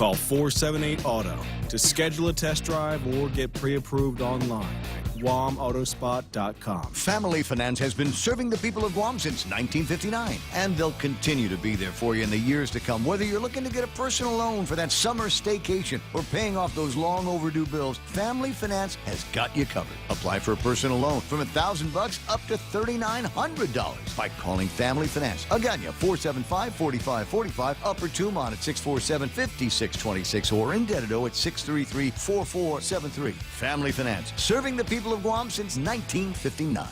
Call 478-AUTO to schedule a test drive or get pre-approved online at GuamAutospot.com. Family Finance has been serving the people of Guam since 1959, and they'll continue to be there for you in the years to come. Whether you're looking to get a personal loan for that summer staycation or paying off those long overdue bills, Family Finance has got you covered. Apply for a personal loan from $1,000 up to $3,900 by calling Family Finance. Again, 475-4545, Upper Tumon at 647-5626, or in Dededo at 633-4473. Family Finance, serving the people of Guam since 1959.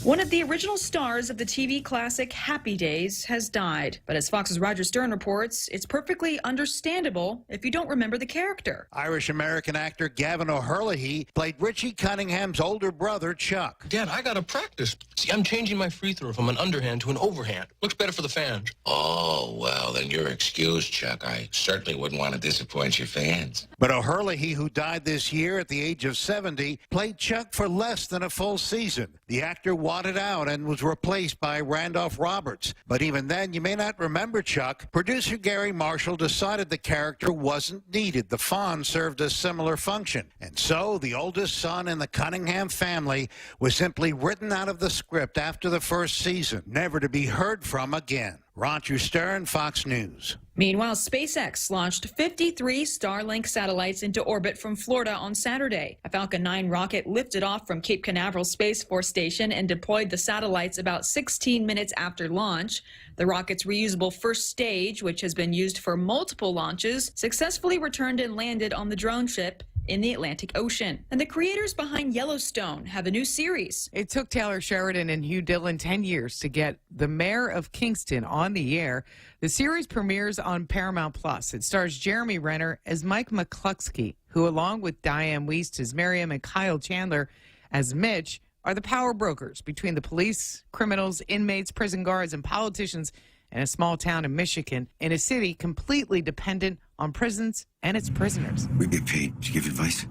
One of the original stars of the TV classic Happy Days has died. But as Fox's Roger Stern reports, it's perfectly understandable if you don't remember the character. Irish-American actor Gavin O'Herlihy played Richie Cunningham's older brother, Chuck. Dad, I gotta practice. See, I'm changing my free throw from an underhand to an overhand. Looks better for the fans. Oh, well, then you're excused, Chuck. I certainly wouldn't want to disappoint your fans. But O'Herlihy, who died this year at the age of 70, played Chuck for less than a full season. The actor wanted out and was replaced by Randolph Roberts. But even then, you may not remember Chuck. Producer Gary Marshall decided the character wasn't needed. The Fawn served a similar function. And so the oldest son in the Cunningham family was simply written out of the script after the first season, never to be heard from again. Roger Stern, Fox News. Meanwhile, SpaceX launched 53 Starlink satellites into orbit from Florida on Saturday. A Falcon 9 rocket lifted off from Cape Canaveral Space Force Station and deployed the satellites about 16 minutes after launch. The rocket's reusable first stage, which has been used for multiple launches, successfully returned and landed on the drone ship in the Atlantic Ocean. And the creators behind Yellowstone have a new series. It took Taylor Sheridan and Hugh Dillon 10 years to get The Mayor of Kingston on the air. The series premieres on Paramount Plus. It stars Jeremy Renner as Mike McCluskey, who, along with Diane Wiest as Miriam and Kyle Chandler as Mitch, are the power brokers between the police, criminals, inmates, prison guards, and politicians in a small town in Michigan, in a city completely dependent on prisons and its prisoners. We get paid to give advice.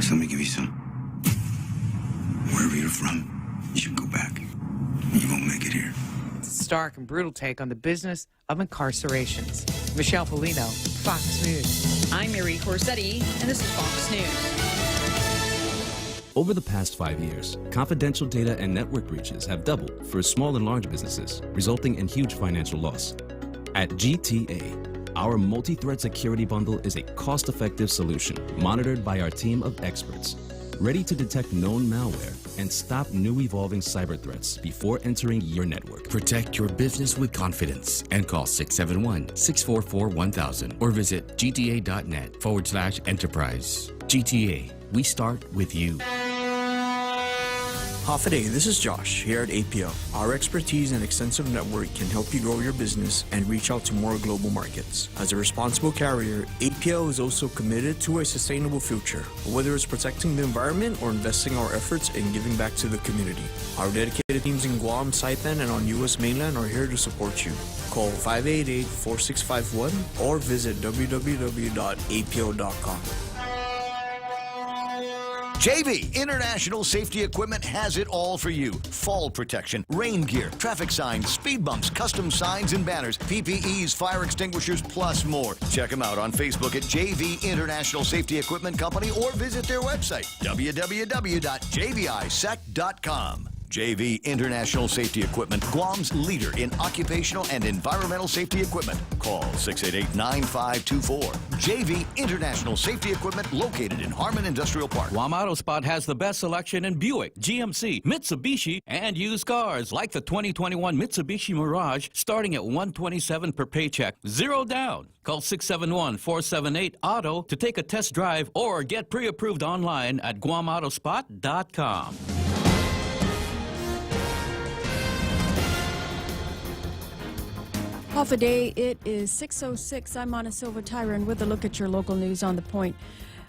So let me give you some. Wherever you're from, you should go back. You won't make it here. It's a stark and brutal take on the business of incarcerations. Michelle Polino, Fox News. I'm Miri Corsetti, and this is Fox News. Over the past 5 years, confidential data and network breaches have doubled for small and large businesses, resulting in huge financial loss. At GTA, our multi-threat security bundle is a cost-effective solution monitored by our team of experts, ready to detect known malware and stop new evolving cyber threats before entering your network. Protect your business with confidence and call 671-644-1000 or visit gta.net/enterprise. GTA, we start with you. Hafaday, this is Josh here at APO. Our expertise and extensive network can help you grow your business and reach out to more global markets. As a responsible carrier, APO is also committed to a sustainable future, whether it's protecting the environment or investing our efforts in giving back to the community. Our dedicated teams in Guam, Saipan, and on U.S. mainland are here to support you. Call 588-4651 or visit www.apo.com. JV International Safety Equipment has it all for you. Fall protection, rain gear, traffic signs, speed bumps, custom signs and banners, PPEs, fire extinguishers, plus more. Check them out on Facebook at JV International Safety Equipment Company or visit their website, www.jvisec.com. JV International Safety Equipment, Guam's leader in occupational and environmental safety equipment. Call 688-9524. JV International Safety Equipment, located in Harmon Industrial Park. Guam Autospot has the best selection in Buick, GMC, Mitsubishi, and used cars like the 2021 Mitsubishi Mirage, starting at $127 per paycheck, 0 down. Call 671-478-AUTO to take a test drive or get pre-approved online at GuamAutospot.com. Off a day, it is 6:06. I'm Ana Silva Tyron with a look at your local news on the point.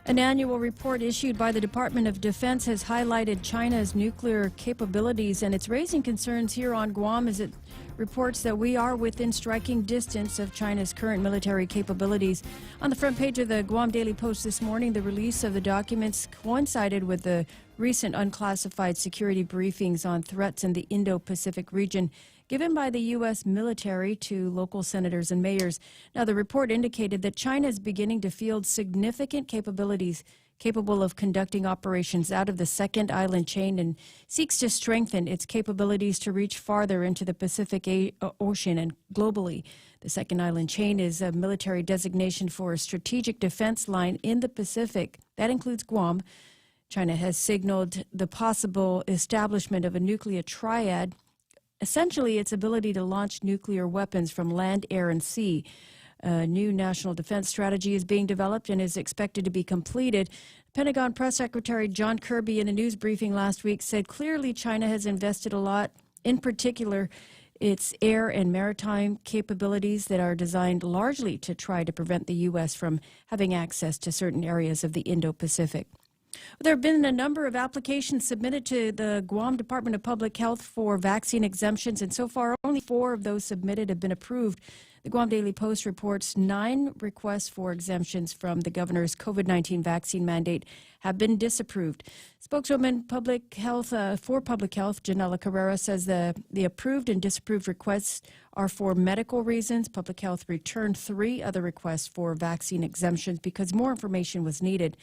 An annual report issued by the Department of Defense has highlighted China's nuclear capabilities, and it's raising concerns here on Guam as it reports that we are within striking distance of China's current military capabilities. On the front page of the Guam Daily Post this morning, the release of the documents coincided with the recent unclassified security briefings on threats in the Indo-Pacific region, given by the U.S. military to local senators and mayors. Now, the report indicated that China is beginning to field significant capabilities capable of conducting operations out of the second island chain and seeks to strengthen its capabilities to reach farther into the Pacific Ocean and globally. The second island chain is a military designation for a strategic defense line in the Pacific. That includes Guam. China has signaled the possible establishment of a nuclear triad, essentially its ability to launch nuclear weapons from land, air, and sea. A new national defense strategy is being developed and is expected to be completed. Pentagon Press Secretary John Kirby, in a news briefing last week, said clearly China has invested a lot, in particular its air and maritime capabilities that are designed largely to try to prevent the U.S. from having access to certain areas of the Indo-Pacific. There have been a number of applications submitted to the Guam Department of Public Health for vaccine exemptions, and so far only 4 of those submitted have been approved. The Guam Daily Post reports 9 requests for exemptions from the governor's COVID-19 vaccine mandate have been disapproved. Spokeswoman for Public Health, Janela Carrera, says the approved and disapproved requests are for medical reasons. Public Health returned 3 other requests for vaccine exemptions because more information was needed.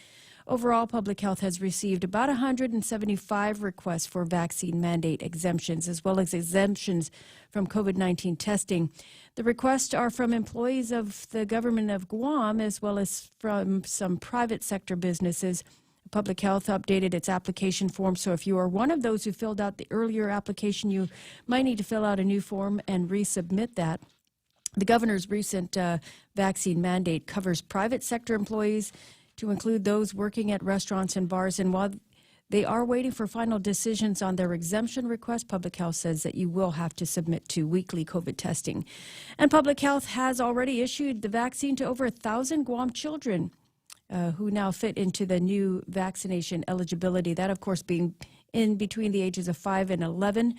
Overall, Public Health has received about 175 requests for vaccine mandate exemptions, as well as exemptions from COVID-19 testing. The requests are from employees of the government of Guam, as well as from some private sector businesses. Public Health updated its application form, so if you are one of those who filled out the earlier application, you might need to fill out a new form and resubmit that. The governor's recent vaccine mandate covers private sector employees, to include those working at restaurants and bars. And while they are waiting for final decisions on their exemption request, Public Health says that you will have to submit to weekly COVID testing. And Public Health has already issued the vaccine to over 1,000 Guam children who now fit into the new vaccination eligibility. That, of course, being in between the ages of 5 and 11.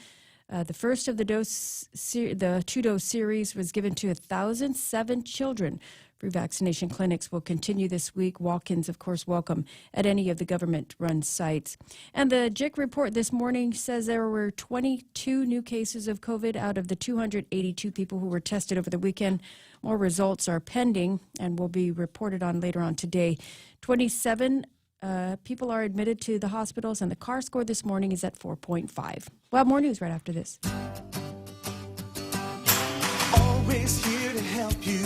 The first of the 2-dose series was given to 1,007 children. Free vaccination clinics will continue this week. Walk-ins, of course, welcome at any of the government-run sites. And the JIC report this morning says there were 22 new cases of COVID out of the 282 people who were tested over the weekend. More results are pending and will be reported on later on today. 27 people are admitted to the hospitals, and the CAR score this morning is at 4.5. We'll have more news right after this. Always here to help you.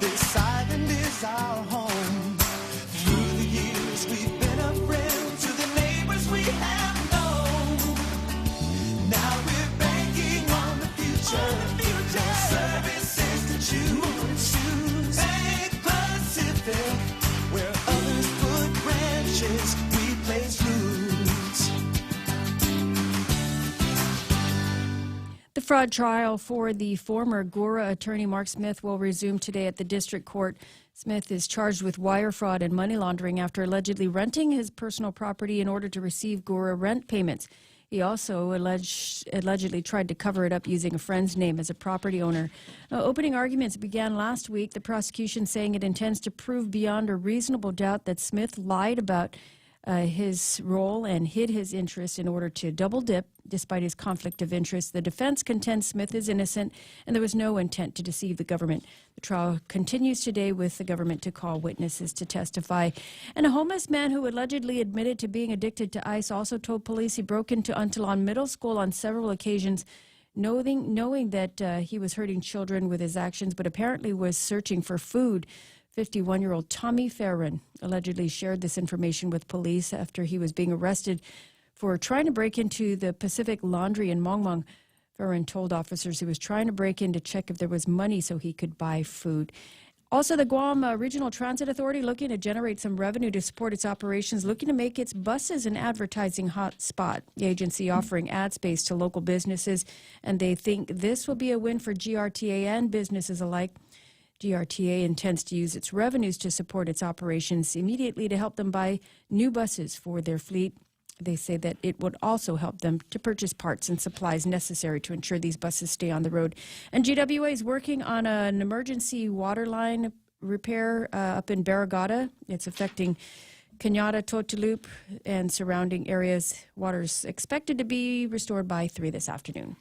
This island is our home. Through the years, we've been a friend to the neighbors we have known. Now we're banking on the future. Services to choose. Bank Pacific, where others put branches, we place roots. The fraud trial for the former Gura attorney Mark Smith will resume today at the district court. Smith is charged with wire fraud and money laundering after allegedly renting his personal property in order to receive Gura rent payments. He also allegedly tried to cover it up using a friend's name as a property owner. Opening arguments began last week, the prosecution saying it intends to prove beyond a reasonable doubt that Smith lied about his role and hid his interest in order to double dip despite his conflict of interest. The defense contends Smith is innocent and there was no intent to deceive the government. The trial continues today with the government to call witnesses to testify. And a homeless man who allegedly admitted to being addicted to ice also told police he broke into Antulon Middle School on several occasions, knowing that he was hurting children with his actions, but apparently was searching for food. 51-year-old Tommy Farron allegedly shared this information with police after he was being arrested for trying to break into the Pacific Laundry in Mongmong. Farron told officers he was trying to break in to check if there was money so he could buy food. Also, the Guam Regional Transit Authority looking to generate some revenue to support its operations, looking to make its buses an advertising hotspot. The agency offering ad space to local businesses, and they think this will be a win for GRTA and businesses alike. GRTA intends to use its revenues to support its operations immediately to help them buy new buses for their fleet. They say that it would also help them to purchase parts and supplies necessary to ensure these buses stay on the road. And GWA is working on an emergency water line repair up in Barragata. It's affecting Cañada, Totolup, and surrounding areas. Water's expected to be restored by 3 this afternoon.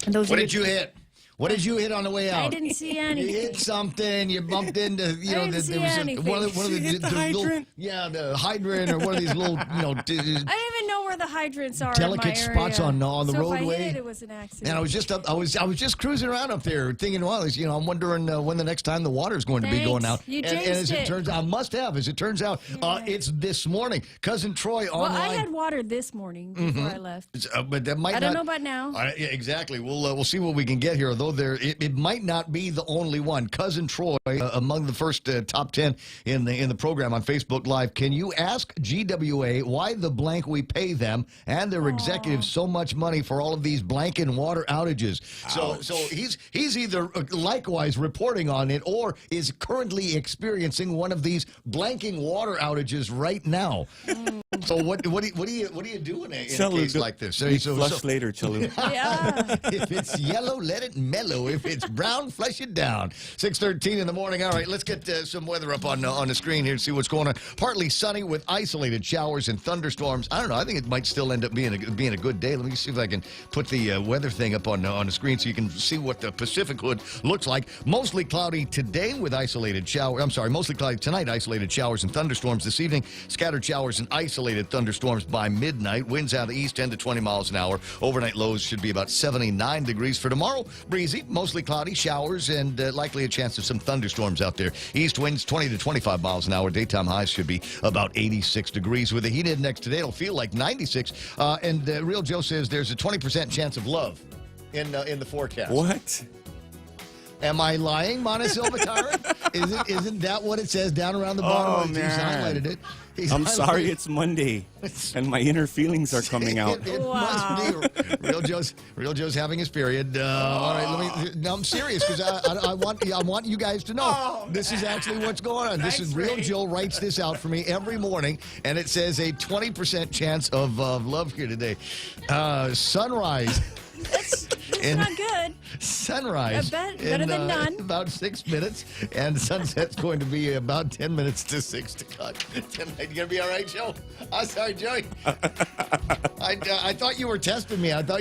And those What are did you hit? What did you hit on the way out? I didn't see anything. You hit something. You bumped into, I didn't see anything. one of the hydrant. little, the hydrant or one of these little, I don't even know where the hydrants are. delicate in my spots area. on the so roadway. If I hit it, it was an accident. And I was just I was just cruising around up there, thinking, well, I'm wondering when the next time the water is going to be going out. You and as jinxed it turns out, as it turns out, it's this morning. Cousin Troy online. Well, I had water this morning before I left. But that might I don't know about now. Yeah, exactly. We'll see what we can get here. Although it might not be the only one. Cousin Troy, among the first top 10 in the program on Facebook Live. Can you ask GWA why the blank we pay them and their executives so much money for all of these blank and water outages? So he's either likewise reporting on it or is currently experiencing one of these blanking water outages right now. So what do you do in a case like this? Flush later, Chalu. Yeah. If it's yellow, let it mellow. If it's brown, flush it down. 6:13 in the morning. All right, let's get some weather up on the screen here and see what's going on. Partly sunny with isolated showers and thunderstorms. I don't know. I think it might still end up being a good day. Let me see if I can put the weather thing up on the screen so you can see what the Pacific Hood looks like. Mostly cloudy today with isolated showers. I'm sorry, mostly cloudy tonight. Isolated showers and thunderstorms this evening. Scattered showers and isolated thunderstorms by midnight. Winds out of the east 10 to 20 miles an hour. Overnight lows should be about 79 degrees for tomorrow. Breezy, mostly cloudy, showers, and likely a chance of some thunderstorms out there. East winds 20 to 25 miles an hour. Daytime highs should be about 86 degrees. With a heat index today, it'll feel like 96. And Real Joe says there's a 20% chance of love in the forecast. What? Am I lying, Mana Silva Tyron? Isn't that what it says down around the bottom? He's highlighted it. I'm sorry it's Monday, and my inner feelings are coming out. It must be. Real Joe's having his period. All right, now I'm serious because I want you guys to know this is actually what's going on. This is Real Joe writes this out for me every morning, and it says a 20% chance of love here today. Sunrise. It's not good. Sunrise. Better than none. About 6 minutes, and sunset's going to be about 10 minutes to 6 o'clock. You gonna be all right, Joe? I'm sorry, Joey. I thought you were testing me. I thought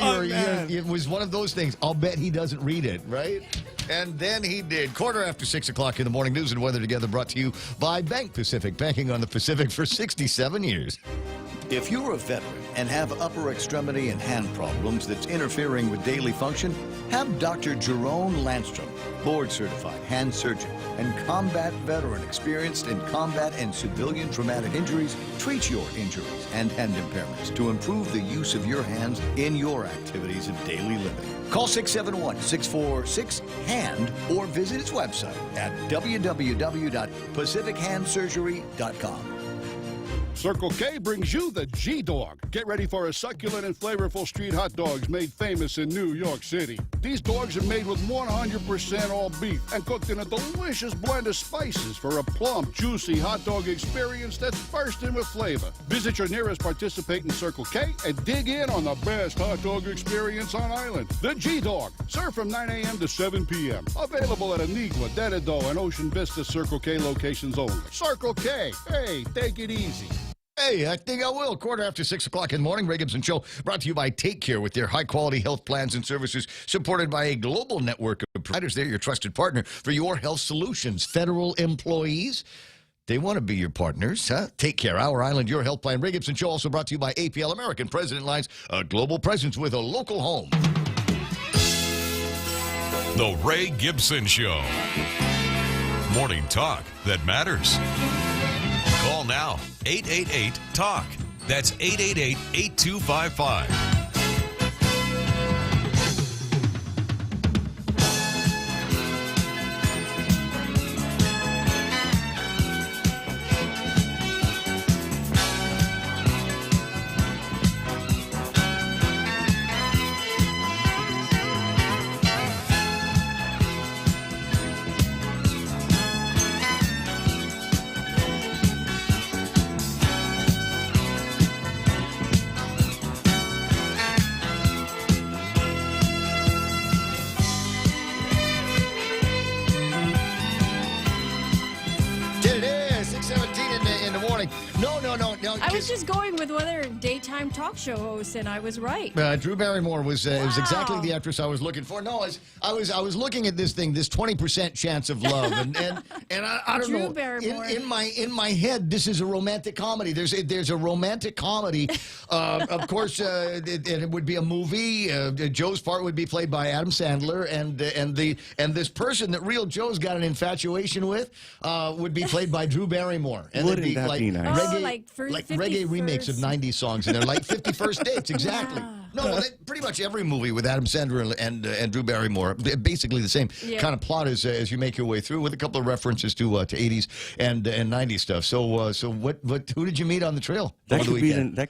it was one of those things. I'll bet he doesn't read it, right? And then he did. 6:15 o'clock in the morning. News and weather together brought to you by Bank Pacific. Banking on the Pacific for 67 years. If you're a veteran and have upper extremity and hand problems that's interfering with daily function, have Dr. Jerome Landstrom, board-certified hand surgeon and combat veteran experienced in combat and civilian traumatic injuries, treat your injuries and hand impairments to improve the use of your hands in your activities of daily living. Call 671-646-HAND or visit its website at www.pacifichandsurgery.com. Circle K brings you the G-Dog. Get ready for a succulent and flavorful street hot dogs made famous in New York City. These dogs are made with 100% all beef and cooked in a delicious blend of spices for a plump, juicy hot dog experience that's bursting with flavor. Visit your nearest participating Circle K and dig in on the best hot dog experience on island. The G-Dog, served from 9 a.m. to 7 p.m. Available at Anigua, Denado, and Ocean Vista Circle K locations only. Circle K, hey, take it easy. Hey, I think I will. 6:15 o'clock in the morning. Ray Gibson Show brought to you by Take Care with their high-quality health plans and services supported by a global network of providers. They're your trusted partner for your health solutions. Federal employees, they want to be your partners, huh? Take Care, Our Island, Your Health Plan. Ray Gibson Show also brought to you by APL American President Lines, a global presence with a local home. The Ray Gibson Show. Morning talk that matters. Call now, 888-TALK. That's 888-8255. No. I was just going with other daytime talk show hosts, and I was right. Drew Barrymore was exactly the actress I was looking for. No, I was looking at this thing, this 20% chance of love, and I don't Drew know. Barrymore. In my head, this is a romantic comedy. There's a romantic comedy. Of course, it would be a movie. Joe's part would be played by Adam Sandler, and this person that real Joe's got an infatuation with would be played by Drew Barrymore. And Wouldn't it'd be that be nice? Reggae remakes of 90s songs, and they're like 51st dates, exactly. No, pretty much every movie with Adam Sandler and Drew Barrymore, basically the same kind of plot as you make your way through, with a couple of references to 80s and 90s stuff. So who did you meet on the trail? That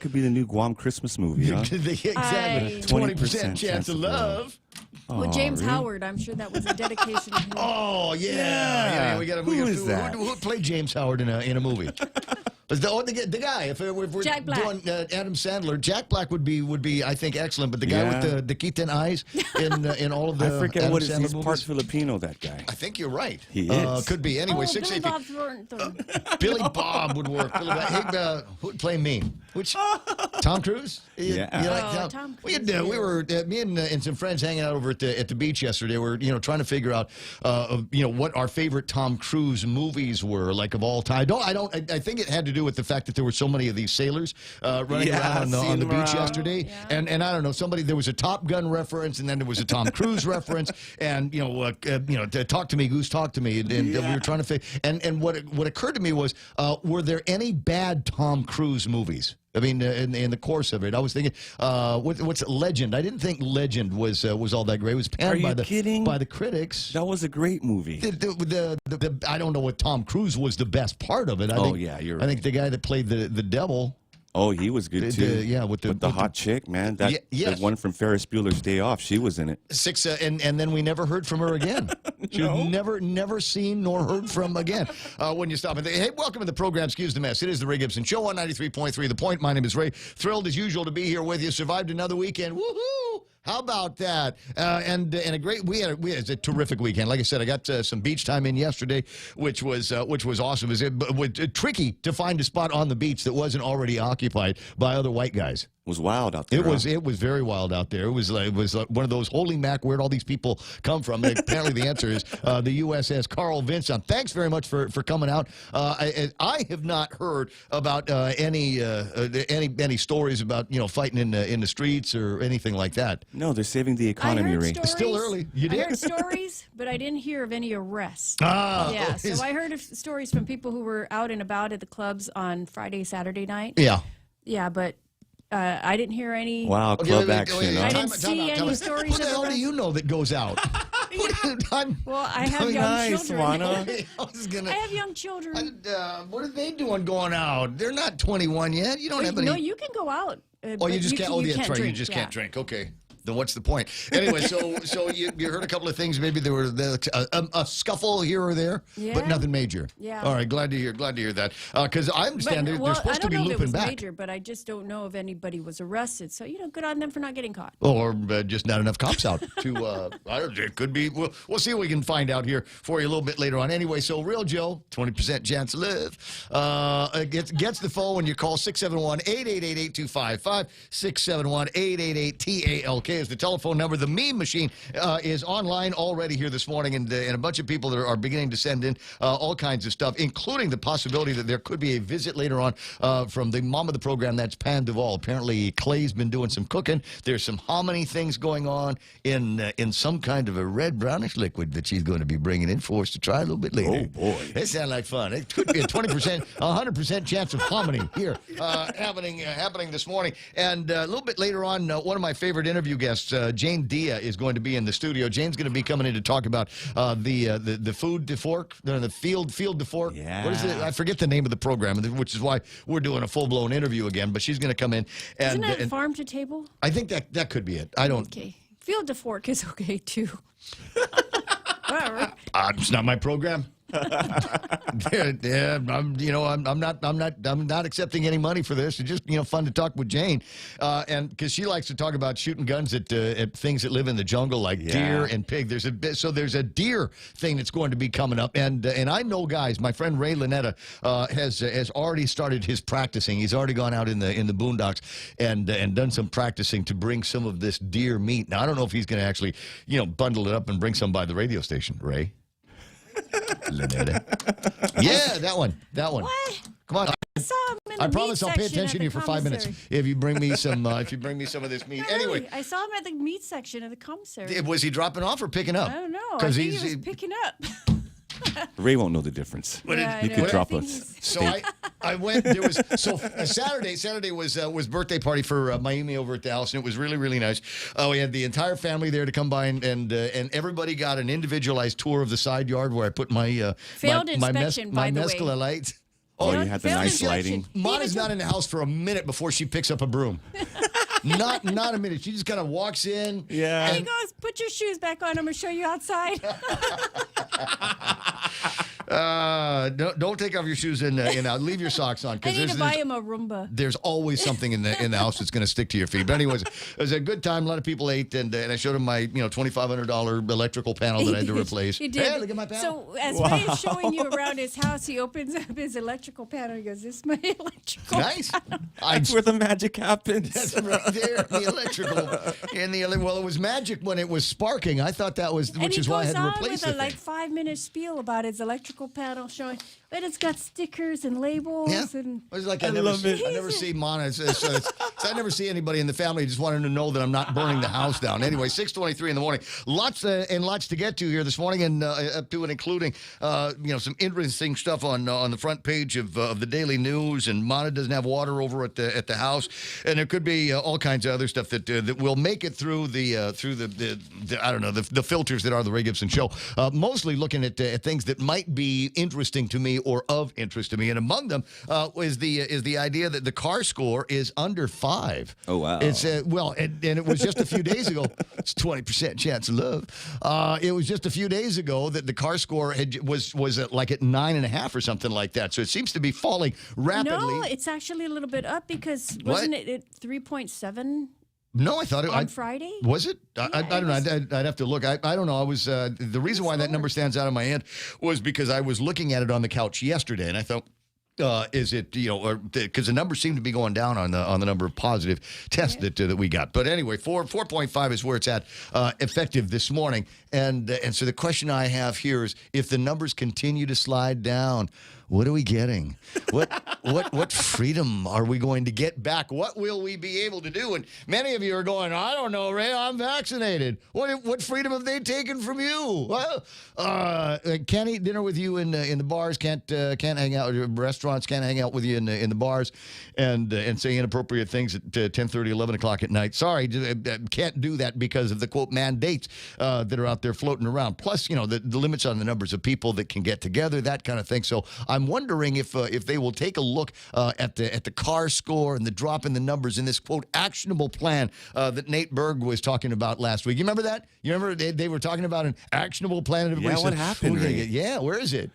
could be the new Guam Christmas movie, huh? Exactly. 20% chance of love. Well, James Howard, I'm sure that was a dedication to him. Oh, yeah. Who is that? Who played James Howard in a movie? The guy, if we're Jack Black. doing Adam Sandler, Jack Black would be I think excellent, but the guy with the Keaton eyes in all of the I forget Adam what is Sandler he's movies. part Filipino, that guy. I think you're right. He is. Could be. Anyway, Billy Bob Thornton. Billy Bob would work. Who would play me? Which Tom Cruise? Yeah. Tom We Cruise. we were me and some friends hanging out over at the beach yesterday. We're trying to figure out what our favorite Tom Cruise movies were, like, of all time. I think it had to do with the fact that there were so many of these sailors running around on the beach yesterday, and I don't know, there was a Top Gun reference, and then there was a Tom Cruise reference, and talk to me, Goose, talk to me, and we were trying to figure. And what occurred to me was, were there any bad Tom Cruise movies? I mean, in the course of it, I was thinking, what's Legend? I didn't think Legend was all that great. It was panned by the critics. That was a great movie. I don't know what Tom Cruise was the best part of it. You're right. I think the guy that played the devil. Oh, he was good too. With the hot chick, man. The one from Ferris Bueller's Day Off. She was in it. And then we never heard from her again. She was never seen nor heard from again. When you stop and think, hey, welcome to the program. Excuse the mess. It is the Ray Gibson Show on 93.3 The Point. My name is Ray. Thrilled as usual to be here with you. Survived another weekend. Woohoo! How about that? And we had a terrific weekend. Like I said, I got some beach time in yesterday, which was awesome. It was tricky to find a spot on the beach that wasn't already occupied by other white guys. It was wild out there. It was very wild out there. It was like one of those, holy mac, where'd all these people come from? And apparently the answer is the USS Carl Vinson. Thanks very much for coming out. I have not heard about any stories about fighting in the streets or anything like that. No, they're saving the economy, Ray. It's still early. You did? I heard stories, but I didn't hear of any arrests. Yeah, so I heard of stories from people who were out and about at the clubs on Friday, Saturday night. Yeah, but I didn't hear any. Wow, club action. I didn't see any stories. Who the hell do you know that goes out? Well, I have young children. I have young children. What are they doing going out? They're not 21 yet. You don't have any. No, you can go out. You just can't. That's right. You just can't drink. Okay. Then what's the point? Anyway, so you heard a couple of things. Maybe there were a scuffle here or there, but nothing major. Yeah. All right, glad to hear that. Because I understand they're supposed to be looping back. Major, but I just don't know if anybody was arrested. So good on them for not getting caught. Or just not enough cops out to. It could be. We'll see what we can find out here for you a little bit later on. Anyway, so Real Joe, 20% chance to live, gets the phone when you call 671-888-8255, 671-888-TALK. Is the telephone number. The meme machine is online already here this morning, and a bunch of people that are beginning to send in all kinds of stuff, including the possibility that there could be a visit later on from the mom of the program, that's Pan Duval. Apparently, Clay's been doing some cooking. There's some hominy things going on in some kind of a red brownish liquid that she's going to be bringing in for us to try a little bit later. Oh, boy. That sounds like fun. It could be a 20%, 100% chance of hominy here happening this morning. And a little bit later on, one of my favorite interview guests, Jane Dia, is going to be in the studio. Jane's going to be coming in to talk about the food to fork, the field to fork. Yeah. What is it? I forget the name of the program, which is why we're doing a full-blown interview again. But she's going to come in. Isn't that farm to table? I think that could be it. I don't. Okay. Field to fork is okay too. It's not my program. Yeah, I'm not accepting any money for this. It's just fun to talk with Jane, and because she likes to talk about shooting guns at things that live in the jungle like deer and pig. There's a deer thing that's going to be coming up, and I know guys. My friend Ray Lanetta has already started his practicing. He's already gone out in the boondocks and done some practicing to bring some of this deer meat. Now I don't know if he's going to actually bundle it up and bring some by the radio station, Ray. Yeah, that one. What? Come on. I promise I'll pay attention to you for 5 minutes if you bring me some. If you bring me some of this meat. Anyway, really. I saw him at the meat section of the commissary. Was he dropping off or picking up? I don't know. I think he was picking up. Ray won't know the difference. Yeah, he could drop us. So I went. There was Saturday. Saturday was birthday party for Mayumi over at the house, and it was really, really nice. We had the entire family there to come by, and everybody got an individualized tour of the side yard where I put my failed inspection, by the way. mescala lights. Oh, you had the nice lighting. Mana's not in the house for a minute before she picks up a broom. Not a minute. She just kind of walks in. Yeah. And he goes, "Put your shoes back on. I'm going to show you outside." Don't take off your shoes and leave your socks on. I need to buy him a Roomba. There's always something in the house that's going to stick to your feet. But anyways, it was a good time. A lot of people ate, and I showed him my $2,500 electrical panel that I had to replace. He did. Hey, look at my panel. So as Ray is showing you around his house, he opens up his electrical panel. He goes, "This is my electrical nice. panel." That's where the magic happens. That's right there, the electrical. Well, it was magic when it was sparking. I thought that was, which is why I had to replace it. And he goes on with a 5-minute spiel about his electrical panel showing, but it's got stickers and labels. Yeah. And I was like, I never see Mana. So I never see anybody in the family just wanting to know that I'm not burning the house down. Anyway, 6:23 in the morning. Lots to get to here this morning, and up to and including some interesting stuff on the front page of the Daily News. And Mana doesn't have water over at the house, and there could be all kinds of other stuff that will make it through the I don't know, the filters that are the Ray Gibson Show. Mostly looking at things that might be interesting to me or of interest to me, and among them is the idea that the car score is under 5. Oh wow! It's and it was just a few days ago. It's 20% chance of love. It was just a few days ago that the car score was at 9.5 or something like that. So it seems to be falling rapidly. No, it's actually a little bit up because wasn't it at 3.7? No, I thought it on Friday. Was it? I don't know. I'd have to look. I don't know. I was the reason why that number stands out on my end was because I was looking at it on the couch yesterday, and I thought, is it because the numbers seem to be going down on the number of positive tests that we got. But anyway, 4.5 is where it's at effective this morning, and so the question I have here is if the numbers continue to slide down, what are we getting? What freedom are we going to get back? What will we be able to do? And many of you are going, I don't know, Ray, I'm vaccinated. What freedom have they taken from you? Well, can't eat dinner with you in the bars, can't hang out at restaurants, can't hang out with you in the bars and say inappropriate things at 10:30, 11 o'clock at night. Sorry, can't do that because of the quote mandates that are out there floating around. Plus, the limits on the numbers of people that can get together, that kind of thing. So I'm wondering if they will take a look at the car score and the drop in the numbers in this quote actionable plan that Nate Berg was talking about last week. You remember that? You remember they were talking about an actionable plan? And what happened? Yeah, where is it?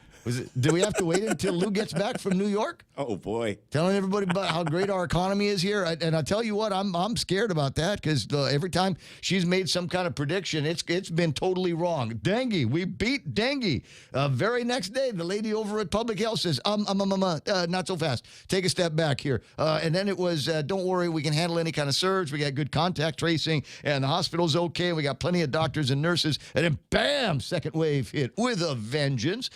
Do we have to wait until Lou gets back from New York? Oh boy! Telling everybody about how great our economy is here, and I tell you what, I'm scared about that because every time she's made some kind of prediction, it's been totally wrong. Dengue, we beat dengue. Very next day, the lady over at Public Health says, not so fast. Take a step back here. And then it was, don't worry, we can handle any kind of surge. We got good contact tracing, and the hospital's okay. We got plenty of doctors and nurses, and then bam, second wave hit with a vengeance.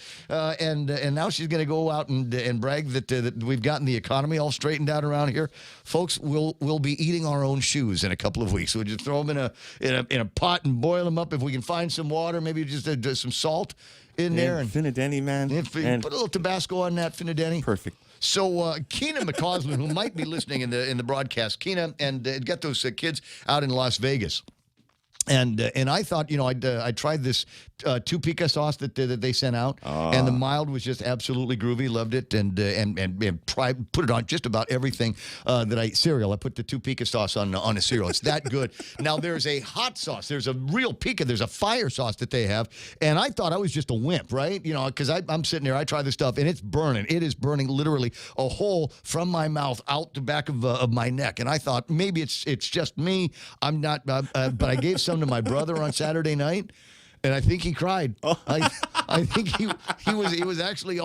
And now she's going to go out and brag that we've gotten the economy all straightened out around here. Folks, we'll be eating our own shoes in a couple of weeks. We'll just throw them in a pot and boil them up. If we can find some water, maybe just some salt in there. And Finadeni, man. And put a little Tabasco on that Finadeni. Perfect. So Keena McCausland, who might be listening in the broadcast, Keena, and got those kids out in Las Vegas. And I thought, I tried this two pica sauce that they sent out, and the mild was just absolutely groovy. Loved it, and put it on just about everything that I cereal. I put the two pica sauce on a cereal. It's that good. Now there's a hot sauce. There's a real pica. There's a fire sauce that they have, and I thought I was just a wimp, right? Because I'm sitting there. I try this stuff, and it's burning. It is burning literally a hole from my mouth out the back of my neck. And I thought maybe it's just me. I'm not, but I gave some to my brother on Saturday night, and I think he cried. I think he was actually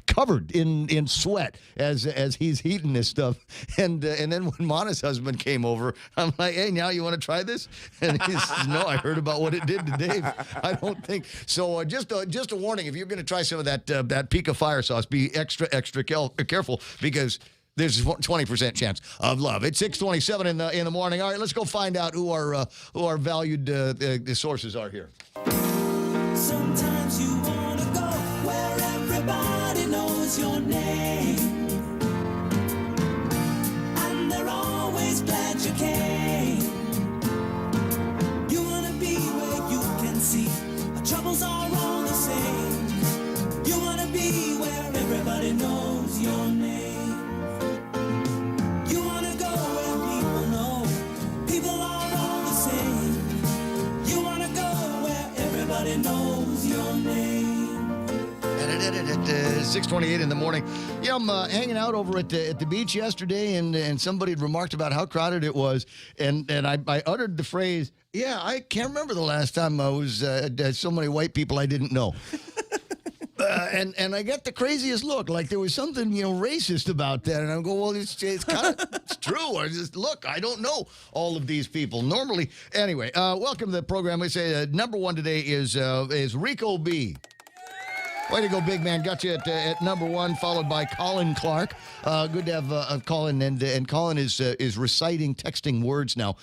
covered in sweat as he's eating this stuff. And then when Mana's husband came over, I'm like, hey, now you want to try this? And he says, no, I heard about what it did to Dave. I don't think so. Just a warning: if you're going to try some of that pica fire sauce, be extra careful, because there's a 20% chance of love. It's 6:27 in the morning. All right, let's go find out who our valued the sources are here. Sometimes you want to go where everybody knows your name, and they're always glad you came. You want to be where you can see our troubles are all the same. You want to be where everybody knows your name. Knows your name. At 6:28 in the morning. Yeah, I'm hanging out over at the beach yesterday, and somebody had remarked about how crowded it was, and I uttered the phrase, "Yeah, I can't remember the last time I was so many white people I didn't know." And I got the craziest look, like there was something racist about that, and I go, well, it's kind of it's true. I just look, I don't know all of these people normally. Anyway, welcome to the program. We say number one today is Rico B. Way to go, big man. Got you at number one, followed by Colin Clark. Good to have Colin. And Colin is reciting, texting words now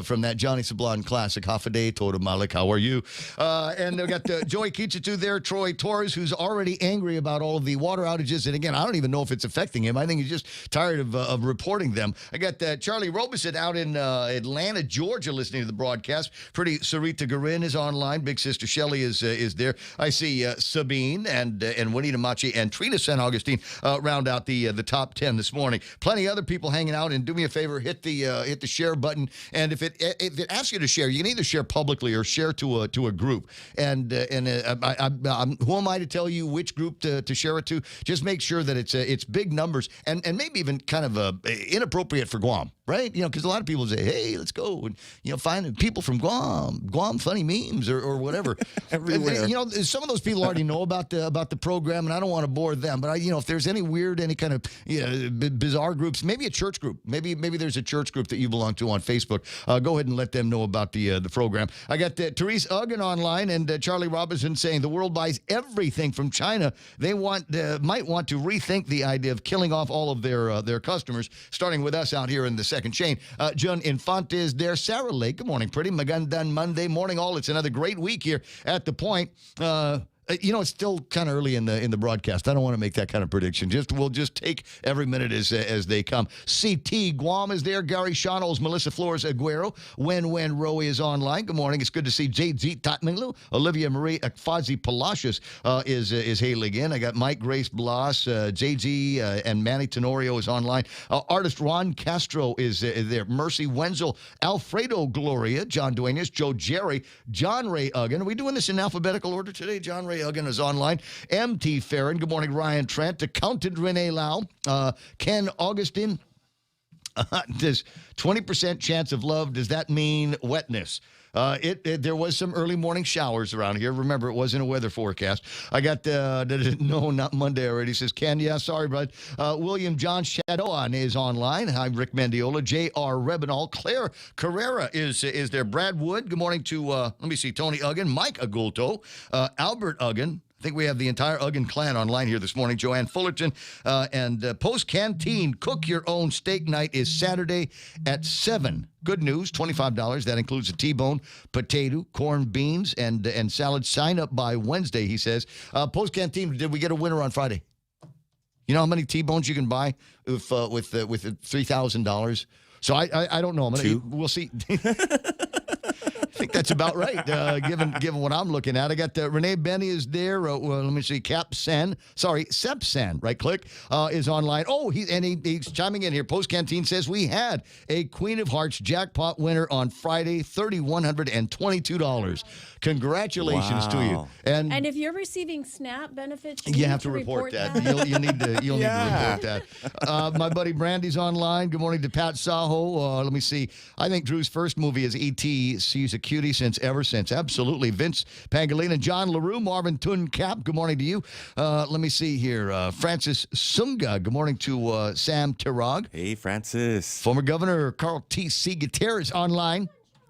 from that Johnny Sablon classic, Hafaday Toda Malik, how are you? And they've got Joey Kichitu there, Troy Torres, who's already angry about all of the water outages. And again, I don't even know if it's affecting him. I think he's just tired of reporting them. I got Charlie Robeson out in Atlanta, Georgia, listening to the broadcast. Pretty Sarita Garin is online. Big sister Shelley is there. I see Sabine and Juanita Machi and Trina San Augustine round out the top 10 this morning. Plenty of other people hanging out. And do me a favor, hit the share button. And if it asks you to share, you can either share publicly or share to a group. And who am I to tell you which group to share it to? Just make sure that it's big numbers and maybe even kind of inappropriate for Guam. Right? Because a lot of people say, hey, let's go and, find people from Guam funny memes or whatever. Everywhere. Some of those people already know about the program, and I don't want to bore them. But, if there's any kind of bizarre groups, maybe a church group. Maybe there's a church group that you belong to on Facebook. Go ahead and let them know about the program. I got Therese Uggan online and Charlie Robinson saying the world buys everything from China. They might want to rethink the idea of killing off all of their customers, starting with us out here in the second chain. John Infante is there. Sarah Lake, good morning, pretty. Magandan Monday morning all. It's another great week here at The Point. It's still kind of early in the broadcast. I don't want to make that kind of prediction. We'll just take every minute as they come. CT Guam is there. Gary Shawnolls, Melissa Flores Aguero. When Roe is online. Good morning. It's good to see JZ Tatminglu. Olivia Marie Akfazi Palacios is hailing in. I got Mike Grace Blas, JG, and Manny Tenorio is online. Artist Ron Castro is there. Mercy Wenzel, Alfredo Gloria, John Duenas, Joe Jerry, John Ray Uggan. Are we doing this in alphabetical order today? John Ray Uggan is online. M.T. Farron. Good morning, Ryan Trent. Accountant Renee Lau. Ken Augustine. Does 20% chance of love, does that mean wetness? There was some early morning showers around here. Remember, it wasn't a weather forecast. I got, no, not Monday already. Says Ken, yeah, sorry, bud. William John Shadowan is online. Hi, Rick Mendiola. J.R. Rebinal. Claire Carrera is there. Brad Wood. Good morning to, let me see, Tony Uggan. Mike Agulto. Albert Uggan. I think we have the entire Uggan clan online here this morning. Joanne Fullerton and Post Canteen Cook Your Own Steak Night is Saturday at 7. Good news, $25. That includes a T-bone, potato, corned beans, and salad. Sign up by Wednesday, he says. Post Canteen, did we get a winner on Friday? You know how many T-bones you can buy with $3,000? So I don't know. We'll see. I think that's about right, given what I'm looking at. I got Renee Benny is there. Well, let me see. Sep Sen, right click, is online. Oh, he's chiming in here. Post Canteen says we had a Queen of Hearts jackpot winner on Friday, $3,122. Congratulations to you. And if you're receiving SNAP benefits, you have to report that. You'll need to report that. My buddy Brandy's online. Good morning to Pat Saho. Let me see. I think Drew's first movie is E.T. She's a cutie ever since. Absolutely. Vince Pangolina, John LaRue, Marvin Tuncap. Good morning to you. Let me see here. Francis Sunga. Good morning to Sam Tirag. Hey, Francis. Former Governor Carl T.C. Gutierrez online.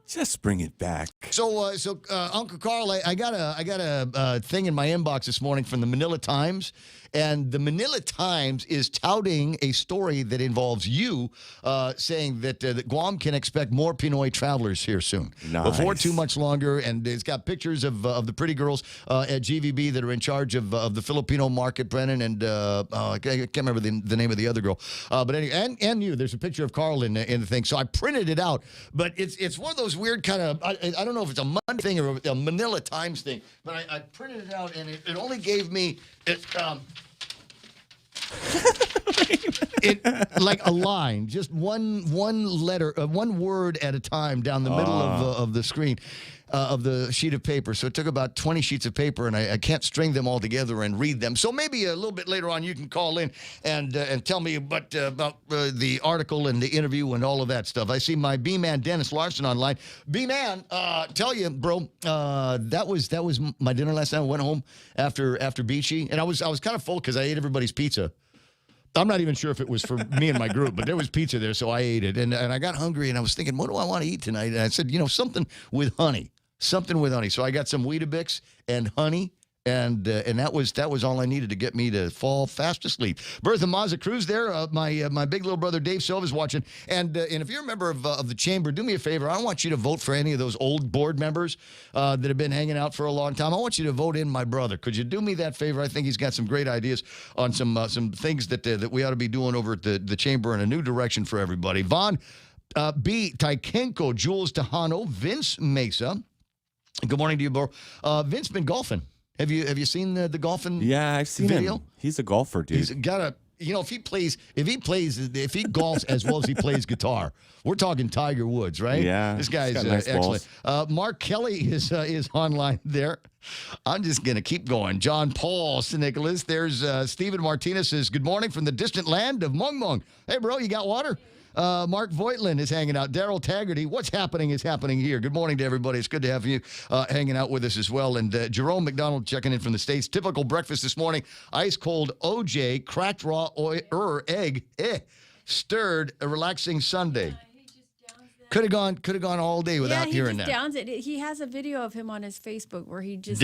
Just bring it back. So, Uncle Carl, I got a thing in my inbox this morning from the Manila Times, and the Manila Times is touting a story that involves you, saying that Guam can expect more Pinoy travelers here soon. Nice. Before too much longer, and it's got pictures of the pretty girls at GVB that are in charge of the Filipino market, Brennan, and I can't remember the name of the other girl, but anyway, and you. There's a picture of Carl in the thing, so I printed it out, but it's one of those weird kind of, I don't know if it's a Monday thing or a Manila Times thing, but I printed it out, and it only gave me like a line, just one letter, one word at a time down the middle of the screen. Of the sheet of paper. So it took about 20 sheets of paper, and I can't string them all together and read them. So maybe a little bit later on you can call in and tell me about the article and the interview and all of that stuff. I see my B-Man Dennis Larson online. B-Man, tell you, bro, that was my dinner last night. I went home after Beachy, and I was kind of full because I ate everybody's pizza. I'm not even sure if it was for me and my group, but there was pizza there, so I ate it. And I got hungry, and I was thinking, what do I want to eat tonight? And I said, something with honey. Something with honey. So I got some Weetabix and honey, and that was all I needed to get me to fall fast asleep. Bertha Mazza Cruz there. My big little brother Dave Silva's watching. And if you're a member of the chamber, do me a favor. I don't want you to vote for any of those old board members that have been hanging out for a long time. I want you to vote in my brother. Could you do me that favor? I think he's got some great ideas on some things that we ought to be doing over at the chamber in a new direction for everybody. Vaughn B. Taikenko, Jules Tejano, Vince Mesa. Good morning to you, bro. Vince been golfing. Have you seen the golfing? Yeah, I've seen video? him. He's a golfer, dude. He's got a. If he golfs as well as he plays guitar, we're talking Tiger Woods, right? Yeah, this guy's nice excellent. Mark Kelly is online there. I'm just gonna keep going. John Paul, St. Nicholas. There's Stephen Martinez says, "Good morning from the distant land of Mong Mong." Hey, bro, you got water? Mark Voigtland is hanging out. Daryl Taggarty, what's happening is happening here. Good morning to everybody. It's good to have you hanging out with us as well. And Jerome McDonald checking in from the States. Typical breakfast this morning. Ice cold OJ, cracked raw egg, stirred, a relaxing Sunday. Could have gone all day without hearing that. Yeah, he just downs it. He has a video of him on his Facebook where he just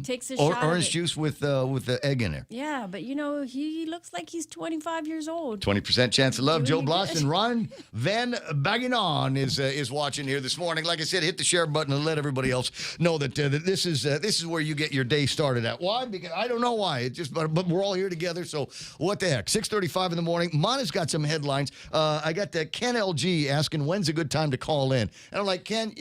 takes a or shot orange of it. juice with the egg in there. Yeah, but he looks like he's 25 years old. 20% chance of love. Joe Bloss and Ron Van Bagginon is watching here this morning. Like I said, hit the share button and let everybody else know that this is where you get your day started at. Why? Because I don't know why. It just but we're all here together. So what the heck? 6:35 in the morning. Mana's got some headlines. I got Ken LG asking when's a good time to call in. And I'm like, Ken,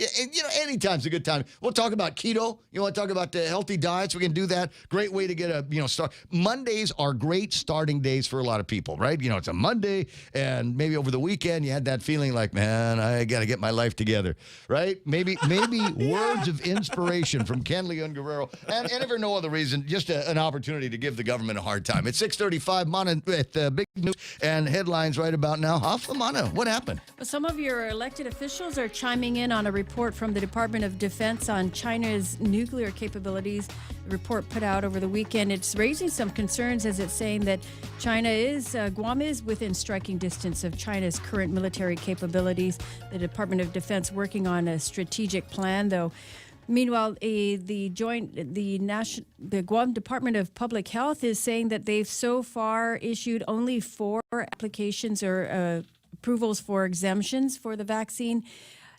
anytime's a good time. We'll talk about keto. You want to talk about the healthy diets? We can do that. Great way to get a start. Mondays are great starting days for a lot of people, right? It's a Monday, and maybe over the weekend you had that feeling like, man, I got to get my life together, right? Maybe words of inspiration from Ken Leon Guerrero, and if for no other reason, just an opportunity to give the government a hard time. It's 6:35, Mana at Big News and headlines right about now. Mana, what happened? Well, some of your elected officials are chiming in on a report from the Department of Defense on China's nuclear capabilities. The report put out over the weekend. It's raising some concerns as it's saying that Guam is within striking distance of China's current military capabilities. The Department of Defense working on a strategic plan, though. Meanwhile, the Guam Department of Public Health is saying that they've so far issued only 4 applications or approvals for exemptions for the vaccine.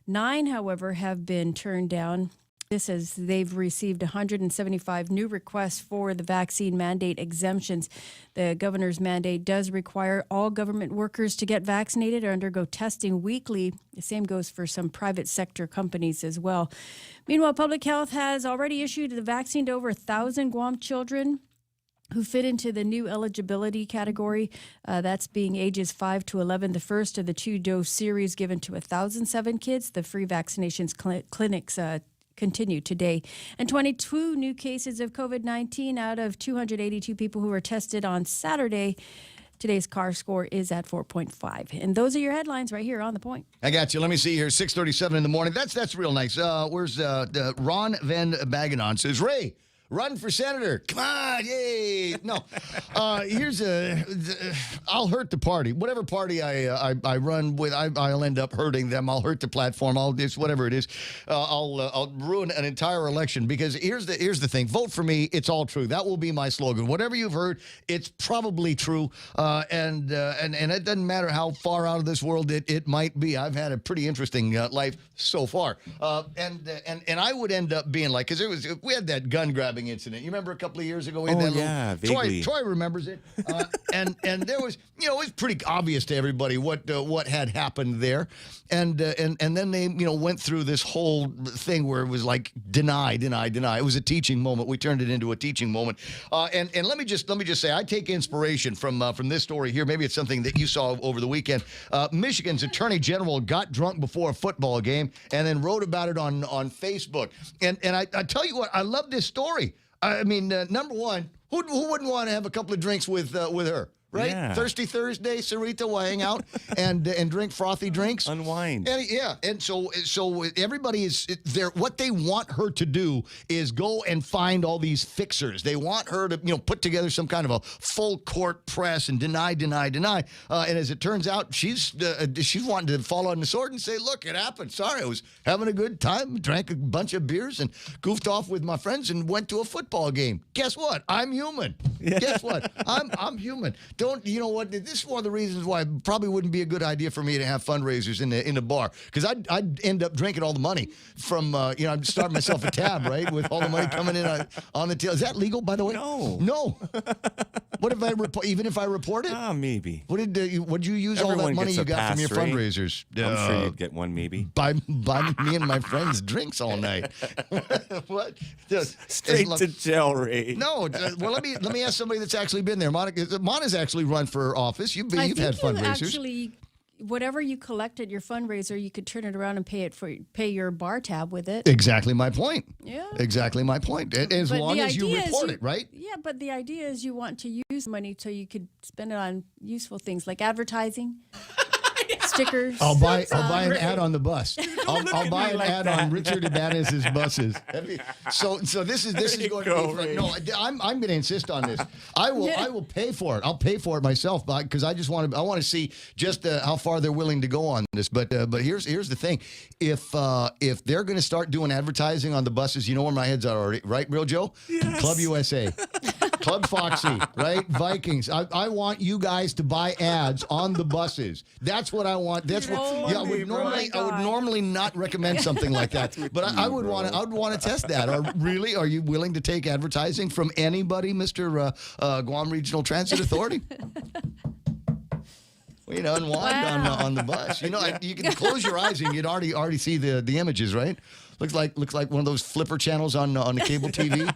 9, however, have been turned down. This is they've received 175 new requests for the vaccine mandate exemptions. The governor's mandate does require all government workers to get vaccinated or undergo testing weekly. The same goes for some private sector companies as well. Meanwhile, Public Health has already issued the vaccine to over 1,000 Guam children who fit into the new eligibility category. That's being ages 5 to 11, the first of the 2-dose series given to 1,007 kids. The free vaccinations clinics continue today. And 22 new cases of COVID-19 out of 282 people who were tested on Saturday. Today's CAR score is at 4.5. And those are your headlines right here on The Point. I got you. Let me see here. 6:37 in the morning. That's real nice. Where's Ron Van Bagenon says, Ray, run for senator. Come on, yay. No. I'll hurt the party. Whatever party I run with, I'll end up hurting them. I'll hurt the platform. I'll do whatever it is. I'll ruin an entire election because here's the thing. Vote for me. It's all true. That will be my slogan. Whatever you've heard, it's probably true. And it doesn't matter how far out of this world it might be. I've had a pretty interesting life so far. And I would end up being like, because we had that gun grabbing incident. You remember a couple of years ago? We had vaguely. Troy remembers it. And there was, it was pretty obvious to everybody what had happened there. And then they, went through this whole thing where it was like deny. It was a teaching moment. We turned it into a teaching moment. And let me just say, I take inspiration from this story here. Maybe it's something that you saw over the weekend. Michigan's Attorney General got drunk before a football game and then wrote about it on Facebook. And I tell you what, I love this story. I mean, number one, who wouldn't want to have a couple of drinks with her? Right? Yeah. Thirsty Thursday, Sarita will hang out and drink frothy drinks. Unwind. And so everybody is there. What they want her to do is go and find all these fixers. They want her to, put together some kind of a full court press and deny. And as it turns out, she's wanting to fall on the sword and say, look, it happened. Sorry, I was having a good time, drank a bunch of beers and goofed off with my friends and went to a football game. Guess what? I'm human. Yeah. Guess what? I'm human. You know what? This is one of the reasons why it probably wouldn't be a good idea for me to have fundraisers in the bar, because I'd end up drinking all the money from I'd start myself a tab, right, with all the money coming in on the tail. Is that legal, by the way? No. What if even if I report it? Maybe. Would you use Everyone all that money gets a you got pass, from your right? fundraisers? I'm sure you'd get one, maybe. Buy me and my friends drinks all night. What? Straight to jail, Ray. No. Well, let me ask somebody that's actually been there. Mona's actually run for office. You've had fundraisers. Actually, whatever you collect at your fundraiser, you could turn it around and pay your bar tab with it. Exactly my point. Yeah. Exactly my point. As long as you report it, right? Yeah, but the idea is you want to use money so you could spend it on useful things like advertising. Stickers. I'll buy an ad on the bus. I'll buy an ad on Richard Ibanez's buses. So this is going to be. No, I'm going to insist on this. I will pay for it. I'll pay for it myself, because I want to see just how far they're willing to go on this. But here's the thing: if they're going to start doing advertising on the buses, you know where my head's at already, right, Real Joe? Yes. Club USA. Club Foxy, right? Vikings. I want you guys to buy ads on the buses. That's what I want. That's what. I would normally not recommend something like that, but I would want to test that. Are you willing to take advertising from anybody, Mr. Guam Regional Transit Authority? Unwind on the bus. You can close your eyes and you'd already see the images, right? Looks like one of those flipper channels on the cable TV.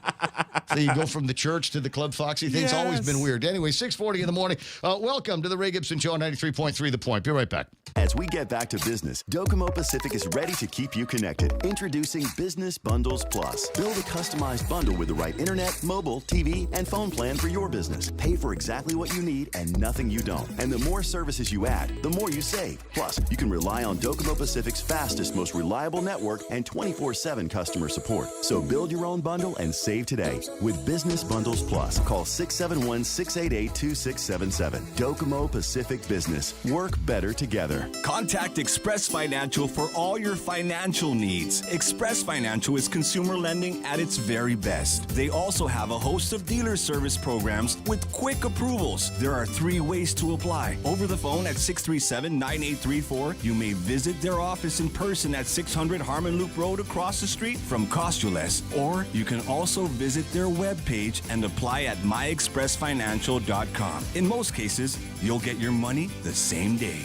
So you go from the church to the Club Foxy thing. It's always been weird. Anyway, 6:40 in the morning. Welcome to the Ray Gibson Show on 93.3 The Point. Be right back. As we get back to business, Docomo Pacific is ready to keep you connected. Introducing Business Bundles Plus. Build a customized bundle with the right internet, mobile, TV, and phone plan for your business. Pay for exactly what you need and nothing you don't. And the more services you add, the more you save. Plus, you can rely on Docomo Pacific's fastest, most reliable network and 24/7 customer support. So build your own bundle and save today with Business Bundles Plus. Call 671-688-2677. Docomo Pacific Business. Work better together. answer. Contact Express Financial for all your financial needs. Express Financial is consumer lending at its very best. They also have a host of dealer service programs with quick approvals. There are 3 ways to apply. Over the phone at 637-9834. You may visit their office in person at 600 Harmon Loop Road across the street from Costules. Or you can also visit their webpage and apply at myexpressfinancial.com. In most cases, you'll get your money the same day.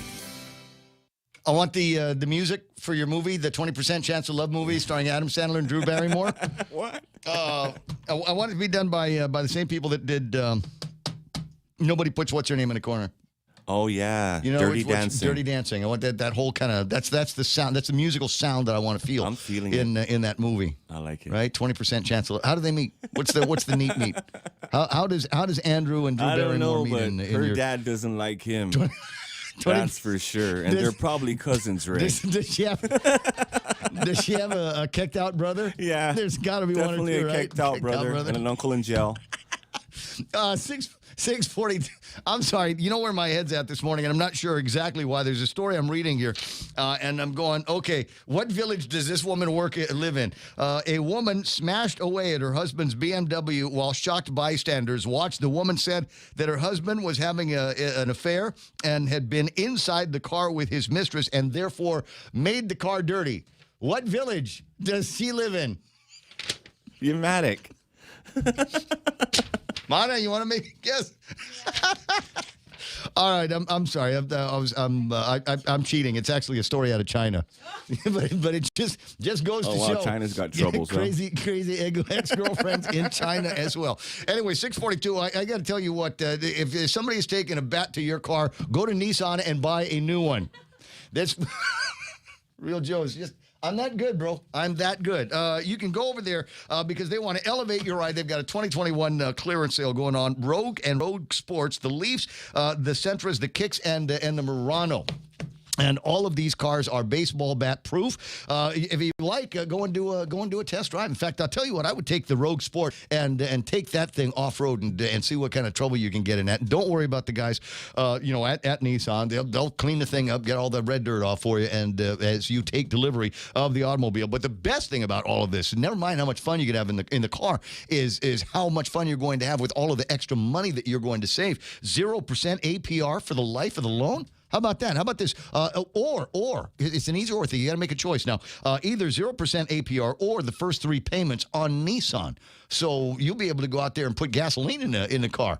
I want the music for your movie, the 20% Chance of Love movie starring Adam Sandler and Drew Barrymore. What? I want it to be done by the same people that did Nobody Puts What's Her Name in the Corner. Oh, yeah. You know, Dirty Dancing. Dirty Dancing. I want that whole kind of, that's the sound, that's the musical sound that I want to feel. I'm feeling in that movie. I like it. Right? 20% Chance of Love. How do they meet? What's the neat meet? How does Andrew and Drew Barrymore meet? I don't know, but her dad doesn't like him. That's for sure. And they're probably cousins, right? Does she have a kicked out brother? Yeah. There's got to be definitely one or two, a kicked out brother and an uncle in jail. 6:42. I'm sorry. You know where my head's at this morning, and I'm not sure exactly why. There's a story I'm reading here, and I'm going, okay, what village does this woman live in? A woman smashed away at her husband's BMW while shocked bystanders watched. The woman said that her husband was having an affair and had been inside the car with his mistress and therefore made the car dirty. What village does she live in? Pneumatic. Mana, you want to make a guess? All right, I'm sorry. I'm cheating. It's actually a story out of China, but it just goes to show. China's got troubles. Crazy ex-girlfriends in China as well. Anyway, 6:42. I got to tell you what. If somebody is taking a bat to your car, go to Nissan and buy a new one. That's real, Joe. It's just. I'm that good, bro. I'm that good. You can go over there because they want to elevate your ride. They've got a 2021 clearance sale going on. Rogue and Rogue Sports, the Leafs, the Sentras, the Kicks, and the Murano. And all of these cars are baseball bat proof. If you like, go and do a test drive. In fact, I'll tell you what, I would take the Rogue Sport and take that thing off road and see what kind of trouble you can get in that. And don't worry about the guys, at Nissan. They'll clean the thing up, get all the red dirt off for you, and as you take delivery of the automobile. But the best thing about all of this, never mind how much fun you can have in the car, is how much fun you're going to have with all of the extra money that you're going to save. 0% APR for the life of the loan. How about that? How about this? Or it's an easy or thing. You got to make a choice now. Either 0% APR or the first 3 payments on Nissan. So you'll be able to go out there and put gasoline in the car.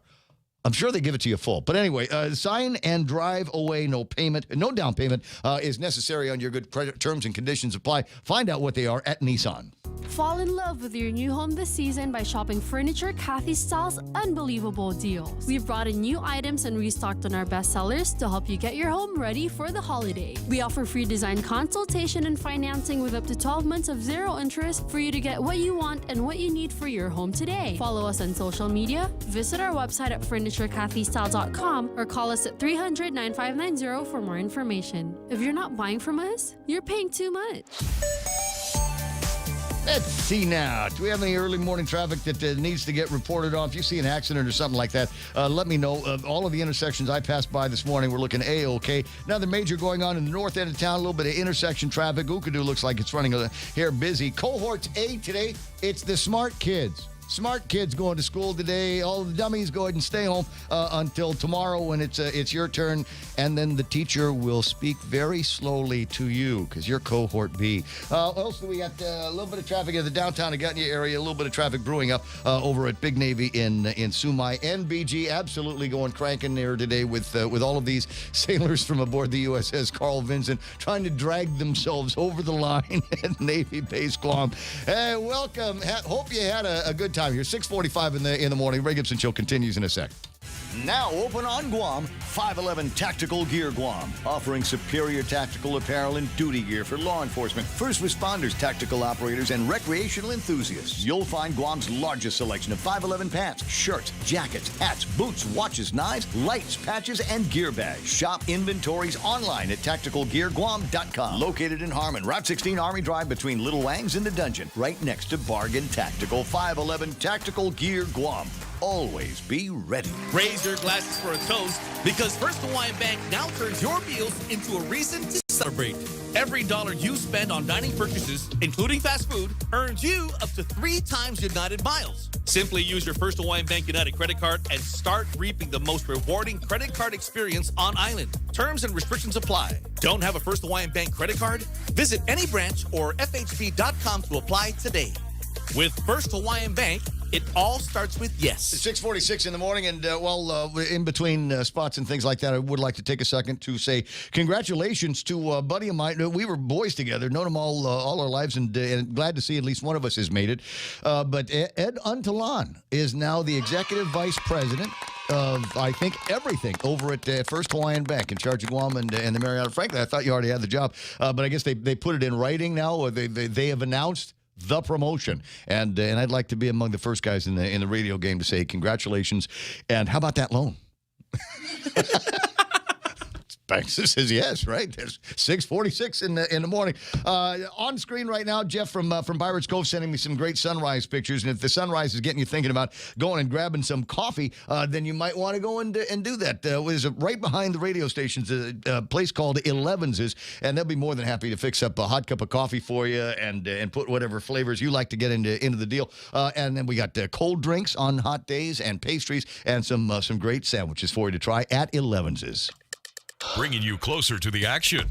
I'm sure they give it to you full. But anyway, sign and drive away. No down payment is necessary on your good credit. Terms and conditions apply. Find out what they are at Nissan. Fall in love with your new home this season by shopping Furniture Cathy Style's unbelievable deals. We've brought in new items and restocked on our bestsellers to help you get your home ready for the holiday. We offer free design consultation and financing with up to 12 months of 0 interest for you to get what you want and what you need for your home today. Follow us on social media, visit our website at FurnitureCathyStyle.com, or call us at 300-9590 for more information. If you're not buying from us, you're paying too much. Let's see now. Do we have any early morning traffic that needs to get reported on? If you see an accident or something like that, let me know. All of the intersections I passed by this morning, we're looking A-OK. Another major going on in the north end of town, a little bit of intersection traffic. Ukadu looks like it's running a hair busy. Cohort A today, it's the smart kids. Smart kids going to school today. All the dummies go ahead and stay home until tomorrow when it's your turn. And then the teacher will speak very slowly to you because you're cohort B. What else do we got? A little bit of traffic in the downtown Agutnia area. A little bit of traffic brewing up over at Big Navy in Sumai. NBG absolutely going cranking there today with all of these sailors from aboard the USS Carl Vinson trying to drag themselves over the line at Navy Base Guam. Hey, welcome. Hope you had a good time here. 6:45 in the morning. Ray Gibson Show continues in a sec. Now open on Guam, 511 Tactical Gear Guam, offering superior tactical apparel and duty gear for law enforcement, first responders, tactical operators, and recreational enthusiasts. You'll find Guam's largest selection of 511 pants, shirts, jackets, hats, boots, watches, knives, lights, patches, and gear bags. Shop inventories online at tacticalgearguam.com. Located in Harmon, Route 16 Army Drive between Little Wangs and the Dungeon, right next to Bargain Tactical. 511 Tactical Gear Guam. always be ready. Raise your glasses for a toast because First Hawaiian Bank now turns your meals into a reason to celebrate. Every dollar you spend on dining purchases, including fast food, earns you up to 3 times United miles. Simply use your First Hawaiian Bank United credit card and start reaping the most rewarding credit card experience on island. Terms and restrictions apply. Don't have a First Hawaiian Bank credit card? Visit any branch or FHB.com to apply today. With First Hawaiian Bank, it all starts with yes. 6:46 in the morning, and in between spots and things like that, I would like to take a second to say congratulations to a buddy of mine. We were boys together, known him all our lives, and glad to see at least one of us has made it. But Ed Untalan is now the executive vice president of, I think, everything over at First Hawaiian Bank, in charge of Guam and the Mariana. Frankly, I thought you already had the job, but I guess they put it in writing now, or they have announced the promotion, and I'd like to be among the first guys in the radio game to say congratulations. And how about that loan? Banks says yes, right? There's 6:46 in the morning. On screen right now, Jeff from Pirates Cove sending me some great sunrise pictures. And if the sunrise is getting you thinking about going and grabbing some coffee, then you might want to go and do that. It was right behind the radio stations, a place called 11's, and they'll be more than happy to fix up a hot cup of coffee for you and put whatever flavors you like to get into the deal. And then we got cold drinks on hot days and pastries and some great sandwiches for you to try at 11's. Bringing you closer to the action.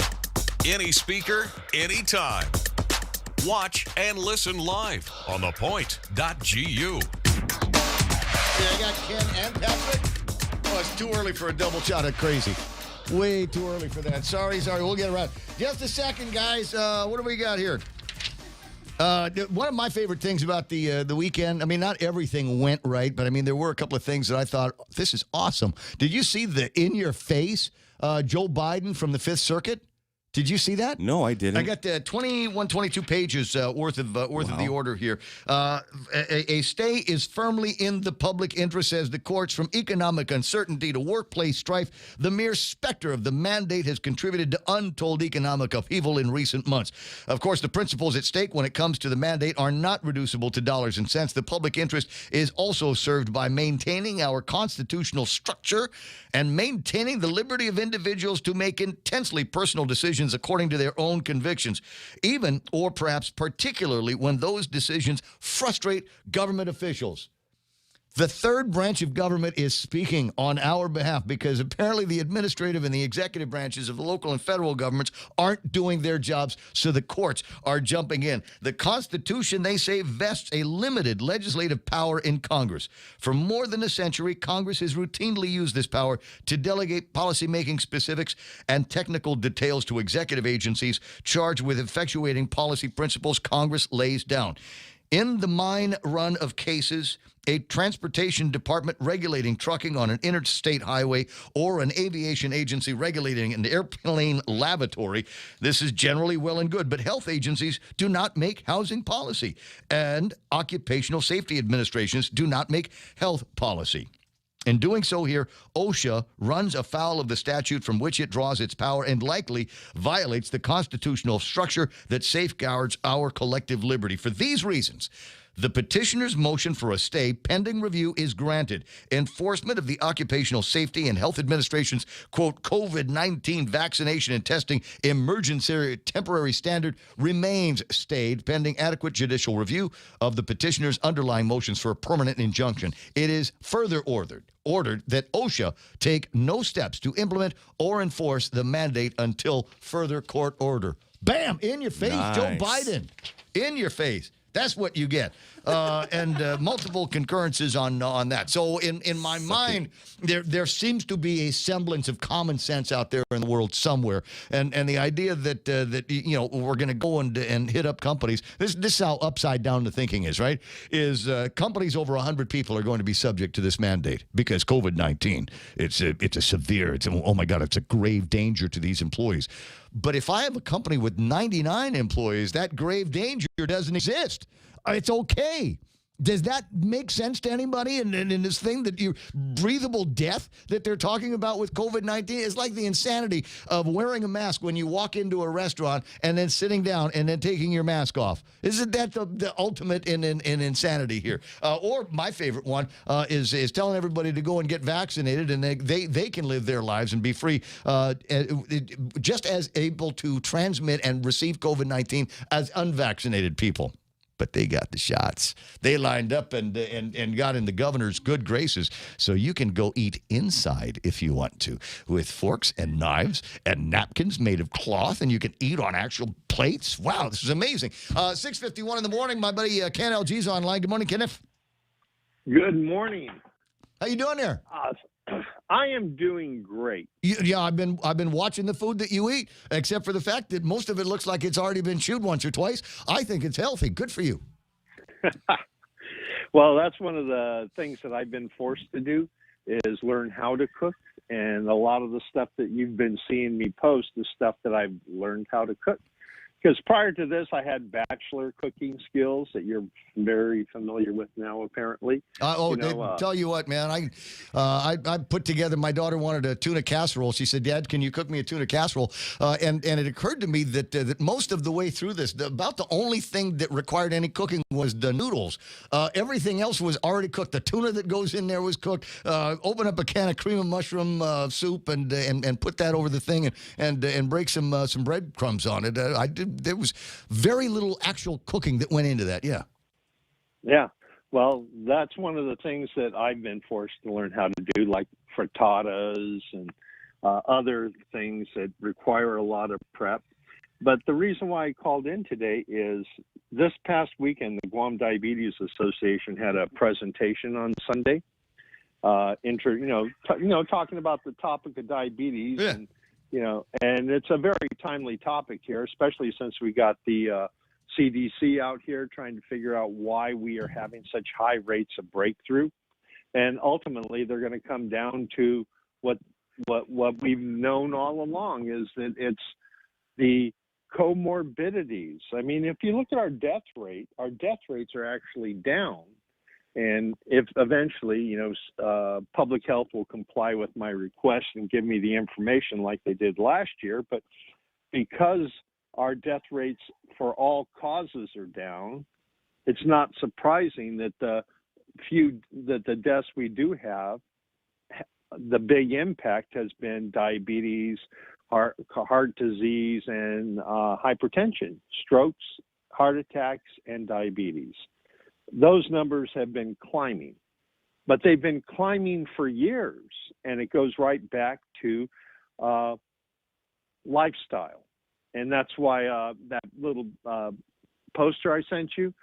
Any speaker, anytime. Watch and listen live on thepoint.gu. Yeah, I got Ken and Patrick. Oh, it's too early for a double shot of crazy. Way too early for that. Sorry. We'll get around. Just a second, guys. What do we got here? One of my favorite things about the weekend, I mean, not everything went right, but I mean, there were a couple of things that I thought, this is awesome. Did you see the in-your-face Joe Biden from the Fifth Circuit? Did you see that? No, I didn't. I got 22 pages worth of the order here. A stay is firmly in the public interest as the courts, from economic uncertainty to workplace strife. The mere specter of the mandate has contributed to untold economic upheaval in recent months. Of course, the principles at stake when it comes to the mandate are not reducible to dollars and cents. The public interest is also served by maintaining our constitutional structure and maintaining the liberty of individuals to make intensely personal decisions according to their own convictions, even or perhaps particularly when those decisions frustrate government officials. The third branch of government is speaking on our behalf because apparently the administrative and the executive branches of the local and federal governments aren't doing their jobs, so the courts are jumping in. The Constitution, they say, vests a limited legislative power in Congress. For more than a century, Congress has routinely used this power to delegate policymaking specifics and technical details to executive agencies charged with effectuating policy principles Congress lays down. In the mine run of cases, a transportation department regulating trucking on an interstate highway or an aviation agency regulating an airplane lavatory, this is generally well and good, but health agencies do not make housing policy, and occupational safety administrations do not make health policy. In doing so here, OSHA runs afoul of the statute from which it draws its power and likely violates the constitutional structure that safeguards our collective liberty. For these reasons, the petitioner's motion for a stay pending review is granted. Enforcement of the Occupational Safety and Health Administration's, quote, COVID-19 vaccination and testing emergency temporary standard remains stayed pending adequate judicial review of the petitioner's underlying motions for a permanent injunction. It is further ordered that OSHA take no steps to implement or enforce the mandate until further court order. Bam! In your face, nice. Joe Biden. In your face. That's what you get. And multiple concurrences on that. So in my mind, there seems to be a semblance of common sense out there in the world somewhere. And the idea that you know, we're going to go and hit up companies. This is how upside down the thinking is, right? Is companies over 100 people are going to be subject to this mandate because COVID-19, it's oh my God, it's a grave danger to these employees. But if I have a company with 99 employees, that grave danger doesn't exist. It's okay. Does that make sense to anybody? And in this thing that you breathable death that they're talking about with COVID-19 is like the insanity of wearing a mask when you walk into a restaurant and then sitting down and then taking your mask off. Isn't that the ultimate in insanity here? Or my favorite one is telling everybody to go and get vaccinated and they can live their lives and be free, just as able to transmit and receive COVID-19 as unvaccinated people. But they got the shots. They lined up and got in the governor's good graces. So you can go eat inside if you want to, with forks and knives and napkins made of cloth, and you can eat on actual plates. Wow, this is amazing. 6:51 in the morning. My buddy Ken LG's online. Good morning, Kenneth. Good morning. How you doing there? I am doing great. Yeah, I've been watching the food that you eat, except for the fact that most of it looks like it's already been chewed once or twice. I think it's healthy. Good for you. Well, that's one of the things that I've been forced to do is learn how to cook. And a lot of the stuff that you've been seeing me post is stuff that I've learned how to cook. Because prior to this, I had bachelor cooking skills that you're very familiar with now, apparently. Tell you what, man, I put together, my daughter wanted a tuna casserole. She said, Dad, can you cook me a tuna casserole? And it occurred to me that most of the way through this, about the only thing that required any cooking was the noodles. Everything else was already cooked. The tuna that goes in there was cooked. Open up a can of cream of mushroom soup and put that over the thing and break some breadcrumbs on it. There was very little actual cooking that went into that. Yeah. Yeah. Well, that's one of the things that I've been forced to learn how to do, like frittatas and other things that require a lot of prep. But the reason why I called in today is this past weekend, the Guam Diabetes Association had a presentation on Sunday, talking about the topic of diabetes. Yeah. And it's a very timely topic here, especially since we got the CDC out here trying to figure out why we are having such high rates of breakthrough. And ultimately, they're going to come down to what we've known all along is that it's the comorbidities. I mean, if you look at our death rates are actually down. And if eventually, public health will comply with my request and give me the information like they did last year, but because our death rates for all causes are down, it's not surprising that the deaths we do have, the big impact has been diabetes, heart disease, and hypertension, strokes, heart attacks, and diabetes. Those numbers have been climbing, but they've been climbing for years, and it goes right back to lifestyle. And that's why that little poster I sent you,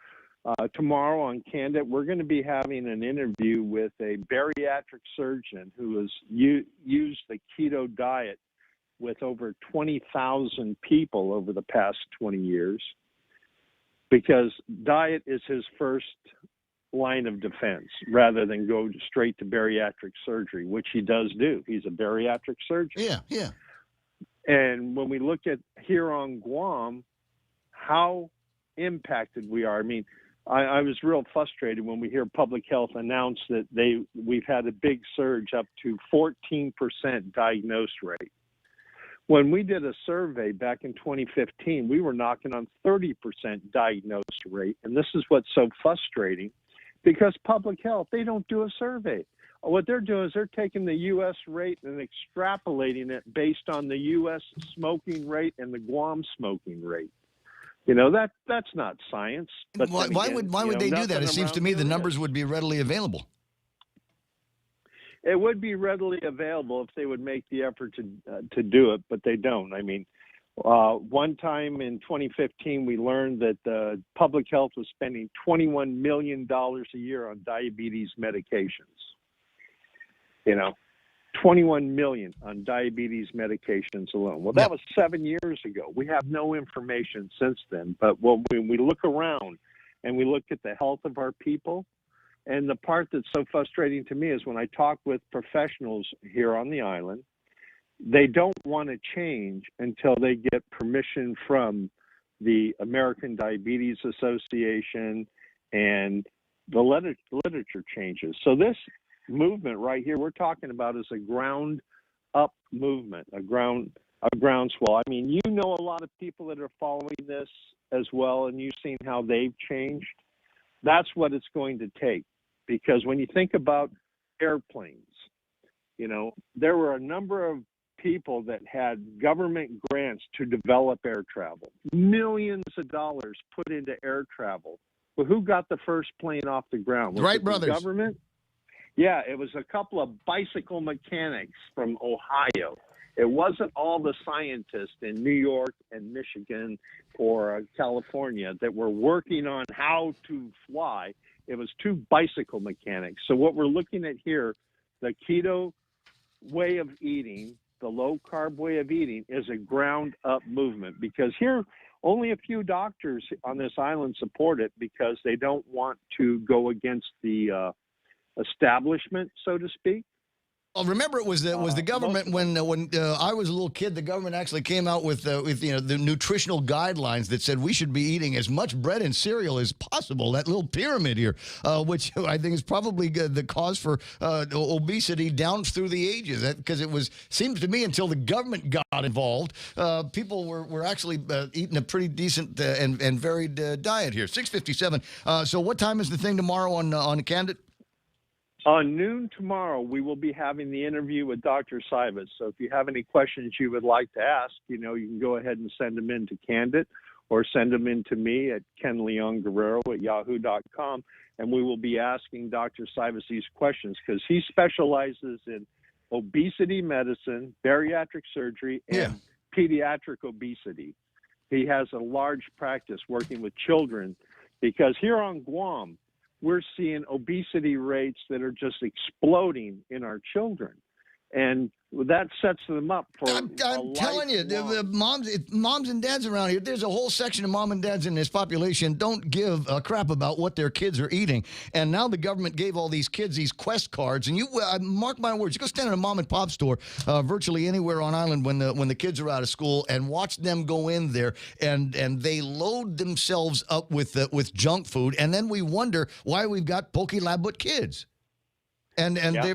tomorrow on Candid, we're going to be having an interview with a bariatric surgeon who has used the keto diet with over 20,000 people over the past 20 years. Because diet is his first line of defense rather than go straight to bariatric surgery, which he does do. He's a bariatric surgeon. Yeah. And when we look at here on Guam, how impacted we are. I mean, I was real frustrated when we hear public health announce that we've had a big surge up to 14% diagnosed rate. When we did a survey back in 2015, we were knocking on 30% diagnosed rate. And this is what's so frustrating because public health, they don't do a survey. What they're doing is they're taking the U.S. rate and extrapolating it based on the U.S. smoking rate and the Guam smoking rate. That's not science. But why would they do that? It seems to me the numbers would be readily available. It would be readily available if they would make the effort to do it, but they don't. I mean, one time in 2015, we learned that public health was spending $21 million a year on diabetes medications. $21 million on diabetes medications alone. Well, that was 7 years ago. We have no information since then. But when we look around and we look at the health of our people, and the part that's so frustrating to me is when I talk with professionals here on the island, they don't want to change until they get permission from the American Diabetes Association and the literature changes. So this movement right here we're talking about is a ground up movement, a groundswell. I mean, you know a lot of people that are following this as well, and you've seen how they've changed. That's what it's going to take, because when you think about airplanes, you know, there were a number of people that had government grants to develop air travel, millions of dollars put into air travel. But who got the first plane off the ground? Was Wright it brothers. The government? Yeah, it was a couple of bicycle mechanics from Ohio. It wasn't all the scientists in New York and Michigan or California that were working on how to fly. It was two bicycle mechanics. So what we're looking at here, the keto way of eating, the low-carb way of eating, is a ground-up movement, because here only a few doctors on this island support it because they don't want to go against the establishment, so to speak. Well, remember, it was the government when I was a little kid. The government actually came out with the nutritional guidelines that said we should be eating as much bread and cereal as possible. That little pyramid here, which I think is probably the cause for obesity down through the ages. Because seems to me, until the government got involved, people were actually eating a pretty decent and varied diet here. 6:57. So what time is the thing tomorrow on Candid? On noon tomorrow, we will be having the interview with Dr. Sivas. So if you have any questions you would like to ask, you can go ahead and send them in to Candid, or send them in to me at kenleonguerrero@yahoo.com, and we will be asking Dr. Sivas these questions, because he specializes in obesity medicine, bariatric surgery, and pediatric obesity. He has a large practice working with children, because here on Guam, we're seeing obesity rates that are just exploding in our children. And that sets them up for I'm telling you, the moms and dads around here, there's a whole section of mom and dads in this population don't give a crap about what their kids are eating. And now the government gave all these kids these Quest cards. And you mark my words, you go stand in a mom and pop store virtually anywhere on island when the kids are out of school, and watch them go in there and they load themselves up with junk food. And then we wonder why we've got Poke Labut kids. And they,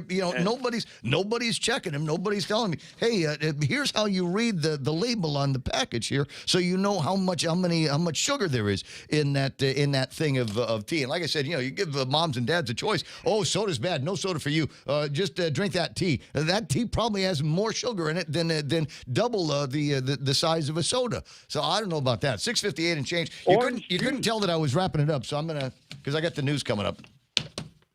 nobody's checking them. Nobody's telling me, hey, here's how you read the label on the package here, so you know how much sugar there is in that thing of tea. And like I said, you give moms and dads a choice. Oh, soda's bad. No soda for you. Just drink that tea. That tea probably has more sugar in it than double the size of a soda. So I don't know about that. 6:58 and change. You couldn't tell that I was wrapping it up, so I'm gonna, because I got the news coming up.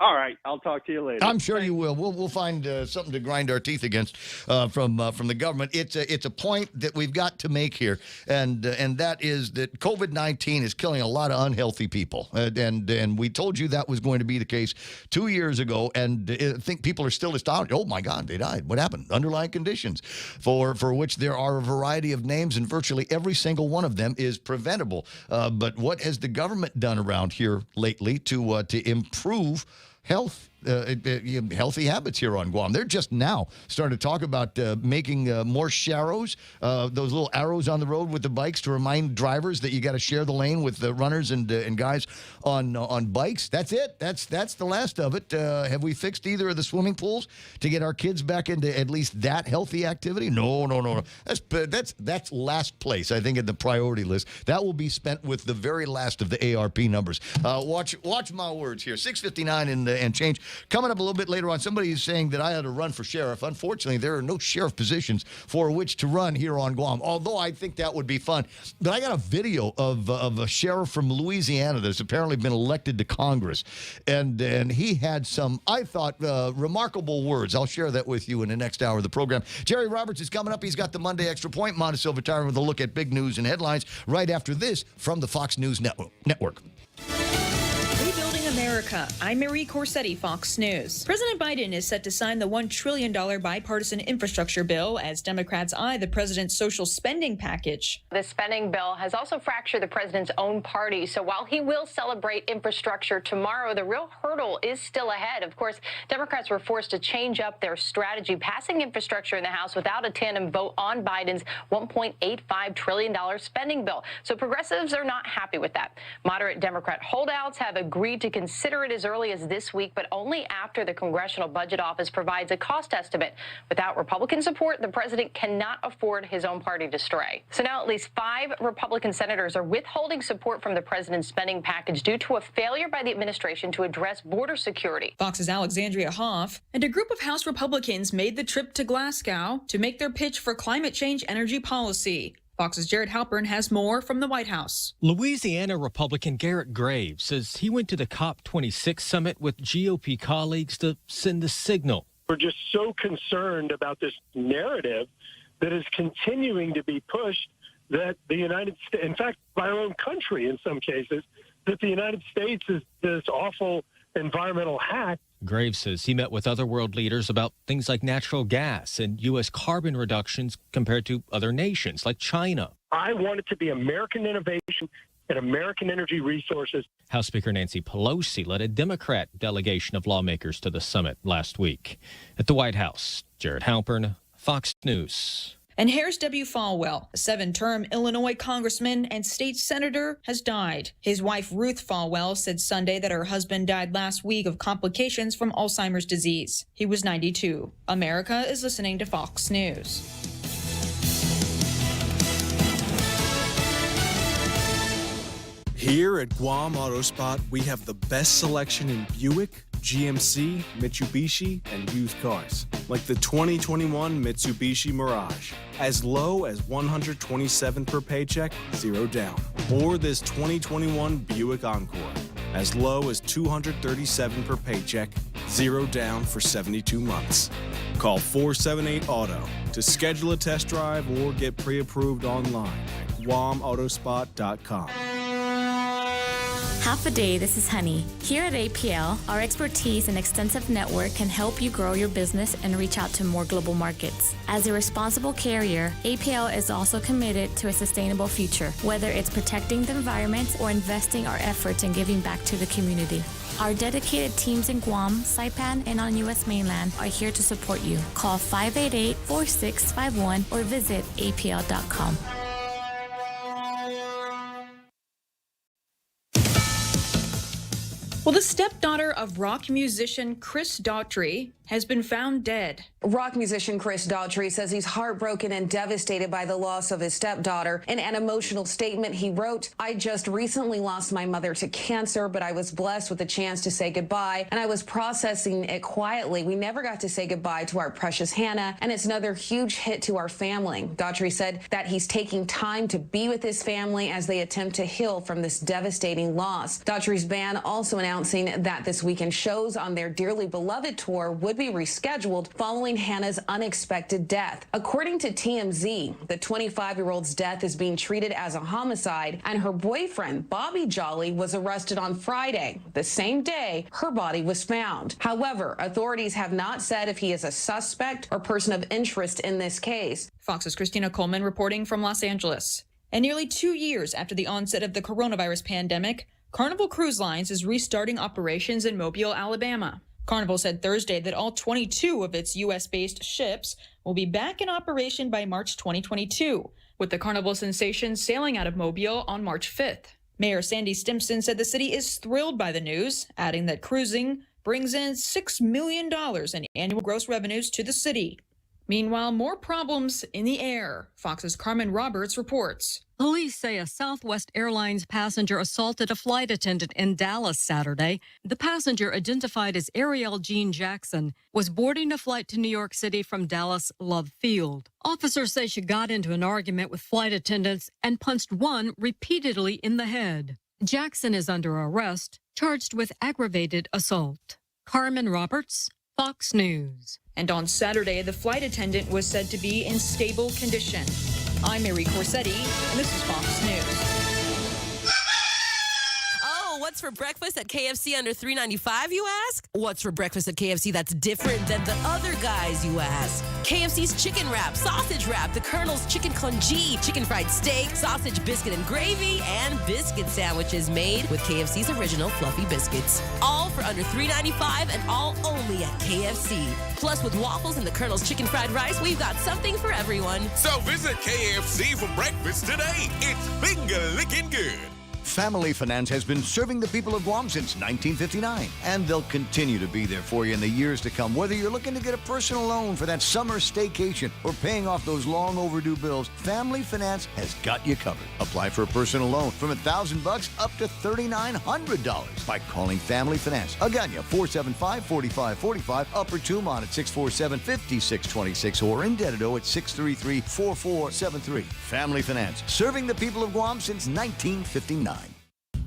All right, I'll talk to you later. I'm sure you will. We'll find something to grind our teeth against from the government. It's a point that we've got to make here, and that is that COVID-19 is killing a lot of unhealthy people, and we told you that was going to be the case 2 years ago, and I think people are still astounded. Oh my God, they died. What happened? Underlying conditions, for which there are a variety of names, and virtually every single one of them is preventable. But what has the government done around here lately to improve healthy habits here on Guam? They're just now starting to talk about making more sharrows, those little arrows on the road with the bikes to remind drivers that you got to share the lane with the runners and guys on bikes. That's it. That's the last of it. Have we fixed either of the swimming pools to get our kids back into at least that healthy activity? No. That's last place, I think, in the priority list. That will be spent with the very last of the ARP numbers. Watch my words here. 6:59 and change. Coming up a little bit later on, somebody is saying that I had to run for sheriff. Unfortunately, there are no sheriff positions for which to run here on Guam, although I think that would be fun. But I got a video of a sheriff from Louisiana that's apparently been elected to Congress, and he had some, I thought, remarkable words. I'll share that with you in the next hour of the program. Jerry Roberts is coming up. He's got the Monday Extra Point. Montecito Tyron with a look at big news and headlines right after this from the Fox News Network. Rebuilding America. I'm Marie Corsetti, Fox News. President Biden is set to sign the $1 trillion bipartisan infrastructure bill as Democrats eye the president's social spending package. The spending bill has also fractured the president's own party. So while he will celebrate infrastructure tomorrow, the real hurdle is still ahead. Of course, Democrats were forced to change up their strategy, passing infrastructure in the House without a tandem vote on Biden's $1.85 trillion spending bill. So progressives are not happy with that. Moderate Democrat holdouts have agreed to consider it as early as this week, but only after the Congressional Budget Office provides a cost estimate. Without Republican support, the president cannot afford his own party to stray. So now at least 5 Republican senators are withholding support from the president's spending package due to a failure by the administration to address border security. Fox's Alexandria Hoff and a group of House Republicans made the trip to Glasgow to make their pitch for climate change energy policy. Fox's Jared Halpern has more from the White House. Louisiana Republican Garrett Graves says he went to the COP26 summit with GOP colleagues to send the signal. We're just so concerned about this narrative that is continuing to be pushed that the United States, in fact, by our own country in some cases, that the United States is this awful environmental hack. Graves says he met with other world leaders about things like natural gas and U.S. carbon reductions compared to other nations like China. I want it to be American innovation and American energy resources. House Speaker Nancy Pelosi led a Democrat delegation of lawmakers to the summit last week. At the White House, Jared Halpern, Fox News. And Harris W. Falwell, a 7-term Illinois congressman and state senator, has died. His wife, Ruth Falwell, said Sunday that her husband died last week of complications from Alzheimer's disease. He was 92. America is listening to Fox News. Here at Guam Auto Spot, we have the best selection in Buick, GMC, Mitsubishi, and used cars, like the 2021 Mitsubishi Mirage, as low as $127 per paycheck, 0 down. Or this 2021 Buick Encore, as low as $237 per paycheck, 0 down for 72 months. Call 478-AUTO to schedule a test drive or get pre-approved online at guamautospot.com. Half a day, this is Honey. Here at APL, our expertise and extensive network can help you grow your business and reach out to more global markets. As a responsible carrier, APL is also committed to a sustainable future, whether it's protecting the environment or investing our efforts in giving back to the community. Our dedicated teams in Guam, Saipan, and on U.S. mainland are here to support you. Call 588-4651 or visit apl.com. Well, the stepdaughter of rock musician Chris Daughtry has been found dead. Rock musician Chris Daughtry says he's heartbroken and devastated by the loss of his stepdaughter. In an emotional statement, he wrote, "I just recently lost my mother to cancer, but I was blessed with a chance to say goodbye, and I was processing it quietly. We never got to say goodbye to our precious Hannah, and it's another huge hit to our family." Daughtry said that he's taking time to be with his family as they attempt to heal from this devastating loss. Daughtry's band also announcing that this weekend shows on their Dearly Beloved tour would be rescheduled following Hannah's unexpected death. According to TMZ, the 25-year-old's death is being treated as a homicide, and her boyfriend, Bobby Jolly, was arrested on Friday, the same day her body was found. However, authorities have not said if he is a suspect or person of interest in this case. Fox's Christina Coleman reporting from Los Angeles. And nearly 2 years after the onset of the coronavirus pandemic, Carnival Cruise Lines is restarting operations in Mobile, Alabama. Carnival said Thursday that all 22 of its U.S.-based ships will be back in operation by March 2022, with the Carnival sensation sailing out of Mobile on March 5th. Mayor Sandy Stimpson said the city is thrilled by the news, adding that cruising brings in $6 million in annual gross revenues to the city. Meanwhile, more problems in the air. Fox's Carmen Roberts reports. Police say a Southwest Airlines passenger assaulted a flight attendant in Dallas Saturday. The passenger, identified as Ariel Jean Jackson, was boarding a flight to New York City from Dallas Love Field. Officers say she got into an argument with flight attendants and punched one repeatedly in the head. Jackson is under arrest, charged with aggravated assault. Carmen Roberts, Fox News. And on Saturday, the flight attendant was said to be in stable condition. I'm Mary Corsetti, and this is Fox News. Oh, what's for breakfast at KFC under $3.95, you ask? What's for breakfast at KFC that's different than the other guys, you ask? KFC's chicken wrap, sausage wrap, the Colonel's chicken congee, chicken fried steak, sausage biscuit and gravy, and biscuit sandwiches made with KFC's original fluffy biscuits. All for under $3.95 and all only at KFC. Plus, with waffles and the Colonel's chicken fried rice, we've got something for everyone. So visit KFC for breakfast today. It's finger licking good. Family Finance has been serving the people of Guam since 1959, and they'll continue to be there for you in the years to come. Whether you're looking to get a personal loan for that summer staycation or paying off those long overdue bills, Family Finance has got you covered. Apply for a personal loan from $1,000 up to $3,900 by calling Family Finance. Again, 475-4545, Upper Tumon at 647-5626, or in Dededo at 633-4473. Family Finance, serving the people of Guam since 1959.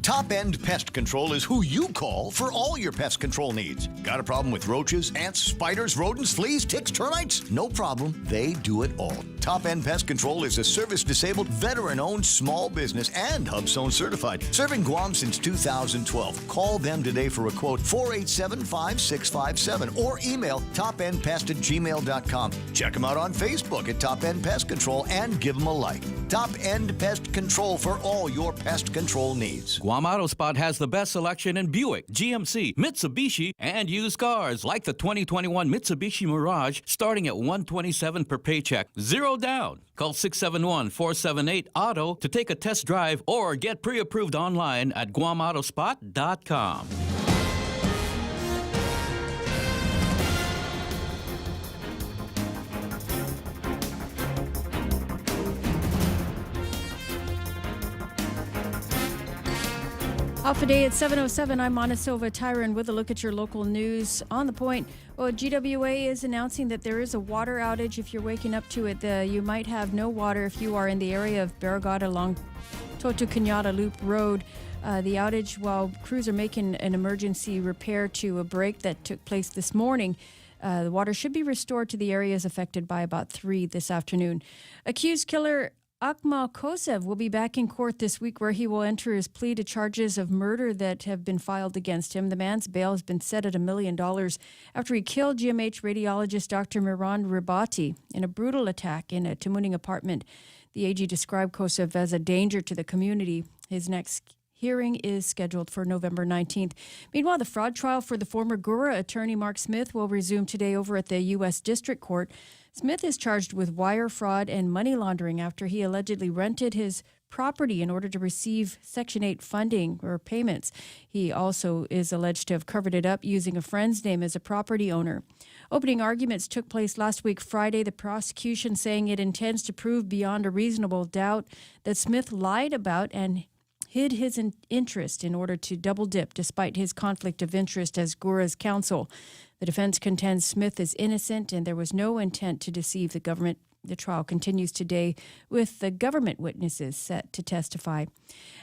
Top End Pest Control is who you call for all your pest control needs. Got a problem with roaches, ants, spiders, rodents, fleas, ticks, termites? No problem. They do it all. Top End Pest Control is a service-disabled, veteran-owned small business and HubZone certified. Serving Guam since 2012. Call them today for a quote, 487-5657, or email topendpest@gmail.com. Check them out on Facebook at Top End Pest Control and give them a like. Top End Pest Control for all your pest control needs. Guam Auto Spot has the best selection in Buick, GMC, Mitsubishi, and used cars like the 2021 Mitsubishi Mirage starting at $127 per paycheck. Zero down. Call 671-478-AUTO to take a test drive or get pre-approved online at guamautospot.com. Off a day at 7:07, I'm Montesova Tyron with a look at your local news. On the point, well, GWA is announcing that there is a water outage. If you're waking up to it, you might have no water if you are in the area of Barragata along Totu Cañada Loop Road. The outage, while crews are making an emergency repair to a break that took place this morning, the water should be restored to the areas affected by about 3 this afternoon. Accused killer Akmal Kosev will be back in court this week, where he will enter his plea to charges of murder that have been filed against him. The man's bail has been set at $1 million after he killed GMH radiologist Dr. Miran Ribati in a brutal attack in a Tamuning apartment. The AG described Kosev as a danger to the community. His next hearing is scheduled for November 19th. Meanwhile, the fraud trial for the former Gura attorney Mark Smith will resume today over at the U.S. District Court. Smith is charged with wire fraud and money laundering after he allegedly rented his property in order to receive Section 8 funding or payments. He also is alleged to have covered it up using a friend's name as a property owner. Opening arguments took place last week Friday, the prosecution saying it intends to prove beyond a reasonable doubt that Smith lied about and hid his interest in order to double dip despite his conflict of interest as Gura's counsel. The defense contends Smith is innocent and there was no intent to deceive the government. The trial continues today with the government witnesses set to testify.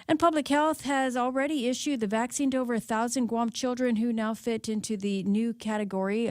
And Public Health has already issued the vaccine to over 1,000 Guam children who now fit into the new category,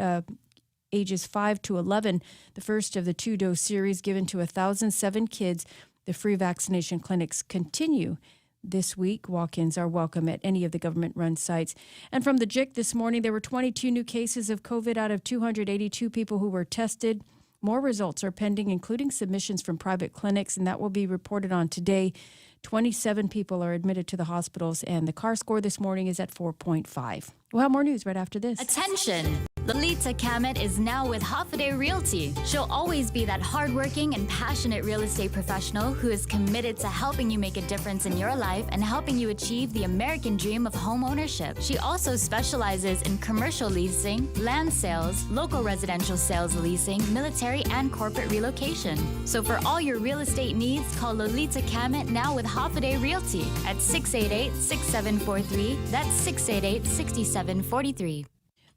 ages 5 to 11, the first of the 2-dose series given to 1,007 kids. The free vaccination clinics continue this week. Walk-ins are welcome at any of the government-run sites. And from the JIC this morning, there were 22 new cases of COVID out of 282 people who were tested. More results are pending, including submissions from private clinics, and that will be reported on today. 27 people are admitted to the hospitals, and the CAR score this morning is at 4.5. We'll have more news right after this. Attention! Lolita Kamet is now with Hafaday Realty. She'll always be that hardworking and passionate real estate professional who is committed to helping you make a difference in your life and helping you achieve the American dream of home ownership. She also specializes in commercial leasing, land sales, local residential sales leasing, military and corporate relocation. So for all your real estate needs, call Lolita Kamet now with Hafaday Realty at 688-6743. That's 688-6743.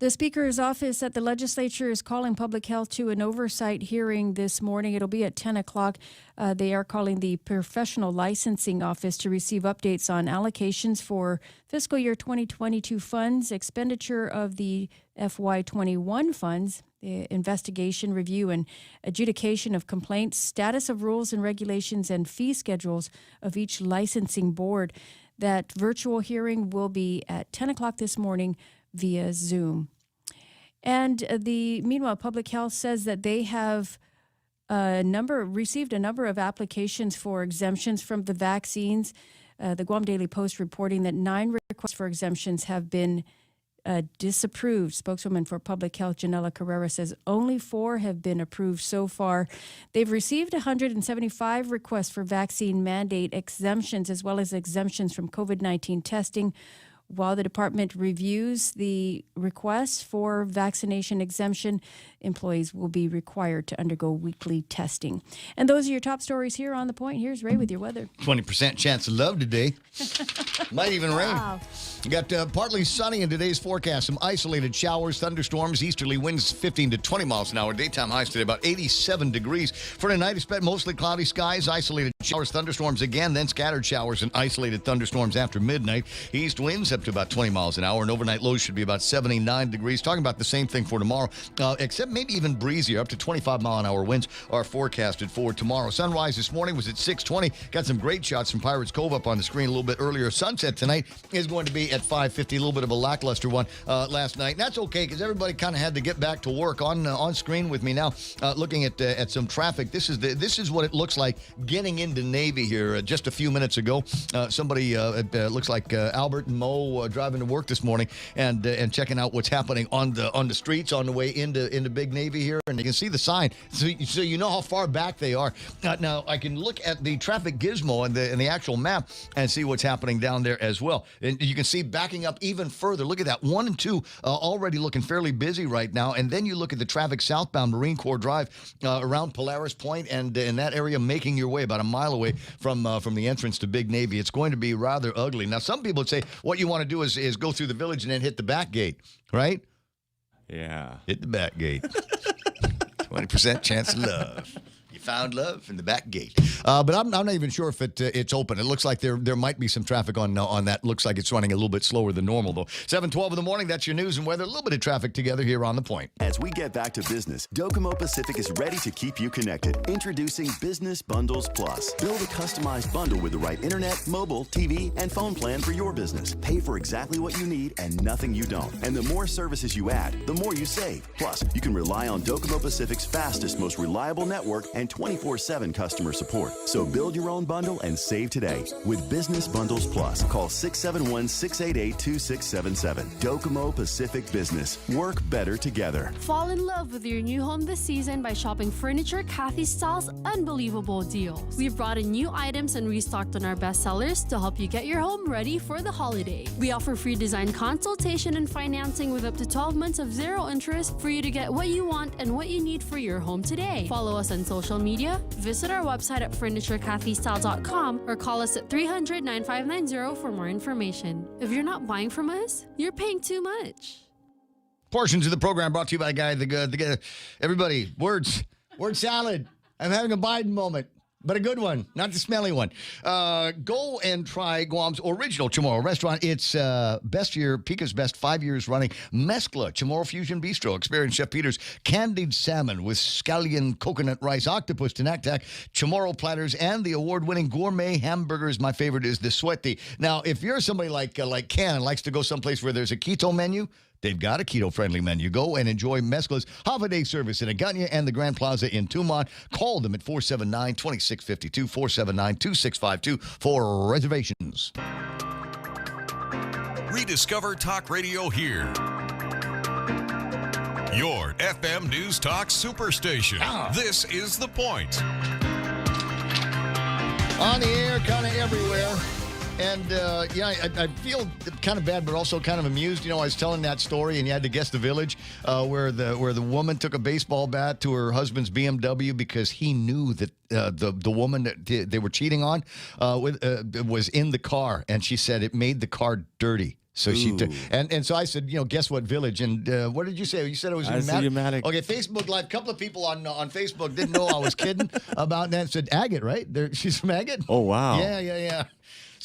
The Speaker's office at the legislature is calling Public Health to an oversight hearing this morning. It'll be at 10 o'clock. They are calling the Professional Licensing Office to receive updates on allocations for fiscal year 2022 funds, expenditure of the FY21 funds, the investigation, review, and adjudication of complaints, status of rules and regulations, and fee schedules of each licensing board. That virtual hearing will be at 10 o'clock this morning via Zoom. And meanwhile, Public Health says that they have received a number of applications for exemptions from the vaccines. The Guam Daily Post reporting that 9 requests for exemptions have been disapproved. Spokeswoman for Public Health Janela Carrera says only 4 have been approved so far. They've received 175 requests for vaccine mandate exemptions as well as exemptions from COVID-19 testing. While the department reviews the requests for vaccination exemption, employees will be required to undergo weekly testing. And those are your top stories here on The Point. Here's Ray with your weather. 20% chance of love today. Might even rain. Wow. You got partly sunny in today's forecast. Some isolated showers, thunderstorms, easterly winds 15 to 20 miles an hour. Daytime highs today about 87 degrees. For tonight, expect mostly cloudy skies, isolated showers, thunderstorms again, then scattered showers and isolated thunderstorms after midnight. East winds up to about 20 miles an hour, and overnight lows should be about 79 degrees. Talking about the same thing for tomorrow, except maybe even breezier. Up to 25 mile an hour winds are forecasted for tomorrow. Sunrise this morning was at 6:20. Got some great shots from Pirates Cove up on the screen a little bit earlier. Sunset tonight is going to be at 5:50. A little bit of a lackluster one last night. And that's okay because everybody kind of had to get back to work. On screen with me now, looking at some traffic. This is what it looks like getting into Navy here. Just a few minutes ago, somebody looks like Albert and Mo driving to work this morning and checking out what's happening on the streets on the way into Big Navy here, and you can see the sign, so you know how far back they are. Now I can look at the traffic gizmo and the actual map and see what's happening down there as well. And you can see backing up even further. Look at that, 1 and 2 already looking fairly busy right now. And then you look at the traffic southbound Marine Corps Drive around Polaris Point and in that area, making your way about a mile away from the entrance to Big Navy. It's going to be rather ugly. Now, some people would say what you want to do is go through the village and then hit the back gate, right? Yeah. Hit the back gate. 20% chance of love. You found love in the back gate. But I'm not even sure if it's open. It looks like there might be some traffic on that. Looks like it's running a little bit slower than normal, though. 7:12 in the morning, that's your news and weather. A little bit of traffic together here on The Point. As we get back to business, Docomo Pacific is ready to keep you connected. Introducing Business Bundles Plus. Build a customized bundle with the right internet, mobile, TV, and phone plan for your business. Pay for exactly what you need and nothing you don't. And the more services you add, the more you save. Plus, you can rely on Docomo Pacific's fastest, most reliable network and 24/7 customer support. So build your own bundle and save today with Business Bundles Plus. Call 671-688-2677. Docomo Pacific Business. Work better together. Fall in love with your new home this season by shopping Furniture Kathy Styles' unbelievable deals. We've brought in new items and restocked on our bestsellers to help you get your home ready for the holiday. We offer free design consultation and financing with up to 12 months of zero interest for you to get what you want and what you need for your home today. Follow us on social media, visit our website at FurnitureKathyStyle.com or call us at 300-9590 for more information. If you're not buying from us, you're paying too much. Portions of the program brought to you by the guy. Everybody, word salad. I'm having a Biden moment, but a good one, not the smelly one. Go and try Guam's original Chamorro restaurant. It's Pika's best 5 years running Mezcla Chamorro Fusion Bistro. Experience Chef Peter's candied salmon with scallion coconut rice, octopus tinactac, Chamorro platters, and the award-winning gourmet hamburgers. My favorite is the Sweaty. Now, if you're somebody like Ken and likes to go someplace where there's a keto menu, they've got a keto-friendly menu. Go and enjoy Mezcla's half-a-day service in Agana and the Grand Plaza in Tumon. Call them at 479-2652, 479-2652 for reservations. Rediscover Talk Radio here. Your FM News Talk Superstation. This is The Point. On the air, kind of everywhere. And, I feel kind of bad, but also kind of amused. I was telling that story, and you had to guess the village where the woman took a baseball bat to her husband's BMW because he knew that the woman that they were cheating on was in the car, and she said it made the car dirty. So she and so I said, guess what village? And what did you say? You said it was in Matic. Okay, Facebook Live. A couple of people on Facebook didn't know I was kidding about that. Said Agate, right? She's from Agate. Oh wow. Yeah.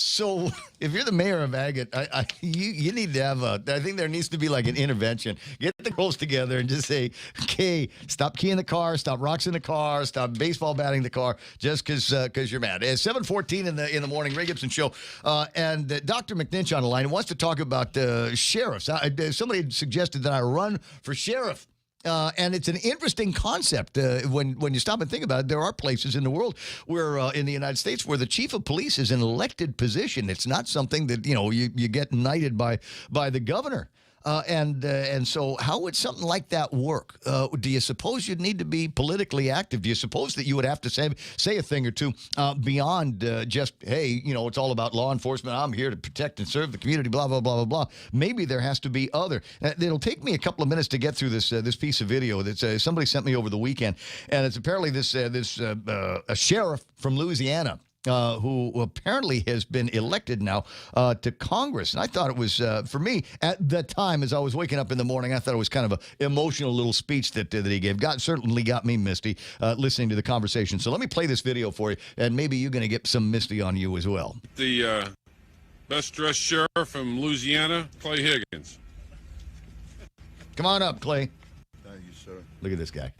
So if you're the mayor of Agate, you need to have I think there needs to be like an intervention. Get the girls together and just say, okay, stop keying the car, stop rocks in the car, stop baseball batting the car just because you're mad. It's 7:14 in the morning, Ray Gibson Show. And Dr. McNinch on the line wants to talk about sheriffs. Somebody had suggested that I run for sheriff. And it's an interesting concept when you stop and think about it. There are places in the world where, in the United States, where the chief of police is an elected position. It's not something that you get knighted by the governor. And so how would something like that work? Do you suppose you'd need to be politically active? Do you suppose that you would have to say a thing or two beyond just, hey, it's all about law enforcement. I'm here to protect and serve the community, blah, blah, blah, blah, blah. Maybe there has to be other. It'll take me a couple of minutes to get through this piece of video that somebody sent me over the weekend. And it's apparently a sheriff from Louisiana who apparently has been elected now to Congress. And I thought it was, for me, at the time, as I was waking up in the morning, I thought it was kind of an emotional little speech that he gave. Certainly got me misty listening to the conversation. So let me play this video for you, and maybe you're going to get some misty on you as well. The best-dressed sheriff from Louisiana, Clay Higgins. Come on up, Clay. Thank you, sir. Look at this guy.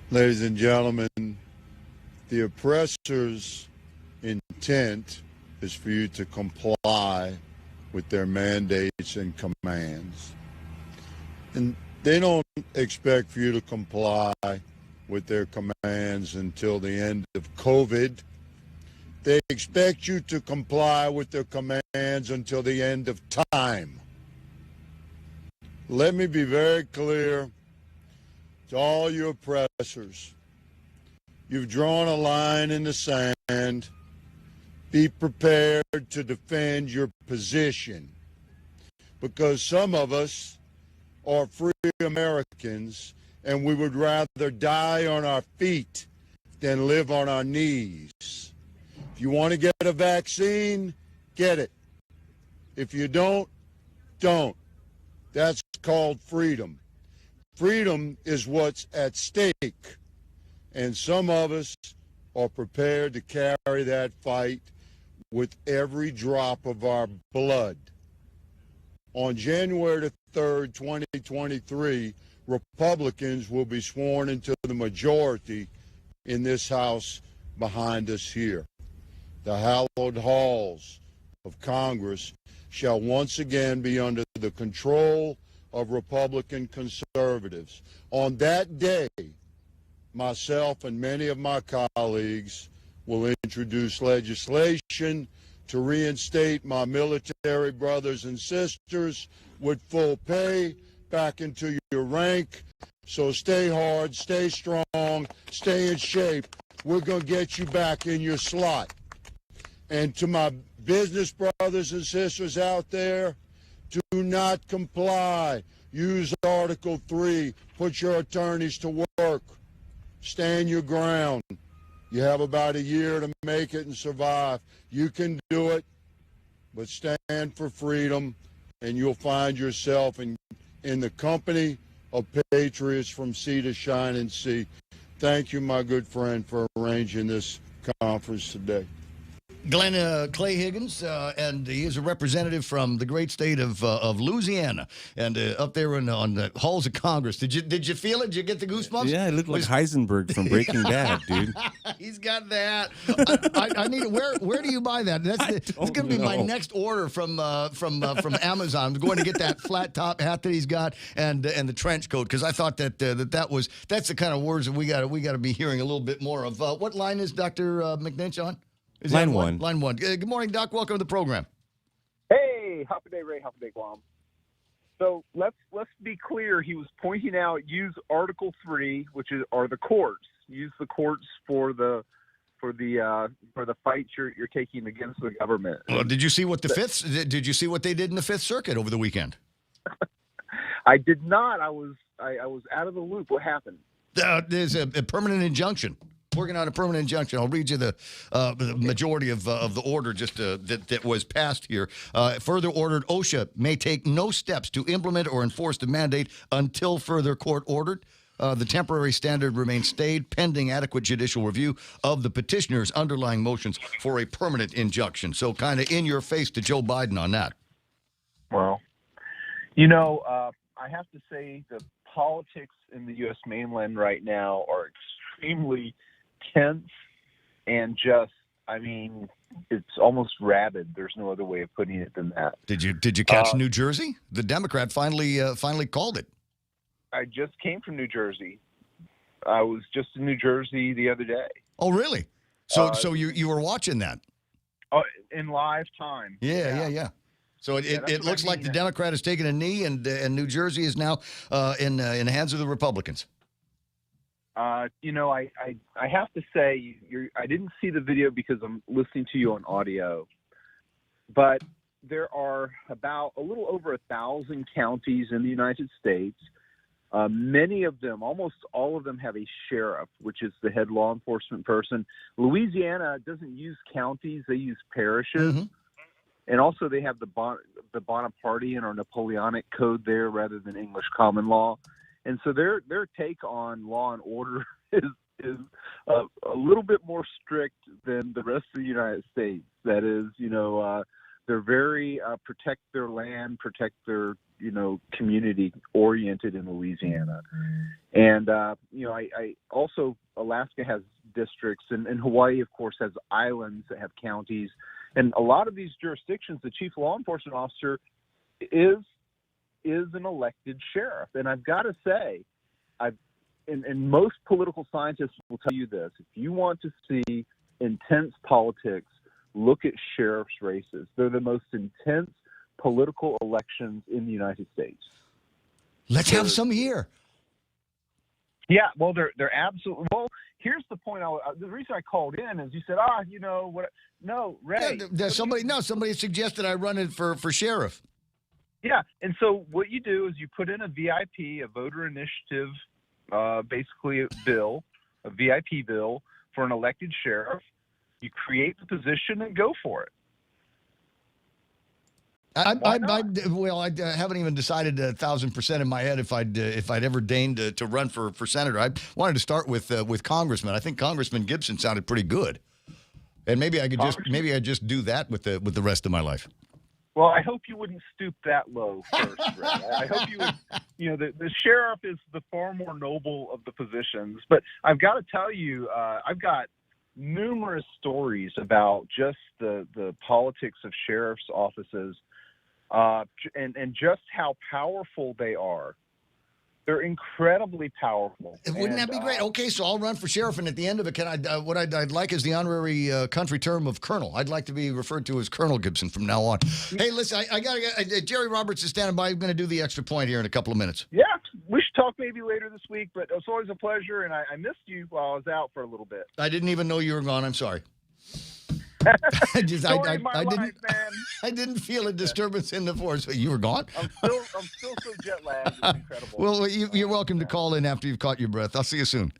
Ladies and gentlemen, the oppressor's intent is for you to comply with their mandates and commands. And they don't expect for you to comply with their commands until the end of COVID. They expect you to comply with their commands until the end of time. Let me be very clear to all you oppressors. You've drawn a line in the sand. Be prepared to defend your position, because some of us are free Americans and we would rather die on our feet than live on our knees. If you want to get a vaccine, get it. If you don't, don't. That's called freedom. Freedom is what's at stake. And some of us are prepared to carry that fight with every drop of our blood. On January 3rd, 2023, Republicans will be sworn into the majority in this House behind us here. The hallowed halls of Congress shall once again be under the control of Republican conservatives. On that day, myself and many of my colleagues will introduce legislation to reinstate my military brothers and sisters with full pay back into your rank. So stay hard, stay strong, stay in shape. We're going to get you back in your slot. And to my business brothers and sisters out there, do not comply. Use Article 3. Put your attorneys to work. Stand your ground. You have about a year to make it and survive. You can do it, but stand for freedom, and you'll find yourself in the company of patriots from sea to shining sea. Thank you, my good friend, for arranging this conference today. Glenn Clay Higgins, and he is a representative from the great state of Louisiana, and up there on the halls of Congress. Did you feel it? Did you get the goosebumps? Yeah, it looked like Heisenberg from Breaking Bad, dude. He's got that. I need. Where do you buy that? That's going to be my next order from Amazon. I'm going to get that flat top hat that he's got and the trench coat, because I thought that's the kind of words that we got to be hearing a little bit more of. What line is Dr. McNinch on? Is line one. Line one. Good morning, Doc. Welcome to the program. Hey, Happy Day, Ray. Happy Day, Guam. So let's be clear. He was pointing out use Article 3, which are the courts. Use the courts for the fight you're taking against the government. Well, did you see what Did you see what they did in the Fifth Circuit over the weekend? I did not. I was out of the loop. What happened? There's a permanent injunction. Working on a permanent injunction. I'll read you the majority of the order that was passed here. Further ordered, OSHA may take no steps to implement or enforce the mandate until further court ordered. The temporary standard remains stayed pending adequate judicial review of the petitioner's underlying motions for a permanent injunction. So kind of in your face to Joe Biden on that. Well, I have to say the politics in the U.S. mainland right now are extremely tense and it's almost rabid. There's no other way of putting it than that. Did you catch New Jersey? The Democrat finally called it. I just came from New Jersey. I was just in New Jersey the other day. Oh, really? So you were watching that? Oh, in live time. Yeah. So it looks like the Democrat has taken a knee, and New Jersey is now in the hands of the Republicans. I have to say, I didn't see the video because I'm listening to you on audio, but there are about a little over 1,000 counties in the United States. Many of them, almost all of them, have a sheriff, which is the head law enforcement person. Louisiana doesn't use counties; they use parishes, and also they have the Bonapartean or Napoleonic code there rather than English common law. And so their take on law and order is a little bit more strict than the rest of the United States. That is, they're very protect their land, protect their community oriented in Louisiana. And I also, Alaska has districts, and Hawaii, of course, has islands that have counties. And a lot of these jurisdictions, the chief law enforcement officer is an elected sheriff. And I've got to say, and most political scientists will tell you this: if you want to see intense politics, look at sheriff's races. They're the most intense political elections in the United States. Let's have some here. Yeah, well, they're absolutely. Well, here's the point. The reason I called in is you said, what? No, Ray. Yeah, somebody suggested I run it for sheriff. Yeah, and so what you do is you put in a VIP, a voter initiative, basically a VIP bill for an elected sheriff. You create the position and go for it. I haven't even decided 1,000% in my head if I'd ever deigned to run for senator. I wanted to start with Congressman. I think Congressman Gibson sounded pretty good, and maybe I could just do that with the rest of my life. Well, I hope you wouldn't stoop that low first, Ray. I hope you would. The sheriff is the far more noble of the positions. But I've got to tell you, I've got numerous stories about just the politics of sheriff's offices. And just how powerful they are. They're incredibly powerful. Wouldn't that be great? Okay, so I'll run for sheriff, and at the end of it, what I'd like is the honorary country term of colonel. I'd like to be referred to as Colonel Gibson from now on. Hey, listen, I got Jerry Roberts is standing by. I'm going to do the extra point here in a couple of minutes. Yeah, we should talk maybe later this week, but it's always a pleasure, and I missed you while I was out for a little bit. I didn't even know you were gone. I'm sorry. I didn't feel a disturbance in the force. You were gone? I'm still so jet lagged. It's incredible. Well, you're welcome to call in after you've caught your breath. I'll see you soon.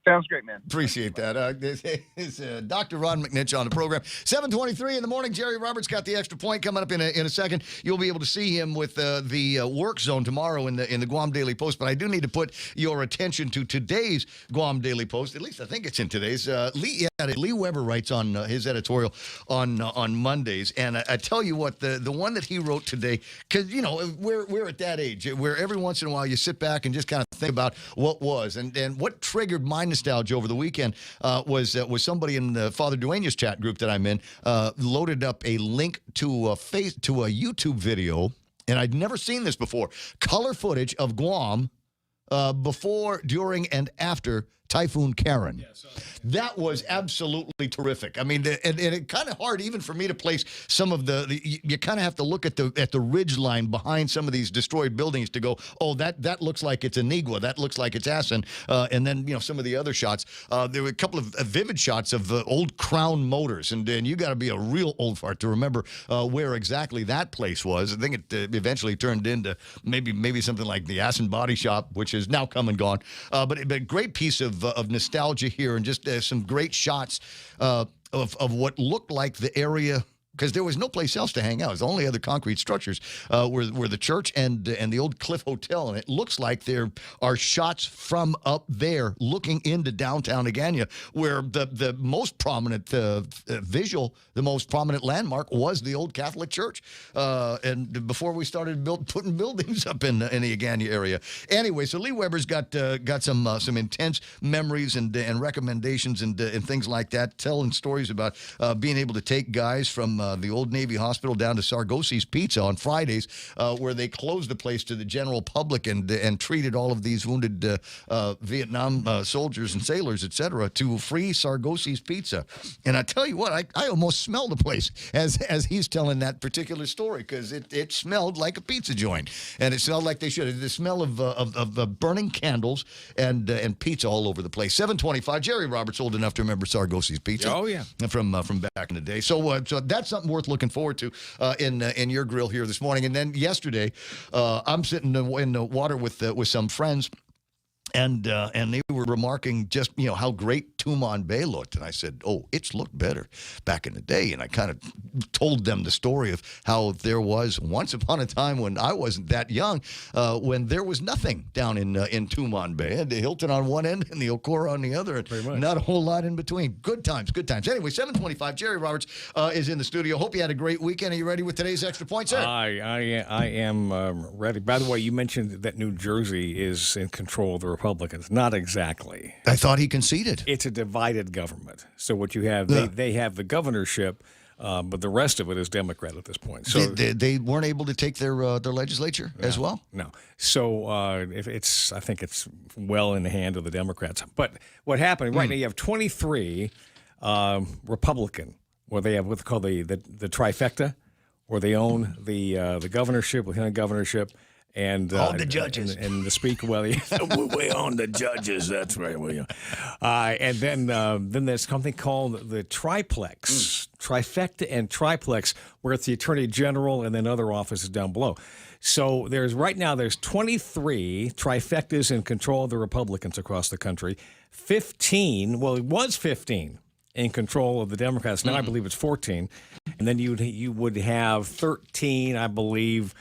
Sounds great, man. Appreciate that. This is Dr. Ron McNitch on the program. 7:23 in the morning. Jerry Roberts got the extra point coming up in a second. You'll be able to see him with the work zone tomorrow in the Guam Daily Post. But I do need to put your attention to today's Guam Daily Post. At least I think it's in today's. Lee Weber writes on his editorial on Mondays, and I tell you what, the one that he wrote today, because we're at that age where every once in a while you sit back and just kind of think about what was and what triggered my nostalgia over the weekend was somebody in the Father Dueñas chat group that I'm in loaded up a link to a YouTube video, and I'd never seen this before. Color footage of Guam before, during, and after Typhoon Karen. That was absolutely terrific. I mean, and it's kind of hard even for me to place some of you kind of have to look at the ridge line behind some of these destroyed buildings to go, oh, that looks like it's Anigua, that looks like it's Assen, and then some of the other shots. There were a couple of vivid shots of old Crown Motors, and you got to be a real old fart to remember where exactly that place was. I think it eventually turned into maybe something like the Assen Body Shop, which is now come and gone. But a great piece of nostalgia here, and just some great shots of what looked like the area, because there was no place else to hang out. The only other concrete structures were the church and the old Cliff Hotel, and it looks like there are shots from up there looking into downtown Agana, where the most prominent visual, the most prominent landmark was the old Catholic church. And before we started putting buildings up in the Agana area. Anyway, so Lee Weber's got some intense memories and recommendations and things like that, telling stories about being able to take guys from the Old Navy Hospital down to Sargosi's Pizza on Fridays, where they closed the place to the general public and treated all of these wounded Vietnam soldiers and sailors, etc., to free Sargosi's Pizza. And I tell you what, I almost smell the place as he's telling that particular story, because it smelled like a pizza joint, and it smelled like they should. The smell of burning candles and pizza all over the place. 7:25. Jerry Roberts, old enough to remember Sargosi's Pizza. Oh yeah, from back in the day. So that's something worth looking forward to in your grill here this morning. And then yesterday, I'm sitting in the water with some friends. And they were remarking just, how great Tumon Bay looked. And I said, it's looked better back in the day. And I kind of told them the story of how there was once upon a time when I wasn't that young, when there was nothing down in Tumon Bay. The Hilton on one end and the Okora on the other. Not a whole lot in between. Good times, good times. Anyway, 7:25. Jerry Roberts is in the studio. Hope you had a great weekend. Are you ready with today's extra point, sir? I am ready. By the way, you mentioned that New Jersey is in control of the Republicans. Not exactly. I thought he conceded. It's a divided government. So what you have, they have the governorship, but the rest of it is Democrat at this point. So they weren't able to take their legislature as well? No. So I think it's well in the hand of the Democrats. But what happened, right now you have 23 Republican, where they have what's called the trifecta, where they own the governorship, lieutenant governorship, and all the judges and the speaker. Well, we own the judges. That's right. And then there's something called the triplex, trifecta and triplex, where it's the attorney general and then other offices down below. So there's 23 trifectas in control of the Republicans across the country. 15. Well, it was 15 in control of the Democrats. Now I believe it's 14, and then you would have 13, I believe.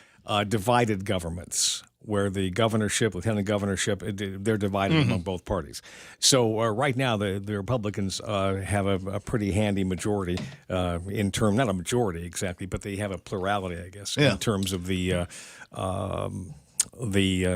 Divided governments, where the governorship, lieutenant governorship, they're divided among both parties. So right now, the Republicans have a pretty handy majority in term, not a majority exactly, but they have a plurality, I guess, in terms of the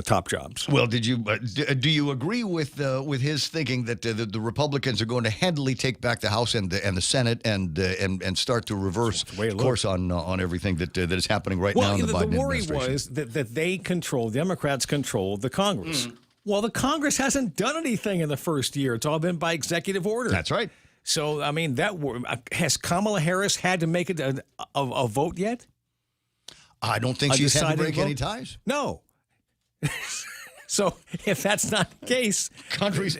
top jobs. Well, do you agree with his thinking that the Republicans are going to handily take back the House and the Senate and start to reverse course on everything that is happening right now in the Biden administration? Well, the worry was that Democrats control the Congress. Well, the Congress hasn't done anything in the first year. It's all been by executive order. That's right. So, I mean, has Kamala Harris had to make a vote yet? I don't think she's had to break any ties. No. So if that's not the case, country's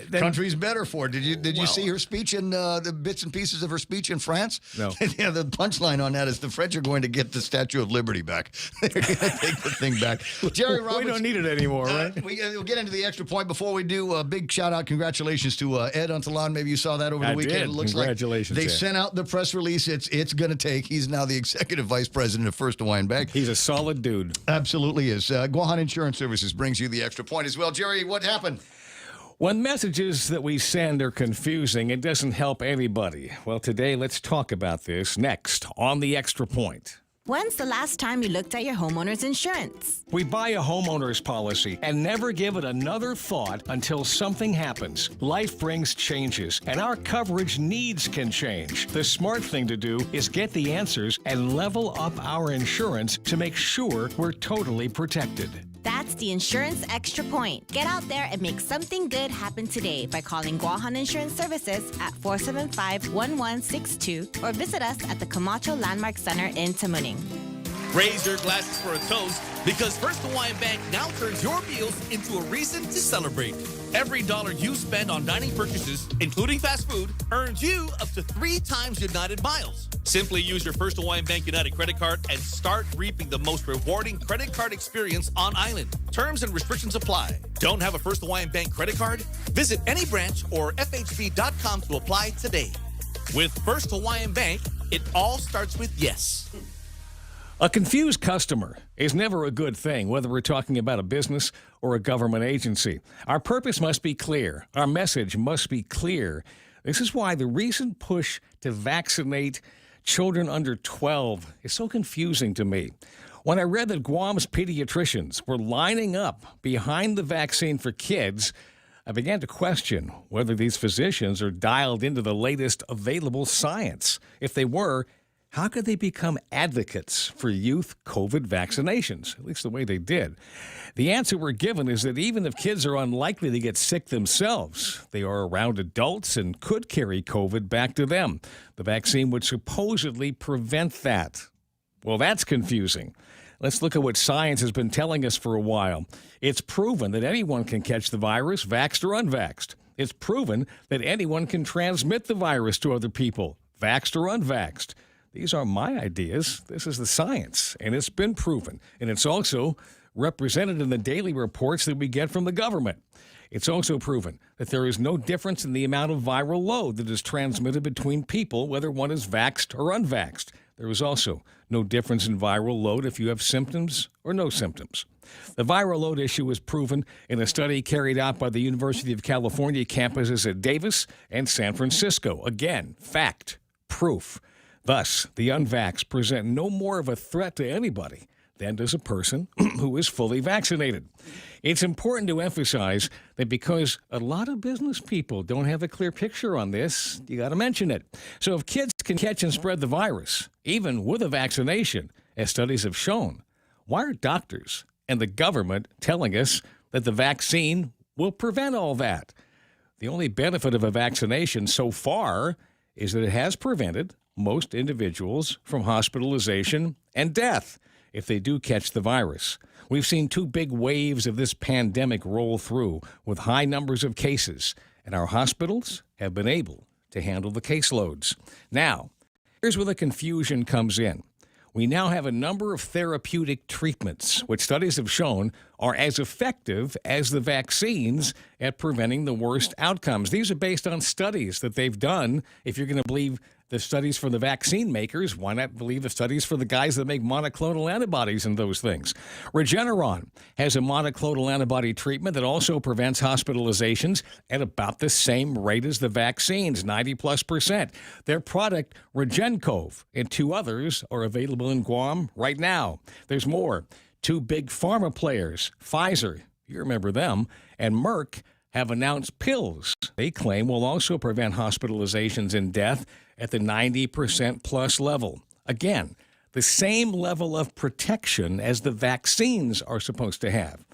better for it. Did you see her speech in the bits and pieces of her speech in France? No. Yeah, the punchline on that is the French are going to get the Statue of Liberty back. They're going to take the thing back. Jerry Roberts, we don't need it anymore, right? We'll get into the extra point. Before we do, a big shout out, congratulations to Ed Untalon. Maybe you saw that over the weekend. Did. It looks congratulations, like they sent out the press release. It's going to take. He's now the executive vice president of First Hawaiian Bank. He's a solid dude. Absolutely is. Guahan Insurance Services brings you the extra point as well. Jerry, what happened? When messages that we send are confusing, it doesn't help anybody. Well, today, let's talk about this next on the Extra Point. When's the last time you looked at your homeowner's insurance? We buy a homeowner's policy and never give it another thought until something happens. Life brings changes, and our coverage needs can change. The smart thing to do is get the answers and level up our insurance to make sure we're totally protected. That's the Insurance Extra Point. Get out there and make something good happen today by calling Guahan Insurance Services at 475-1162 or visit us at the Camacho Landmark Center in Tamuning. Raise your glasses for a toast because First Hawaiian Bank now turns your meals into a reason to celebrate. Every dollar you spend on dining purchases, including fast food, earns you up to 3 times United miles. Simply use your First Hawaiian Bank United credit card and start reaping the most rewarding credit card experience on island. Terms and restrictions apply. Don't have a First Hawaiian Bank credit card? Visit any branch or FHB.com to apply today. With First Hawaiian Bank, it all starts with yes. A confused customer is never a good thing, whether we're talking about a business or a government agency. Our purpose must be clear. Our message must be clear. This is why the recent push to vaccinate children under 12 is so confusing to me. When I read that Guam's pediatricians were lining up behind the vaccine for kids, I began to question whether these physicians are dialed into the latest available science. If they were, how could they become advocates for youth COVID vaccinations, at least the way they did? The answer we're given is that even if kids are unlikely to get sick themselves, they are around adults and could carry COVID back to them. The vaccine would supposedly prevent that. Well, that's confusing. Let's look at what science has been telling us for a while. It's proven that anyone can catch the virus, vaxxed or unvaxxed. It's proven that anyone can transmit the virus to other people, vaxxed or unvaxxed. These aren't my ideas. This is the science, and it's been proven. And it's also represented in the daily reports that we get from the government. It's also proven that there is no difference in the amount of viral load that is transmitted between people, whether one is vaxxed or unvaxxed. There is also no difference in viral load if you have symptoms or no symptoms. The viral load issue was proven in a study carried out by the University of California campuses at Davis and San Francisco. Again, fact, proof. Thus, the unvaxxed present no more of a threat to anybody than does a person who is fully vaccinated. It's important to emphasize that because a lot of business people don't have a clear picture on this, you got to mention it. So if kids can catch and spread the virus, even with a vaccination, as studies have shown, why are doctors and the government telling us that the vaccine will prevent all that? The only benefit of a vaccination so far is that it has prevented most individuals from hospitalization and death if they do catch the virus. We've seen two big waves of this pandemic roll through with high numbers of cases, and our hospitals have been able to handle the caseloads. Now, here's where the confusion comes in. We now have a number of therapeutic treatments, which studies have shown are as effective as the vaccines at preventing the worst outcomes. These are based on studies that they've done. If you're going to believe the studies for the vaccine makers, why not believe the studies for the guys that make monoclonal antibodies and those things? Regeneron has a monoclonal antibody treatment that also prevents hospitalizations at about the same rate as the vaccines, 90+%. Their product, RegenCove, and two others are available in Guam right now. There's more. Two big pharma players, Pfizer, you remember them, and Merck, have announced pills they claim will also prevent hospitalizations and death at the 90% plus level. Again, the same level of protection as the vaccines are supposed to have.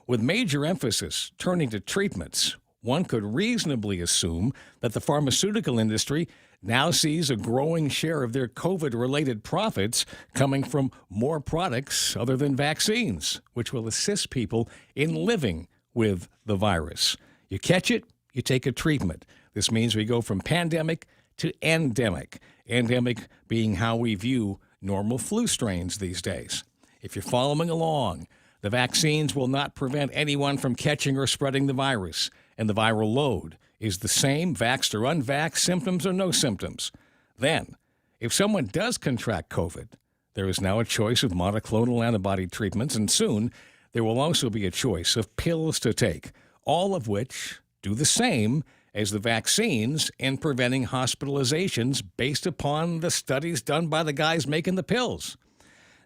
With major emphasis turning to treatments, one could reasonably assume that the pharmaceutical industry now sees a growing share of their COVID-related profits coming from more products other than vaccines, which will assist people in living with the virus. You catch it, you take a treatment. This means we go from pandemic to endemic. Endemic being how we view normal flu strains these days. If you're following along, the vaccines will not prevent anyone from catching or spreading the virus, and the viral load is the same, vaxxed or unvaxxed, symptoms or no symptoms. Then, if someone does contract COVID, there is now a choice of monoclonal antibody treatments, and soon there will also be a choice of pills to take, all of which do the same as the vaccines in preventing hospitalizations based upon the studies done by the guys making the pills.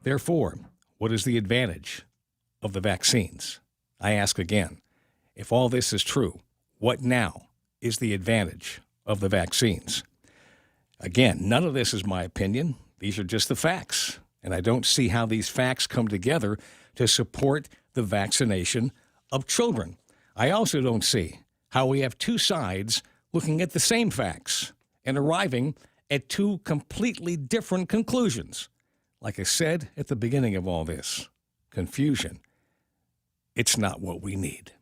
Therefore, what is the advantage of the vaccines? I ask again, if all this is true, what now is the advantage of the vaccines? Again, none of this is my opinion. These are just the facts, and I don't see how these facts come together to support the vaccination of children. I also don't see how we have two sides looking at the same facts and arriving at two completely different conclusions. Like I said at the beginning of all this, confusion, it's not what we need.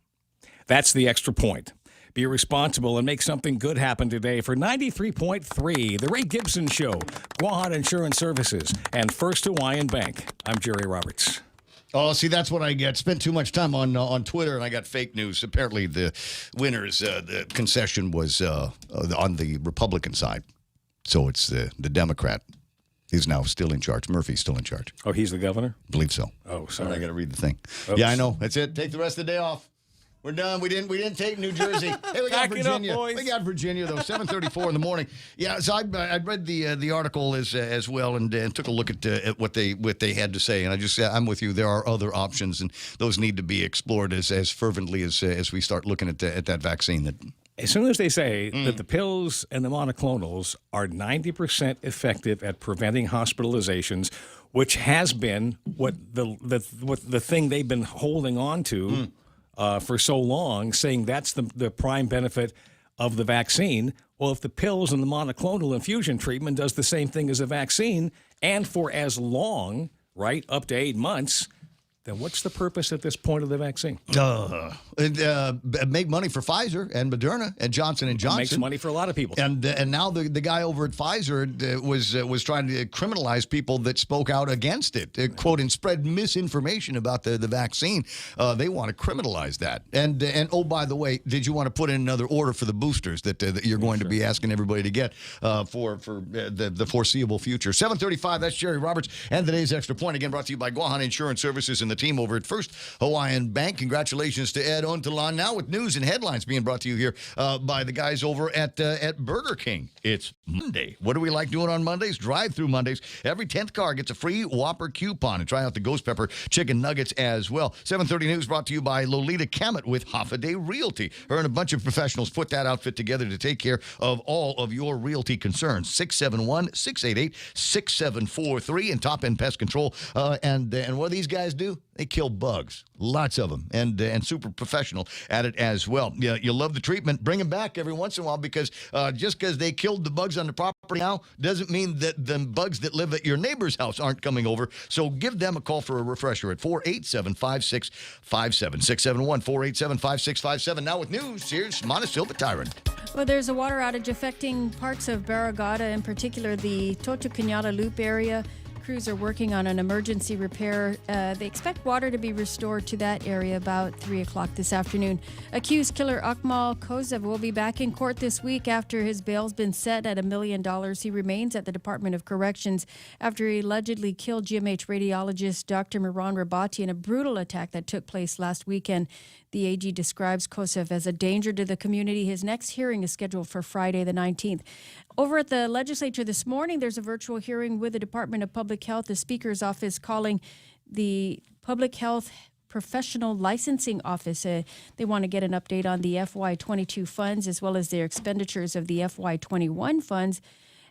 That's the extra point. Be responsible and make something good happen today. For 93.3, The Ray Gibson Show, Guahan Insurance Services, and First Hawaiian Bank. I'm Jerry Roberts. Oh, see, that's what I get. Spent too much time on Twitter, and I got fake news. Apparently, the winners, the concession was on the Republican side. So it's the Democrat is now still in charge. Murphy's still in charge. Oh, he's the governor? I believe so. Oh, sorry. I got to read the thing. Oops. Yeah, I know. That's it. Take the rest of the day off. We're done. We didn't take New Jersey. Hey, we got Virginia. We got Virginia though. 7:34 in the morning. Yeah, so I read the article as well and took a look at what they had to say. And I'm with you. There are other options, and those need to be explored as fervently as we start looking at that vaccine. As soon as they say that the pills and the monoclonals are 90% effective at preventing hospitalizations, which has been what the thing they've been holding on to for so long, saying that's the prime benefit of the vaccine. Well, if the pills and the monoclonal infusion treatment does the same thing as a vaccine, and for as long, right, up to 8 months, then what's the purpose at this point of the vaccine? Make money for Pfizer and Moderna and Johnson & Johnson. Makes money for a lot of people. And now the guy over at Pfizer was trying to criminalize people that spoke out against it, quote, and spread misinformation about the vaccine. They want to criminalize that. And oh, by the way, did you want to put in another order for the boosters that you're going to be asking everybody to get for the foreseeable future? 7:35, that's Jerry Roberts. And today's Extra Point, again, brought to you by Guahan Insurance Services and the team over at First Hawaiian Bank. Congratulations to Ed Ontalan. Now with news and headlines being brought to you here by the guys over at Burger King. It's Monday. What do we like doing on Mondays? Drive-through Mondays. Every 10th car gets a free Whopper coupon. And try out the Ghost Pepper Chicken Nuggets as well. 7:30 News brought to you by Lolita Kamet with Hoffaday Realty. Her and a bunch of professionals put that outfit together to take care of all of your realty concerns. 671-688-6743 and Top End Pest Control. And what do these guys do? They kill bugs. Lots of them. And super professional at it as well. Yeah, you love the treatment. Bring them back every once in a while because just because they killed the bugs on the property now doesn't mean that the bugs that live at your neighbor's house aren't coming over. So give them a call for a refresher at 487-5657. 671-487-5657. Now with news, here's Montecillo Tyrant. Well, there's a water outage affecting parts of Barragata, in particular the Toto Cañada Loop area. Crews are working on an emergency repair. They expect water to be restored to that area about 3 o'clock this afternoon. Accused killer Akmal Kozev will be back in court this week after his bail's been set at $1 million. He remains at the Department of Corrections after he allegedly killed GMH radiologist Dr. Miran Rabati in a brutal attack that took place last weekend. The AG describes Kosev as a danger to the community. His next hearing is scheduled for Friday the 19th. Over at the legislature this morning, there's a virtual hearing with the Department of Public Health. The Speaker's office calling the Public Health Professional Licensing Office. They want to get an update on the FY22 funds as well as their expenditures of the FY21 funds.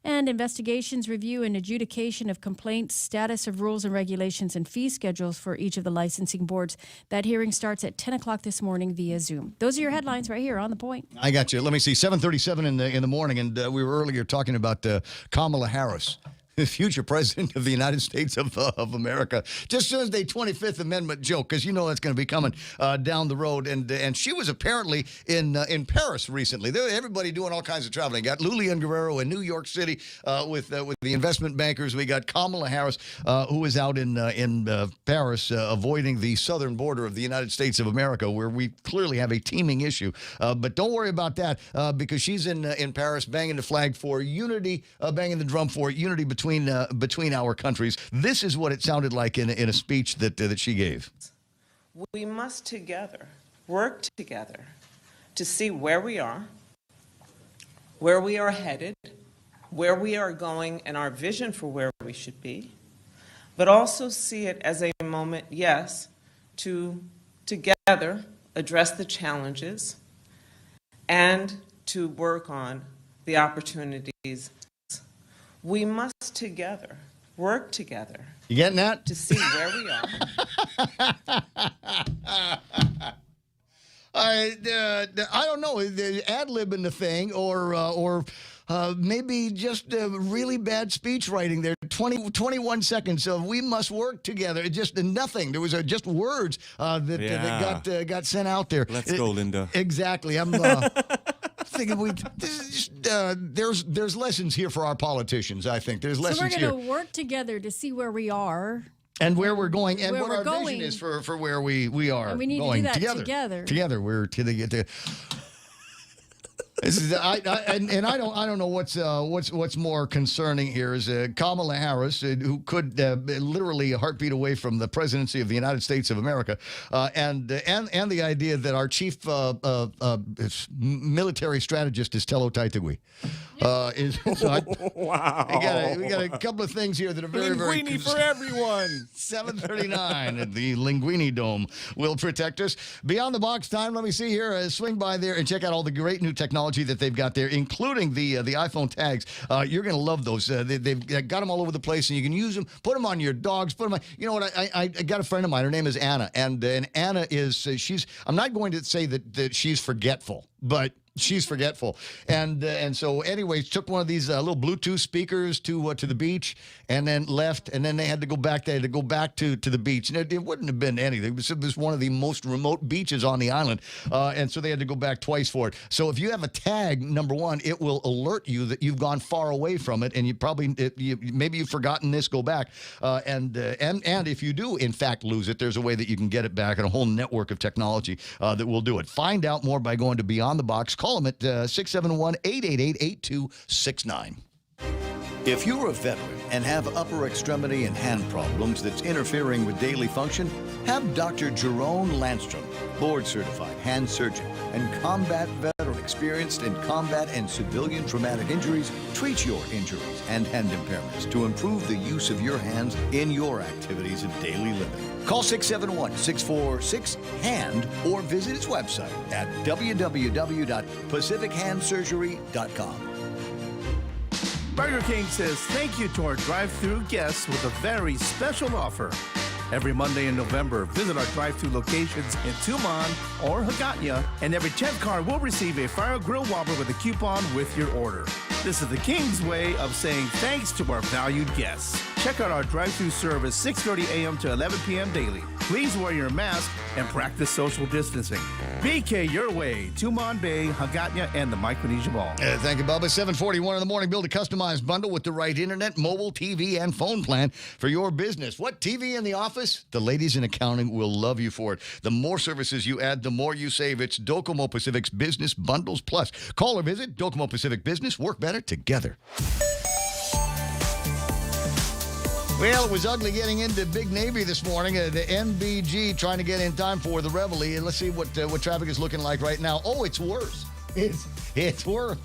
And investigations, review, and adjudication of complaints, status of rules and regulations, and fee schedules for each of the licensing boards. That hearing starts at 10 o'clock this morning via Zoom. Those are your headlines right here on The Point. I got you. Let me see. 7:37 in the morning, and we were earlier talking about Kamala Harris, the future president of the United States of America. Just as soon as the 25th Amendment joke, because you know that's going to be coming down the road. And she was apparently in Paris recently. Everybody doing all kinds of traveling. Got Lulian Guerrero in New York City with the investment bankers. We got Kamala Harris, who is out in Paris avoiding the southern border of the United States of America, where we clearly have a teeming issue. But don't worry about that because she's in Paris banging the flag for unity, banging the drum for unity between our countries. This is what it sounded like in a speech that she gave. We must together work together to see where we are headed, where we are going, and our vision for where we should be, but also see it as a moment, yes, to together address the challenges and to work on the opportunities. We must together work together. You getting that? To see where we are. I don't know, ad-libbing the thing or maybe just really bad speech writing there. 21 seconds of we must work together. Just nothing. There was just words that got sent out there. Let's go, Linda. Exactly. I'm thinking there's lessons here for our politicians, I think. There's lessons here. So we're going to work together to see where we are. And where we're going, and what our going. vision is for where we are. And we need going to do that together. Together, we're to get there. This is, I don't know what's more concerning here is Kamala Harris, who could literally a heartbeat away from the presidency of the United States of America, and the idea that our chief military strategist is Telo Taitagui. Wow! We got a couple of things here that are very Linguini for everyone. 7:39 at the Linguini Dome will protect us. Beyond the box time. Let me see here. Swing by there and check out all the great new technology that they've got there, including the iPhone tags. You're going to love those. They've got them all over the place, and you can use them. Put them on your dogs. Put them on. You know what? I got a friend of mine. Her name is Anna, and Anna is she's. I'm not going to say that she's forgetful, but she's forgetful, and so anyways, took one of these little Bluetooth speakers to the beach, and then left, and then they had to go back. They had to go back to the beach, and it wouldn't have been anything. It was one of the most remote beaches on the island, and so they had to go back twice for it. So if you have a tag, number one, it will alert you that you've gone far away from it, and you probably maybe you've forgotten this. Go back, and if you do in fact lose it, there's a way that you can get it back, and a whole network of technology that will do it. Find out more by going to Beyond the Box. Call them at 671-888-8269. If you're a veteran and have upper extremity and hand problems that's interfering with daily function, have Dr. Jerome Landstrom, board-certified hand surgeon and combat veteran experienced in combat and civilian traumatic injuries, treat your injuries and hand impairments to improve the use of your hands in your activities of daily living. Call 671-646-HAND or visit its website at www.pacifichandsurgery.com. Burger King says thank you to our drive-thru guests with a very special offer. Every Monday in November, visit our drive-thru locations in Tumon or Hagåtña, and every 10th car will receive a Fire Grill Whopper with a coupon with your order. This is the King's way of saying thanks to our valued guests. Check out our drive-thru service 6:30 a.m. to 11 p.m. daily. Please wear your mask and practice social distancing. BK your way, Tumon Bay, Hagåtña, and the Micronesia Ball. Thank you, Bubba. 7:41 in the morning. Build a customized bundle with the right internet, mobile, TV, and phone plan for your business. What TV in the office? The ladies in accounting will love you for it. The more services you add, the more you save. It's Docomo Pacific's Business Bundles Plus. Call or visit Docomo Pacific Business. Work better together. Well, it was ugly getting into Big Navy this morning. The NBG trying to get in time for the Reveille. And let's see what traffic is looking like right now. Oh, it's worse. It's worse.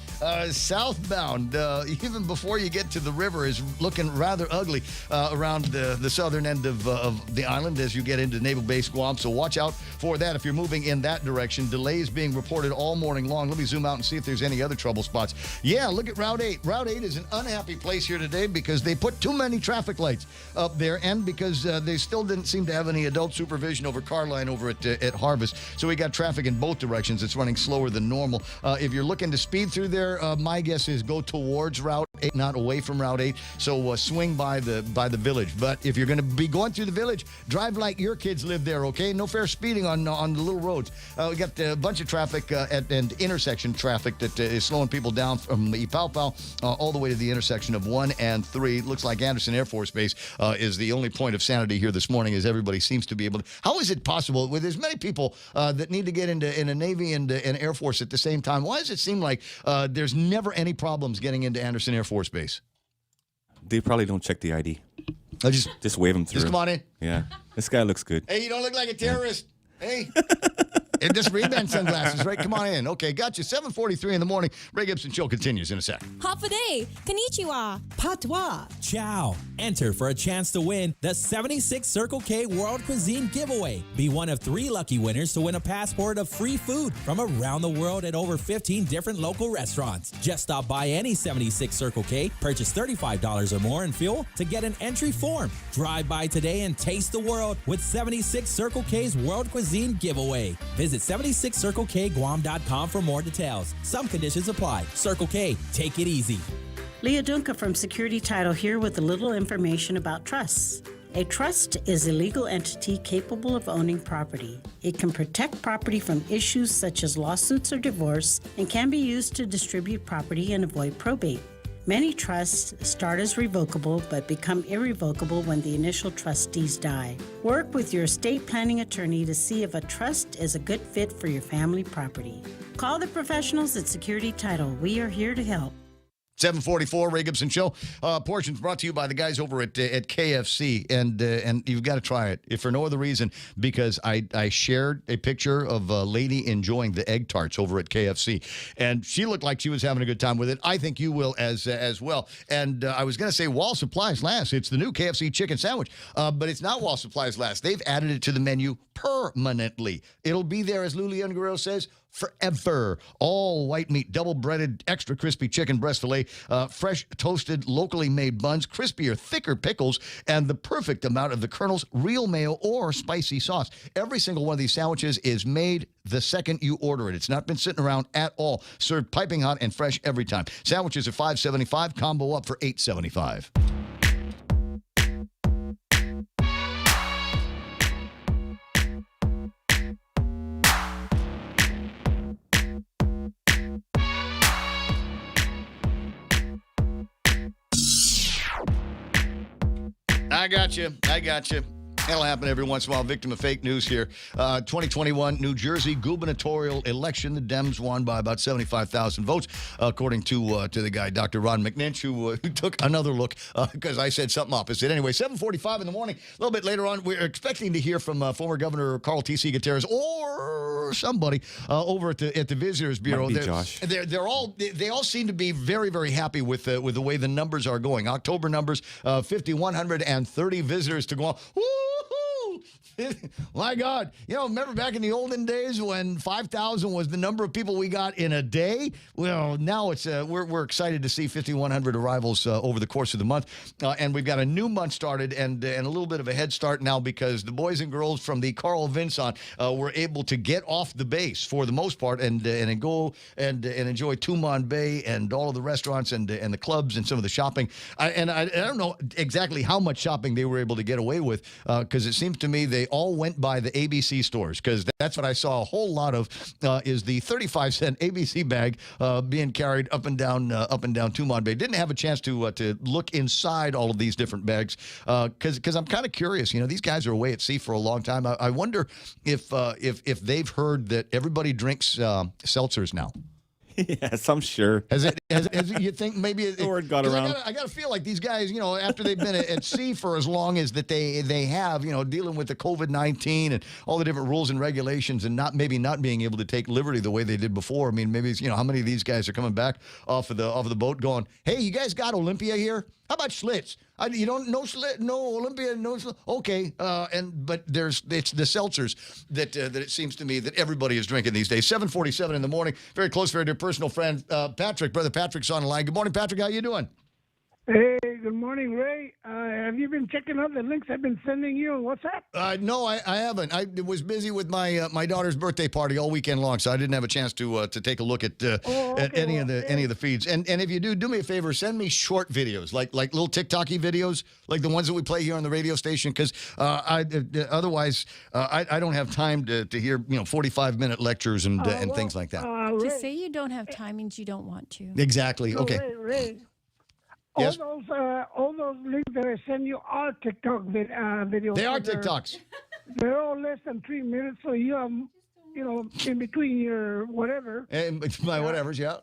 Southbound, even before you get to the river, is looking rather ugly around the southern end of the island as you get into Naval Base Guam. So watch out for that if you're moving in that direction. Delays being reported all morning long. Let me zoom out and see if there's any other trouble spots. Yeah, look at Route 8. Route 8 is an unhappy place here today because they put too many traffic lights up there, and because they still didn't seem to have any adult supervision over Carline over at Harvest. So we got traffic in both directions. It's running slower than normal. If you're looking to speed through there, my guess is go towards Route 8, not away from Route 8. So swing by the village. But if you're going to be going through the village, drive like your kids live there, okay? No fair speeding on the little roads. We got a bunch of traffic and intersection traffic that is slowing people down from Ipaupau all the way to the intersection of 1 and 3. Looks like Anderson Air Force Base is the only point of sanity here this morning, as everybody seems to be able to. How is it possible with as many people that need to get into Navy and Air Force at the same time? Why does it seem like there's never any problems getting into Anderson Air Force Base? They probably don't check the ID. Just wave them through. Just come on in. Yeah. This guy looks good. Hey, you don't look like a terrorist. Hey. And just Ray-Ban sunglasses, right? Come on in. Okay, got you. 7:43 in the morning. Ray Gibson Show continues in a sec. Hafude, konnichiwa, patois. Ciao. Enter for a chance to win the 76 Circle K World Cuisine Giveaway. Be one of 3 lucky winners to win a passport of free food from around the world at over 15 different local restaurants. Just stop by any 76 Circle K, purchase $35 or more in fuel to get an entry form. Drive by today and taste the world with 76 Circle K's World Cuisine Giveaway. Visit 76CircleKGuam.com for more details. Some conditions apply. Circle K, take it easy. Leah Dunca from Security Title here with a little information about trusts. A trust is a legal entity capable of owning property. It can protect property from issues such as lawsuits or divorce and can be used to distribute property and avoid probate. Many trusts start as revocable but become irrevocable when the initial trustees die. Work with your estate planning attorney to see if a trust is a good fit for your family property. Call the professionals at Security Title. We are here to help. 744 Ray Gibson Show. Portions brought to you by the guys over at KFC, and you've got to try it, if for no other reason, because I shared a picture of a lady enjoying the egg tarts over at KFC, and she looked like she was having a good time with it. I think you will as well. And I was going to say while supplies last, it's the new KFC chicken sandwich, but it's not while supplies last. They've added it to the menu permanently. It'll be there, as Lulian Guerrero says, forever. All white meat, double breaded, extra crispy chicken breast filet, fresh toasted, locally made buns, crispier, thicker pickles, and the perfect amount of the Colonel's real mayo or spicy sauce. Every single one of these sandwiches is made the second you order it. It's not been sitting around at all. Served piping hot and fresh every time. Sandwiches are $5.75, combo up for $8.75. I got you. That'll happen every once in a while. Victim of fake news here. 2021 New Jersey gubernatorial election. The Dems won by about 75,000 votes, according to the guy, Dr. Ron McNinch, who took another look because I said something opposite. Anyway, 7:45 in the morning. A little bit later on, we're expecting to hear from former Governor Carl T.C. Gutierrez or somebody over at the Visitors Bureau. Might be Josh. They all seem to be very, very happy with the way the numbers are going. October numbers, 5,130 visitors to go on. Woo! My God. Remember back in the olden days when 5,000 was the number of people we got in a day? Well, now it's we're excited to see 5,100 arrivals over the course of the month. And we've got a new month started and a little bit of a head start now because the boys and girls from the Carl Vinson were able to get off the base for the most part and go and enjoy Tumon Bay and all of the restaurants and the clubs and some of the shopping. I don't know exactly how much shopping they were able to get away with because it seems to me they all went by the ABC stores because that's what I saw a whole lot of is the 35-cent ABC bag being carried up and down Tumon Bay. Didn't have a chance to look inside all of these different bags because I'm kind of curious. These guys are away at sea for a long time. I wonder if they've heard that everybody drinks seltzers now. Yes, I'm sure. Has you think maybe the word got around? I got to feel like these guys, after they've been at sea for as long as that they have, dealing with the COVID-19 and all the different rules and regulations, and not being able to take liberty the way they did before. I mean, maybe it's, how many of these guys are coming back off of the boat, going, "Hey, you guys got Olympia here? How about Schlitz? You don't know Schlitz? No Olympia? No Schlitz? Okay." But it's the seltzers that it seems to me that everybody is drinking these days. 7:47 in the morning. Very close, very dear personal friend Patrick. Brother Patrick's on the line. Good morning, Patrick. How you doing? Hey, good morning, Ray. Have you been checking out the links I've been sending you on WhatsApp? No, I haven't. I was busy with my daughter's birthday party all weekend long, so I didn't have a chance to take a look at any of the feeds. And if you do me a favor, send me short videos, like little TikTok-y videos, like the ones that we play here on the radio station, because otherwise I don't have time to hear 45-minute lectures and things like that. To say you don't have time means you don't want to. Exactly. Okay. Ray. Yes? All those links that I send you are TikTok videos. They are TikToks. They're all less than 3 minutes, so you have, in between your whatever. And my whatevers, yeah.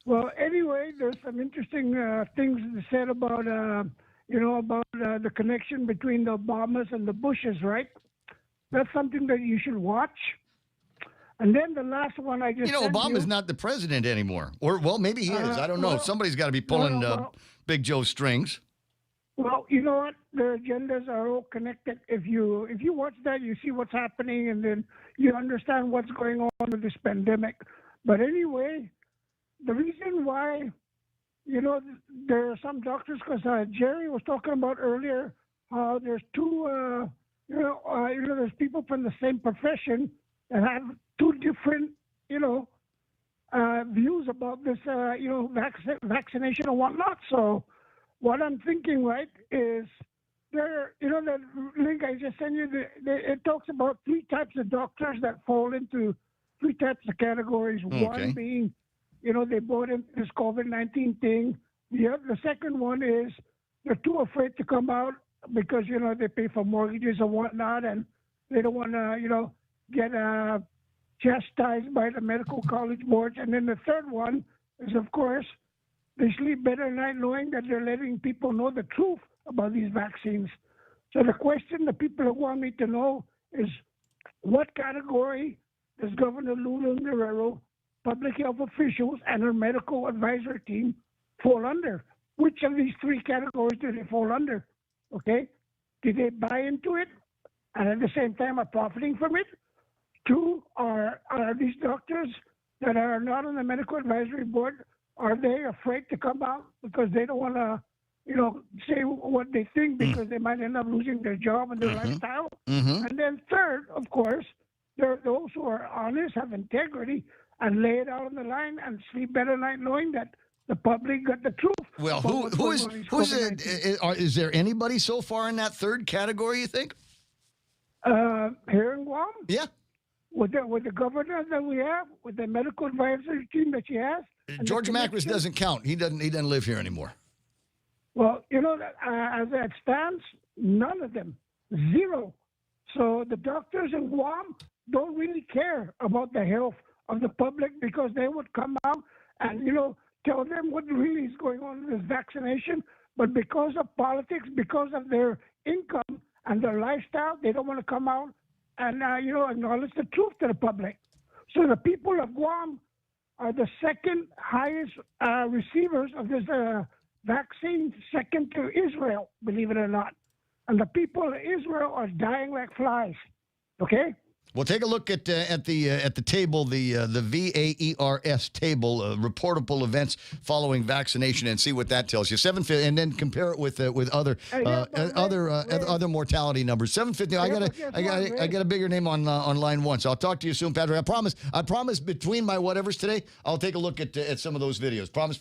Well, anyway, there's some interesting things said about, the connection between the Obamas and the Bushes, right? That's something that you should watch. And then the last one I just Obama's not the president anymore. Or, well, maybe he is. I don't know. Well, somebody's got to be pulling Big Joe's strings. Well, you know what? The agendas are all connected. If you watch that, you see what's happening, and then you understand what's going on with this pandemic. But anyway, the reason why, there are some doctors, because Jerry was talking about earlier, how there's two, there's people from the same profession that have two different, views about this, vaccination and whatnot. So what I'm thinking, right, is there, that link I just sent you, it talks about three types of doctors that fall into three types of categories. Okay. One being, they brought in this COVID-19 thing. The second one is they're too afraid to come out because, they pay for mortgages and whatnot, and they don't want to, get chastised by the medical college boards. And then the third one is, of course, they sleep better at night knowing that they're letting people know the truth about these vaccines. So the question the people who want me to know is, what category does Governor Lulu Guerrero, public health officials, and her medical advisory team fall under? Which of these three categories do they fall under? Okay? Do they buy into it and at the same time are profiting from it? Two, are these doctors that are not on the medical advisory board, are they afraid to come out because they don't want to, say what they think because they might end up losing their job and their lifestyle? And then third, of course, there are those who are honest, have integrity, and lay it out on the line and sleep better at night knowing that the public got the truth. Well, is there anybody so far in that third category, you think? Here in Guam? Yeah. With the governor that we have, with the medical advisory team that she has. George Macris doesn't count. He doesn't live here anymore. Well, as it stands, none of them. Zero. So the doctors in Guam don't really care about the health of the public because they would come out and, tell them what really is going on in this vaccination. But because of politics, because of their income and their lifestyle, they don't want to come out and, acknowledge the truth to the public. So the people of Guam are the second highest receivers of this vaccine, second to Israel, believe it or not. And the people of Israel are dying like flies. Okay? Well, take a look at the table, the VAERS table, reportable events following vaccination, and see what that tells you. 750, and then compare it with other other mortality numbers. 750. I got a bigger name on line one, so I'll talk to you soon, Patrick. I promise. Between my whatevers today, I'll take a look at some of those videos. Promise.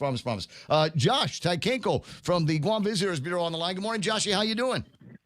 Josh Tykenko from the Guam Visitors Bureau on the line. Good morning, Joshy. How you doing?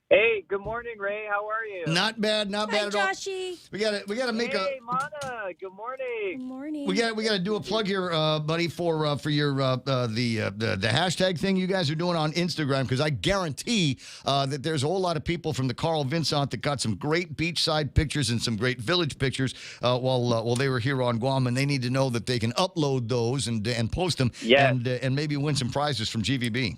Hey, good morning, Ray. How are you? Not bad at all. Joshy. We gotta make Hey, Mana. Good morning. Good morning. We gotta do a plug here, buddy, for your the hashtag thing you guys are doing on Instagram, because I guarantee that there's a whole lot of people from the Carl Vincent that got some great beachside pictures and some great village pictures while they were here on Guam, and they need to know that they can upload those and post them, and maybe win some prizes from GVB.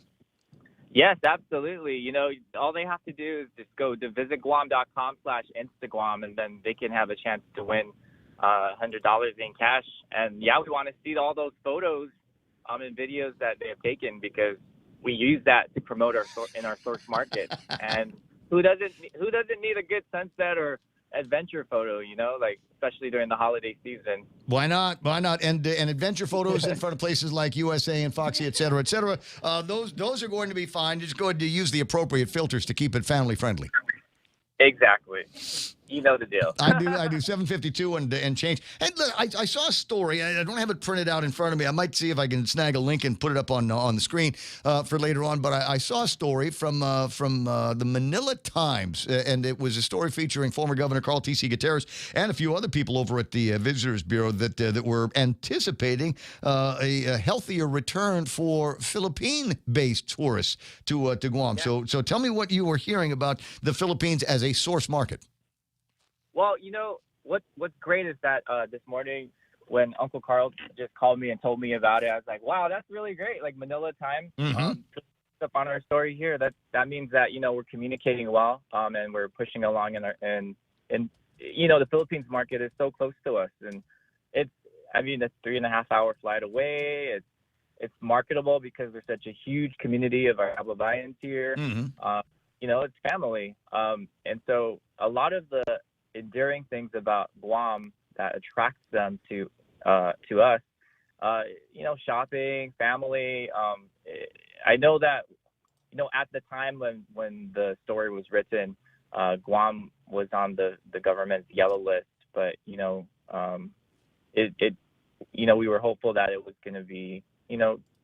Yes, absolutely. All they have to do is just go to visitguam.com/Instagram, and then they can have a chance to win $100 in cash. And we want to see all those photos and videos that they have taken, because we use that to promote in our source market. And who doesn't need a good sunset or adventure photo, especially during the holiday season? Why not? And adventure photos in front of places like USA and Foxy, et cetera, et cetera. Those are going to be fine. Just go ahead and use the appropriate filters to keep it family friendly. Exactly. You know the deal. I do 752 and change. And look, I saw a story. I don't have it printed out in front of me. I might see if I can snag a link and put it up on the screen for later on. But I saw a story from the Manila Times, and it was a story featuring former Governor Carl T.C. Gutierrez and a few other people over at the Visitors Bureau that were anticipating a healthier return for Philippine-based tourists to Guam. Yeah. So tell me what you were hearing about the Philippines as a source market. Well, what's great is that this morning when Uncle Carl just called me and told me about it, I was like, wow, that's really great. Like Manila Times up on our story here. That means that, we're communicating well, and we're pushing along and the Philippines market is so close to us, and it's 3.5-hour flight away. It's marketable because there's such a huge community of our Kababayans here. It's family. And so a lot of the endearing things about Guam that attracts them to us, shopping, family. I know that, at the time when the story was written, Guam was on the government's yellow list, but, we were hopeful that it was going to be,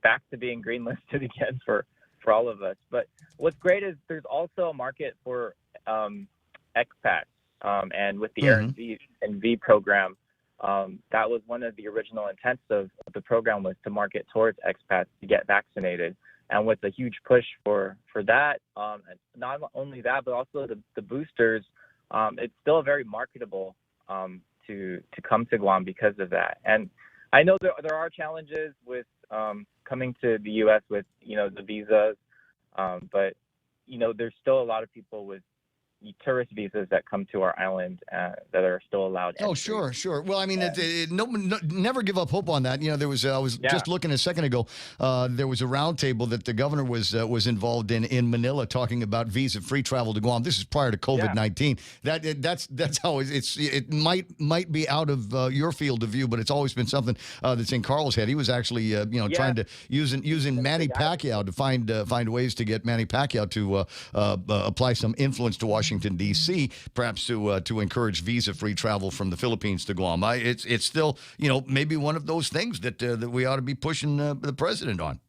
back to being green listed again for all of us. But what's great is there's also a market for expats. And with the R&V program, that was one of the original intents of the program, was to market towards expats to get vaccinated. and with a huge push for that, not only that, but also the boosters, it's still very marketable to come to Guam because of that. And I know there are challenges with coming to the U.S. with the visas, but there's still a lot of people with tourist visas that come to our island that are still allowed entry. Oh, sure. Well, I mean, never give up hope on that. There was I was just looking a second ago. There was a roundtable that the governor was involved in Manila talking about visa-free travel to Guam. This is prior to COVID-19. That's how it might be out of your field of view, but it's always been something that's in Carl's head. He was actually trying to using Manny Pacquiao to find ways to get Manny Pacquiao to apply some influence to Washington, D.C., perhaps to encourage visa-free travel from the Philippines to Guam. It's still, maybe one of those things that we ought to be pushing the president on.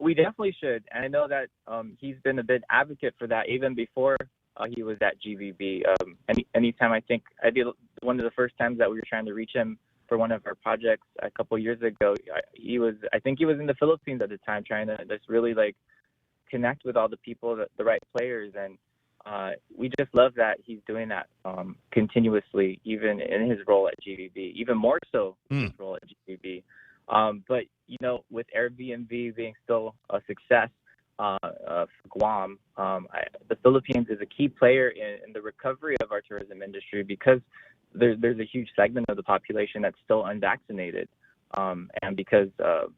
We definitely should. And I know that he's been a big advocate for that even before he was at GVB. Anytime I did one of the first times that we were trying to reach him for one of our projects a couple of years ago, I think he was in the Philippines at the time trying to just really connect with all the people, the right players. And we just love that he's doing that continuously, even in his role at GVB, even more so in his role at GVB. But, with Airbnb being still a success for Guam, the Philippines is a key player in the recovery of our tourism industry because there's a huge segment of the population that's still unvaccinated. And because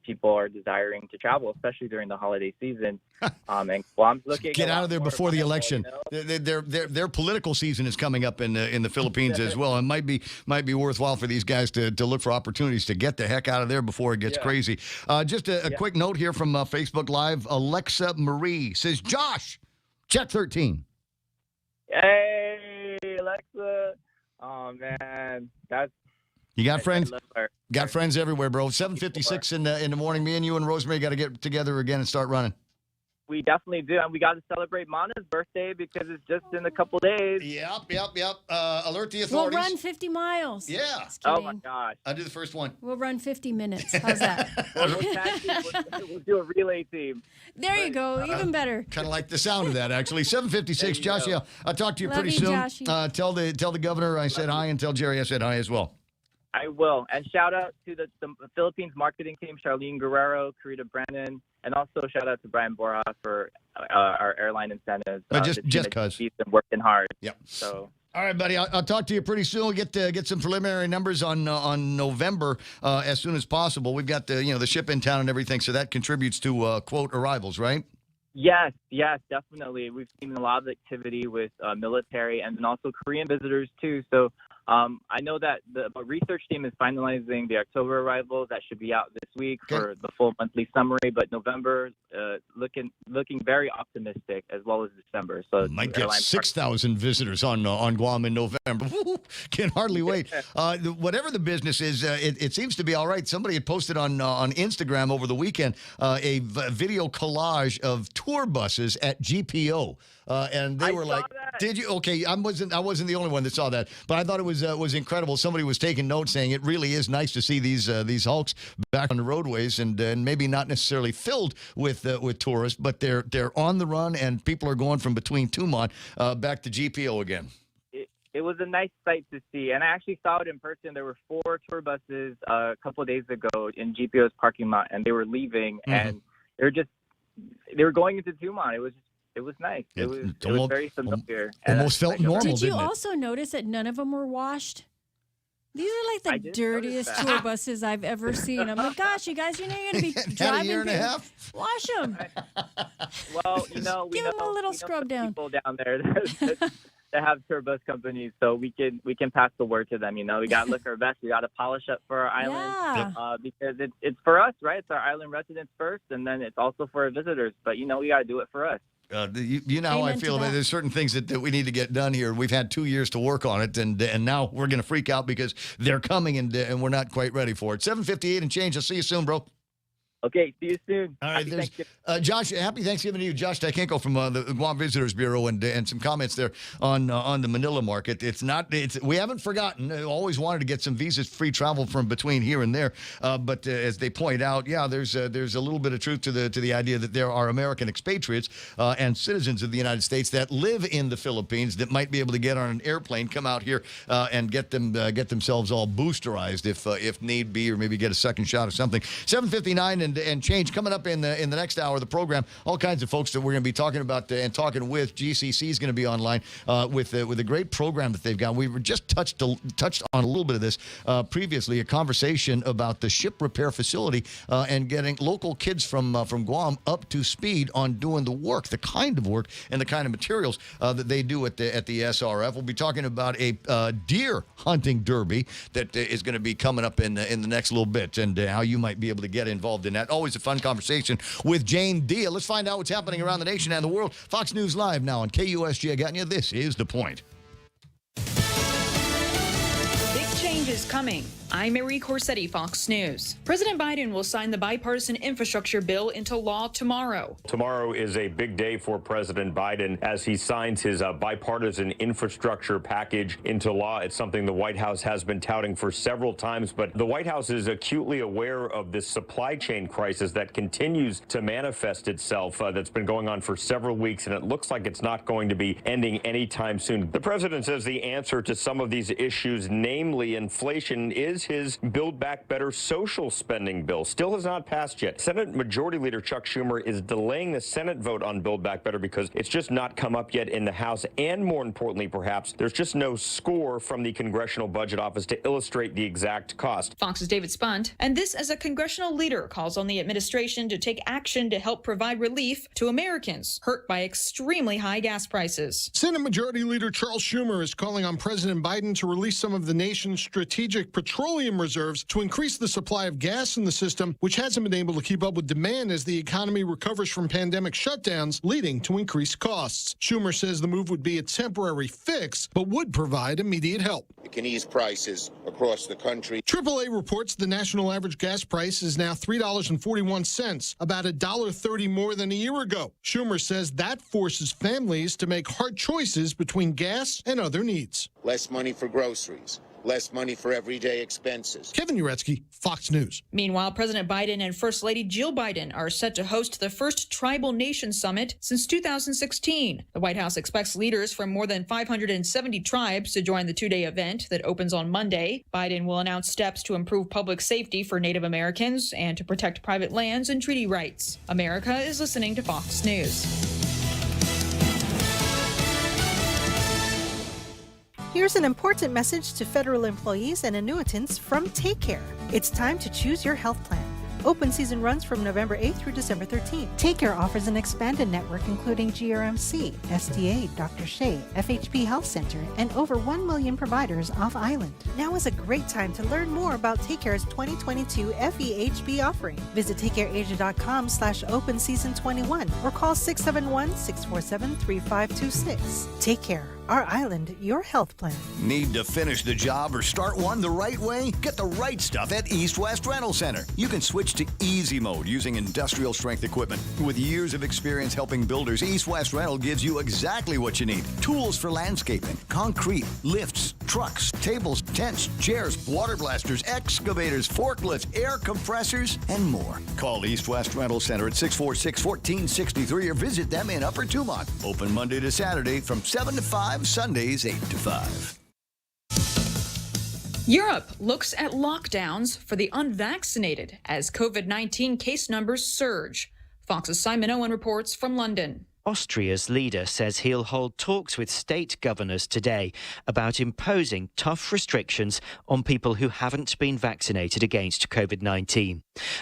people are desiring to travel, especially during the holiday season, and Guam's looking get out of there before the election. Their political season is coming up in the Philippines as well, and might be worthwhile for these guys to look for opportunities to get the heck out of there before it gets crazy. Just a quick note here from Facebook Live. Alexa Marie says, "Josh, check 13." Hey, Alexa. Oh man, that's. You got friends? Got friends everywhere, bro. 7:56 in the morning. Me and you and Rosemary got to get together again and start running. We definitely do, and we got to celebrate Mana's birthday because it's just in a couple days. Yep. Alert the authorities. We'll run 50 miles. Yeah. Oh my gosh. I'll do the first one. We'll run 50 minutes. How's that? We'll do a relay team. There you go. Even better. Kind of like the sound of that, actually. 7:56. Josh, I'll talk to you pretty soon. Joshy. Tell the governor I said hi, and tell Jerry I said hi as well. I will. And shout out to the Philippines marketing team, Charlene Guerrero, Karita Brennan, and also shout out to Brian Borja for our airline incentives. Just because. He's been working hard. Yep. So. All right, buddy. I'll talk to you pretty soon. We'll get some preliminary numbers on November as soon as possible. We've got the ship in town and everything, so that contributes to quote arrivals, right? Yes, definitely. We've seen a lot of activity with military and then also Korean visitors too. So I know that the research team is finalizing the October arrivals. That should be out this week for the full monthly summary. But November looking very optimistic, as well as December. So might get 6,000 visitors on Guam in November. Can hardly wait. Whatever the business is, it seems to be all right. Somebody had posted on Instagram over the weekend a video collage of tour buses at GPO. And they were like, "Did you?" Okay, I wasn't the only one that saw that, but I thought it was incredible. Somebody was taking notes, saying it really is nice to see these hulks back on the roadways, and maybe not necessarily filled with tourists, but they're on the run, and people are going from between Tumon back to GPO again. It was a nice sight to see, and I actually saw it in person. There were 4 tour buses a couple of days ago in GPO's parking lot, and they were leaving, and they were going into Tumon. It was nice. It was very familiar. Almost felt normal, Did you didn't it? also notice that none of them were washed? These are like the dirtiest tour buses I've ever seen. I'm like, gosh, you guys, you're going to be driving. A year and a half? Wash them. Well, give them a little scrub down. People down there that have tour bus companies, so we can pass the word to them. We got to look our best. We got to polish up for our island because it's for us, right? It's our island residents first, and then it's also for our visitors. But we got to do it for us. You know how I feel about it. There's certain things that we need to get done here. We've had 2 years to work on it, and now we're going to freak out because they're coming, and we're not quite ready for it. 7:58 and change. I'll see you soon, bro. Okay, see you soon. All right, Happy Thanksgiving. Josh, happy Thanksgiving to you. Josh Dykenko from the Guam Visitors Bureau and some comments there on the Manila market. We haven't forgotten. Always wanted to get some visa-free travel from between here and there. But as they point out, yeah, there's a little bit of truth to the idea that there are American expatriates and citizens of the United States that live in the Philippines that might be able to get on an airplane, come out here and get themselves all boosterized if need be, or maybe get a second shot of something. 7:59 and change coming up in the next hour of the program. All kinds of folks that we're going to be talking about and talking with. GCC is going to be online with a great program that they've got. We were just touched on a little bit of this previously. A conversation about the ship repair facility and getting local kids from Guam up to speed on doing the work, the kind of work and the kind of materials that they do at the SRF. We'll be talking about a deer hunting derby that is going to be coming up in the next little bit, and how you might be able to get involved in that. Always a fun conversation with Jane Dia. Let's find out what's happening around the nation and the world. Fox News Live now on KUSG. I got you. This is The Point. Big changes coming. I'm Marie Corsetti, Fox News. President Biden will sign the bipartisan infrastructure bill into law tomorrow. Tomorrow is a big day for President Biden as he signs his bipartisan infrastructure package into law. It's something the White House has been touting for several times, but the White House is acutely aware of this supply chain crisis that continues to manifest itself that's been going on for several weeks, and it looks like it's not going to be ending anytime soon. The president says the answer to some of these issues, namely inflation, is his Build Back Better social spending bill. Still has not passed yet. Senate Majority Leader Chuck Schumer is delaying the Senate vote on Build Back Better because it's just not come up yet in the House. And more importantly, perhaps, there's just no score from the Congressional Budget Office to illustrate the exact cost. Fox's David Spunt, and this as a congressional leader calls on the administration to take action to help provide relief to Americans hurt by extremely high gas prices. Senate Majority Leader Charles Schumer is calling on President Biden to release some of the nation's strategic petroleum reserves to increase the supply of gas in the system, which hasn't been able to keep up with demand as the economy recovers from pandemic shutdowns, leading to increased costs. Schumer says the move would be a temporary fix, but would provide immediate help. It can ease prices across the country. AAA reports the national average gas price is now $3.41, about $1.30 more than a year ago. Schumer says that forces families to make hard choices between gas and other needs. Less money for groceries. Less money for everyday expenses. Kevin Uretsky, Fox News. Meanwhile, President Biden and First Lady Jill Biden are set to host the first Tribal Nation Summit since 2016. The White House expects leaders from more than 570 tribes to join the two-day event that opens on Monday. Biden will announce steps to improve public safety for Native Americans and to protect private lands and treaty rights. America is listening to Fox News. Here's an important message to federal employees and annuitants from Take Care. It's time to choose your health plan. Open season runs from November 8th through December 13th. Take Care offers an expanded network including GRMC, STA, Dr. Shea, FHP Health Center, and over 1 million providers off-island. Now is a great time to learn more about Take Care's 2022 FEHB offering. Visit takecareasia.com/open season 21 or call 671-647-3526. Take Care. Our island, your health plan. Need to finish the job or start one the right way? Get the right stuff at East West Rental Center. You can switch to easy mode using industrial strength equipment. With years of experience helping builders, East West Rental gives you exactly what you need. Tools for landscaping, concrete, lifts, trucks, tables, tents, chairs, water blasters, excavators, forklifts, air compressors, and more. Call East West Rental Center at 646-1463 or visit them in Upper Tumont. Open Monday to Saturday from 7 to 5. Sundays 8 to 5. Europe looks at lockdowns for the unvaccinated as COVID-19 case numbers surge. Fox's Simon Owen reports from London. Austria's leader says he'll hold talks with state governors today about imposing tough restrictions on people who haven't been vaccinated against COVID-19.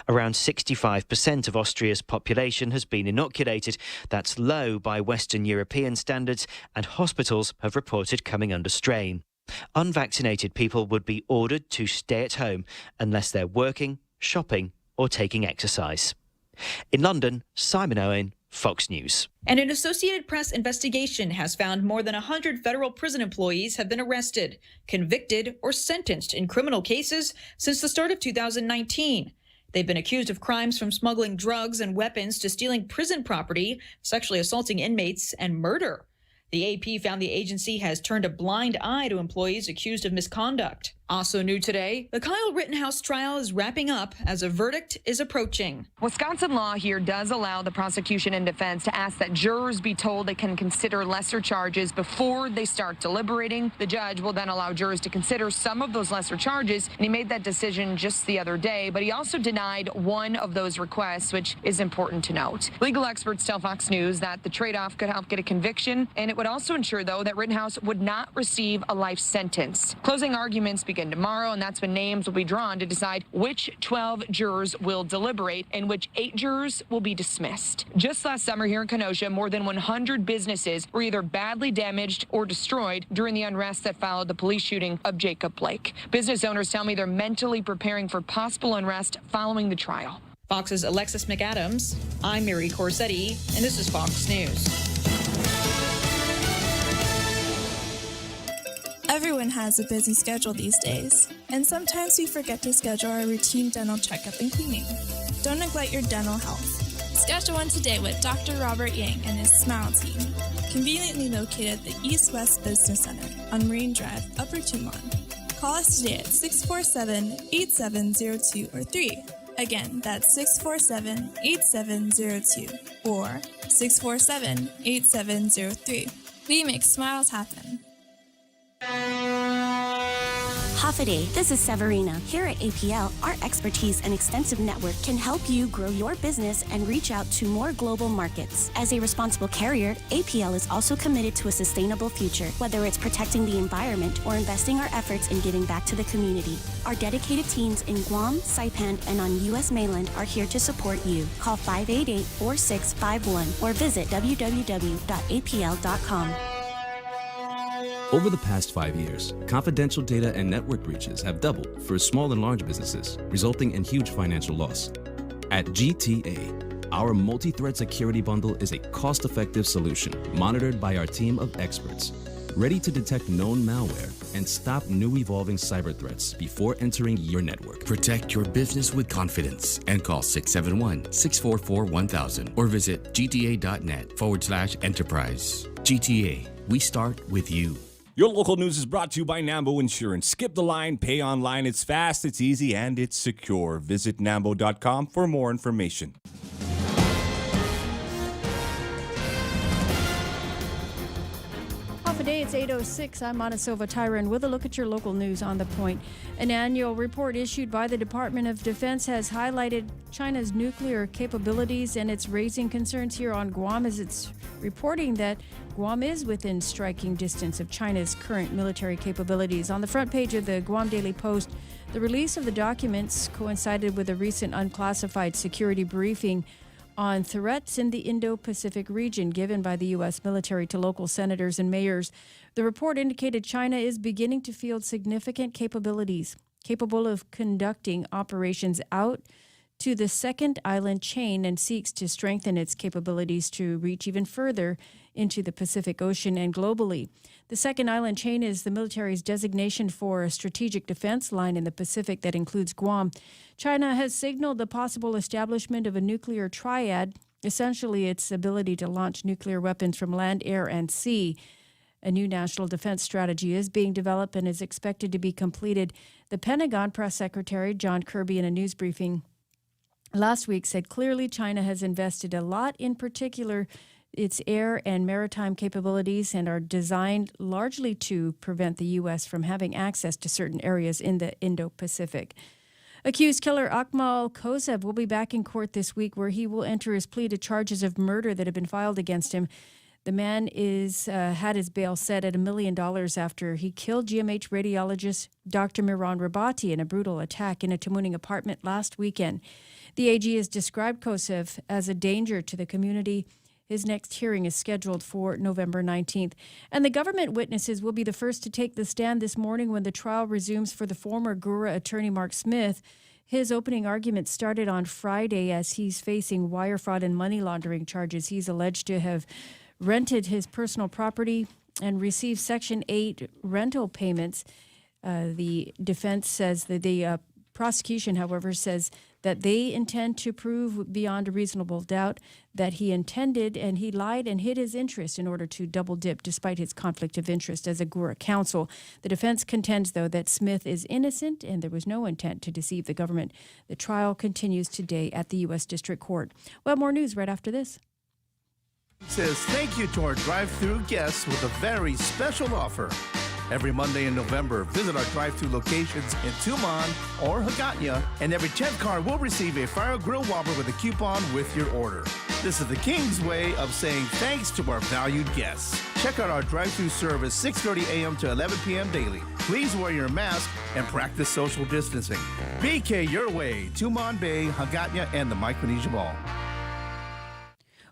Around 65% of Austria's population has been inoculated. That's low by Western European standards, and hospitals have reported coming under strain. Unvaccinated people would be ordered to stay at home unless they're working, shopping, or taking exercise. In London, Simon Owen, Fox News. And an Associated Press investigation has found more than 100 federal prison employees have been arrested, convicted, or sentenced in criminal cases since the start of 2019. They've been accused of crimes from smuggling drugs and weapons to stealing prison property, sexually assaulting inmates, and murder. The AP found the agency has turned a blind eye to employees accused of misconduct. Also new today, the Kyle Rittenhouse trial is wrapping up as a verdict is approaching. Wisconsin law here does allow the prosecution and defense to ask that jurors be told they can consider lesser charges before they start deliberating. The judge will then allow jurors to consider some of those lesser charges, and he made that decision just the other day, but he also denied one of those requests, which is important to note. Legal experts tell Fox News that the trade-off could help get a conviction, and it would also ensure, though, that Rittenhouse would not receive a life sentence. Closing arguments begin tomorrow, and that's when names will be drawn to decide which 12 jurors will deliberate and which 8 jurors will be dismissed. Just last summer here in Kenosha, more than 100 businesses were either badly damaged or destroyed during the unrest that followed the police shooting of Jacob Blake. Business owners tell me they're mentally preparing for possible unrest following the trial. Fox's Alexis McAdams, I'm Mary Corsetti, and this is Fox News. Everyone has a busy schedule these days, and sometimes we forget to schedule our routine dental checkup and cleaning. Don't neglect your dental health. Schedule one today with Dr. Robert Yang and his Smile team, conveniently located at the East West Business Center on Marine Drive, Upper Tumon. Call us today at 647-8702 or 3. Again, that's 647-8702 or 647-8703. We make smiles happen. Hoffaday, this is Severina. Here at APL, our expertise and extensive network can help you grow your business and reach out to more global markets. As a responsible carrier, APL is also committed to a sustainable future, whether it's protecting the environment or investing our efforts in giving back to the community. Our dedicated teams in Guam, Saipan, and on U.S. mainland are here to support you. Call 588-4651 or visit www.apl.com. Over the past 5 years, confidential data and network breaches have doubled for small and large businesses, resulting in huge financial loss. At GTA, our multi-threat security bundle is a cost-effective solution monitored by our team of experts, ready to detect known malware and stop new evolving cyber threats before entering your network. Protect your business with confidence and call 671-644-1000 or visit gta.net/enterprise. GTA, we start with you. Your local news is brought to you by Nambo Insurance. Skip the line, pay online. It's fast, it's easy, and it's secure. Visit nambo.com for more information. Half a day, it's 8:06. I'm Ana Silva Tyron with a look at your local news on the point. An annual report issued by the Department of Defense has highlighted China's nuclear capabilities, and it's raising concerns here on Guam as it's reporting that Guam is within striking distance of China's current military capabilities. On the front page of the Guam Daily Post, the release of the documents coincided with a recent unclassified security briefing on threats in the Indo-Pacific region given by the U.S. military to local senators and mayors. The report indicated China is beginning to field significant capabilities, capable of conducting operations out to the second island chain, and seeks to strengthen its capabilities to reach even further into the Pacific Ocean and globally. The second island chain is the military's designation for a strategic defense line in the Pacific that includes Guam. China has signaled the possible establishment of a nuclear triad, essentially its ability to launch nuclear weapons from land, air, and sea. A new national defense strategy is being developed and is expected to be completed. The Pentagon press secretary John Kirby, in a news briefing last week, said clearly China has invested a lot, in particular its air and maritime capabilities, and are designed largely to prevent the U.S. from having access to certain areas in the Indo-Pacific. Accused killer Akmal Kosev will be back in court this week, where he will enter his plea to charges of murder that have been filed against him. The man had his bail set at $1 million after he killed GMH radiologist Dr. Miran Rabati in a brutal attack in a Tamuning apartment last weekend. The AG has described Kosev as a danger to the community. His next hearing is scheduled for November 19th. And the government witnesses will be the first to take the stand this morning when the trial resumes for the former Gura attorney Mark Smith. His opening argument started on Friday as he's facing wire fraud and money laundering charges. He's alleged to have rented his personal property and received Section 8 rental payments. The defense says that the prosecution, however, says that they intend to prove beyond a reasonable doubt that he intended and he lied and hid his interest in order to double dip despite his conflict of interest as a Gura counsel. The defense contends, though, that Smith is innocent and there was no intent to deceive the government. The trial continues today at the U.S. District Court. Well, more news right after this. Says thank you to our drive-thru guests with a very special offer. Every Monday in November, visit our drive-thru locations in Tumon or Hagåtña, and every 10th car will receive a Fire Grill Whopper with a coupon with your order. This is the King's way of saying thanks to our valued guests. Check out our drive-thru service 6:30 a.m. to 11 p.m. daily. Please wear your mask and practice social distancing. BK your way, Tumon Bay, Hagåtña, and the Micronesia Mall.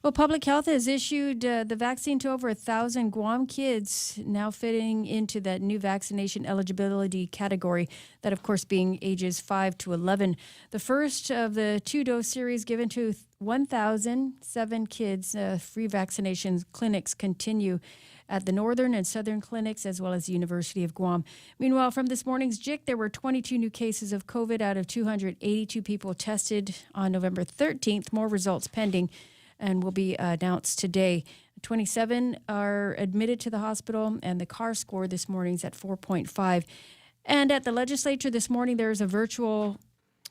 Well, Public Health has issued the vaccine to over 1,000 Guam kids, now fitting into that new vaccination eligibility category, that, of course, being ages 5 to 11. The first of the two-dose series given to 1,007 kids. Free vaccination clinics continue at the northern and southern clinics, as well as the University of Guam. Meanwhile, from this morning's JIC, there were 22 new cases of COVID out of 282 people tested on November 13th. More results pending and will be announced today. 27 are admitted to the hospital, and the CAR score this morning is at 4.5. And at the legislature this morning, there is a virtual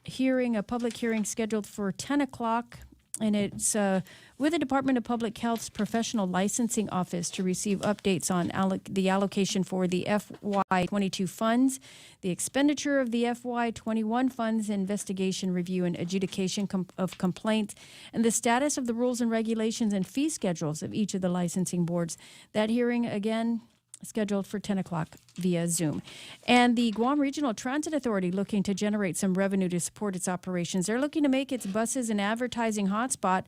hearing, a public hearing scheduled for 10 o'clock, and it's with the Department of Public Health's Professional Licensing Office to receive updates on the allocation for the FY22 funds, the expenditure of the FY21 funds, investigation, review, and adjudication of complaints, and the status of the rules and regulations and fee schedules of each of the licensing boards. That hearing, again, scheduled for 10 o'clock via Zoom. And the Guam Regional Transit Authority looking to generate some revenue to support its operations. They're looking to make its buses an advertising hotspot.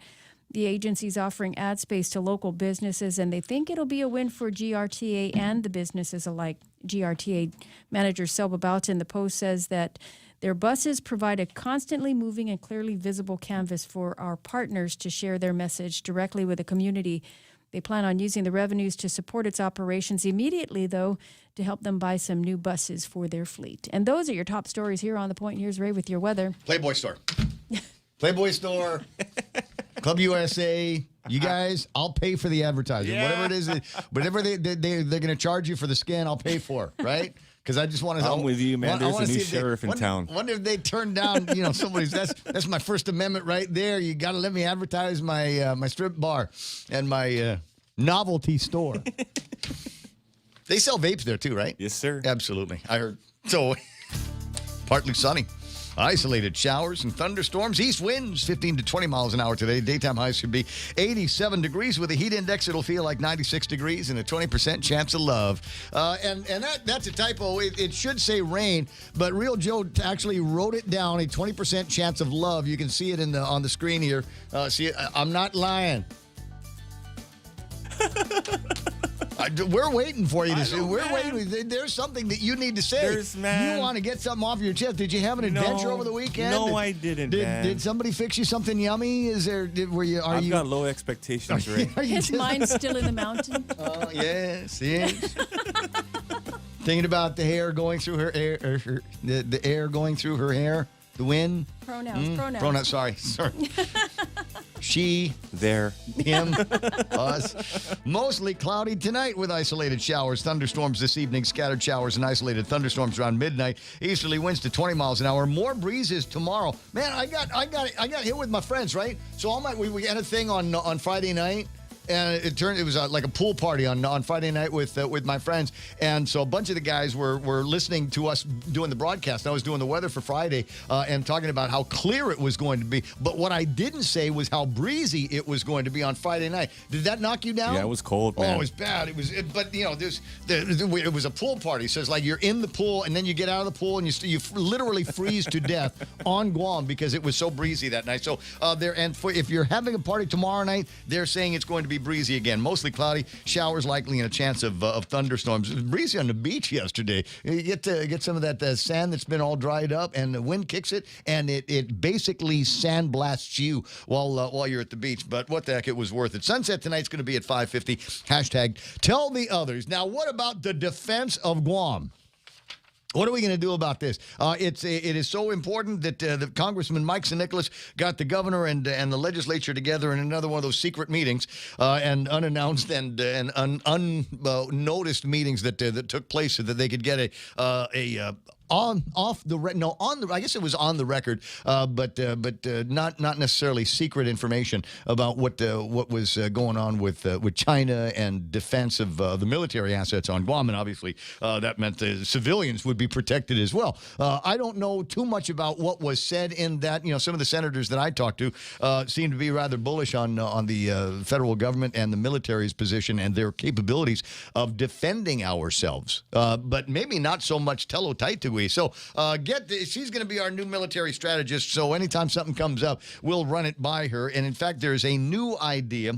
The agency's offering ad space to local businesses, and they think it'll be a win for GRTA and the businesses alike. GRTA manager Selba Bauta in the Post says that their buses provide a constantly moving and clearly visible canvas for our partners to share their message directly with the community. They plan on using the revenues to support its operations immediately, though, to help them buy some new buses for their fleet. And those are your top stories here on The Point. Here's Ray with your weather. Playboy store. Playboy store. Club USA. You guys, I'll pay for the advertising. Yeah. Whatever it is, whatever they're going to charge you for the skin, I'll pay for, right? Because I just want to. I'm with you, man. There's a new sheriff in town. Wonder if they turn down, somebody's. That's my First Amendment right there. You got to let me advertise my my strip bar and my novelty store. They sell vapes there too, right? Yes, sir. Absolutely. I heard. So, partly sunny. Isolated showers and thunderstorms. East winds 15 to 20 miles an hour today. Daytime highs should be 87 degrees. With a heat index, it'll feel like 96 degrees and a 20% chance of love. And that's a typo. It should say rain, but Real Joe actually wrote it down, a 20% chance of love. You can see it on the screen here. See, I'm not lying. We're waiting for you to say. We're waiting. There's something that you need to say. You want to get something off your chest. Did you have an adventure over the weekend? No, I didn't. Did somebody fix you something yummy? I've got low expectations, Ray. His mind's still in the mountain. Oh, yes. Thinking about the hair going through her hair, the air going through her hair, the wind. Pronouns. Sorry. She, there, him, us. Mostly cloudy tonight with isolated showers, thunderstorms this evening, scattered showers and isolated thunderstorms around midnight. Easterly winds to 20 miles an hour. More breezes tomorrow. Man, I got hit with my friends, right? So we had a thing on Friday night. And it was like a pool party on Friday night with my friends. And so a bunch of the guys were listening to us doing the broadcast. I was doing the weather for Friday and talking about how clear it was going to be. But what I didn't say was how breezy it was going to be on Friday night. Did that knock you down? Yeah, it was cold, man. Oh, it was bad. But it was a pool party. So it's like you're in the pool and then you get out of the pool and you literally freeze to death on Guam because it was so breezy that night. So if you're having a party tomorrow night, they're saying it's going to be breezy again. Mostly cloudy, showers likely, and a chance of thunderstorms. It was breezy on the beach yesterday. You get some of that sand that's been all dried up, and the wind kicks it, and it basically sandblasts you while you're at the beach. But what the heck, it was worth it. Sunset tonight's going to be at 5:50. # tell the others. Now, what about the defense of Guam? What are we going to do about this? It is so important that the Congressman Mike St. Nicholas got the governor and the legislature together in another one of those secret meetings and unannounced and unnoticed meetings that took place so that they could get I guess it was on the record, but not necessarily secret information about what was going on with China and defense of the military assets on Guam, and obviously that meant the civilians would be protected as well. I don't know too much about what was said in that. Some of the senators that I talked to seem to be rather bullish on the federal government and the military's position and their capabilities of defending ourselves, but maybe not so much Telo-Taitui. So she's going to be our new military strategist. So anytime something comes up, we'll run it by her. And in fact, there's a new idea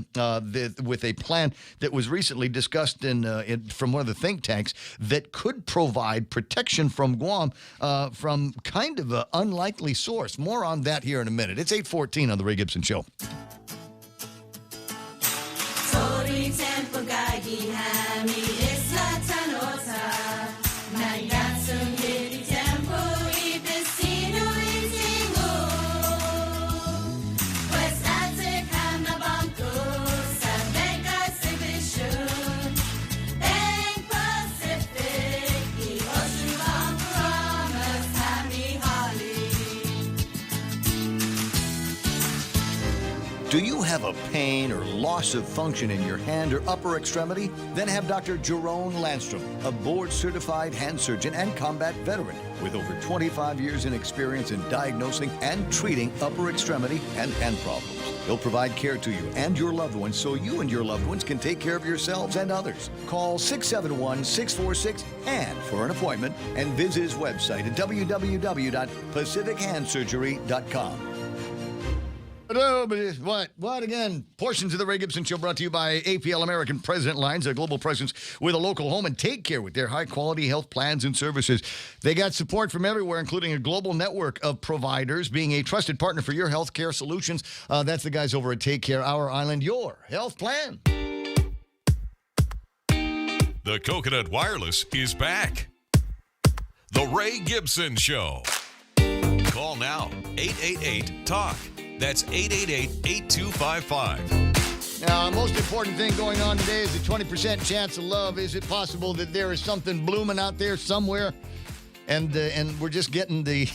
with a plan that was recently discussed from one of the think tanks that could provide protection from Guam from kind of an unlikely source. More on that here in a minute. It's 8:14 on the Ray Gibson Show. Do you have a pain or loss of function in your hand or upper extremity? Then have Dr. Jerome Landstrom, a board-certified hand surgeon and combat veteran with over 25 years in experience in diagnosing and treating upper extremity and hand problems. He'll provide care to you and your loved ones so you and your loved ones can take care of yourselves and others. Call 671-646-HAND for an appointment and visit his website at www.pacifichandsurgery.com. What again? Portions of the Ray Gibson Show brought to you by APL American President Lines, a global presence with a local home, and take care with their high-quality health plans and services. They got support from everywhere, including a global network of providers, being a trusted partner for your health care solutions. That's the guys over at Take Care Our Island, your health plan. The Coconut Wireless is back. The Ray Gibson Show. Call now, 888-TALK. That's 888-8255. Now, the most important thing going on today is the 20% chance of love. Is it possible that there is something blooming out there somewhere, and we're just getting the...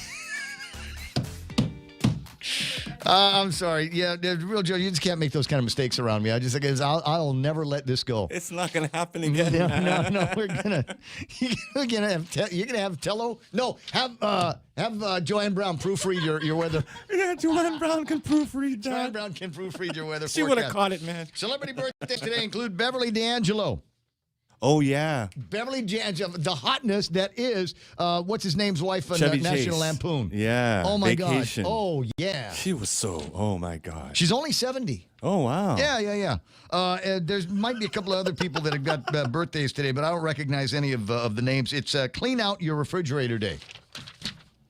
I'm sorry. Yeah, real Joe, you just can't make those kind of mistakes around me. I'll never let this go. It's not going to happen again. No. You're gonna have Tello. No, have Joanne Brown proofread your weather. Yeah, Joanne Brown can proofread that. Joanne Brown can proofread your weather. She would have caught it, man. Celebrity birthdays today include Beverly D'Angelo. Oh, yeah. Beverly D'Angelo, the hotness that is, what's his name's wife on Chevy National Chase. Lampoon. Yeah. Oh, my Vacation. gosh. Oh, yeah. She was oh, my God. She's only 70. Oh, wow. Yeah. There might be a couple of other people that have got birthdays today, but I don't recognize any of the names. It's Clean Out Your Refrigerator Day.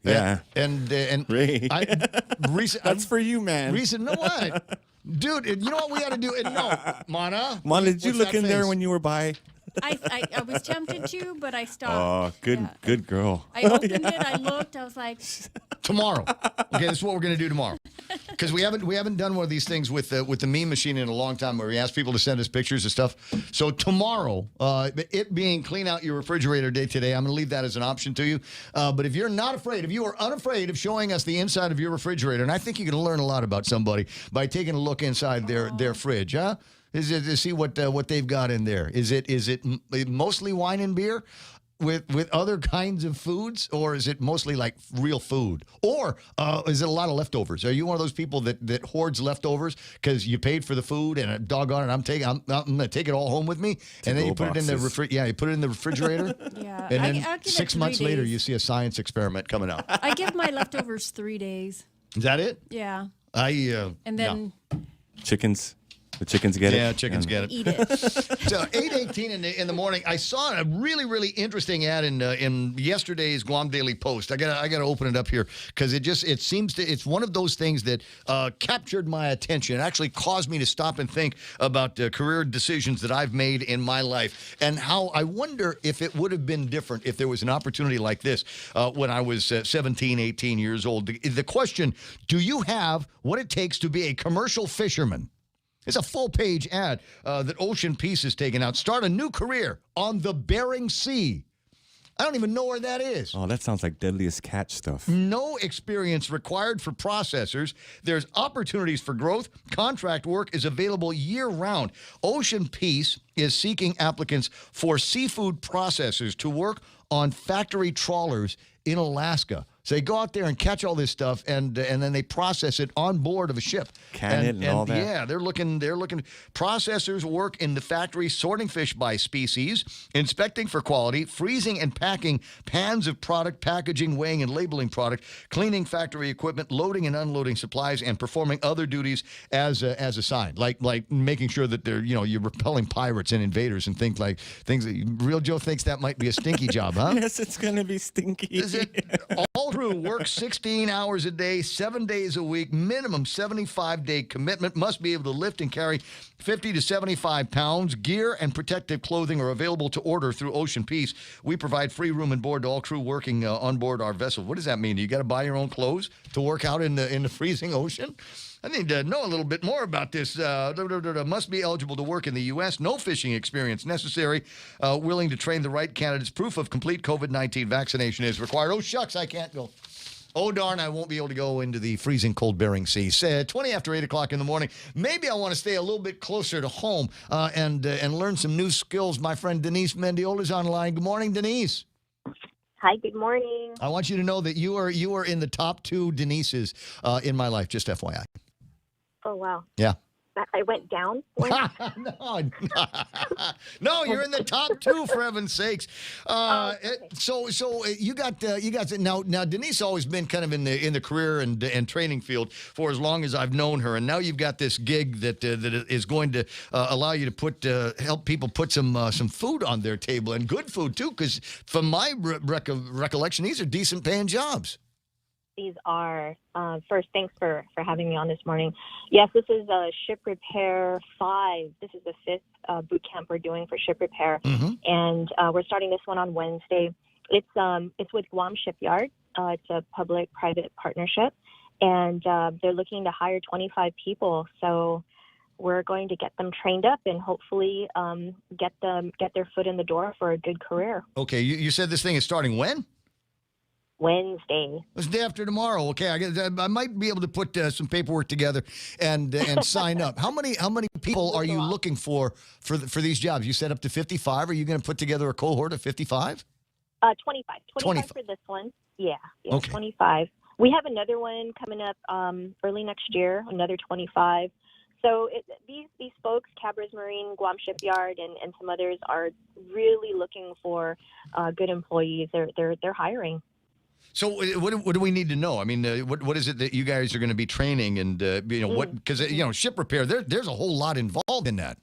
Yeah. And Ray. That's for you, man. You know what? Dude, you know what we ought to do? No. Mana, did you look in there when you were by? I was tempted to, but I stopped. Oh, good girl. I opened it, I looked, I was like... Tomorrow. Okay, this is what we're going to do tomorrow. Because we haven't done one of these things with the meme machine in a long time where we ask people to send us pictures of stuff. So tomorrow, it being Clean Out Your Refrigerator Day today, I'm going to leave that as an option to you. But if you're not afraid, if you are unafraid of showing us the inside of your refrigerator, and I think you can learn a lot about somebody by taking a look inside their fridge, huh? Is it to see what they've got in there? Is it mostly wine and beer with other kinds of foods, or is it mostly like real food, or is it a lot of leftovers? Are you one of those people that hoards leftovers because you paid for the food and doggone it, I'm gonna take it all home with me, and then you put it in the you put it in the refrigerator. Yeah, and then I'll give 6 it months 3 later days. you see a science experiment coming out. I give my leftovers 3 days. Is that it? Yeah. And then... Chickens. The chickens get it? Yeah, chickens get it. Eat it. So 8:18 in the morning, I saw a really interesting ad in yesterday's Guam Daily Post. I gotta open it up here because it's one of those things that captured my attention. It actually caused me to stop and think about career decisions that I've made in my life and how I wonder if it would have been different if there was an opportunity like this when I was 17, 18 years old. The question: do you have what it takes to be a commercial fisherman? It's a full-page ad that Ocean Peace has taken out. Start a new career on the Bering Sea. I don't even know where that is. Oh, that sounds like Deadliest Catch stuff. No experience required for processors. There's opportunities for growth. Contract work is available year-round. Ocean Peace is seeking applicants for seafood processors to work on factory trawlers in Alaska. So they go out there and catch all this stuff, and then they process it on board of a ship. Can it and all that? Yeah, they're looking. Processors work in the factory, sorting fish by species, inspecting for quality, freezing and packing pans of product, packaging, weighing and labeling product, cleaning factory equipment, loading and unloading supplies, and performing other duties as assigned, like making sure that you're repelling pirates and invaders and things that Real Joe thinks that might be a stinky job, huh? Yes, it's gonna be stinky. Is it? All crew work 16 hours a day, 7 days a week, minimum 75-day commitment, must be able to lift and carry 50 to 75 pounds. Gear and protective clothing are available to order through Ocean Peace. We provide free room and board to all crew working on board our vessel. What does that mean? You got to buy your own clothes to work out in the freezing ocean? I need to know a little bit more about this. Must be eligible to work in the U.S. No fishing experience necessary. Willing to train the right candidates. Proof of complete COVID-19 vaccination is required. Oh, shucks, I can't go. Oh, darn, I won't be able to go into the freezing cold Bering Sea. 20 after 8 o'clock in the morning. Maybe I want to stay a little bit closer to home and learn some new skills. My friend Denise Mendiola is online. Good morning, Denise. Hi, good morning. I want you to know that you are in the top 2 Denises in my life, just FYI. Oh, wow. Yeah. I went down. No, you're in the top 2 for heaven's sakes. So you got now. Denise always been kind of in the career and training field for as long as I've known her, and now you've got this gig that is going to allow you to help people put some food on their table, and good food too. Because from my recollection, these are decent paying jobs. These are. First, thanks for having me on this morning. Yes, this is Ship Repair 5. This is the 5th boot camp we're doing for Ship Repair. Mm-hmm. And we're starting this one on Wednesday. It's with Guam Shipyard. It's a public-private partnership. And they're looking to hire 25 people. So we're going to get them trained up and hopefully get their foot in the door for a good career. Okay, you said this thing is starting when? Wednesday. It's the day after tomorrow. Okay, I might be able to put some paperwork together and sign up. How many people are you looking for these jobs? You said up to 55. Are you going to put together a cohort of 55? 25 for this one. Yeah, okay. 25. We have another one coming up early next year. Another 25. So these folks, Cabras Marine, Guam Shipyard, and some others are really looking for good employees. They're hiring. So what do we need to know? I mean, what is it that you guys are going to be training, and because ship repair, there's a whole lot involved in that.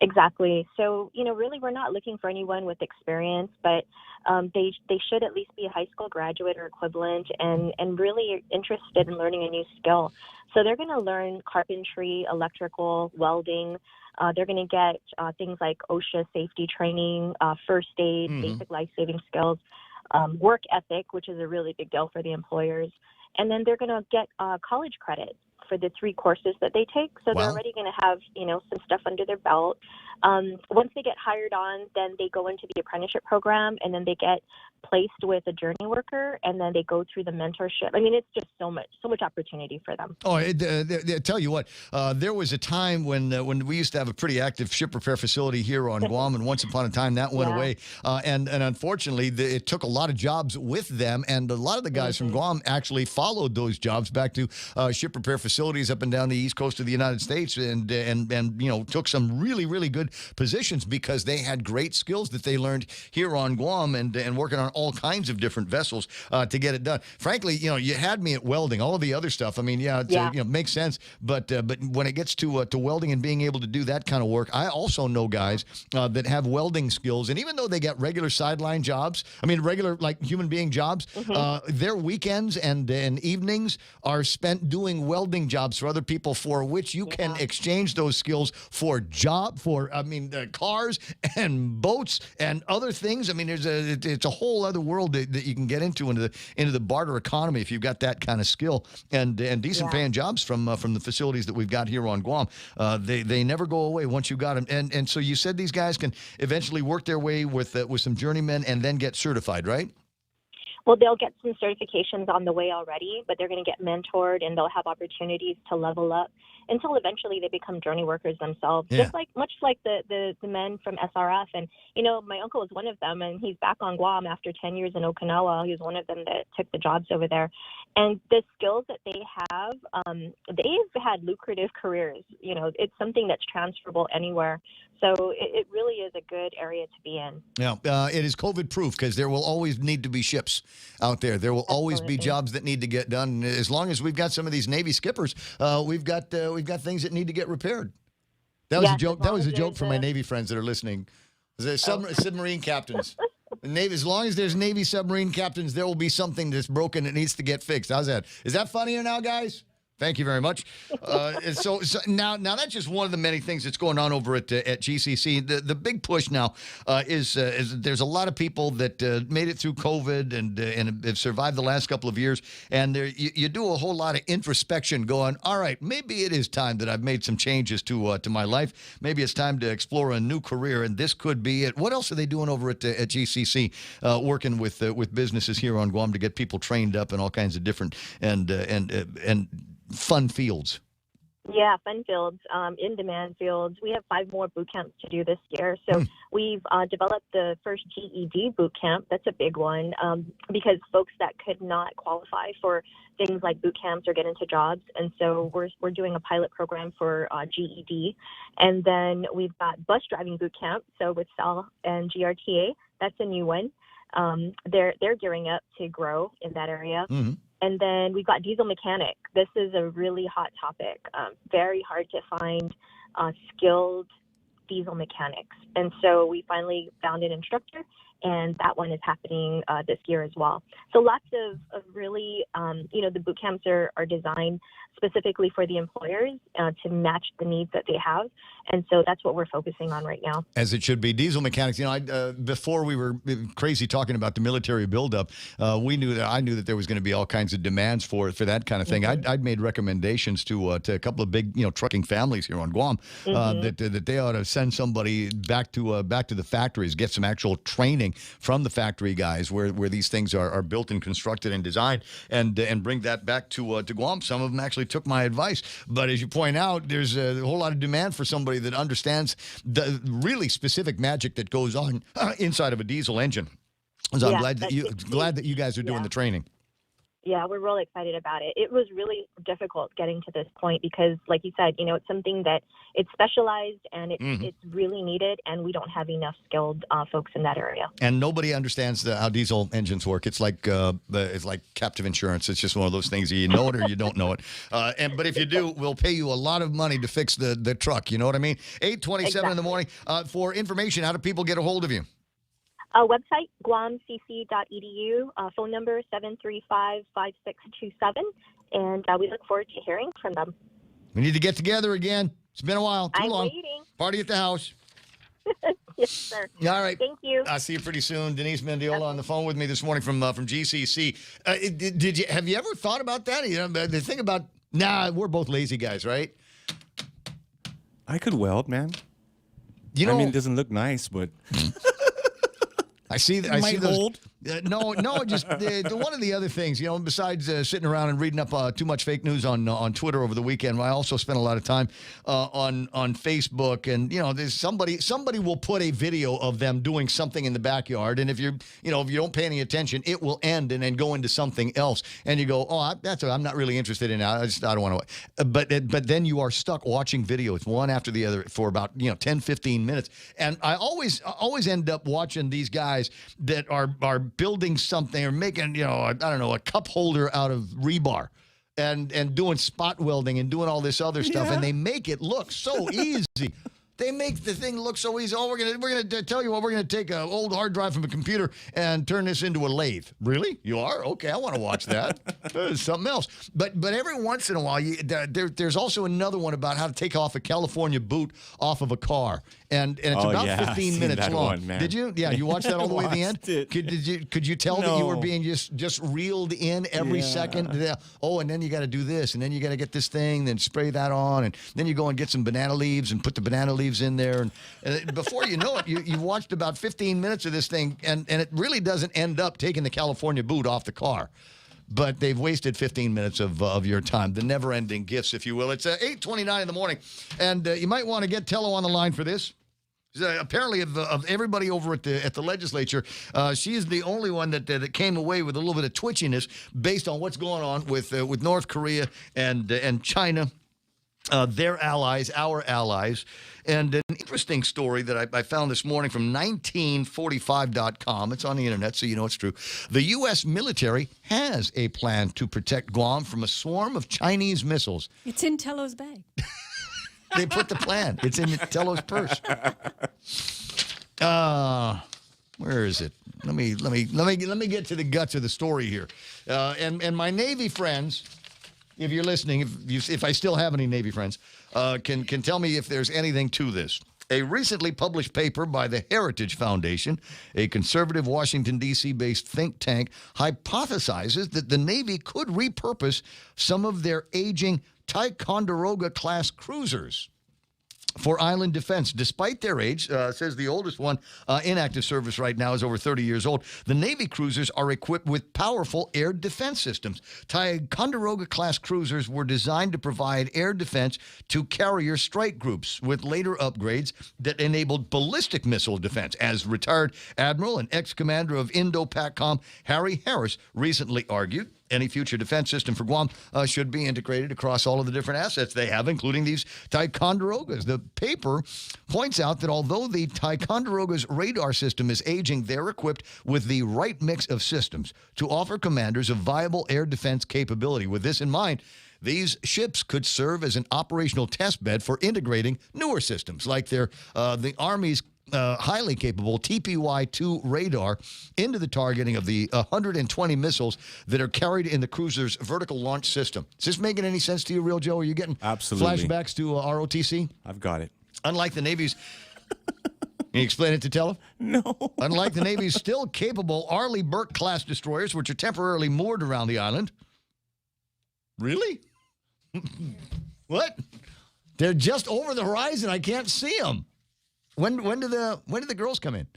Exactly. So really, we're not looking for anyone with experience, but they should at least be a high school graduate or equivalent, and really interested in learning a new skill. So they're going to learn carpentry, electrical, welding. They're going to get things like OSHA safety training, first aid, basic life-saving skills. Work ethic, which is a really big deal for the employers. And then they're going to get college credit for the 3 courses that they take. So they're already going to have, some stuff under their belt. Once they get hired on, then they go into the apprenticeship program, and then they get placed with a journey worker, and then they go through the mentorship. I mean, it's just so much opportunity for them. Oh, I tell you what, there was a time when we used to have a pretty active ship repair facility here on Guam, and once upon a time that went away. And unfortunately, it took a lot of jobs with them, and a lot of the guys from Guam actually followed those jobs back to ship repair facilities up and down the east coast of the United States, and took some really, really good positions because they had great skills that they learned here on Guam and working on all kinds of different vessels to get it done. Frankly, you had me at welding. All of the other stuff, I mean, it makes sense. But when it gets to welding and being able to do that kind of work, I also know guys that have welding skills, and even though they got regular sideline jobs, I mean, regular like human being jobs, their weekends and evenings are spent doing welding jobs for other people, for which you can exchange those skills for cars and boats and other things. I mean, it's a whole other world that you can get into the barter economy if you've got that kind of skill and decent paying jobs from the facilities that we've got here on Guam. They never go away once you got them. And so you said these guys can eventually work their way with some journeymen and then get certified, right? Well, they'll get some certifications on the way already, but they're going to get mentored and they'll have opportunities to level up until eventually they become journey workers themselves. Yeah. Just much like the men from SRF. And, my uncle was one of them, and he's back on Guam after 10 years in Okinawa. He was one of them that took the jobs over there. And the skills that they have, they've had lucrative careers. It's something that's transferable anywhere. So it really is a good area to be in. Yeah, it is COVID proof because there will always need to be ships out there. There will always be jobs that need to get done. And as long as we've got some of these Navy skippers, we've got things that need to get repaired. That was a joke. That was a joke for my Navy friends that are listening. The submarine captains. Navy, as long as there's Navy submarine captains, there will be something that's broken that needs to get fixed. How's that? Is that funnier now, guys? Thank you very much. So now that's just one of the many things that's going on over at GCC. The big push now is there's a lot of people that made it through COVID and have survived the last couple of years, and you do a whole lot of introspection, going, all right, maybe it is time that I've made some changes to my life. Maybe it's time to explore a new career, and this could be it. What else are they doing over at GCC, working with businesses here on Guam to get people trained up in all kinds of different and fun fields? Yeah, fun fields, in-demand fields. We have 5 more boot camps to do this year. So we've developed the first GED boot camp. That's a big one because folks that could not qualify for things like boot camps or get into jobs. And so we're doing a pilot program for GED. And then we've got bus driving boot camp. So with SAL and GRTA, that's a new one. They're gearing up to grow in that area. Mm-hmm. And then we've got diesel mechanic. This is a really hot topic. Very hard to find skilled diesel mechanics. And so we finally found an instructor, and that one is happening this year as well. So lots of really, the boot camps are designed specifically for the employers to match the needs that they have. And so that's what we're focusing on right now. As it should be. Diesel mechanics, before we were crazy talking about the military buildup, I knew that there was going to be all kinds of demands for that kind of thing. Mm-hmm. I'd made recommendations to a couple of big, trucking families here on Guam that they ought to send somebody back to the factories, get some actual training from the factory guys where these things are built and constructed and designed, and bring that back to Guam. Some of them actually took my advice. But as you point out, there's a whole lot of demand for somebody that understands the really specific magic that goes on inside of a diesel engine. So I'm glad that you guys are doing the training. Yeah, we're really excited about it. It was really difficult getting to this point because, like you said, it's something that it's specialized and it's really needed, and we don't have enough skilled folks in that area. And nobody understands how diesel engines work. It's like captive insurance. It's just one of those things. You know it or you don't know it. But if you do, we'll pay you a lot of money to fix the truck. You know what I mean? 8:27 in the morning. For information, how do people get a hold of you? Website, guamcc.edu, phone number 735-5627, and we look forward to hearing from them. We need to get together again. It's been a while, too long. Waiting. Party at the house. Yes, sir. All right. Thank you. I'll see you pretty soon. Denise Mendiola on the phone with me this morning from GCC. Have you ever thought about that? The thing about, we're both lazy guys, right? I could weld, man. I mean, it doesn't look nice, but... I see those No, just one of the other things, besides sitting around and reading up too much fake news on Twitter over the weekend, I also spent a lot of time on Facebook, and there's somebody will put a video of them doing something in the backyard, and if you don't pay any attention, it will end and then go into something else, and you go, I'm not really interested in that. I don't want to. But then you are stuck watching videos one after the other for about 10, 15 minutes, and I always end up watching these guys that are building something or making, a cup holder out of rebar and doing spot welding and doing all this other stuff. And they make it look so easy. They make the thing look so easy. We're gonna tell you what. We're gonna take an old hard drive from a computer and turn this into a lathe. Really? You are? Okay, I want to watch that. Something else. But every once in a while, there's also another one about how to take off a California boot off of a car, and it's about 15 minutes long. Did you? Yeah, you watched that all the way to the end. Could you tell that you were being just reeled in every second? Oh, and then you got to do this, and then you got to get this thing, then spray that on, and then you go and get some banana leaves and put the banana leaves in there, and before you know it, you've watched about 15 minutes of this thing, and it really doesn't end up taking the California boot off the car. But they've wasted 15 minutes of your time. The never-ending gifts, if you will. It's 8:29 in the morning, and you might want to get Tello on the line for this. Apparently, of everybody over at the legislature, she is the only one that came away with a little bit of twitchiness based on what's going on with North Korea and China. Their allies, our allies. And an interesting story that I found this morning from 1945.com. It's on the internet, so you know it's true. The U.S. military has a plan to protect Guam from a swarm of Chinese missiles. It's in Tello's bag. They put the plan. It's in Tello's purse. Where is it? Let me get to the guts of the story here. And my Navy friends, if you're listening, if I still have any Navy friends, can tell me if there's anything to this. A recently published paper by the Heritage Foundation, a conservative Washington, D.C.-based think tank, hypothesizes that the Navy could repurpose some of their aging Ticonderoga-class cruisers for island defense. Despite their age, says the oldest one in active service right now is over 30 years old, the Navy cruisers are equipped with powerful air defense systems. Ticonderoga-class cruisers were designed to provide air defense to carrier strike groups with later upgrades that enabled ballistic missile defense, as retired Admiral and ex-commander of Indo-PACOM Harry Harris recently argued. Any future defense system for Guam should be integrated across all of the different assets they have, including these Ticonderogas. The paper points out that although the Ticonderoga's radar system is aging, they're equipped with the right mix of systems to offer commanders a viable air defense capability. With this in mind, these ships could serve as an operational test bed for integrating newer systems like the Army's highly capable TPY-2 radar into the targeting of the 120 missiles that are carried in the cruiser's vertical launch system. Is this making any sense to you, Real Joe? Are you getting flashbacks to ROTC? I've got it. Unlike the Navy's... Can you explain it to Tello? No. Unlike the Navy's still capable Arleigh Burke-class destroyers, which are temporarily moored around the island. Really? What? They're just over the horizon. I can't see them. When do the girls come in?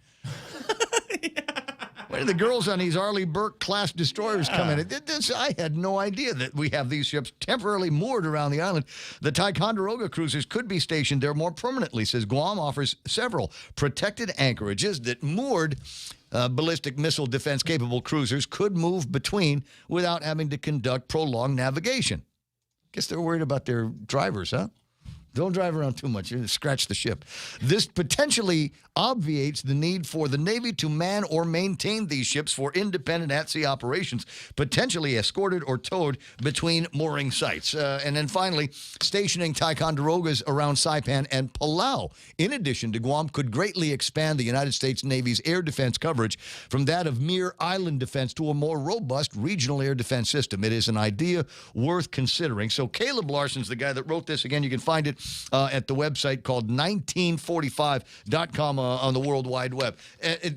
When do the girls on these Arleigh Burke-class destroyers come in? I had no idea that we have these ships temporarily moored around the island. The Ticonderoga cruisers could be stationed there more permanently, says Guam offers several protected anchorages that moored ballistic missile defense-capable cruisers could move between without having to conduct prolonged navigation. Guess they're worried about their drivers, huh? Don't drive around too much. You scratch the ship. This potentially obviates the need for the Navy to man or maintain these ships for independent at-sea operations, potentially escorted or towed between mooring sites. And then finally, stationing Ticonderogas around Saipan and Palau, in addition to Guam, could greatly expand the United States Navy's air defense coverage from that of mere island defense to a more robust regional air defense system. It is an idea worth considering. So Caleb Larson's the guy that wrote this. Again, you can find it at the website called 1945.com on the World Wide Web.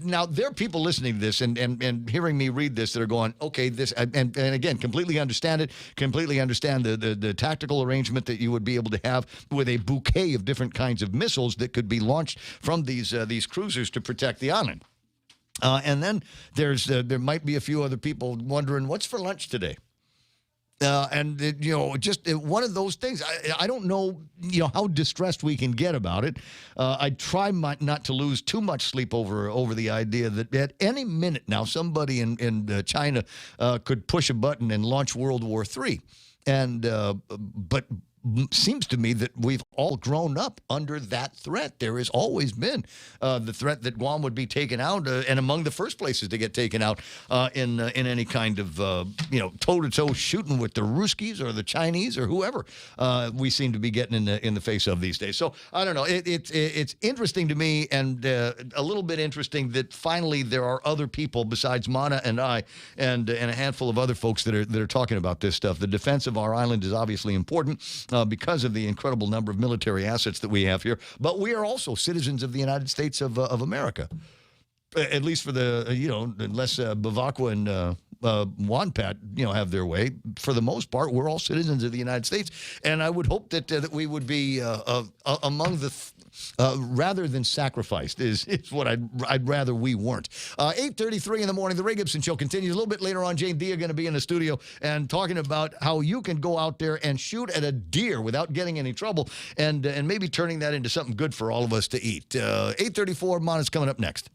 Now, there are people listening to this and hearing me read this that are going, okay, this, and again, completely understand it, completely understand the tactical arrangement that you would be able to have with a bouquet of different kinds of missiles that could be launched from these cruisers to protect the island. And then there might be a few other people wondering what's for lunch today. Just one of those things. I don't know, how distressed we can get about it. I try not to lose too much sleep over the idea that at any minute now somebody in China could push a button and launch World War III. But seems to me that we've all grown up under that threat. There has always been the threat that Guam would be taken out, and among the first places to get taken out in any kind of toe-to-toe shooting with the Ruskies or the Chinese or whoever we seem to be getting in the face of these days. So I don't know. It's interesting to me, and a little bit interesting that finally there are other people besides Mana and I and a handful of other folks that are talking about this stuff. The defense of our island is obviously important. Because of the incredible number of military assets that we have here. But we are also citizens of the United States of America, at least for unless Bavacqua and Wanpat, have their way. For the most part, we're all citizens of the United States. And I would hope that we would be among the... rather than sacrificed is what I'd rather we weren't. 8:33 in the morning, the Ray Gibson Show continues. A little bit later on, Jane Dia going to be in the studio and talking about how you can go out there and shoot at a deer without getting any trouble and maybe turning that into something good for all of us to eat. 8:34, Mana's coming up next.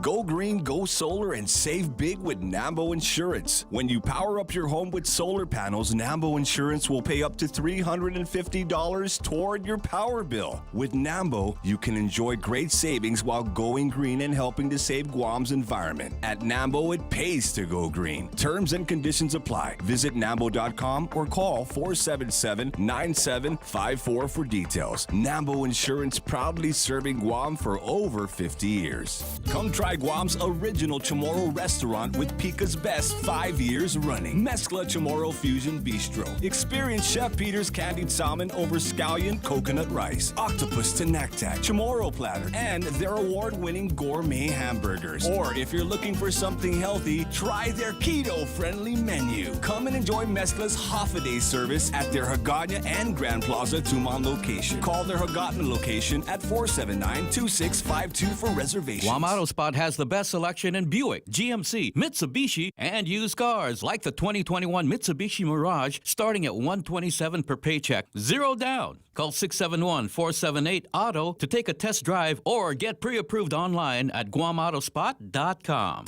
Go green, go solar, and save big with Nambo Insurance. When you power up your home with solar panels, Nambo Insurance will pay up to $350 toward your power bill. With Nambo, you can enjoy great savings while going green and helping to save Guam's environment. At Nambo, it pays to go green. Terms and conditions apply. Visit Nambo.com or call 477-9754 for details. Nambo Insurance, proudly serving Guam for over 50 years. Come try Guam's original Chamorro restaurant with Pica's Best 5 years running. Mezcla Chamorro Fusion Bistro. Experience Chef Peter's candied salmon over scallion coconut rice, octopus to naktak, Chamorro platter, and their award-winning gourmet hamburgers. Or if you're looking for something healthy, try their keto-friendly menu. Come and enjoy Mezcla's half-a-day service at their Hagåtña and Grand Plaza Tumon location. Call their Hagåtña location at 479-2652 for reservations. Guam Auto Spot has the best selection in Buick, GMC, Mitsubishi, and used cars like the 2021 Mitsubishi Mirage starting at $127 per paycheck, 0 down. Call 671-478-AUTO to take a test drive or get pre-approved online at GuamAutospot.com.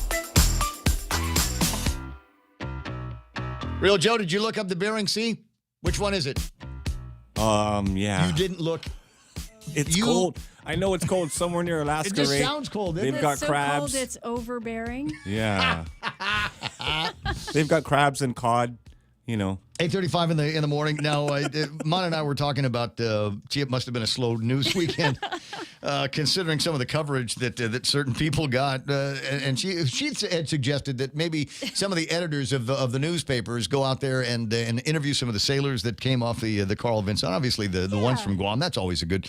Real Joe, did you look up the Bering Sea? Which one is it? Yeah. You didn't look. It's cold. I know it's cold somewhere near Alaska. It just sounds cold. They've got so crabs. Cold it's overbearing. Yeah. They've got crabs and cod. 8:35 in the morning. Now, Mon and I were talking about. It must have been a slow news weekend, considering some of the coverage that certain people got. And she had suggested that maybe some of the editors of the newspapers go out there and interview some of the sailors that came off the Carl Vinson. Obviously, the ones from Guam. That's always a good,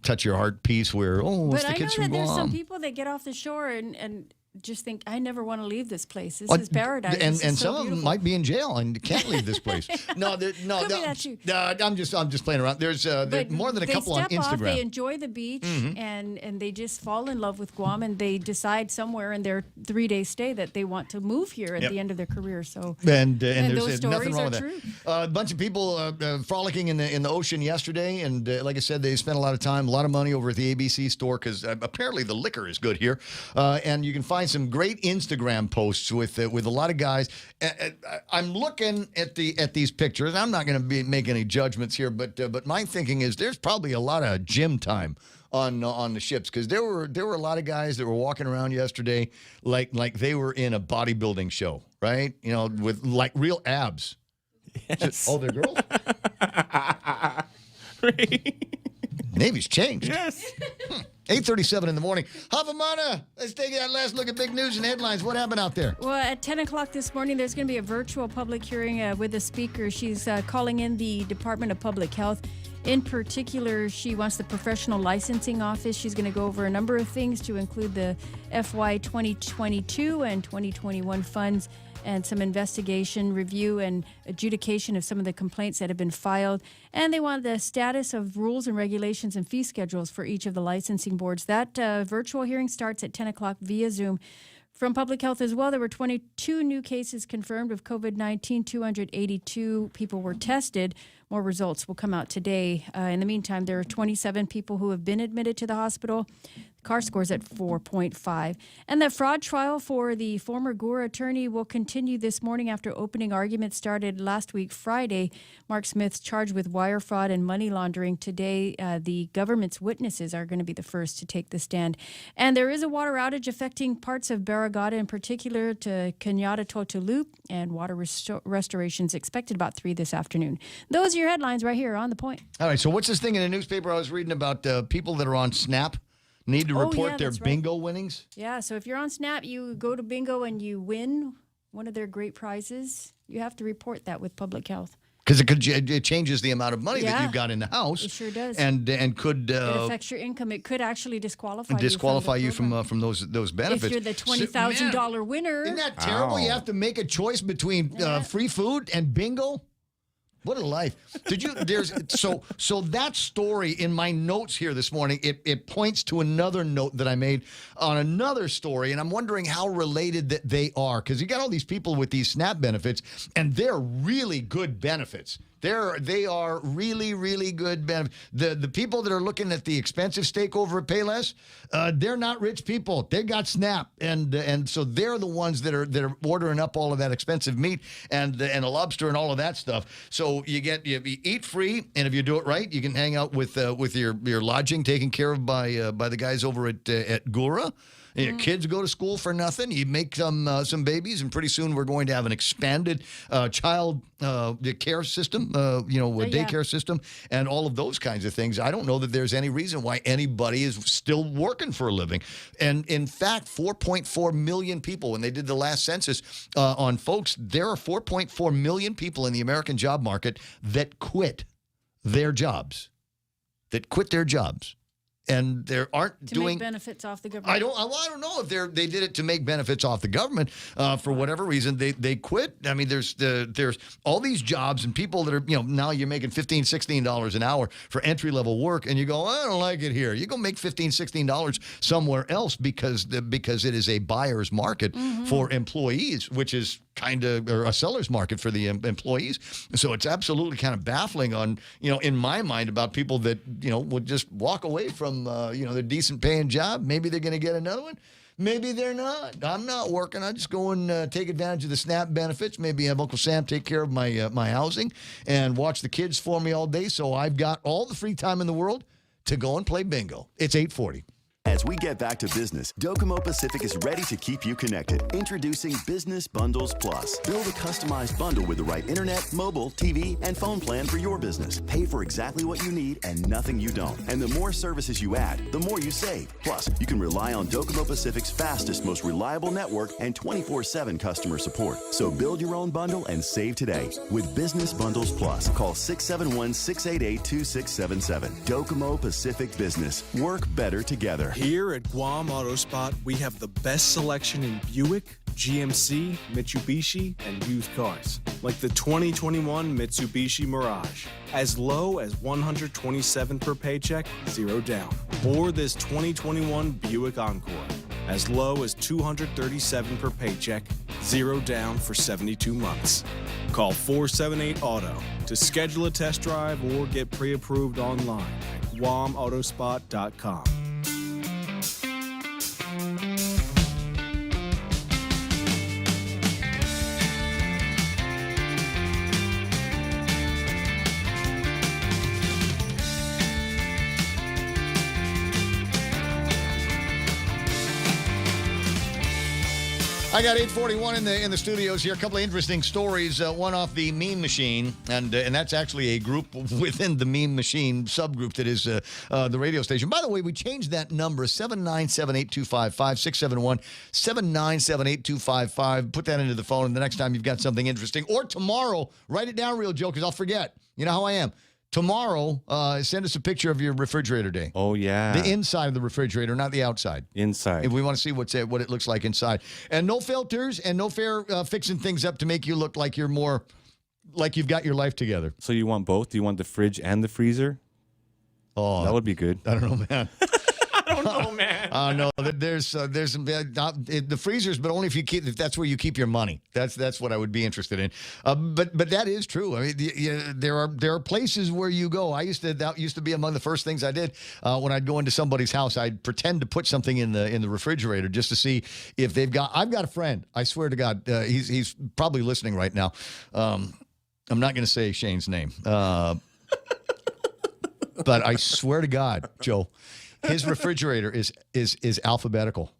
touch your heart piece. Where it's the kids from Guam. But I know that there's some people that get off the shore and just think, I never want to leave this place. This is paradise. And this is some so of them might be in jail and can't leave this place. I'm just playing around. There's more than a couple on Instagram. Off, they enjoy the beach, and they just fall in love with Guam, and they decide somewhere in their 3-day stay that they want to move here at the end of their career. So and those there's nothing stories wrong are with true. that. A bunch of people frolicking in the ocean yesterday, and like I said, they spent a lot of time, a lot of money over at the ABC store because apparently the liquor is good here, and you can find some great Instagram posts with a lot of guys. I'm looking at these pictures. I'm not going to make any judgments here, but my thinking is there's probably a lot of gym time on the ships because there were a lot of guys that were walking around yesterday like they were in a bodybuilding show, right? With like real abs. Yes. Oh, they're girls. Navy's changed. Yes. 8:37 in the morning. Havamana, let's take that last look at big news and headlines. What happened out there? Well, at 10 o'clock this morning, there's going to be a virtual public hearing with a speaker. She's calling in the Department of Public Health. In particular, she wants the Professional Licensing Office. She's going to go over a number of things to include the FY 2022 and 2021 funds and some investigation, review, and adjudication of some of the complaints that have been filed. And they want the status of rules and regulations and fee schedules for each of the licensing boards. That virtual hearing starts at 10 o'clock via Zoom. From Public Health as well, there were 22 new cases confirmed of COVID-19. 282 people were tested. More results will come out today. In the meantime, there are 27 people who have been admitted to the hospital. CAR scores at 4.5. And the fraud trial for the former Gura attorney will continue this morning after opening arguments started last week, Friday. Mark Smith's charged with wire fraud and money laundering. Today, the government's witnesses are going to be the first to take the stand. And there is a water outage affecting parts of Barragata, in particular to Cañada Totolu, and water restoration is expected about 3 this afternoon. Those are your headlines right here on The Point. All right, so what's this thing in the newspaper I was reading about people that are on SNAP need to report their bingo winnings? Yeah, so if you're on Snap, you go to bingo and you win one of their great prizes, you have to report that with Public Health. Because it changes the amount of money that you've got in the house. It sure does. And could... it affects your income. It could actually disqualify you from those benefits. If you're the $20,000 winner. Isn't that terrible? You have to make a choice between free food and bingo? What a life. So that story in my notes here this morning, it points to another note that I made on another story, and I'm wondering how related that they are, because you got all these people with these SNAP benefits, and they're really good benefits. They are really, really good benefits. The people that are looking at the expensive steak over at Payless, they're not rich people. They got SNAP, and so they're the ones that are ordering up all of that expensive meat and a lobster and all of that stuff. So you eat free, and if you do it right, you can hang out with your lodging taken care of by the guys over at Gura. Your kids go to school for nothing. You make some babies, and pretty soon we're going to have an expanded child care system, daycare system, and all of those kinds of things. I don't know that there's any reason why anybody is still working for a living. And in fact, 4.4 million people, when they did the last census on folks, there are 4.4 million people in the American job market that quit their jobs. And they aren't doing make benefits off the government. I don't know if they did it to make benefits off the government for whatever reason they quit. I mean, there's all these jobs and people that are now you're making $15, $16 an hour for entry level work, and you go, I don't like it here. You go make $15, $16 somewhere else because it is a buyer's market for employees, which is or a seller's market for the employees. So it's absolutely kind of baffling in my mind about people that, would just walk away from, their decent paying job. Maybe they're going to get another one. Maybe they're not. I'm not working. I just go and take advantage of the SNAP benefits. Maybe have Uncle Sam take care of my housing and watch the kids for me all day. So I've got all the free time in the world to go and play bingo. It's 8:40. As we get back to business, Docomo Pacific is ready to keep you connected. Introducing Business Bundles Plus. Build a customized bundle with the right internet, mobile, TV, and phone plan for your business. Pay for exactly what you need and nothing you don't. And the more services you add, the more you save. Plus, you can rely on Docomo Pacific's fastest, most reliable network and 24/7 customer support. So build your own bundle and save today with Business Bundles Plus. Call 671-688-2677. Docomo Pacific Business. Work better together. Here at Guam Auto Spot, we have the best selection in Buick, GMC, Mitsubishi, and used cars. Like the 2021 Mitsubishi Mirage. As low as $127 per paycheck, 0 down. Or this 2021 Buick Encore. As low as $237 per paycheck, 0 down for 72 months. Call 478-AUTO to schedule a test drive or get pre-approved online at guamautospot.com. I got 841 in the studios here. A couple of interesting stories. One off the Meme Machine, and that's actually a group within the Meme Machine subgroup that is the radio station. By the way, we changed that number, 797-8255, 671-797-8255. Put that into the phone, and the next time you've got something interesting, or tomorrow, write it down, Real Joe, because I'll forget. You know how I am. Tomorrow, send us a picture of your refrigerator day. Oh, yeah. The inside of the refrigerator, not the outside. Inside. If we want to see what it looks like inside. And no filters and no fair fixing things up to make you look like you're more like you've got your life together. So you want both? Do you want the fridge and the freezer? Oh, that would be good. I don't know, man. I don't know, man. No, there's the freezers, but only if that's where you keep your money. That's what I would be interested in. But that is true. I mean, there are places where you go. That used to be among the first things I did when I'd go into somebody's house. I'd pretend to put something in the refrigerator just to see if they've got. I've got a friend. I swear to God, he's probably listening right now. I'm not going to say Shane's name, but I swear to God, Joe. His refrigerator is alphabetical.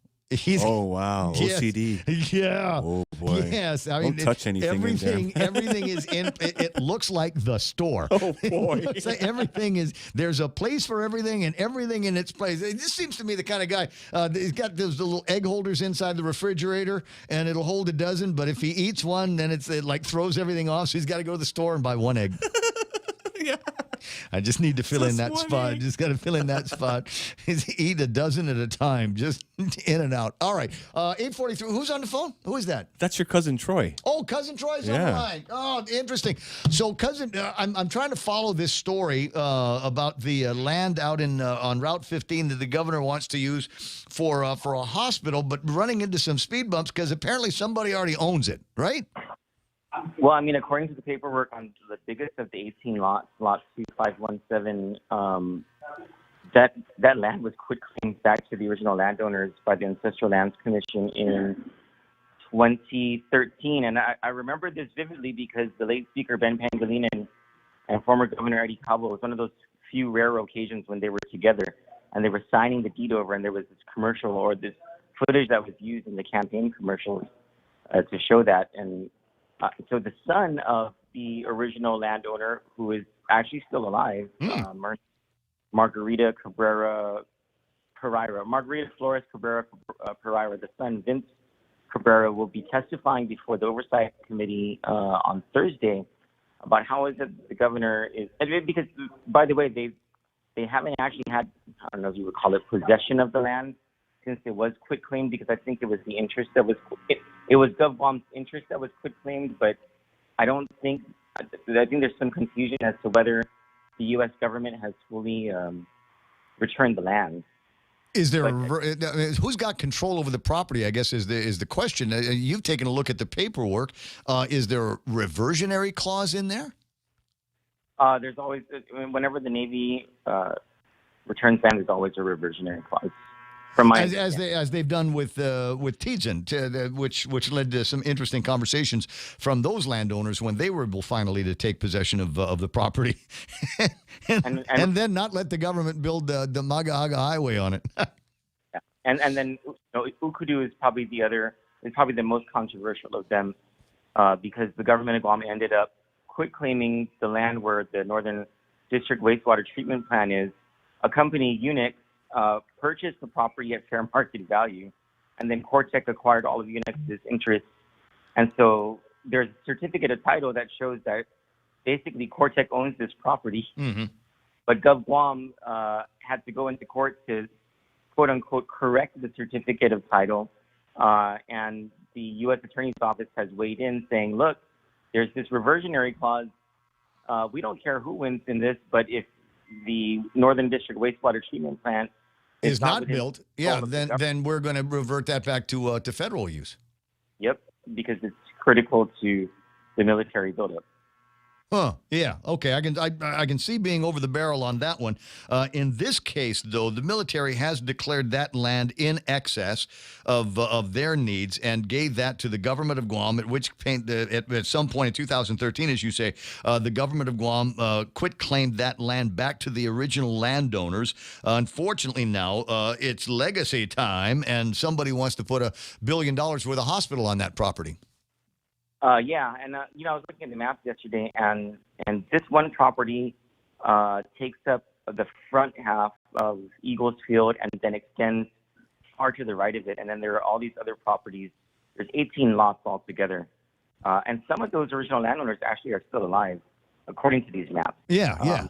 Oh wow, yes, OCD. Yeah. Oh boy. Yes, I mean, don't touch anything. Everything is in. It looks like the store. Oh boy. It's like everything is. There's a place for everything and everything in its place. This seems to me the kind of guy. He's got those little egg holders inside the refrigerator, and it'll hold a dozen. But if he eats one, then it like throws everything off. So he's got to go to the store and buy one egg. Yeah. I just need to fill in that spot. Just got to fill in that spot. Eat a dozen at a time, just in and out. All right, 8:43. Who's on the phone? Who is that? That's your cousin Troy. Oh, cousin Troy's on the line. Oh, interesting. So, cousin, I'm trying to follow this story about the land out on Route 15 that the governor wants to use for a hospital, but running into some speed bumps because apparently somebody already owns it, right? Well, I mean, according to the paperwork on the biggest of the 18 lots, lot 2517, that land was quitclaimed back to the original landowners by the Ancestral Lands Commission in 2013. And I remember this vividly because the late Speaker Ben Pangilinan and former Governor Eddie Cabo was one of those few rare occasions when they were together and they were signing the deed over, and there was this commercial or this footage that was used in the campaign commercials to show that. And so the son of the original landowner, who is actually still alive, Margarita Flores Cabrera Pereira, the son, Vince Cabrera, will be testifying before the Oversight Committee on Thursday about how is it the governor is, because, by the way, they haven't actually had, I don't know if you would call it possession of the land since it was quitclaimed, because I think it was the interest that was, it was GovBomb's interest that was quitclaimed, but I think there's some confusion as to whether the U.S. government has fully returned the land. Is there who's got control over the property? I guess is the question. You've taken a look at the paperwork. Is there a reversionary clause in there? There's always, whenever the Navy returns land, there's always a reversionary clause. As they've done with Tietzen, which led to some interesting conversations from those landowners when they were able finally to take possession of the property, and then not let the government build the Magahaga Highway on it. Yeah. And then Ukudu is probably the most controversial of them, because the government of Guam ended up quitclaiming the land where the Northern District Wastewater Treatment Plant is. A company, Unix, purchased the property at fair market value, and then Cortec acquired all of Unix's interests. And so there's a certificate of title that shows that basically Cortec owns this property, but Gov Guam had to go into court to quote unquote correct the certificate of title, and the U.S. Attorney's Office has weighed in saying, look, there's this reversionary clause. We don't care who wins in this, but if the Northern District Wastewater Treatment Plant is not built, then we're going to revert that back to federal use. Yep, because it's critical to the military buildup. Huh. Yeah. Okay. I can see being over the barrel on that one. In this case, though, the military has declared that land in excess of their needs and gave that to the government of Guam. At which point, at some point in 2013, as you say, the government of Guam quitclaimed that land back to the original landowners. Unfortunately, now it's legacy time, and somebody wants to put $1 billion worth of hospital on that property. Yeah, and I was looking at the map yesterday, and this one property takes up the front half of Eagles Field and then extends far to the right of it. And then there are all these other properties. There's 18 lots altogether, and some of those original landowners actually are still alive, according to these maps. Yeah.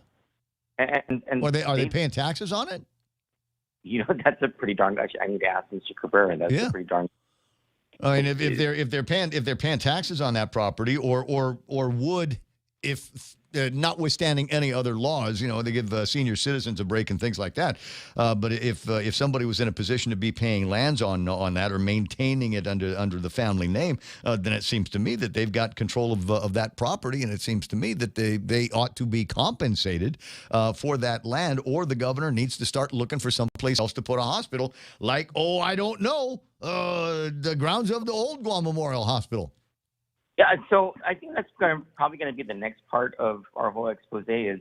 And Are they paying taxes on it? You know, that's a pretty darn. Actually, I need to ask Mr. Cabrera. That's a pretty darn. I mean, if they're paying taxes on that property, or would, if notwithstanding any other laws, you know, they give senior citizens a break and things like that. But if somebody was in a position to be paying lands on that or maintaining it under the family name, then it seems to me that they've got control of that property, and it seems to me that they ought to be compensated for that land, or the governor needs to start looking for someplace else to put a hospital, like, I don't know, the grounds of the old Guam Memorial Hospital. Yeah, so I think that's probably going to be the next part of our whole expose is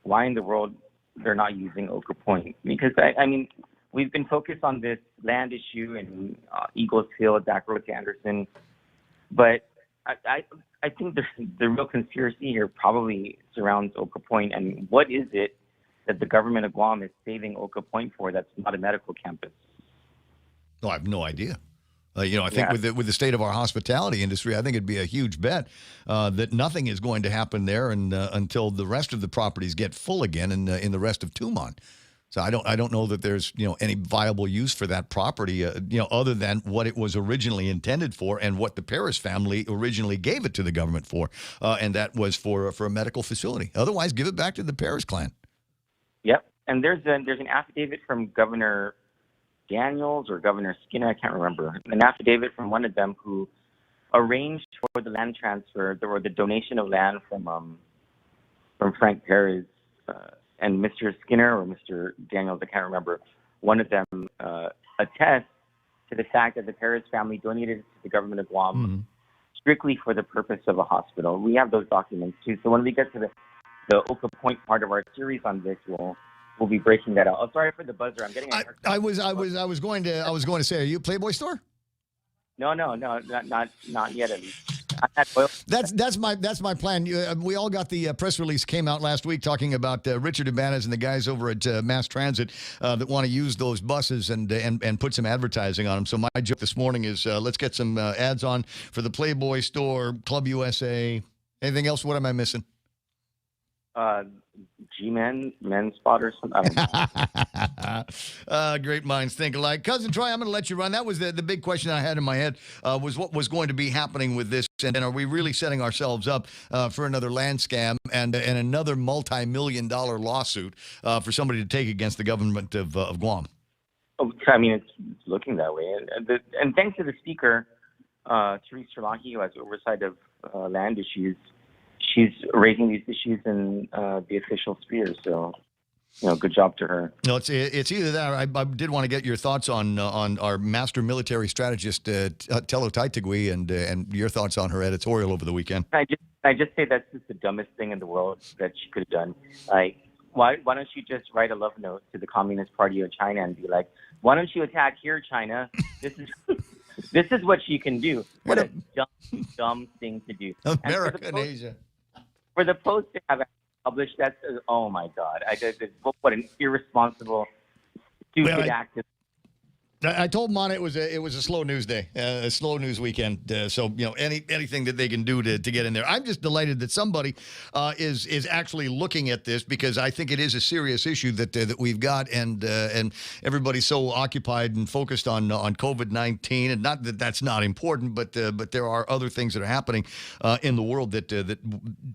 why in the world they're not using Ochre Point. Because, I mean, we've been focused on this land issue in Eagles Hill, Dakota, Anderson. But I think the real conspiracy here probably surrounds Ochre Point. And what is it that the government of Guam is saving Ochre Point for that's not a medical campus? No, I have no idea. I think with the state of our hospitality industry, I think it'd be a huge bet that nothing is going to happen there and until the rest of the properties get full again in the rest of Tumon. So I don't know that there's any viable use for that property other than what it was originally intended for and what the Paris family originally gave it to the government for, and that was for a medical facility. Otherwise, give it back to the Paris clan. Yep, and there's an affidavit from Governor Daniels or Governor Skinner, I can't remember, an affidavit from one of them who arranged for the land transfer or the donation of land from Frank Perez and Mr. Skinner or Mr. Daniels, I can't remember. One of them attests to the fact that the Perez family donated it to the government of Guam strictly for the purpose of a hospital. We have those documents too. So when we get to the Ochre Point part of our series on this, we'll be breaking that out. Oh, sorry for the buzzer. I'm getting a haircut. I was going to say, are you a Playboy store? No, not yet at least. That's my plan. We all got the press release came out last week talking about Richard Ibanez and the guys over at Mass Transit that want to use those buses and put some advertising on them. So my joke this morning is let's get some ads on for the Playboy store, Club USA. Anything else? What am I missing? G-Men, men's spot or something. I don't know. Great minds think alike. Cousin Troy, I'm going to let you run. That was the big question I had in my head was what was going to be happening with this. And are we really setting ourselves up for another land scam and another multi-million-dollar lawsuit for somebody to take against the government of Guam? Oh, I mean, it's looking that way. And thanks to the speaker, Therese Sherlahi, who has oversight of land issues, she's raising these issues in the official sphere. So, good job to her. No, it's either that. Or I did want to get your thoughts on our master military strategist Telo Taitigui and your thoughts on her editorial over the weekend. I just say that's just the dumbest thing in the world that she could have done. Like, why don't you just write a love note to the Communist Party of China and be like, why don't you attack here, China? This is what you can do. What a dumb thing to do. America and Asia. For the Post to have published that, oh my God! What an irresponsible, stupid act. I told Mon it was a slow news day, a slow news weekend. So anything that they can do to get in there. I'm just delighted that somebody is actually looking at this because I think it is a serious issue that we've got, and everybody's so occupied and focused on COVID-19, and not that that's not important, but there are other things that are happening in the world that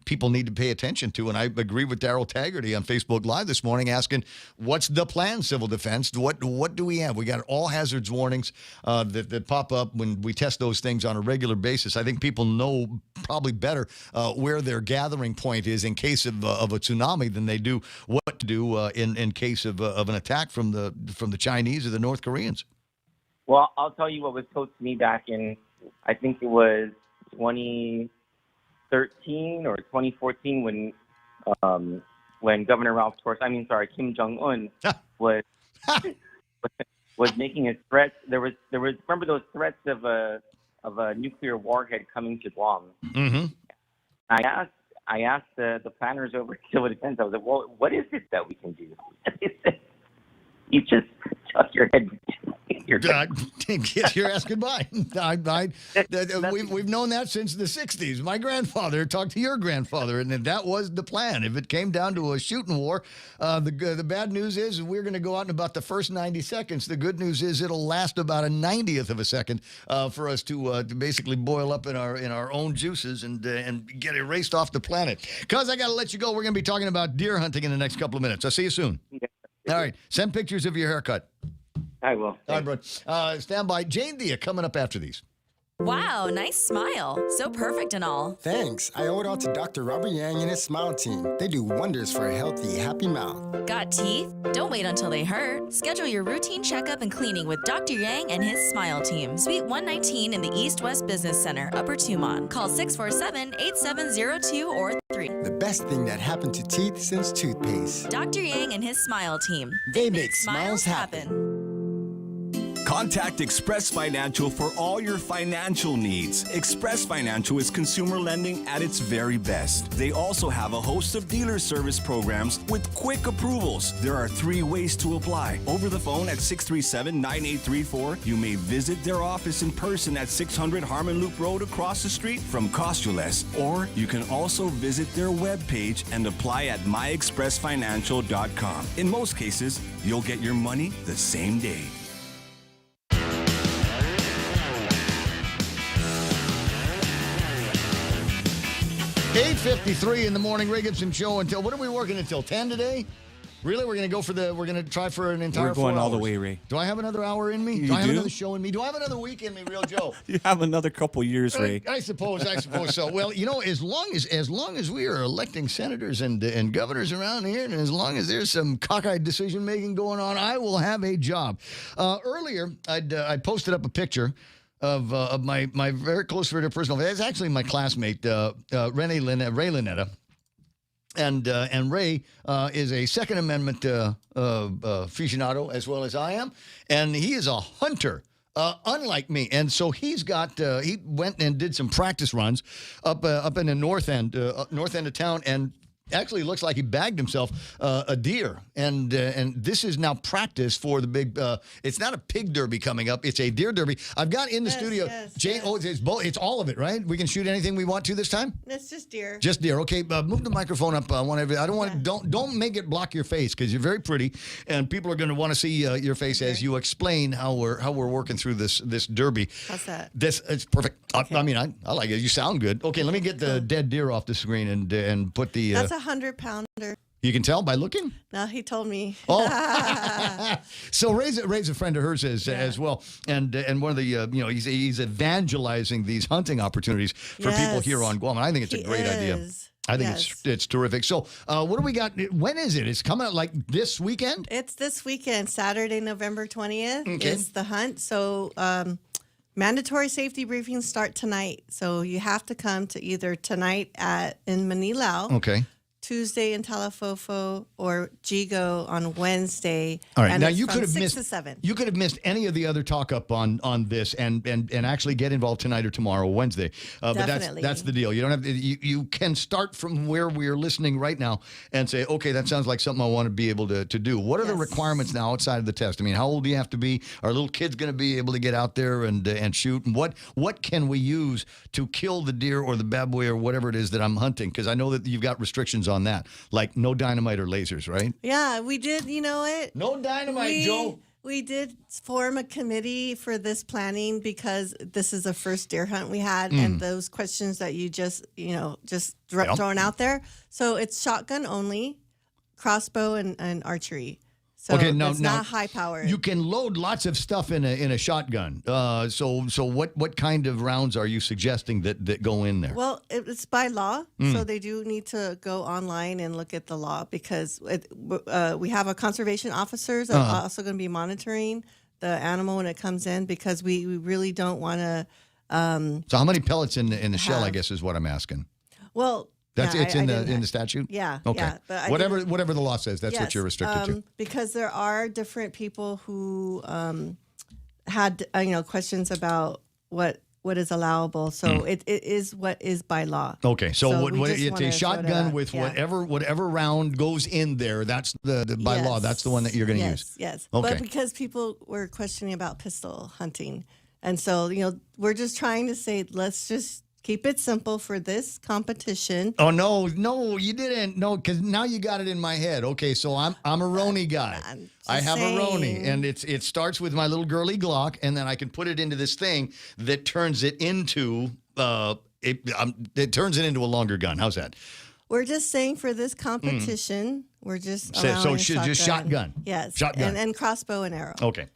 people need to pay attention to. And I agree with Daryl Taggarty on Facebook Live this morning, asking, "What's the plan, Civil Defense? What do we have? We got all hazards warnings that pop up when we test those things on a regular basis. I think people know probably better where their gathering point is in case of a tsunami than they do what to do in case of an attack from the Chinese or the North Koreans. Well, I'll tell you what was told to me back in, I think it was 2013 or 2014 when Governor Kim Jong-un was making his threats. There was remember those threats of a nuclear warhead coming to Guam. Mm-hmm. I asked the planners over at Civil Defense. I was like, well, what is it that we can do? You just tuck your head Kiss your ass goodbye. We've known that since the 60s. My grandfather talked to your grandfather, and that was the plan. If it came down to a shooting war, the bad news is we're going to go out in about the first 90 seconds. The good news is it'll last about a 90th of a second for us to basically boil up in our own juices and get erased off the planet. Cuz I got to let you go. We're going to be talking about deer hunting in the next couple of minutes. I'll see you soon. Yeah. All right. Send pictures of your haircut. I will. All right, bro. Stand by. Jane Dia coming up after these. Wow, nice smile. So perfect and all. Thanks. I owe it all to Dr. Robert Yang and his smile team. They do wonders for a healthy, happy mouth. Got teeth? Don't wait until they hurt. Schedule your routine checkup and cleaning with Dr. Yang and his smile team. Suite 119 in the East West Business Center, Upper Tumon. Call 647-8702 or 3. The best thing that happened to teeth since toothpaste. Dr. Yang and his smile team. They make smiles happen. Contact Express Financial for all your financial needs. Express Financial is consumer lending at its very best. They also have a host of dealer service programs with quick approvals. There are 3 ways to apply. Over the phone at 637-9834. You may visit their office in person at 600 Harmon Loop Road across the street from Costules. Or you can also visit their webpage and apply at myexpressfinancial.com. In most cases, you'll get your money the same day. 8:53 in the morning, Ray Gibson Show. Until what are we working until 10 today? Really, we're going to try for an entire 4 hours. We're going all the way, Ray. Do I have another hour in me? Do I have another show in me? Do I have another week in me, Real Joe? You have another couple years, Ray. I suppose so. Well, as long as we are electing senators and governors around here, and as long as there's some cockeyed decision making going on, I will have a job. Earlier, I posted up a picture of my very close friend, personal. It's actually my classmate, Ray Lynetta. And Ray is a Second Amendment aficionado as well as I am, and he is a hunter, unlike me. And so he went and did some practice runs up in the north end of town, and actually looks like he bagged himself a deer, and this is now practice for the big. It's not a pig derby coming up; it's a deer derby. I've got in the studio. Jane, it's all of it, right? We can shoot anything we want to this time. It's just deer. Just deer. Okay, move the microphone up. I don't want. Don't make it block your face because you're very pretty, and people are going to want to see your face as you explain how we're working through this derby. How's that? It's perfect. Okay. I mean, I like it. You sound good. Okay, let me get the dead deer off the screen and put the. That's 100-pounder. You can tell by looking? No, he told me. Oh. So Ray's a friend of hers as well. And one of the, he's evangelizing these hunting opportunities for people here on Guam. And I think it's a great idea. I think it's terrific. So what do we got? When is it? It's coming out like this weekend? It's this weekend, Saturday, November 20th is the hunt. So mandatory safety briefings start tonight. So you have to come to either tonight in Manilao. Okay. Tuesday in Talafofo or Jigo on Wednesday. All right. And now it's you from could have 6 missed to 7. You could have missed any of the other talk up on this and actually get involved tonight or tomorrow, Wednesday. Definitely. But that's the deal. You don't have you can start from where we're listening right now and say, okay, that sounds like something I want to be able to do. What are the requirements now outside of the test? I mean, how old do you have to be? Are little kids going to be able to get out there and shoot? And what can we use to kill the deer or the baboy or whatever it is that I'm hunting? Because I know that you've got restrictions on that, like no dynamite or lasers, right? Yeah, we did. You know what? No dynamite, Joe. We did form a committee for this planning because this is the first deer hunt we had, and those questions that you just thrown out there. So it's shotgun only, crossbow and archery. So it's not high powered. You can load lots of stuff in a shotgun. So what kind of rounds are you suggesting that go in there? Well, it's by law, so they do need to go online and look at the law because we have a conservation officers that are also going to be monitoring the animal when it comes in because we really don't want to. So how many pellets in the shell? I guess is what I'm asking. Well. It's in the statute? Yeah. Okay. Yeah, but whatever the law says, that's what you're restricted to. Because there are different people who had questions about what what is allowable. So it is what is by law. Okay, so we what just it's wanna a throw that shotgun out. with Yeah. whatever round goes in there. That's the by law. That's the one that you're going to use. Yes. Okay. But because people were questioning about pistol hunting, and so we're just trying to say let's just keep it simple for this competition. Oh no, you didn't. No, because now you got it in my head. Okay, so I'm a Roni guy. I have a Roni, and it starts with my little girly Glock, and then I can put it into this thing that turns it into it turns it into a longer gun. How's that? We're just saying for this competition, we're just So allowing just shotgun. Yes, Shotgun. and crossbow and arrow. Okay.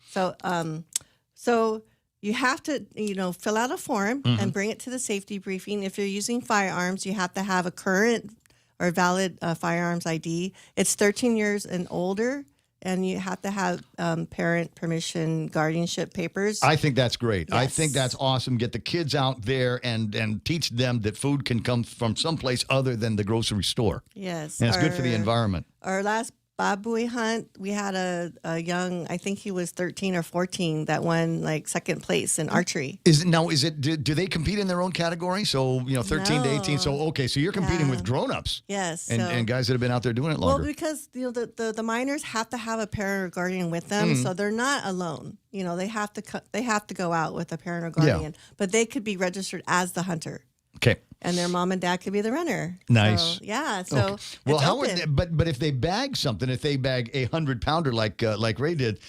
So you have to fill out a form and bring it to the safety briefing. If you're using firearms, you have to have a current or valid firearms ID. It's 13 years and older, and you have to have parent permission, guardianship papers. I think that's great. Yes. I think that's awesome. Get the kids out there and teach them that food can come from someplace other than the grocery store. Yes. And it's good for the environment. Our last Baboy hunt, we had a young, I think he was 13 or 14, that won like second place in archery. Do they compete in their own category? So, 13 to 18. So, okay, so you're competing with grown-ups. Yes. And guys that have been out there doing it Well, longer. because the minors have to have a parent or guardian with them, so they're not alone. They have to go out with a parent or guardian, but they could be registered as the hunter. Okay. And their mom and dad could be the runner. Nice. So, yeah. So Okay. Well, it's how open. would but if they bag something, if they bag 100-pounder like Ray did,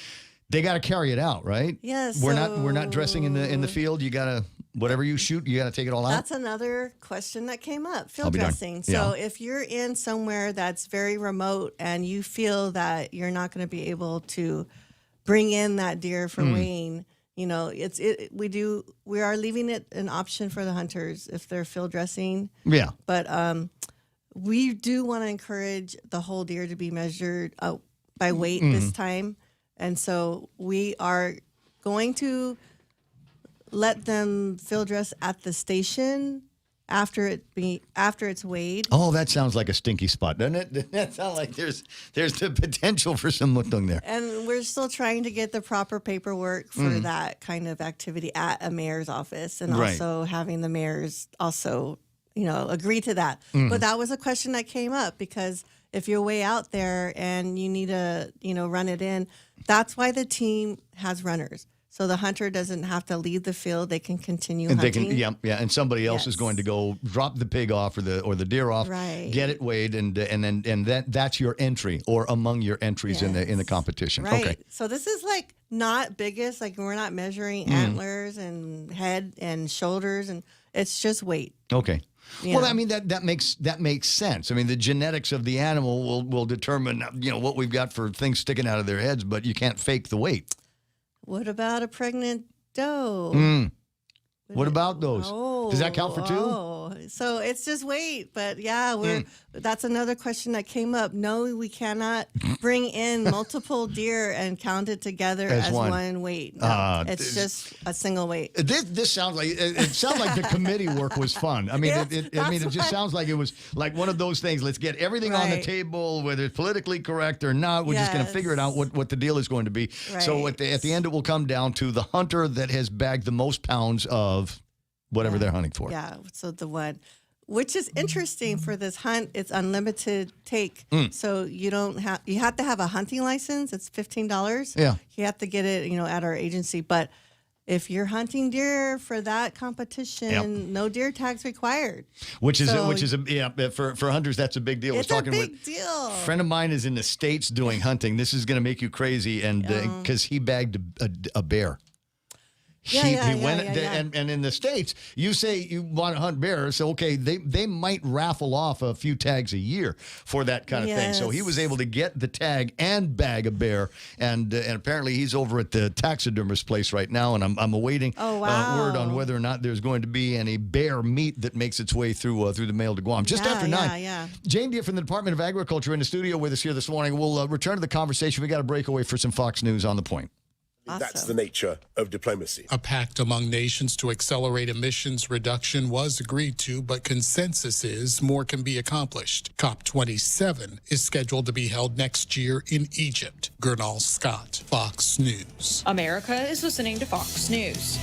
they got to carry it out, right? Yes. We're not dressing in the field. You got to whatever you shoot, you got to take it all out. That's another question that came up. I'll Field be darned. dressing. Yeah. So if you're in somewhere that's very remote and you feel that you're not going to be able to bring in that deer for weighing, we are leaving it an option for the hunters if they're field dressing. Yeah. But we do want to encourage the whole deer to be measured by weight this time. And so we are going to let them field dress at the station after it's weighed. Oh, that sounds like a stinky spot, doesn't it? That sounds like there's the potential for some muttung there. And we're still trying to get the proper paperwork for that kind of activity at a mayor's office, and also having the mayors also, agree to that. But that was a question that came up because if you're way out there and you need to, run it in, that's why the team has runners. So the hunter doesn't have to leave the field; they can continue And hunting. they can, and somebody else is going to go drop the pig off or the deer off, Right. get it weighed, and that's your entry or among your entries in the competition. Right. Okay. So this is like not biggest, like we're not measuring antlers and head and shoulders, and it's just weight. Okay. Yeah. Well, I mean that makes sense. I mean the genetics of the animal will determine what we've got for things sticking out of their heads, but you can't fake the weight. What about a pregnant doe? What about those? Does that count for two? Oh, so it's just weight. But yeah, that's another question that came up. No, we cannot bring in multiple deer and count it together as one weight. No, it's just a single weight. This sounds like it sounds like the committee work was fun. I mean, it just sounds like it was like one of those things. Let's get everything on the table, whether it's politically correct or not. We're just going to figure it out what the deal is going to be. Right. So at the end, it will come down to the hunter that has bagged the most pounds of whatever they're hunting for. Yeah, so the one, which is interesting for this hunt, it's unlimited take. So you have to have a hunting license. It's $15. Yeah. You have to get it, at our agency. But if you're hunting deer for that competition, no deer tags required. Which is for hunters, that's a big deal. It's a big deal. A friend of mine is in the States doing hunting. This is going to make you crazy, and because he bagged a bear. He went and in the States, you say you want to hunt bears, so okay, they might raffle off a few tags a year for that kind of thing. So he was able to get the tag and bag a bear, and apparently he's over at the taxidermist place right now, and I'm awaiting word on whether or not there's going to be any bear meat that makes its way through the mail to Guam. Just after 9. Jane Deere from the Department of Agriculture in the studio with us here this morning. We'll return to the conversation. We got a breakaway for some Fox News on the point. Awesome. That's the nature of diplomacy. A pact among nations to accelerate emissions reduction was agreed to, but consensus is more can be accomplished. COP27 is scheduled to be held next year in Egypt. Gernal Scott, Fox News. America is listening to Fox News.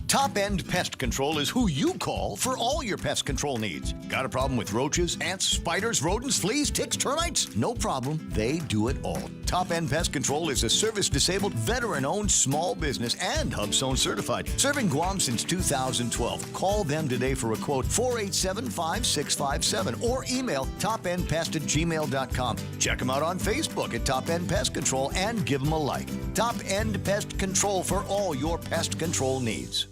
Top End Pest Control is who you call for all your pest control needs. Got a problem with roaches, ants, spiders, rodents, fleas, ticks, termites? No problem. They do it all. Top End Pest Control is a service-disabled, veteran-owned small business and HubZone certified, serving Guam since 2012. Call them today for a quote, 487-5657, or email topendpest@gmail.com. Check them out on Facebook at Top End Pest Control and give them a like. Top End Pest Control for all your pest control needs.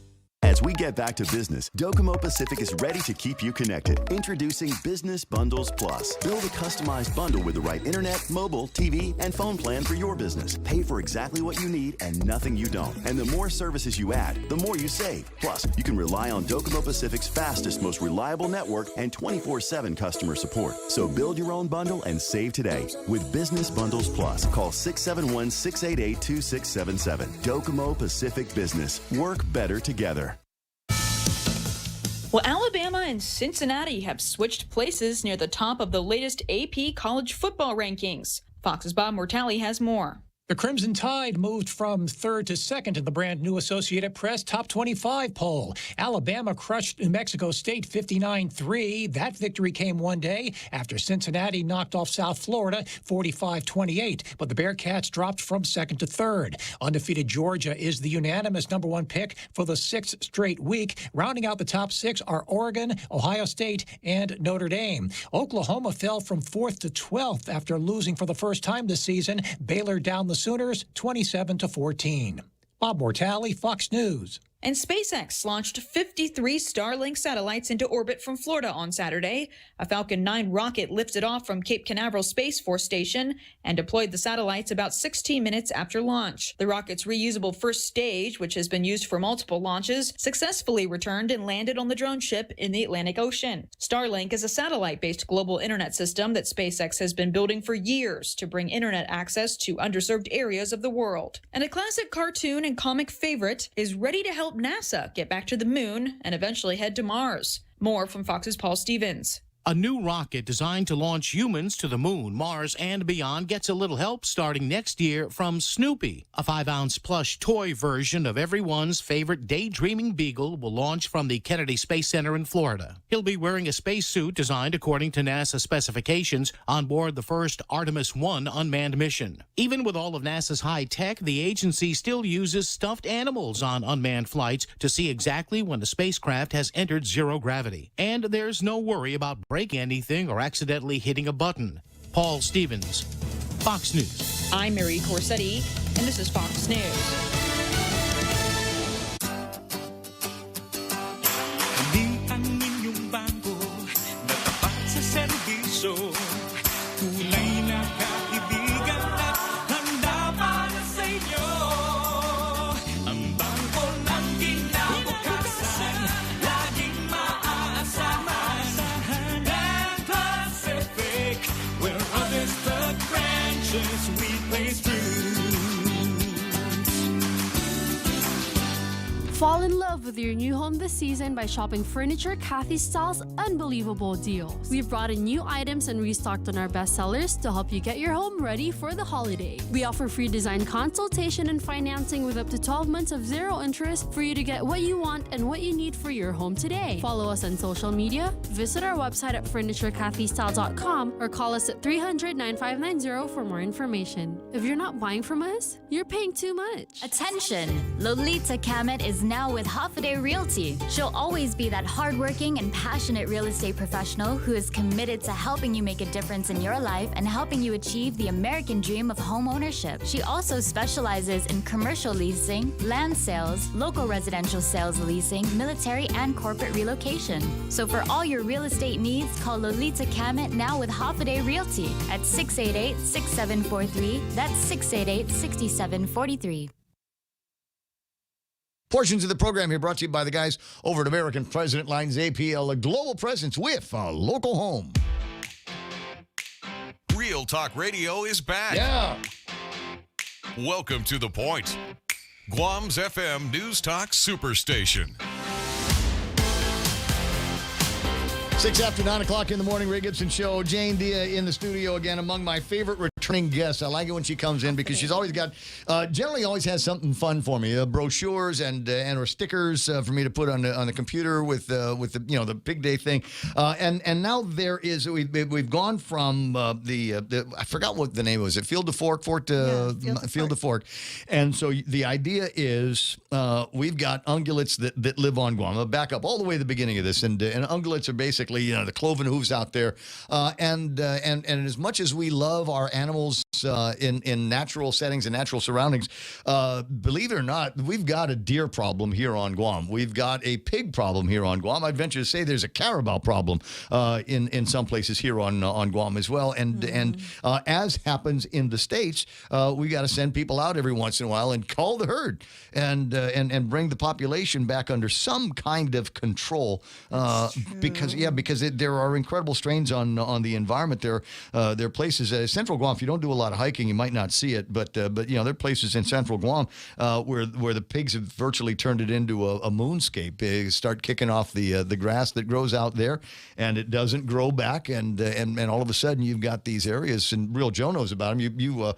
As we get back to business, Docomo Pacific is ready to keep you connected. Introducing Business Bundles Plus. Build a customized bundle with the right internet, mobile, TV, and phone plan for your business. Pay for exactly what you need and nothing you don't. And the more services you add, the more you save. Plus, you can rely on Docomo Pacific's fastest, most reliable network and 24/7 customer support. So build your own bundle and save today with Business Bundles Plus. Call 671-688-2677. Docomo Pacific Business. Work better together. Well, Alabama and Cincinnati have switched places near the top of the latest AP college football rankings. Fox's Bob Mortale has more. The Crimson Tide moved from third to second in the brand new Associated Press Top 25 poll. Alabama crushed New Mexico State 59-3. That victory came one day after Cincinnati knocked off South Florida 45-28. But the Bearcats dropped from second to third. Undefeated Georgia is the unanimous number one pick for the sixth straight week. Rounding out the top six are Oregon, Ohio State, and Notre Dame. Oklahoma fell from fourth to 12th after losing for the first time this season. Baylor down the Sooners 27-14. Bob Mortale, Fox News. And SpaceX launched 53 Starlink satellites into orbit from Florida on Saturday. A Falcon 9 rocket lifted off from Cape Canaveral Space Force Station and deployed the satellites about 16 minutes after launch. The rocket's reusable first stage, which has been used for multiple launches, successfully returned and landed on the drone ship in the Atlantic Ocean. Starlink is a satellite-based global internet system that SpaceX has been building for years to bring internet access to underserved areas of the world. And a classic cartoon and comic favorite is ready to help NASA get back to the moon and eventually head to Mars. More from Fox's Paul Stevens. A new rocket designed to launch humans to the moon, Mars, and beyond gets a little help starting next year from Snoopy. A 5-ounce plush toy version of everyone's favorite daydreaming beagle will launch from the Kennedy Space Center in Florida. He'll be wearing a spacesuit designed according to NASA specifications on board the first Artemis 1 unmanned mission. Even with all of NASA's high tech, the agency still uses stuffed animals on unmanned flights to see exactly when the spacecraft has entered zero gravity. And there's no worry about breaking anything or accidentally hitting a button. Paul Stevens, Fox News. I'm Mary Corsetti, and this is Fox News. Fall in love with your new home this season by shopping Furniture Kathy Style's unbelievable deals. We've brought in new items and restocked on our best sellers to help you get your home ready for the holiday. We offer free design consultation and financing with up to 12 months of zero interest for you to get what you want and what you need for your home today. Follow us on social media, visit our website at FurnitureKathyStyle.com, or call us at 300-9590 for more information. If you're not buying from us, you're paying too much. Attention! Lolita Kamet is now with Hoffaday Realty. She'll always be that hardworking and passionate real estate professional who is committed to helping you make a difference in your life and helping you achieve the American dream of home ownership. She also specializes in commercial leasing, land sales, local residential sales leasing, military and corporate relocation. So for all your real estate needs, call Lolita Kamet now with Hoffaday Realty at 688-6743. That's 688-6743. Portions of the program here brought to you by the guys over at American President Lines APL, a global presence with a local home. Real Talk Radio is back. Yeah. Welcome to The Point, Guam's FM News Talk Superstation. 6 after 9 o'clock in the morning, Ray Gibson Show. Jane Dia in the studio again, among my favorite returning guests. I like it when she comes in because she's always got, generally always has something fun for me. Brochures and or stickers for me to put on the computer with the the big day thing. And now there is we've gone from the I forgot what the name was. It Field to Fork, Field to Fork, and so the idea is we've got ungulates that live on Guam. I'll back up all the way to the beginning of this, and ungulates are basically the cloven hooves out there, and as much as we love our animals in natural settings and natural surroundings, believe it or not, we've got a deer problem here on Guam. We've got a pig problem here on Guam. I'd venture to say there's a carabao problem in some places here on Guam as well. And as happens in the States, we got to send people out every once in a while and call the herd and bring the population back under some kind of control because there are incredible strains on the environment. There are places Central Guam. If you don't do a lot of hiking, you might not see it, but there are places in Central Guam where the pigs have virtually turned it into a moonscape. They start kicking off the grass that grows out there, and it doesn't grow back, and all of a sudden you've got these areas, and Real Joe knows about them. You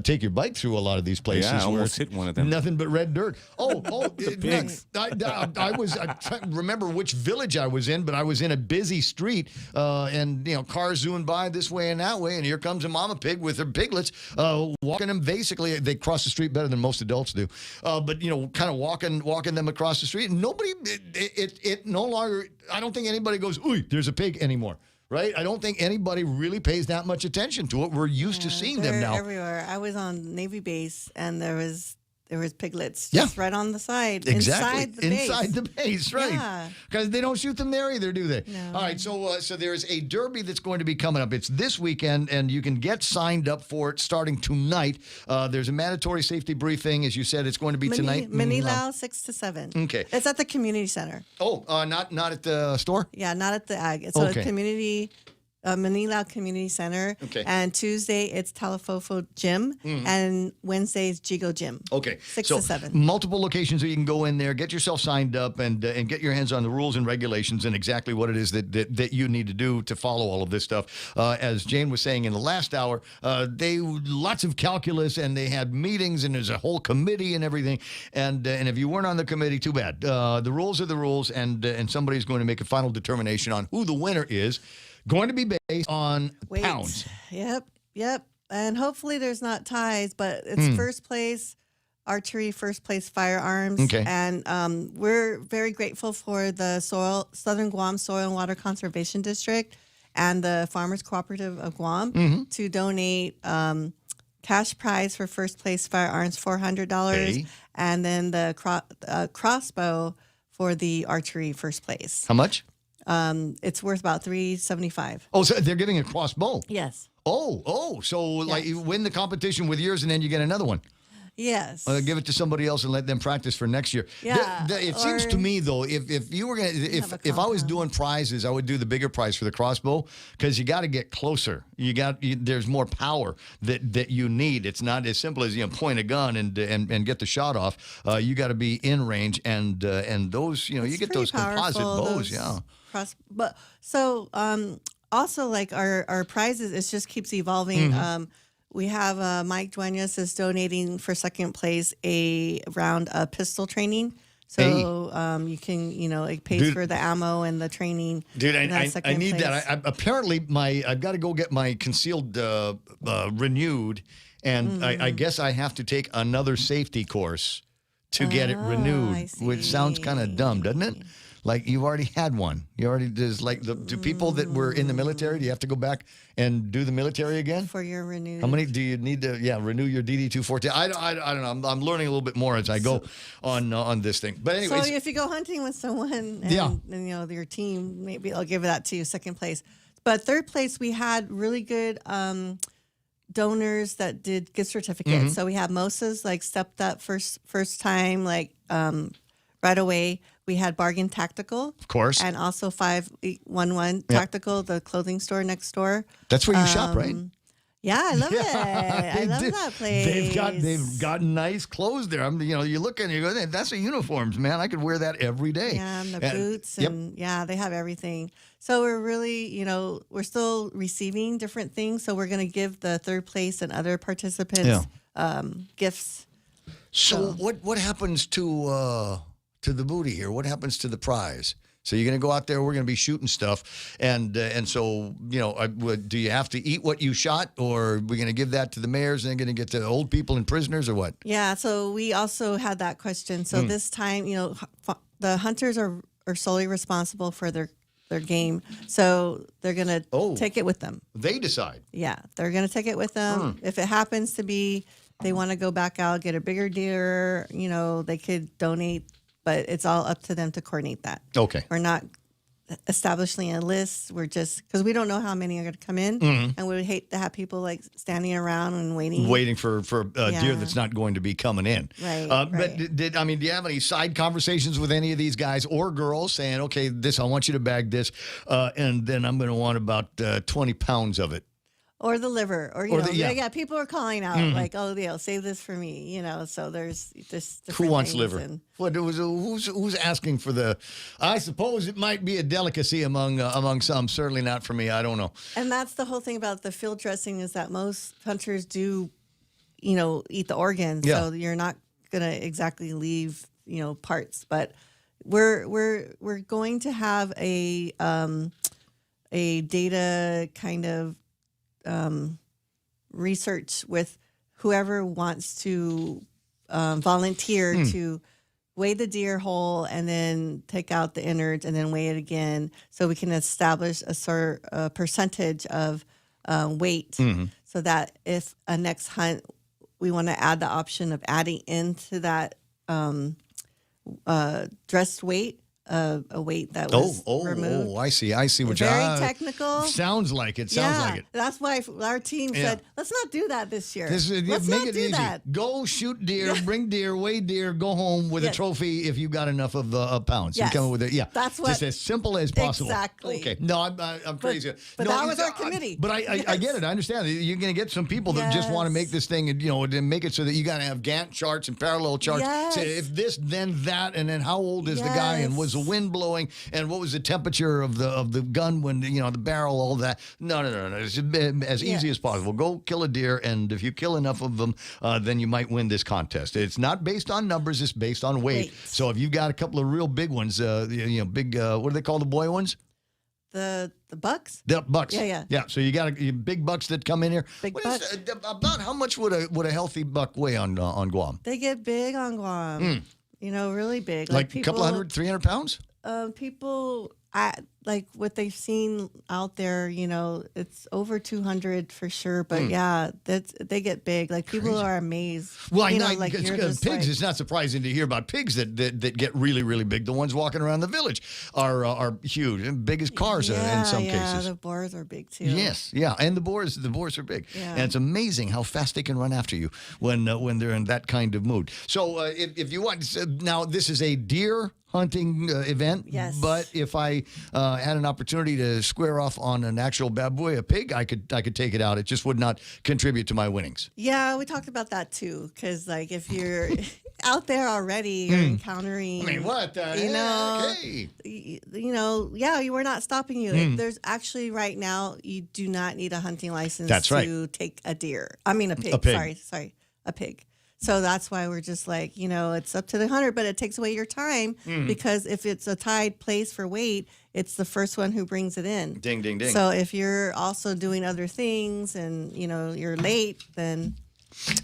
take your bike through a lot of these places. Yeah, I where almost hit one of them. Nothing but red dirt. The pigs. I was trying to remember which village I was in, but I was in a busy street, and cars zooming by this way and that way, and here comes a mama pig with her piglets, walking them. Basically, they cross the street better than most adults do, but kind of walking them across the street, and nobody, it no longer. I don't think anybody goes, "Ooh, there's a pig" anymore. Right? I don't think anybody really pays that much attention to it. We're used to seeing them now. Everywhere. I was on Navy base, and there was piglets just right on the side. Exactly. Inside the base, right. Yeah. Because they don't shoot them there either, do they? No. All right, so there's a derby that's going to be coming up. It's this weekend, and you can get signed up for it starting tonight. There's a mandatory safety briefing. As you said, it's going to be tonight. Manilao, 6 to 7. Okay. It's at the community center. Oh, not at the store? Yeah, not at the ag. So Okay. it's community... Manila Community Center. Okay. And Tuesday, it's Talafofo Gym. And Wednesday is Jigo Gym. Okay. 6 so to 7. Multiple locations where you can go in there, get yourself signed up, and get your hands on the rules and regulations and exactly what it is that you need to do to follow all of this stuff. As Jane was saying in the last hour, they lots of calculus, and they had meetings, and there's a whole committee and everything. And if you weren't on the committee, too bad. The rules are the rules, and somebody's going to make a final determination on who the winner is. Going to be based on pounds. Yep. And hopefully there's not ties, but it's first place archery, first place firearms. Okay. And we're very grateful for the Southern Guam Soil and Water Conservation District and the Farmers Cooperative of Guam to donate cash prize for first place firearms, $400, and then the crossbow for the archery first place. How much? It's worth about $375. Oh, so they're giving a crossbow. Yes. Oh, so like you win the competition with yours, and then you get another one. Yes. Give it to somebody else and let them practice for next year. Yeah. It seems to me though, if you were gonna, if I was doing prizes, I would do the bigger prize for the crossbow because you got to get closer. There's more power that you need. It's not as simple as point a gun and get the shot off. You got to be in range, and those you get those composite bows. Yeah. But so also like our prizes, it just keeps evolving. We have Mike Duenas is donating for second place a round of pistol training. So you can, it pays for the ammo and the training. Dude, I need that. Apparently, I've got to go get my concealed renewed, and I guess I have to take another safety course to get it renewed, which sounds kind of dumb, doesn't it? Like you've already had one. There's like do people that were in the military, do you have to go back and do the military again? For your renewed. How many do you need to renew your DD-214? I don't know. I'm learning a little bit more as I go on this thing. But anyways. So if you go hunting with someone and your team, maybe they'll give that to you, second place. But third place, we had really good donors that did gift certificates. So we had Moses stepped up first time right away. We had Bargain Tactical, of course, and also 511 Tactical, the clothing store next door. That's where you shop, right? Yeah, I love it. I love that place. They've got nice clothes there. You look and you go, that's a uniforms, man. I could wear that every day. Yeah, and the boots, and yeah, they have everything. So we're really, we're still receiving different things. So we're going to give the third place and other participants gifts. So what happens to the booty here? What happens to the prize? So you're going to go out there. We're going to be shooting stuff, and so do you have to eat what you shot, or are we going to give that to the mayors and then going to get to old people and prisoners, or what? Yeah. So we also had that question. So this time, the hunters are solely responsible for their game, so they're going to take it with them. They decide. Yeah, they're going to take it with them. If it happens to be they want to go back out, get a bigger deer, they could donate. But it's all up to them to coordinate that. Okay. We're not establishing a list. We're just, because we don't know how many are going to come in. And we would hate to have people like standing around and waiting. Waiting for a deer that's not going to be coming in. Right. But do you have any side conversations with any of these guys or girls saying, okay, I want you to bag this, and then I'm going to want about 20 pounds of it? Or the liver, or people are calling out like, "Oh, save this for me," So there's just who wants liver? And who's asking for the? I suppose it might be a delicacy among some. Certainly not for me. I don't know. And that's the whole thing about the field dressing is that most hunters do, eat the organs. Yeah. So you're not gonna exactly leave, parts. But we're going to have a data kind of. Research with whoever wants to volunteer to weigh the deer whole and then take out the innards and then weigh it again, so we can establish a percentage of weight, so that if a next hunt we want to add the option of adding into that dressed weight. A weight that was removed. I see what you're very technical. Sounds like it. That's why our team said, let's not do that this year. Let's make not it do easy. that. Go shoot deer, bring deer, weigh deer, go home with a trophy if you got enough of pounds. Yes. You come with it. Yeah, that's what. Just as simple as possible. Exactly. Okay. No, I'm crazy. But that was our committee. But I get it. I understand. You're going to get some people that just want to make this thing and and make it so that you got to have Gantt charts and parallel charts. Yes. Say if this, then that, and then how old is the guy, and was the wind blowing? And what was the temperature of the gun when the barrel, all that? No. It's as easy as possible. Go kill a deer, and if you kill enough of them, then you might win this contest. It's not based on numbers; it's based on weight. So if you've got a couple of real big ones, big what do they call the boy ones? The bucks. The bucks. Yeah. So you got big bucks that come in here. Big bucks. About how much would a healthy buck weigh on Guam? They get big on Guam. Really big. Like a couple 100, 300 pounds. People like what they've seen out there, it's over 200 for sure. But they get big. Like people are amazed. Well, I know, like pigs. It's not surprising to hear about pigs that get really, really big. The ones walking around the village are huge, and big as cars in some cases. Yeah, the boars are big too. Yes, and the boars are big. Yeah. And it's amazing how fast they can run after you when they're in that kind of mood. So if you want, now this is a deer hunting event. Yes. But if I had an opportunity to square off on an actual baboy, a pig, I could take it out. It just would not contribute to my winnings. Yeah, we talked about that too. Because like if you're out there already, you're encountering. I mean, what the heck? Hey. You were not stopping you. There's actually right now you do not need a hunting license to take a deer. I mean a pig. A pig. Sorry, a pig. So that's why we're just like, it's up to the hunter, but it takes away your time because if it's a tied place for weight, it's the first one who brings it in. Ding, ding, ding. So if you're also doing other things and, you're late, then...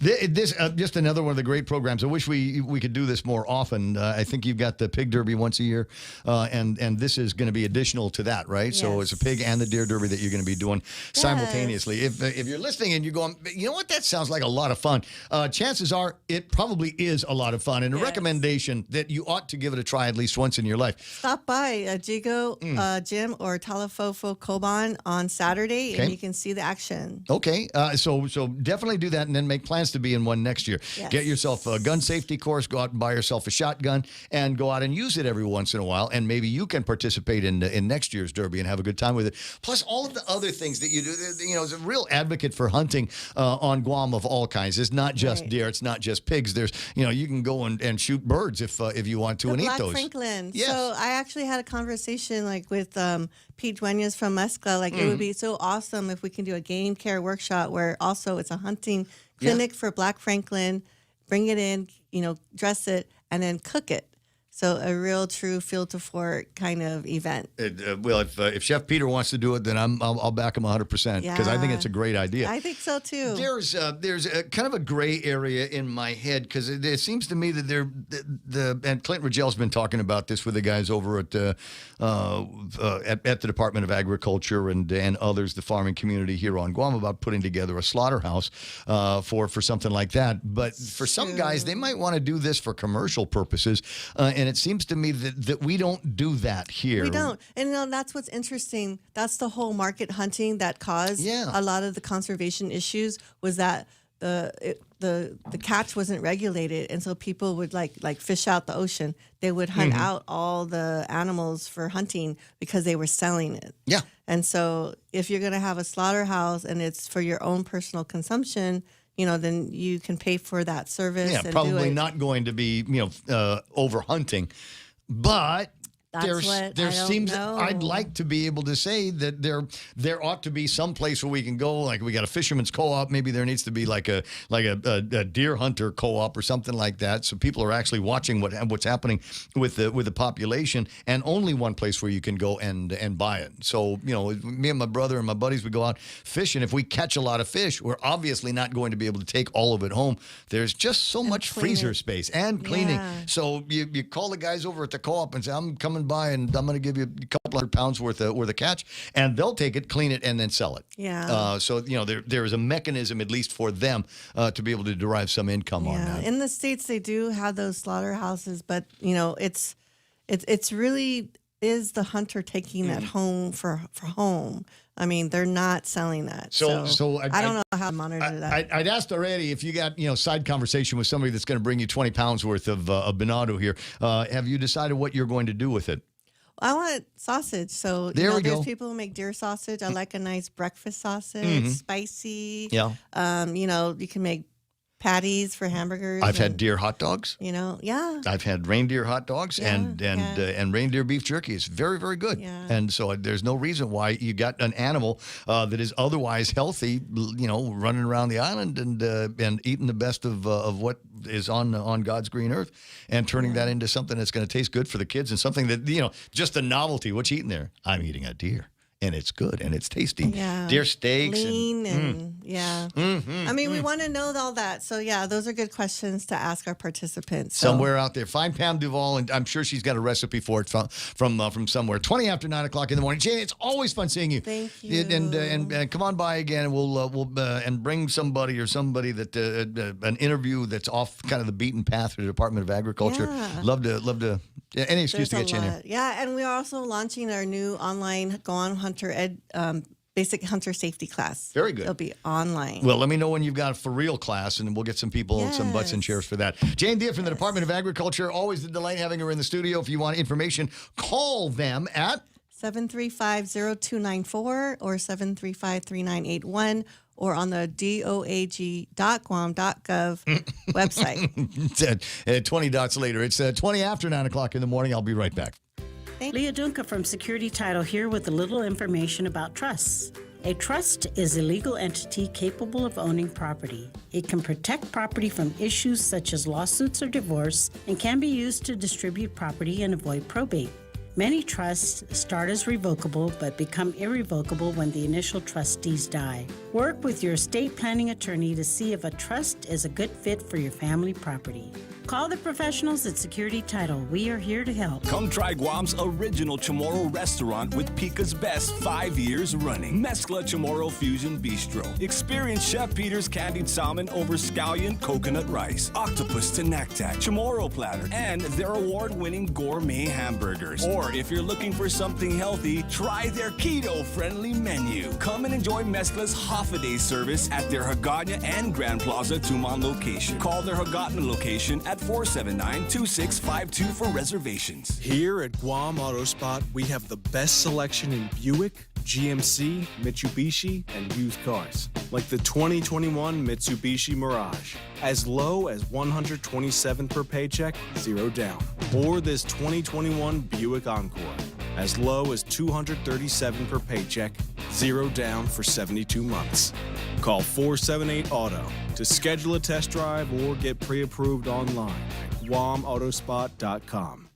This just another one of the great programs. I wish we could do this more often. I think you've got the pig derby once a year, and this is going to be additional to that, right? Yes. So it's a pig and the deer derby that you're going to be doing simultaneously. If you're listening and you're going, you know what, that sounds like a lot of fun. Chances are it probably is a lot of fun, and a recommendation that you ought to give it a try at least once in your life. Stop by Jigo Gym or Talafofo Koban on Saturday, and you can see the action. Okay, so definitely do that, and then make make plans to be in one next year. Yes. Get yourself a gun safety course, go out and buy yourself a shotgun, and go out and use it every once in a while, and maybe you can participate in next year's Derby and have a good time with it. Plus, all of the other things that you do, you know, as a real advocate for hunting on Guam of all kinds. It's not just deer, it's not just pigs. There's, you know, you can go and shoot birds if you want to and eat Black those. Franklin. Yes. So I actually had a conversation like with Pete Duenas from Mescla. Like it would be so awesome if we can do a game care workshop where also it's a hunting clinic for Black Franklin. Bring it in, you know, dress it, and then cook it. So a real true field to fork kind of event. Well, if Chef Peter wants to do it, then I'll back him 100% because I think it's a great idea. I think so too. There's a kind of a gray area in my head because it seems to me that and Clint Rigel's been talking about this with the guys over at the Department of Agriculture and others, the farming community here on Guam, about putting together a slaughterhouse for something like that. But for some guys, they might want to do this for commercial purposes. And it seems to me that we don't do that here. We don't. And you know, that's what's interesting. That's the whole market hunting that caused a lot of the conservation issues was that the catch wasn't regulated. And so people would like fish out the ocean. They would hunt out all the animals for hunting because they were selling it. Yeah. And so if you're going to have a slaughterhouse and it's for your own personal consumption, you know, then you can pay for that service. Yeah, and probably do it. not going to be, you know, over hunting, but I'd like to be able to say that there ought to be some place where we can go. Like we got a fisherman's co-op. Maybe there needs to be like a deer hunter co-op or something like that. So people are actually watching what's happening with the population, and only one place where you can go and buy it. So you know, me and my brother and my buddies would go out fishing. If we catch a lot of fish, we're obviously not going to be able to take all of it home. There's just so much freezer space and cleaning. Yeah. So you call the guys over at the co-op and say, I'm coming by and I'm going to give you a couple $100 worth of catch, and they'll take it, clean it, and then sell it. Yeah. So you know there is a mechanism at least for them to be able to derive some income on that. In the States they do have those slaughterhouses, but you know it's really is the hunter taking that home for home. I mean, they're not selling that. So I don't know how to monitor that. I'd asked already if you got, you know, side conversation with somebody that's going to bring you 20 pounds worth of venado here. Have you decided what you're going to do with it? I want sausage. So there's people who make deer sausage. I like a nice breakfast sausage, spicy. Yeah. You know, you can make patties for hamburgers. I've had deer hot dogs. You know, I've had reindeer hot dogs and reindeer beef jerky. It's very, very good. Yeah. And so there's no reason why you got an animal that is otherwise healthy, you know, running around the island and eating the best of what is on God's green earth and turning that into something that's going to taste good for the kids and something that, you know, just the novelty. What you eating there? I'm eating a deer. And it's good and it's tasty. Yeah. Deer steaks. Lean I mean, we want to know all that. So, yeah, those are good questions to ask our participants. Somewhere out there. Find Pam Duvall, and I'm sure she's got a recipe for it from somewhere. 20 after 9 o'clock in the morning. Jane, it's always fun seeing you. Thank you. And come on by again, and we'll and bring somebody that an interview that's off kind of the beaten path for the Department of Agriculture. Yeah. Love to any excuse to get you in here. Yeah, and we're also launching our new online Go On Hunter Ed basic hunter safety class. Very good. It'll be online. Well, let me know when you've got a for real class, and we'll get some people, some butts and chairs for that. Jane Dia from the Department of Agriculture. Always a delight having her in the studio. If you want information, call them at 735-0294 or 735-3981 or on the doag.guam.gov website. 20 dots later. It's 20 after 9 o'clock in the morning. I'll be right back. Leah Dunca from Security Title here with a little information about trusts. A trust is a legal entity capable of owning property. It can protect property from issues such as lawsuits or divorce and can be used to distribute property and avoid probate. Many trusts start as revocable but become irrevocable when the initial trustees die. Work with your estate planning attorney to see if a trust is a good fit for your family property. Call the professionals at Security Title. We are here to help. Come try Guam's original Chamorro restaurant with Pica's Best 5 years running. Mezcla Chamorro Fusion Bistro. Experience Chef Peter's candied salmon over scallion coconut rice, octopus to naktak, Chamorro platter, and their award-winning gourmet hamburgers. Or Or if you're looking for something healthy, try their keto-friendly menu. Come and enjoy Mezcla's half-a-day service at their Hagåtña and Grand Plaza Tumon location. Call their Hagåtña location at 479-2652 for reservations. Here at Guam Auto Spot, we have the best selection in Buick, GMC, Mitsubishi, and used cars. Like the 2021 Mitsubishi Mirage. As low as $127 per paycheck, 0 down. Or this 2021 Buick Encore. As low as $237 per paycheck, 0 down for 72 months. Call 478-AUTO to schedule a test drive or get pre-approved online at guamautospot.com.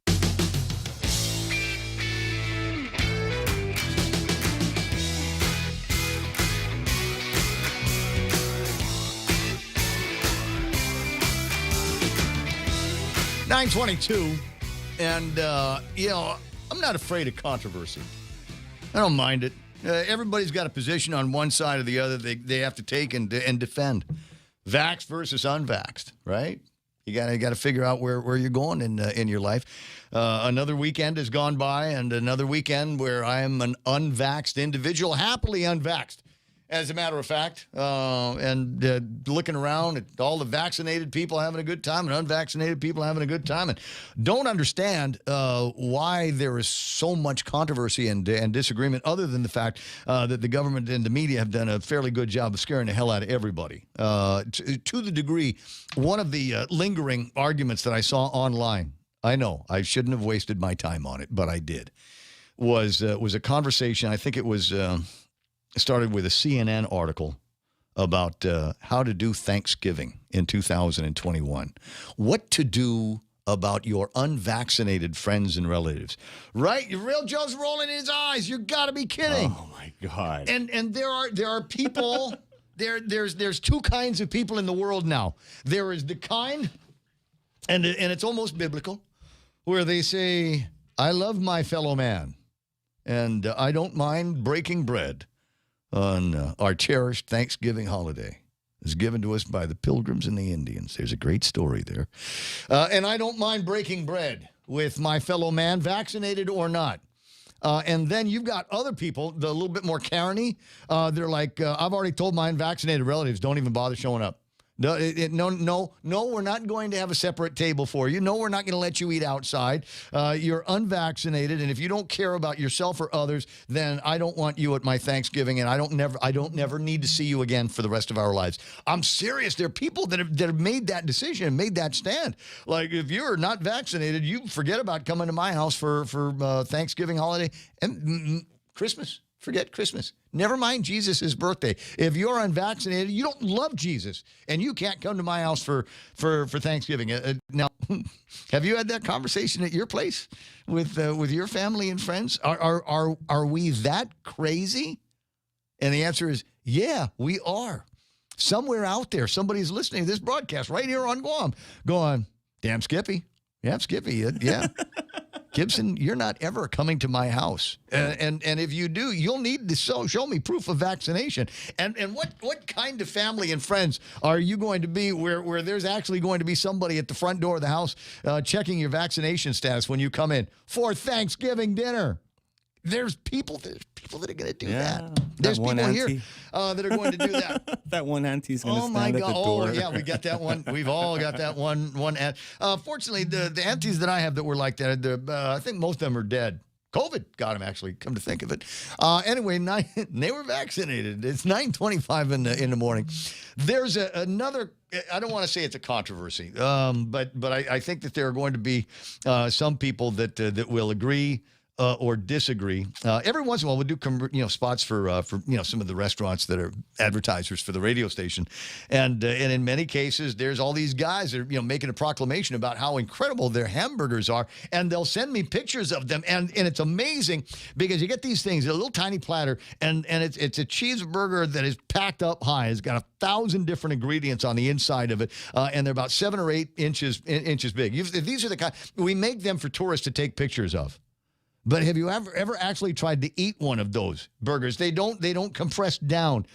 $9:22, and I'm not afraid of controversy. I don't mind it. Everybody's got a position on one side or the other they have to take and defend. Vaxxed versus unvaxxed, right? You got to figure out where you're going in your life. Another weekend has gone by, and another weekend where I am an unvaxxed individual, happily unvaxxed. As a matter of fact, and looking around at all the vaccinated people having a good time and unvaccinated people having a good time, and don't understand why there is so much controversy and disagreement, other than the fact that the government and the media have done a fairly good job of scaring the hell out of everybody. To the degree, one of the lingering arguments that I saw online, I know I shouldn't have wasted my time on it, but I did, was a conversation. I think it was. Started with a CNN article about how to do Thanksgiving in 2021. What to do about your unvaccinated friends and relatives. Right? Real Joe's rolling his eyes. You got to be kidding. Oh, my God. And there are people, there's two kinds of people in the world now. There is the kind, and it's almost biblical, where they say, I love my fellow man, and I don't mind breaking bread on our cherished Thanksgiving holiday. It's given to us by the Pilgrims and the Indians. There's a great story there. And I don't mind breaking bread with my fellow man, vaccinated or not. And then you've got other people, a little bit more Karen-y. They're like, I've already told my unvaccinated relatives, don't even bother showing up. No, we're not going to have a separate table for you. No, we're not going to let you eat outside. You're unvaccinated, and if you don't care about yourself or others, then I don't want you at my Thanksgiving, and I don't never need to see you again for the rest of our lives. I'm serious. There are people that have made that decision, made that stand. Like, if you're not vaccinated, you forget about coming to my house for Thanksgiving holiday and Christmas. Forget Christmas. Never mind Jesus' birthday. If you're unvaccinated, you don't love Jesus, and you can't come to my house for Thanksgiving. Now, have you had that conversation at your place with your family and friends? Are we that crazy? And the answer is, yeah, we are. Somewhere out there, somebody's listening to this broadcast right here on Guam, going, damn Skippy. Yeah, Skippy, yeah. Gibson, you're not ever coming to my house. And if you do, you'll need to show me proof of vaccination. And what kind of family and friends are you going to be where there's actually going to be somebody at the front door of the house checking your vaccination status when you come in for Thanksgiving dinner? There's people that are going to do that. There's people here that are going to do that. That one auntie's going to stand at the door. Oh, yeah, we got that one. We've all got that one aunt. Fortunately, the aunties that I have that were like that, I think most of them are dead. COVID got them, actually, come to think of it. Anyway, they were vaccinated. It's 9:25 in the morning. There's another, I don't want to say it's a controversy, but I think that there are going to be some people that will agree or disagree. Every once in a while, we'll do spots for some of the restaurants that are advertisers for the radio station, and in many cases, there's all these guys that are making a proclamation about how incredible their hamburgers are, and they'll send me pictures of them, and it's amazing because you get these things, a little tiny platter, and it's a cheeseburger that is packed up high. It's got 1,000 different ingredients on the inside of it, and they're about 7 or 8 inches big. These are the kind we make them for tourists to take pictures of. But have you ever actually tried to eat one of those burgers? They don't compress down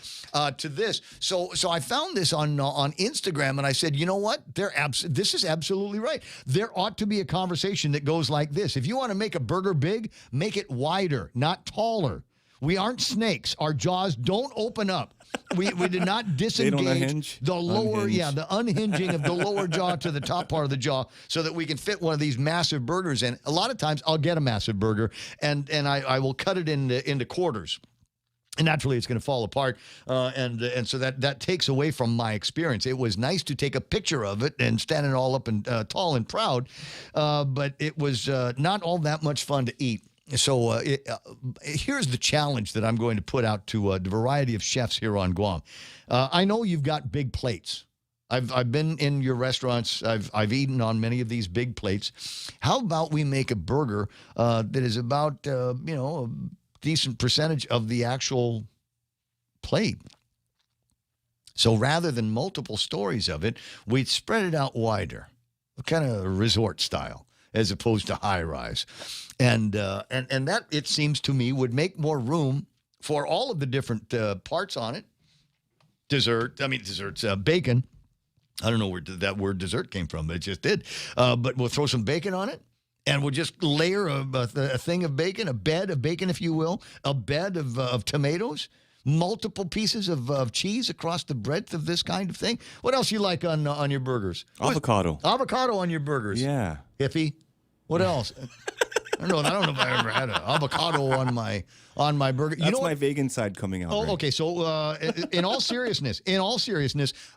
to this. So I found this on Instagram, and I said, you know what? This is absolutely right. There ought to be a conversation that goes like this. If you want to make a burger big, make it wider, not taller. We aren't snakes. Our jaws don't open up. We did not disengage the lower, the unhinging of the lower jaw to the top part of the jaw so that we can fit one of these massive burgers in. A lot of times I'll get a massive burger and I will cut it into quarters. And naturally, it's going to fall apart, and so that takes away from my experience. It was nice to take a picture of it and stand it all up and tall and proud, but it was not all that much fun to eat. So here's the challenge that I'm going to put out to the variety of chefs here on Guam. I know you've got big plates. I've been in your restaurants. I've eaten on many of these big plates. How about we make a burger that is about a decent percentage of the actual plate? So rather than multiple stories of it, we'd spread it out wider, kind of resort style, as opposed to high rise. And that, it seems to me, would make more room for all of the different parts on it. Desserts, bacon. I don't know where that word dessert came from, but it just did. But we'll throw some bacon on it, and we'll just layer a thing of bacon, a bed of bacon, if you will, a bed of tomatoes, multiple pieces of cheese across the breadth of this kind of thing. What else you like on your burgers? Avocado. Avocado on your burgers. Yeah. Hippie. What else? I don't know if I ever had an avocado on my burger. That's my vegan side coming out. Oh, okay. So in all seriousness,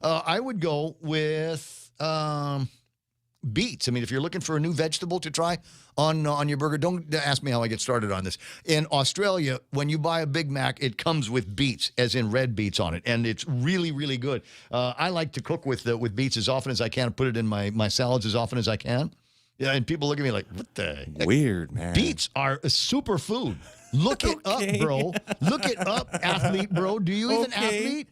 I would go with beets. I mean, if you're looking for a new vegetable to try on your burger, don't ask me how I get started on this. In Australia, when you buy a Big Mac, it comes with beets, as in red beets on it, and it's really, really good. I like to cook with beets as often as I can, put it in my salads as often as I can. Yeah, and people look at me like, what the heck? Weird, man. Beets are a superfood. Look it up, bro. Look it up, athlete, bro. Do you even athlete?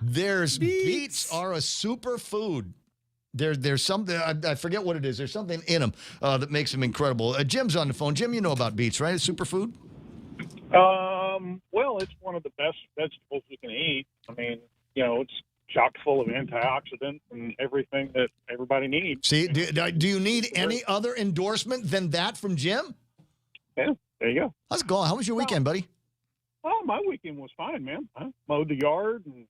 Beets are a superfood. There's something, I forget what it is. There's something in them that makes them incredible. Jim's on the phone. Jim, you know about beets, right? It's superfood? Well, it's one of the best vegetables you can eat. I mean, it's chock full of antioxidants and everything that everybody needs. See, do you need any other endorsement than that from Jim? Yeah, there you go. How's it going? How was your weekend, buddy? Oh, my weekend was fine, man. I mowed the yard and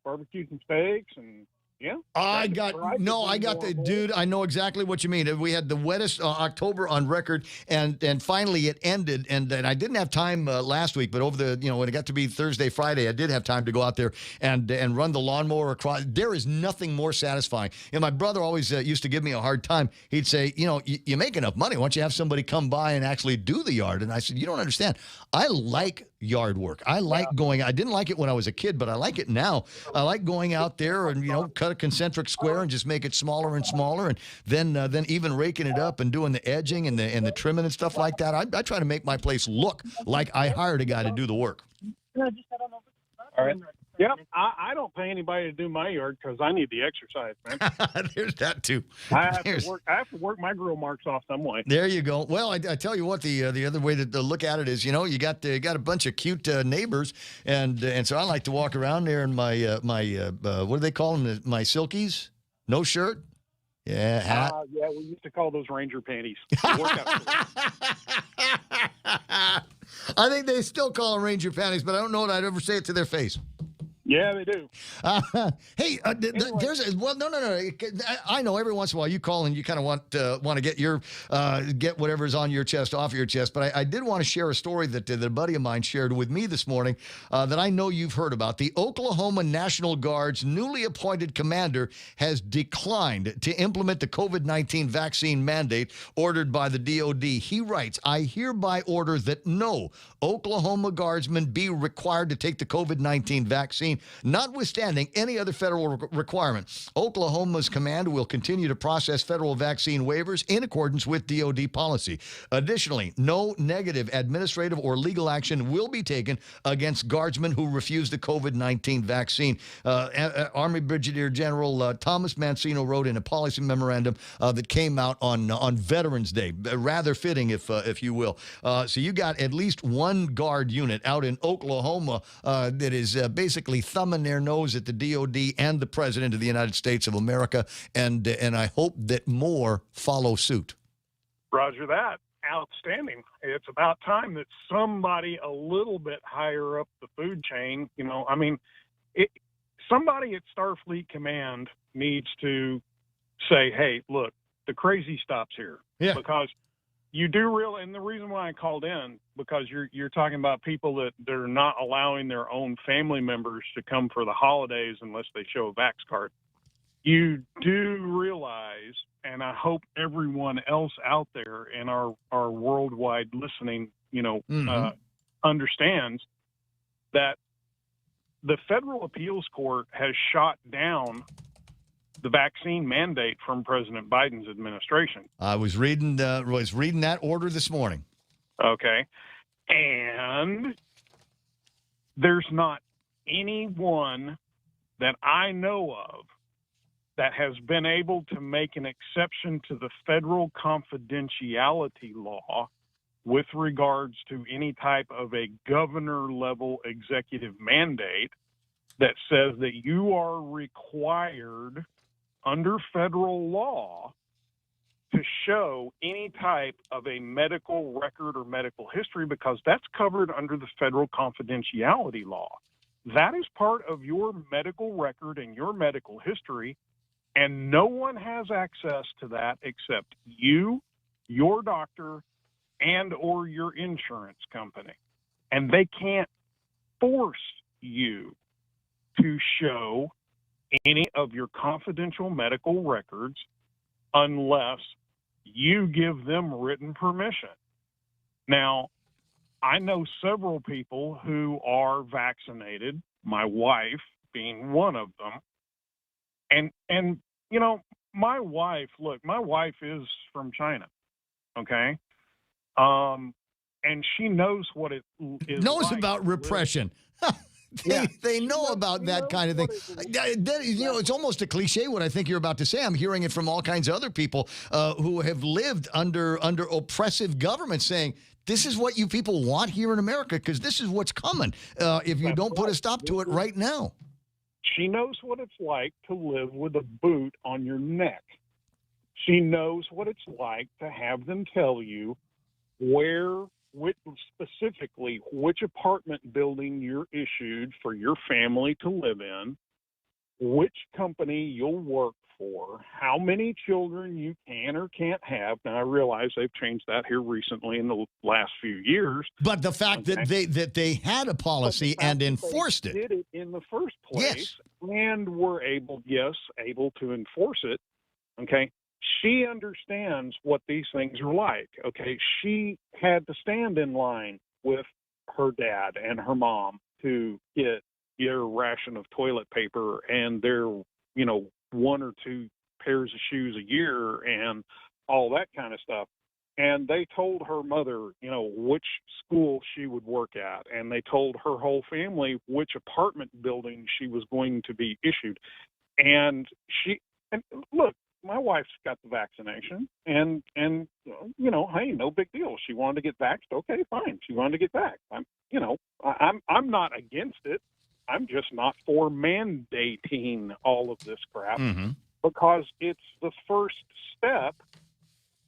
barbecued some steaks and yeah. I got the dude. I know exactly what you mean. We had the wettest October on record, and finally it ended. And I didn't have time last week, but over when it got to be Thursday, Friday, I did have time to go out there and run the lawnmower across. There is nothing more satisfying. And my brother always used to give me a hard time. He'd say, you make enough money. Why don't you have somebody come by and actually do the yard? And I said, you don't understand. I like yard work. I like going. I didn't like it when I was a kid, but I like it now. I like going out there and cut a concentric square and just make it smaller and smaller, and then even raking it up and doing the edging and the trimming and stuff like that. I try to make my place look like I hired a guy to do the work. All right. Yep, I don't pay anybody to do my yard because I need the exercise, man. There's that too. I have to work my grill marks off some way. There you go. Well, I tell you what, the other way to look at it is, you got a bunch of cute neighbors, and so I like to walk around there in my what do they call them? My silkies, no shirt. Yeah, hat. Yeah, we used to call those Ranger panties. I think they still call them Ranger panties, but I don't know that I'd ever say it to their face. Yeah, they do. Hey, there's no. I know every once in a while you call and you kind of want to get your get whatever's on your chest off your chest. But I did want to share a story that a buddy of mine shared with me this morning that I know you've heard about. The Oklahoma National Guard's newly appointed commander has declined to implement the COVID-19 vaccine mandate ordered by the DOD. He writes, "I hereby order that no Oklahoma Guardsmen be required to take the COVID-19 vaccine vaccine, notwithstanding any other federal requirement. Oklahoma's command will continue to process federal vaccine waivers in accordance with DoD policy. Additionally, no negative administrative or legal action will be taken against guardsmen who refuse the COVID-19 vaccine. Army Brigadier General Thomas Mancino wrote in a policy memorandum that came out on Veterans Day. Rather fitting, if you will. So you got at least one guard unit out in Oklahoma that is basically thumbing their nose at the DoD and the President of the United States of America, and I hope that more follow suit. Roger that. Outstanding. It's about time that somebody a little bit higher up the food chain, somebody at Starfleet Command needs to say, hey, look, the crazy stops here. Yeah. Because you do and the reason why I called in, because you're talking about people that they're not allowing their own family members to come for the holidays unless they show a vax card. You do realize, and I hope everyone else out there in our worldwide listening, understands that the Federal Appeals Court has shot down the vaccine mandate from President Biden's administration. I was reading that order this morning. Okay. And there's not anyone that I know of that has been able to make an exception to the federal confidentiality law with regards to any type of a governor-level executive mandate that says that you are required under federal law to show any type of a medical record or medical history, because that's covered under the federal confidentiality law. That is part of your medical record and your medical history, and no one has access to that except you, your doctor, and or your insurance company. And they can't force you to show any of your confidential medical records unless you give them written permission. Now, I know several people who are vaccinated, my wife being one of them. And my wife is from China, okay? And she knows what it is. Knows like about repression. They know about that kind of thing. It's almost a cliche what I think you're about to say. I'm hearing it from all kinds of other people who have lived under oppressive governments saying, this is what you people want here in America because this is what's coming if you don't put a stop to it right now. She knows what it's like to live with a boot on your neck. She knows what it's like to have them tell you specifically which apartment building you're issued for your family to live in, which company you'll work for, how many children you can or can't have. Now, I realize they've changed that here recently in the last few years. But the fact that they had a policy and enforced it. Did it in the first place, and were able to enforce it, okay? She understands what these things are like, okay? She had to stand in line with her dad and her mom to get their ration of toilet paper and their, one or two pairs of shoes a year and all that kind of stuff. And they told her mother, which school she would work at. And they told her whole family which apartment building she was going to be issued. And look, my wife's got the vaccination and hey, no big deal. She wanted to get vaxxed. Okay, fine. She wanted to get vaxxed. I'm not against it. I'm just not for mandating all of this crap because it's the first step.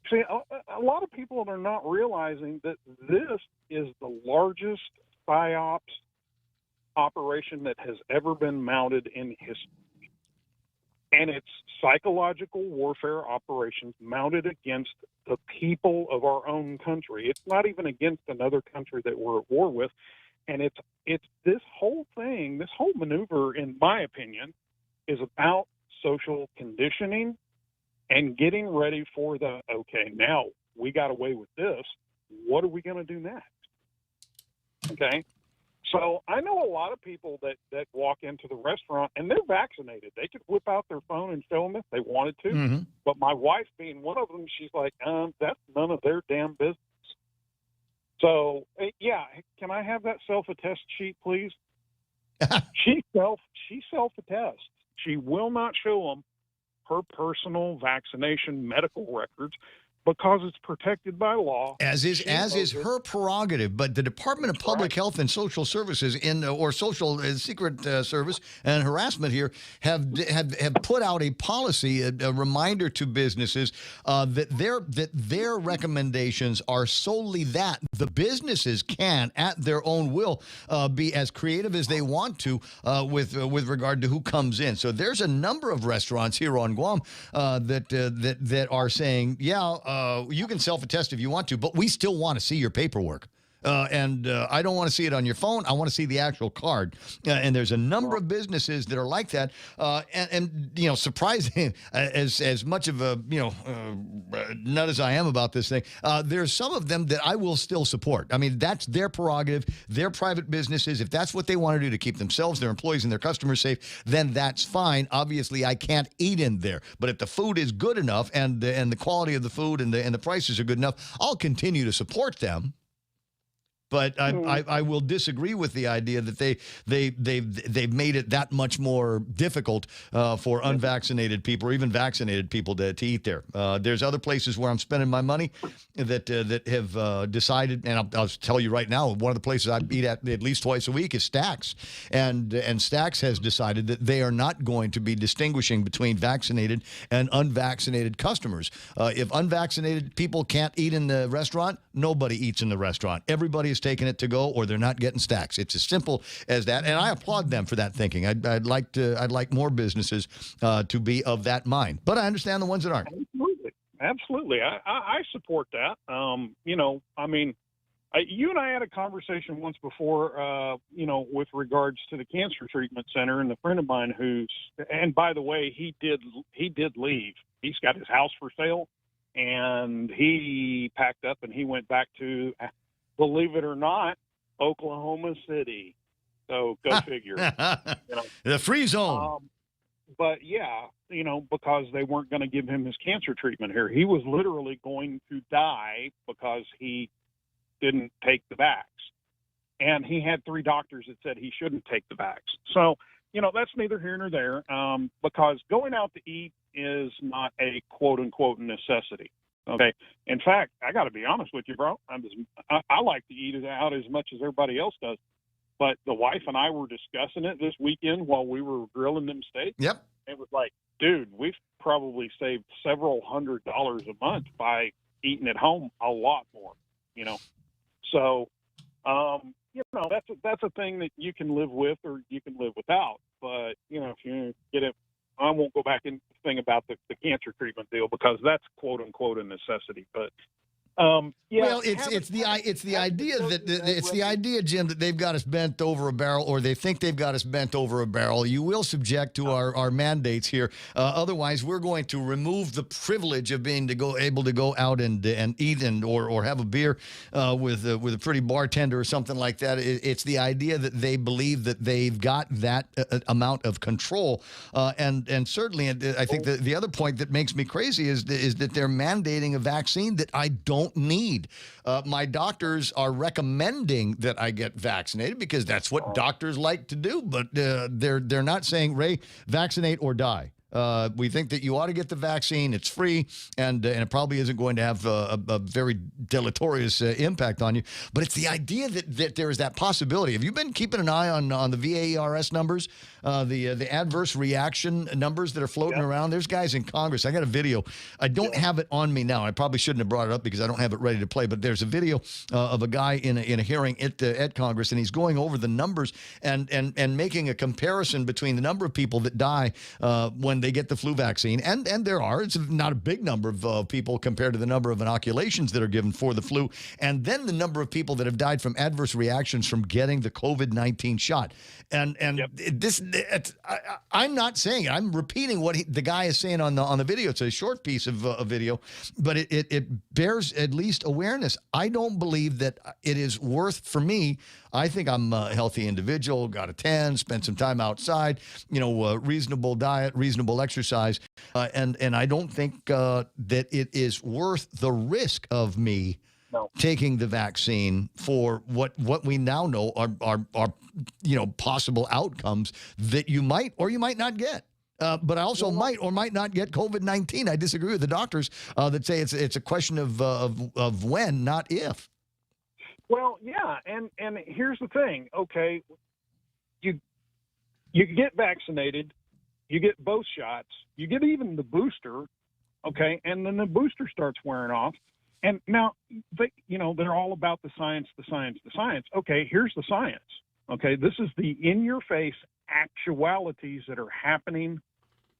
See, a lot of people are not realizing that this is the largest PSYOPs operation that has ever been mounted in history. And it's psychological warfare operations mounted against the people of our own country. It's not even against another country that we're at war with. And it's this whole thing, this whole maneuver, in my opinion, is about social conditioning and getting ready for okay, now we got away with this. What are we going to do next? Okay? So I know a lot of people that walk into the restaurant and they're vaccinated. They could whip out their phone and show them if they wanted to. Mm-hmm. But my wife being one of them, she's like, that's none of their damn business. So, yeah, can I have that self-attest sheet, please? She self-attests. She will not show them her personal vaccination medical records because it's protected by law. As is her prerogative, but the Department of Public Health and Social Services or Social Secret Service and harassment here have put out a policy, a reminder to businesses that their recommendations are solely that the businesses can, at their own will, be as creative as they want to with regard to who comes in. So there's a number of restaurants here on Guam that are saying, you can self-attest if you want to, but we still want to see your paperwork. And I don't want to see it on your phone. I want to see the actual card. And there's a number of businesses that are like that. And you know, surprising as much of a nut as I am about this thing, there's some of them that I will still support. I mean, that's their prerogative. They're private businesses. If that's what they want to do to keep themselves, their employees, and their customers safe, then that's fine. Obviously, I can't eat in there. But if the food is good enough and the quality of the food and the prices are good enough, I'll continue to support them. But I will disagree with the idea that they've made it that much more difficult for unvaccinated people or even vaccinated people to eat there. There's other places where I'm spending my money that have decided, and I'll tell you right now, one of the places I eat at least twice a week is Stack's, and Stack's has decided that they are not going to be distinguishing between vaccinated and unvaccinated customers. If unvaccinated people can't eat in the restaurant, nobody eats in the restaurant. Everybody is taking it to go, or they're not getting Stack's. It's as simple as that, and I applaud them for that thinking. I'd like more businesses to be of that mind, but I understand the ones that aren't. Absolutely. I support that. You and I had a conversation once before, with regards to the cancer treatment center, and a friend of mine and by the way, he did leave. He's got his house for sale, and he packed up and he went back to, believe it or not, Oklahoma City. So go figure. The free zone. But yeah, because they weren't going to give him his cancer treatment here. He was literally going to die because he didn't take the vax. And he had 3 doctors that said he shouldn't take the vax. So, that's neither here nor there, because going out to eat is not a quote-unquote necessity. Okay. In fact, I got to be honest with you, bro. I like to eat out as much as everybody else does. But the wife and I were discussing it this weekend while we were grilling them steaks. Yep. It was like, dude, we've probably saved several $100s a month by eating at home, a lot more, So, that's a thing that you can live with or you can live without. But, if you get it, I won't go back and think about the cancer treatment deal because that's quote unquote a necessity. But it's the idea, Jim, that they've got us bent over a barrel, or they think they've got us bent over a barrel. You will subject to our mandates here. Otherwise, we're going to remove the privilege of being able to go out and eat or have a beer with a pretty bartender or something like that. It's the idea that they believe that they've got that amount of control, and certainly, I think the other point that makes me crazy is that they're mandating a vaccine that I don't need. My doctors are recommending that I get vaccinated because that's what doctors like to do, but they're not saying, Ray, vaccinate or die. We think that you ought to get the vaccine. It's free, and it probably isn't going to have a very deleterious impact on you. But it's the idea that there is that possibility. Have you been keeping an eye on the VAERS numbers, the adverse reaction numbers that are floating around? There's guys in Congress. I got a video. I don't have it on me now. I probably shouldn't have brought it up because I don't have it ready to play. But there's a video of a guy in a hearing at Congress, and he's going over the numbers and making a comparison between the number of people that die when they get the flu vaccine, and it's not a big number of people compared to the number of inoculations that are given for the flu, and then the number of people that have died from adverse reactions from getting the COVID-19 shot. And I'm not saying it. I'm repeating what the guy is saying on the video. It's a short piece of video, but it bears at least awareness. I don't believe that it is worth for me I think I'm a healthy individual, got a tan, spent some time outside, reasonable diet, reasonable exercise. And I don't think that it is worth the risk of me taking the vaccine for what we now know are possible outcomes that you might or you might not get. But I also might or might not get COVID-19. I disagree with the doctors that say it's a question of when, not if. Well, yeah, and here's the thing. Okay, you get vaccinated, you get both shots, you get even the booster, okay, and then the booster starts wearing off. And now, they're all about the science, the science, the science. Okay, here's the science. Okay, this is the in-your-face actualities that are happening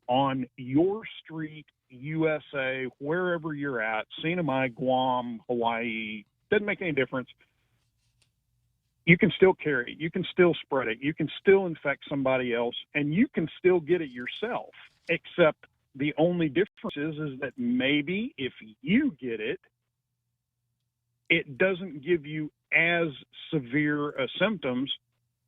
on your street, USA, wherever you're at, Sinai, Guam, Hawaii, doesn't make any difference. You can still carry it. You can still spread it. You can still infect somebody else, and you can still get it yourself, except the only difference is that maybe if you get it, it doesn't give you as severe symptoms,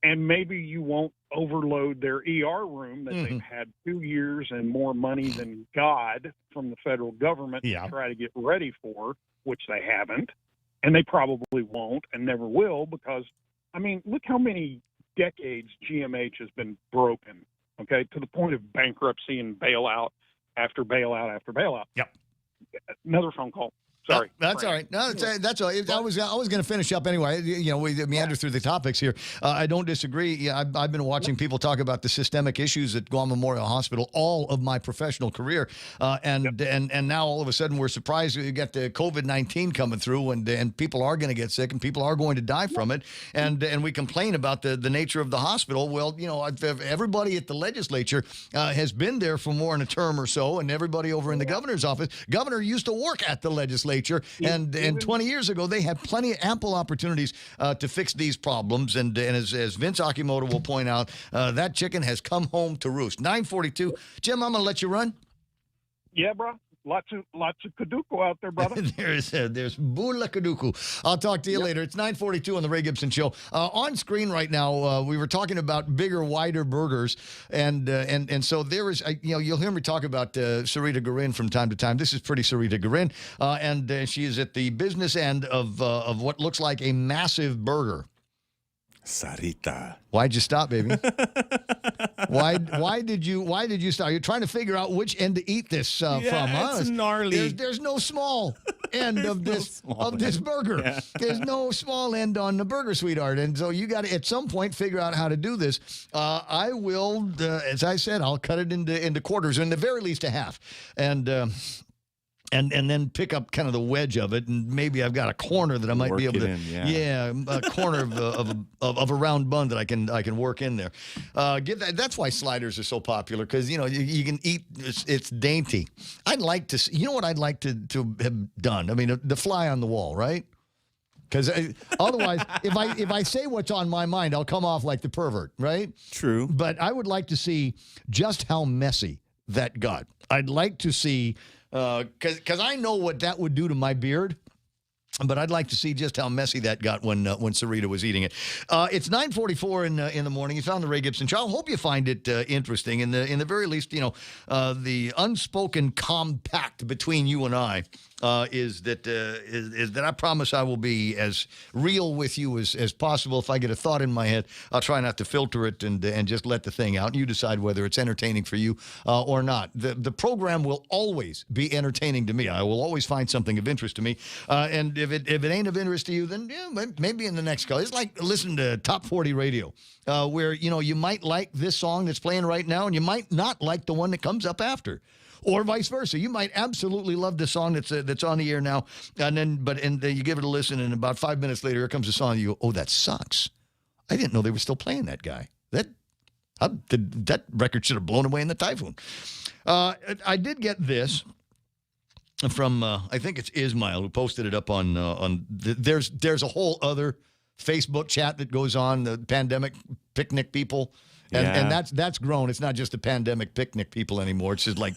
and maybe you won't overload their ER room that they've had 2 years and more money than God from the federal government to try to get ready for, which they haven't, and they probably won't and never will because, look how many decades GMH has been broken, okay, to the point of bankruptcy and bailout after bailout after bailout. Yep. Another phone call. Sorry. That's all right. No, that's all right. I was going to finish up anyway. We meander through the topics here. I don't disagree. Yeah, I've been watching people talk about the systemic issues at Guam Memorial Hospital all of my professional career, and now all of a sudden we're surprised we get the COVID-19 coming through, and people are going to get sick and people are going to die from it, and we complain about the nature of the hospital. Well, everybody at the legislature has been there for more than a term or so, and everybody over in the governor's office. Governor used to work at the legislature. And 20 years ago, they had ample opportunities to fix these problems. And as Vince Akimoto will point out, that chicken has come home to roost. 9:42. Jim, I'm going to let you run. Yeah, bro. Lots of Kaduku out there, brother. there's Bula Kaduku. I'll talk to you later. It's 9:42 on the Ray Gibson Show. On screen right now, we were talking about bigger, wider burgers, and so there is, you'll hear me talk about Sarita Garin from time to time. This is pretty Sarita Garin, and she is at the business end of what looks like a massive burger. Sarita. Why'd you stop, baby? Why did you stop? You're trying to figure out which end to eat this from, huh? It's gnarly. There's no small end of this burger. Yeah. There's no small end on the burger, sweetheart. And so you got to at some point figure out how to do this. I will, as I said, I'll cut it into quarters, or in the very least a half, and then pick up kind of the wedge of it, and maybe I've got a corner that I might be able to, a corner of a round bun that I can work in there. That's why sliders are so popular, because you can eat. It's dainty. I'd like to. You know what I'd like to have done? I mean, the fly on the wall, right? Because otherwise, if I say what's on my mind, I'll come off like the pervert, right? True. But I would like to see just how messy that got. I'd like to see. Because I know what that would do to my beard, but I'd like to see just how messy that got when Sarita was eating it. It's 9:44 in the morning. You found the Ray Gibson Show. I hope you find it interesting. In the very least, the unspoken compact between you and I is that I promise I will be as real with you as possible. If I get a thought in my head, I'll try not to filter it and just let the thing out. And you decide whether it's entertaining for you or not. The program will always be entertaining to me. I will always find something of interest to me. And if it ain't of interest to you, then maybe in the next call. It's like listening to Top 40 radio, where you might like this song that's playing right now, and you might not like the one that comes up after. Or vice versa. You might absolutely love the song that's on the air now, and then you give it a listen, and about 5 minutes later, here comes a song, and you go, oh, that sucks. I didn't know they were still playing that guy. That record should have blown away in the typhoon. I did get this from, I think it's Ismail, who posted it up on there's a whole other Facebook chat that goes on, the pandemic picnic people. And that's grown. It's not just the pandemic picnic people anymore. It's just like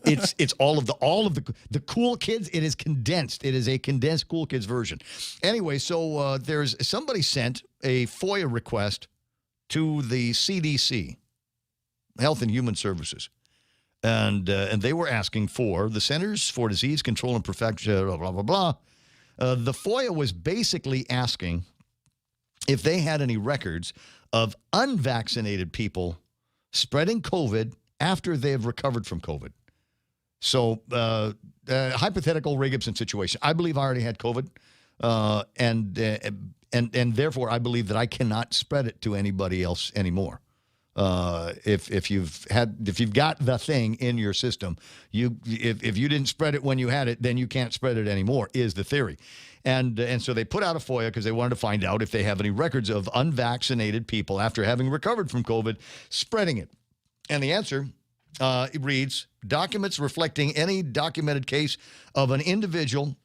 It's all of the cool kids. It is condensed. It is a condensed cool kids version. Anyway, so there's somebody sent a FOIA request to the CDC, Health and Human Services, and they were asking for the Centers for Disease Control and Prevention, blah blah blah. The FOIA was basically asking if they had any records of unvaccinated people spreading COVID after they have recovered from COVID. So, hypothetical Ray Gibson situation. I believe I already had COVID, and therefore I believe that I cannot spread it to anybody else anymore. If you've got the thing in your system, if you didn't spread it when you had it, then you can't spread it anymore, is the theory. And so they put out a FOIA because they wanted to find out if they have any records of unvaccinated people after having recovered from COVID spreading it. And the answer it reads, documents reflecting any documented case of an individual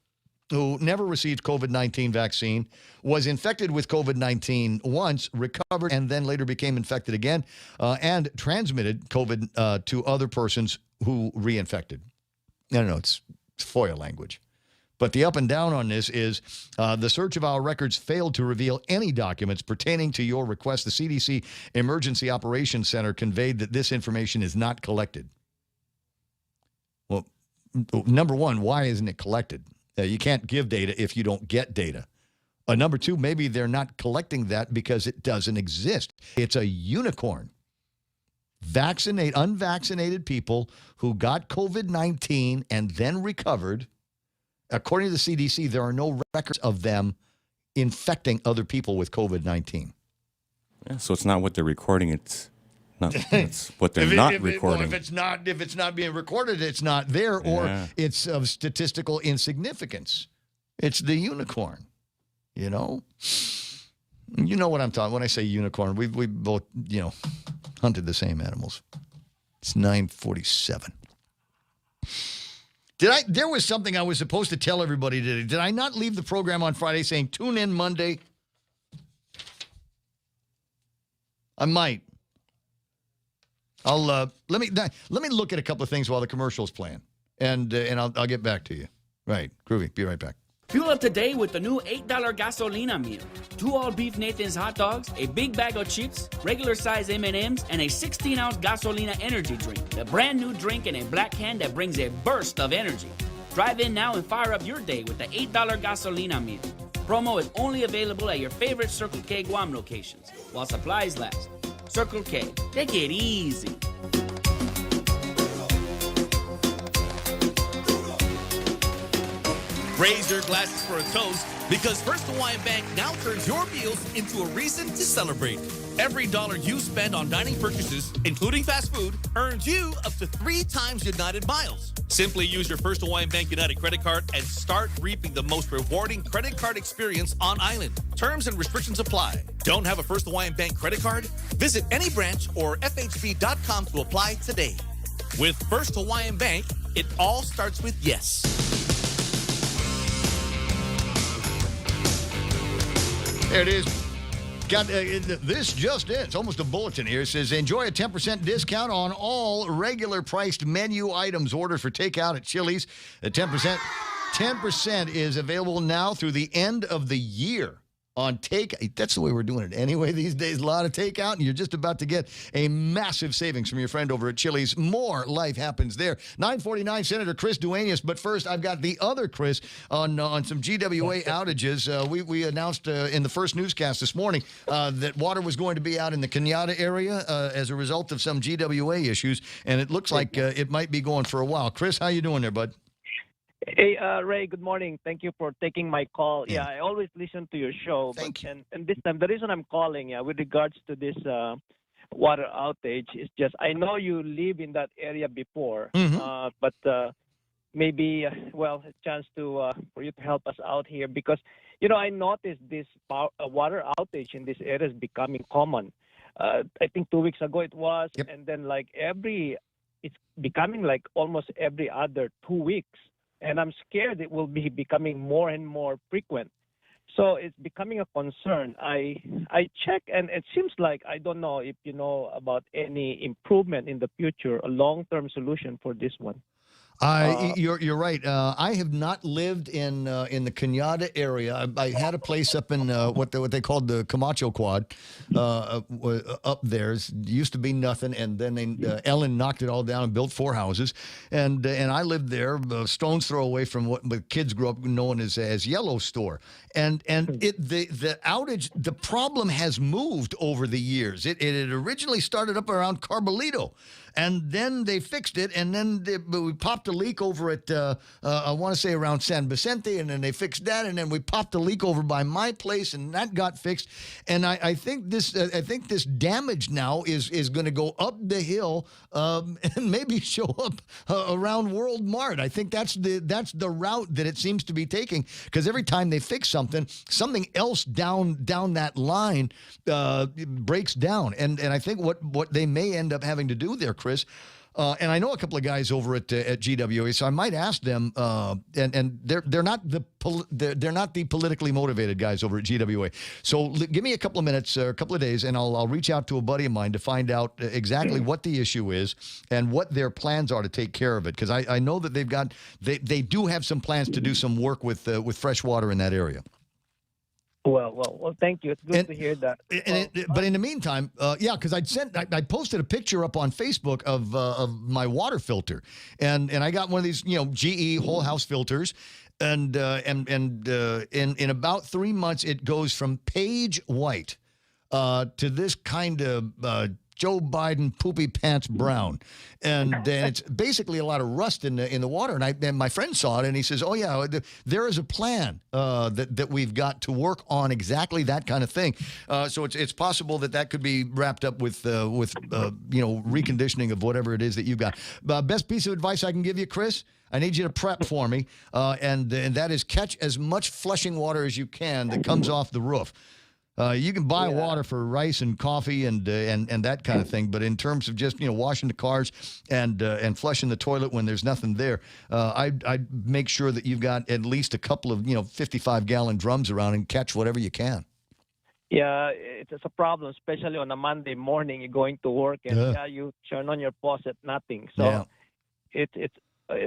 who never received COVID-19 vaccine, was infected with COVID-19 once, recovered, and then later became infected again, and transmitted COVID to other persons who reinfected. I don't know, it's FOIA language. But the up and down on this is the search of our records failed to reveal any documents pertaining to your request. The CDC Emergency Operations Center conveyed that this information is not collected. Well, number one, why isn't it collected? You can't give data if you don't get data. Number two, maybe they're not collecting that because it doesn't exist. It's a unicorn. Unvaccinated people who got COVID-19 and then recovered. According to the CDC, there are no records of them infecting other people with COVID-19. Yeah, so it's not what they're recording. It's not. It's what they're not recording. Well, if it's not being recorded, it's not there, or it's of statistical insignificance. It's the unicorn. You know what I'm talking when I say unicorn. We both hunted the same animals. It's 9:47. There was something I was supposed to tell everybody today. Did I not leave the program on Friday saying tune in Monday? I might. I'll let me look at a couple of things while the commercial's playing, and I'll get back to you. Right, groovy. Be right back. Fuel up today with the new $8 gasolina meal. 2 all-beef Nathan's hot dogs, a big bag of chips, regular size M&Ms, and a 16-ounce gasolina energy drink. The brand new drink in a black can that brings a burst of energy. Drive in now and fire up your day with the $8 gasolina meal. Promo is only available at your favorite Circle K Guam locations while supplies last. Circle K, take it easy. Raise your glasses for a toast because First Hawaiian Bank now turns your meals into a reason to celebrate. Every dollar you spend on dining purchases, including fast food, earns you up to 3 times United miles. Simply use your First Hawaiian Bank United credit card and start reaping the most rewarding credit card experience on island. Terms and restrictions apply. Don't have a First Hawaiian Bank credit card? Visit any branch or FHB.com to apply today. With First Hawaiian Bank, it all starts with yes. There it is. Got this just in. It's almost a bulletin here. It says, enjoy a 10% discount on all regular priced menu items ordered for takeout at Chili's. 10% is available now through the end of the year on take. That's the way we're doing it anyway these days. A lot of takeout, and you're just about to get a massive savings from your friend over at Chili's. More life happens there. 9:49, Senator Chris Duenas. But first, I've got the other Chris on some GWA outages. We announced in the first newscast this morning that water was going to be out in the Cañada area as a result of some GWA issues, and it looks like it might be going for a while. Chris, how you doing there, bud? Hey, Ray, good morning. Thank you for taking my call. Yeah, I always listen to your show. Thank you. And this time, the reason I'm calling, with regards to this water outage is just, I know you live in that area before, but maybe, a chance to for you to help us out here because, I noticed this water outage in this area is becoming common. I think 2 weeks ago it was, and then it's becoming like almost every other 2 weeks. And I'm scared it will be becoming more and more frequent. So it's becoming a concern. I check, and it seems like, I don't know if you know about any improvement in the future, a long-term solution for this one. You're right. I have not lived in the Cañada area. I had a place up in what they called the Camacho Quad up there. It used to be nothing, and then Ellen knocked it all down and built 4 houses, and I lived there, a stone's throw away from what the kids grew up knowing as Yellow Store. And the outage, the problem has moved over the years. It had originally started up around Carbolito, and then they fixed it, and then we popped a leak over at, I want to say around San Vicente, and then they fixed that, and then we popped a leak over by my place, and that got fixed. And I think this damage now is going to go up the hill and maybe show up around World Mart. I think that's the route that it seems to be taking, because every time they fix something else down that line breaks down. And I think what they may end up having to do there, Chris, and I know a couple of guys over at GWA, so I might ask them. And they're not the politically motivated guys over at GWA. So give me a couple of minutes or a couple of days, and I'll reach out to a buddy of mine to find out exactly what the issue is and what their plans are to take care of it. Because I know that they do have some plans to do some work with fresh water in that area. Well, thank you. It's good to hear that. But in the meantime, because I posted a picture up on Facebook of my water filter, and I got one of these GE whole house filters, and in about 3 months it goes from page white to this kind of Joe Biden poopy pants brown, and it's basically a lot of rust in the water. And my friend saw it, and he says, "Oh yeah, there is a plan that we've got to work on exactly that kind of thing." So it's possible that could be wrapped up with reconditioning of whatever it is that you've got. Best piece of advice I can give you, Chris, I need you to prep for me, and that is catch as much flushing water as you can that comes off the roof. You can buy water for rice and coffee and that kind of thing, but in terms of just washing the cars and flushing the toilet when there's nothing there, I'd make sure that you've got at least a couple of 55-gallon drums around and catch whatever you can. Yeah, it's a problem, especially on a Monday morning. You're going to work and you turn on your faucet, nothing. So it's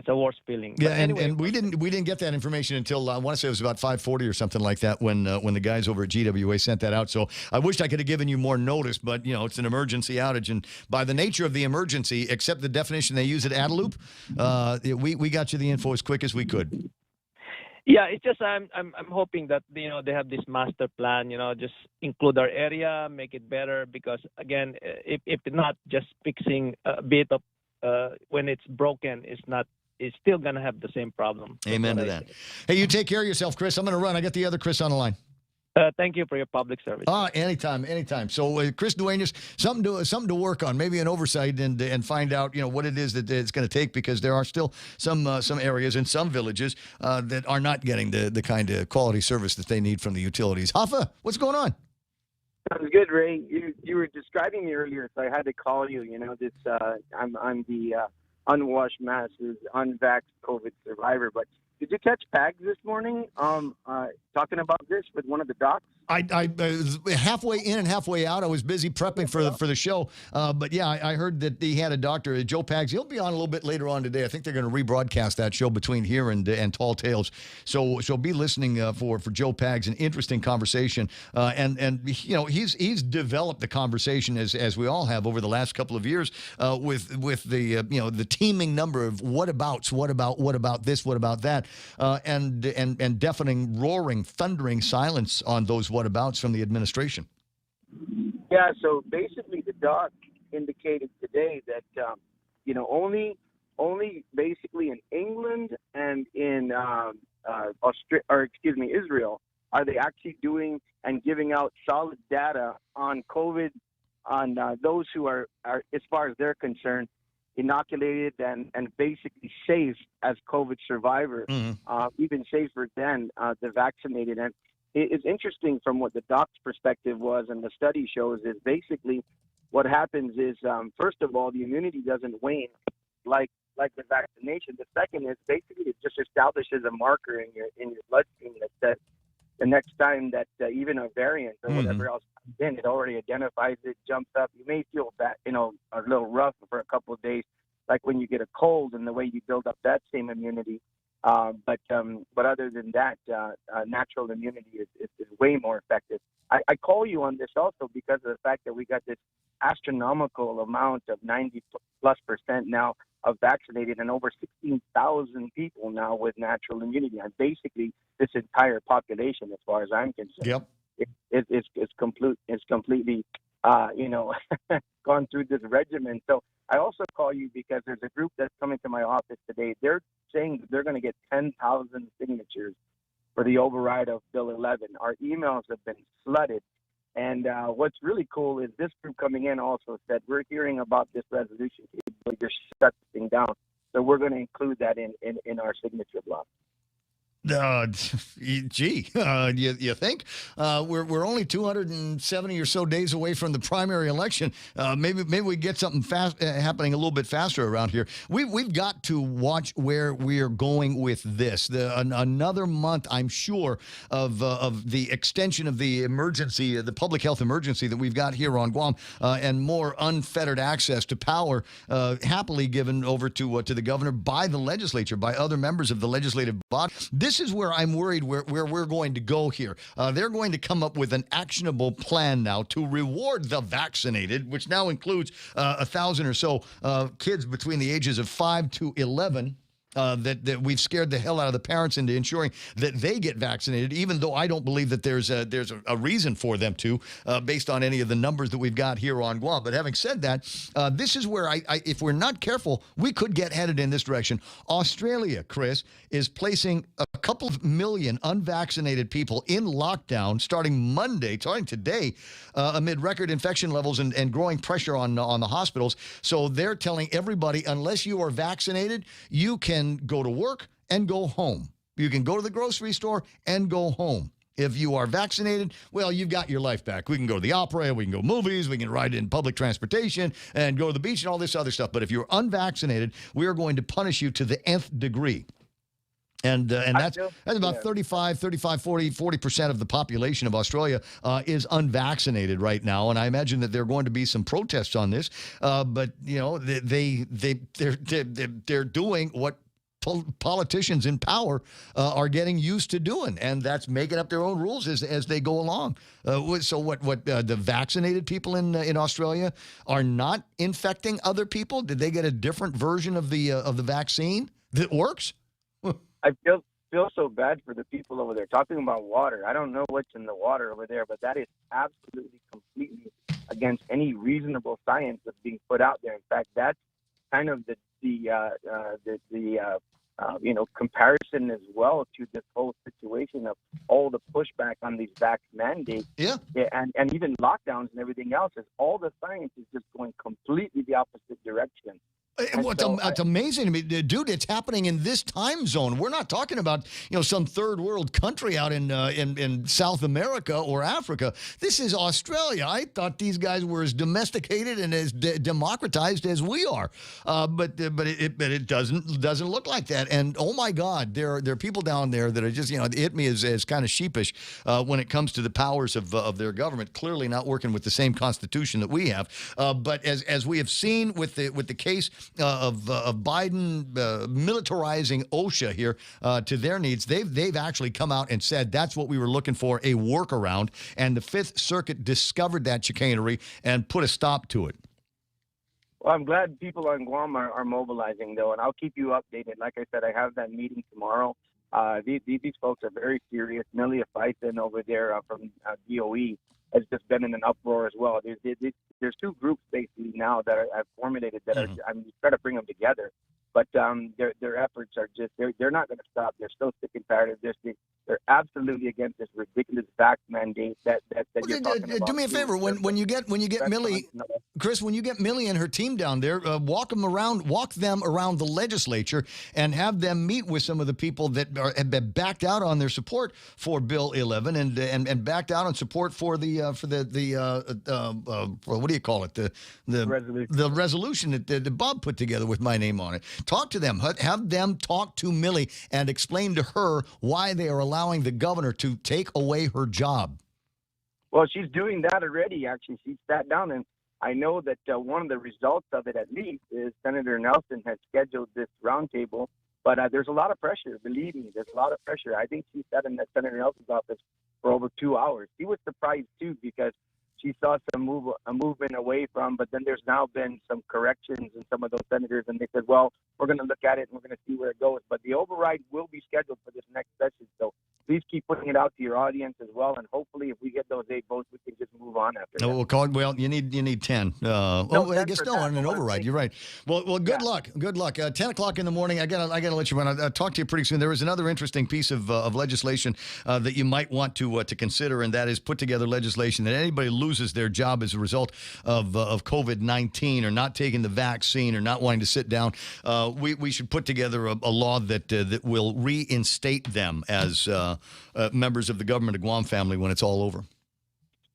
a worse feeling. Yeah, but anyway, and we didn't get that information until I want to say it was about 5:40 or something like that when the guys over at GWA sent that out. So I wished I could have given you more notice, but it's an emergency outage, and by the nature of the emergency, except the definition they use at Adelup, we got you the info as quick as we could. Yeah, it's just I'm hoping that they have this master plan. Just include our area, make it better, because again, if not just fixing a bit of when it's broken, it's still going to have the same problem. Amen to that. Hey, you take care of yourself, Chris. I'm going to run. I got the other Chris on the line. Thank you for your public service. Anytime. So, Chris Duenas, something to work on, maybe an oversight and find out, what it is that it's going to take, because there are still some areas in some villages that are not getting the kind of quality service that they need from the utilities. Hoffa, what's going on? Sounds good, Ray. You were describing me earlier, so I had to call you. This I'm the unwashed masses, unvaxxed COVID survivor. But did you catch Pags this morning? Talking about this with one of the docs. I was halfway in and halfway out. I was busy prepping for the show. But yeah, I heard that he had a doctor, Joe Pags. He'll be on a little bit later on today. I think they're going to rebroadcast that show between here and Tall Tales. So be listening for Joe Pags. An interesting conversation. And he's developed the conversation as we all have over the last couple of years with the teeming number of what about this, what about that, and deafening, roaring, thundering silence on those whatabouts from the administration. Yeah, so basically the doc indicated today that only basically in England and in Israel are they actually doing and giving out solid data on COVID on those who are, as far as they're concerned, inoculated and basically safe as COVID survivors, even safer than the vaccinated. And it's interesting from what the doc's perspective was, and the study shows is basically what happens is, first of all, the immunity doesn't wane like the vaccination. The second is basically it just establishes a marker in your bloodstream that says the next time that even a variant or whatever else comes in, it already identifies it, jumps up. You may feel that a little rough for a couple of days, like when you get a cold and the way you build up that same immunity. But other than that, natural immunity is way more effective. I call you on this also because of the fact that we got this astronomical amount of 90+% now of vaccinated, and over 16,000 people now with natural immunity, and basically this entire population, as far as I'm concerned, it's completely gone through this regimen. So I also call you because there's a group that's coming to my office today. They're saying that they're going to get 10,000 signatures for the override of Bill 11. Our emails have been flooded. And what's really cool is this group coming in also said, we're hearing about this resolution. You're shut this thing down. So we're going to include that in our signature block. You think we're only 270 or so days away from the primary election? Maybe we get something fast happening a little bit faster around here. We've got to watch where we are going with this. Another month, I'm sure, of the extension of the emergency, the public health emergency that we've got here on Guam, and more unfettered access to power, happily given over to the governor by the legislature, by other members of the legislative body. This is where I'm worried where we're going to go here. They're going to come up with an actionable plan now to reward the vaccinated, which now includes 1,000 or so kids between the ages of 5 to 11. That we've scared the hell out of the parents into ensuring that they get vaccinated, even though I don't believe that there's a reason for them to, based on any of the numbers that we've got here on Guam. But having said that, this is where if we're not careful, we could get headed in this direction. Australia, Chris, is placing a couple of million unvaccinated people in lockdown starting today, amid record infection levels and growing pressure on the hospitals. So they're telling everybody, unless you are vaccinated, you can go to work and go home. You can go to the grocery store and go home. If you are vaccinated, well, you've got your life back. We can go to the opera, we can go movies, we can ride in public transportation and go to the beach and all this other stuff. But if you're unvaccinated, we are going to punish you to the nth degree. And that's about 40% of the population of Australia is unvaccinated right now, and I imagine that there are going to be some protests on this. But you know, they're doing what politicians in power are getting used to doing, and that's making up their own rules as they go along. So what the vaccinated people in Australia are not infecting other people? Did they get a different version of the vaccine that works? I feel so bad for the people over there. Talking about water, I don't know what's in the water over there, but that is absolutely completely against any reasonable science that's being put out there. In fact, that's kind of the comparison as well to this whole situation of all the pushback on these vax mandates, and even lockdowns and everything else. Is all the science is just going completely the opposite direction. It's amazing to me, dude. It's happening in this time zone. We're not talking about some third world country out in South America or Africa. This is Australia. I thought these guys were as domesticated and as democratized as we are, but it doesn't look like that. And oh my God, there are people down there that are just hit me as kind of sheepish when it comes to the powers of their government. Clearly not working with the same constitution that we have. But as we have seen with the case of Biden militarizing OSHA here to their needs, they've actually come out and said that's what we were looking for, a workaround, and the Fifth Circuit discovered that chicanery and put a stop to it. Well, I'm glad people on Guam are mobilizing, though, and I'll keep you updated. Like I said, I have that meeting tomorrow. These folks are very serious. Millie Fython over there from DOE has just been in an uproar as well. There's two groups basically now that I've formulated that I'm trying to bring them together, but their efforts are just they're not going to stop. They're still sick and tired of this. They're absolutely against this ridiculous vax mandate that you're talking about. Do me a favor, when you get Millie, Chris, when you get Millie and her team down there, walk them around the legislature and have them meet with some of the people that have backed out on their support for Bill 11 and backed out on support for the what do you call it, the resolution that Bob put together with my name on it. Talk to them, have them talk to Millie and explain to her why they are allowing the governor to take away her job. Well, she's doing that already. Actually, she sat down and I know that one of the results of it, at least, is Senator Nelson has scheduled this roundtable. But there's a lot of pressure. Believe me, there's a lot of pressure. I think she sat in that Senator Nelson's office for over 2 hours. She was surprised too because she saw a movement away from. But then there's now been some corrections in some of those senators, and they said, well, we're going to look at it and we're going to see where it goes. But the override will be scheduled for this next session. So please keep putting it out to your audience as well, and hopefully, if we get those 8 votes, we can just move on after that. Well, you need 10. I guess no on an override. You're right. Well, good luck. Good luck. 10 o'clock in the morning. I gotta let you run. I'll talk to you pretty soon. There is another interesting piece of legislation that you might want to consider, and that is put together legislation that anybody loses their job as a result of COVID-19 or not taking the vaccine or not wanting to sit down. We should put together a law that will reinstate them as members of the government of Guam family when it's all over.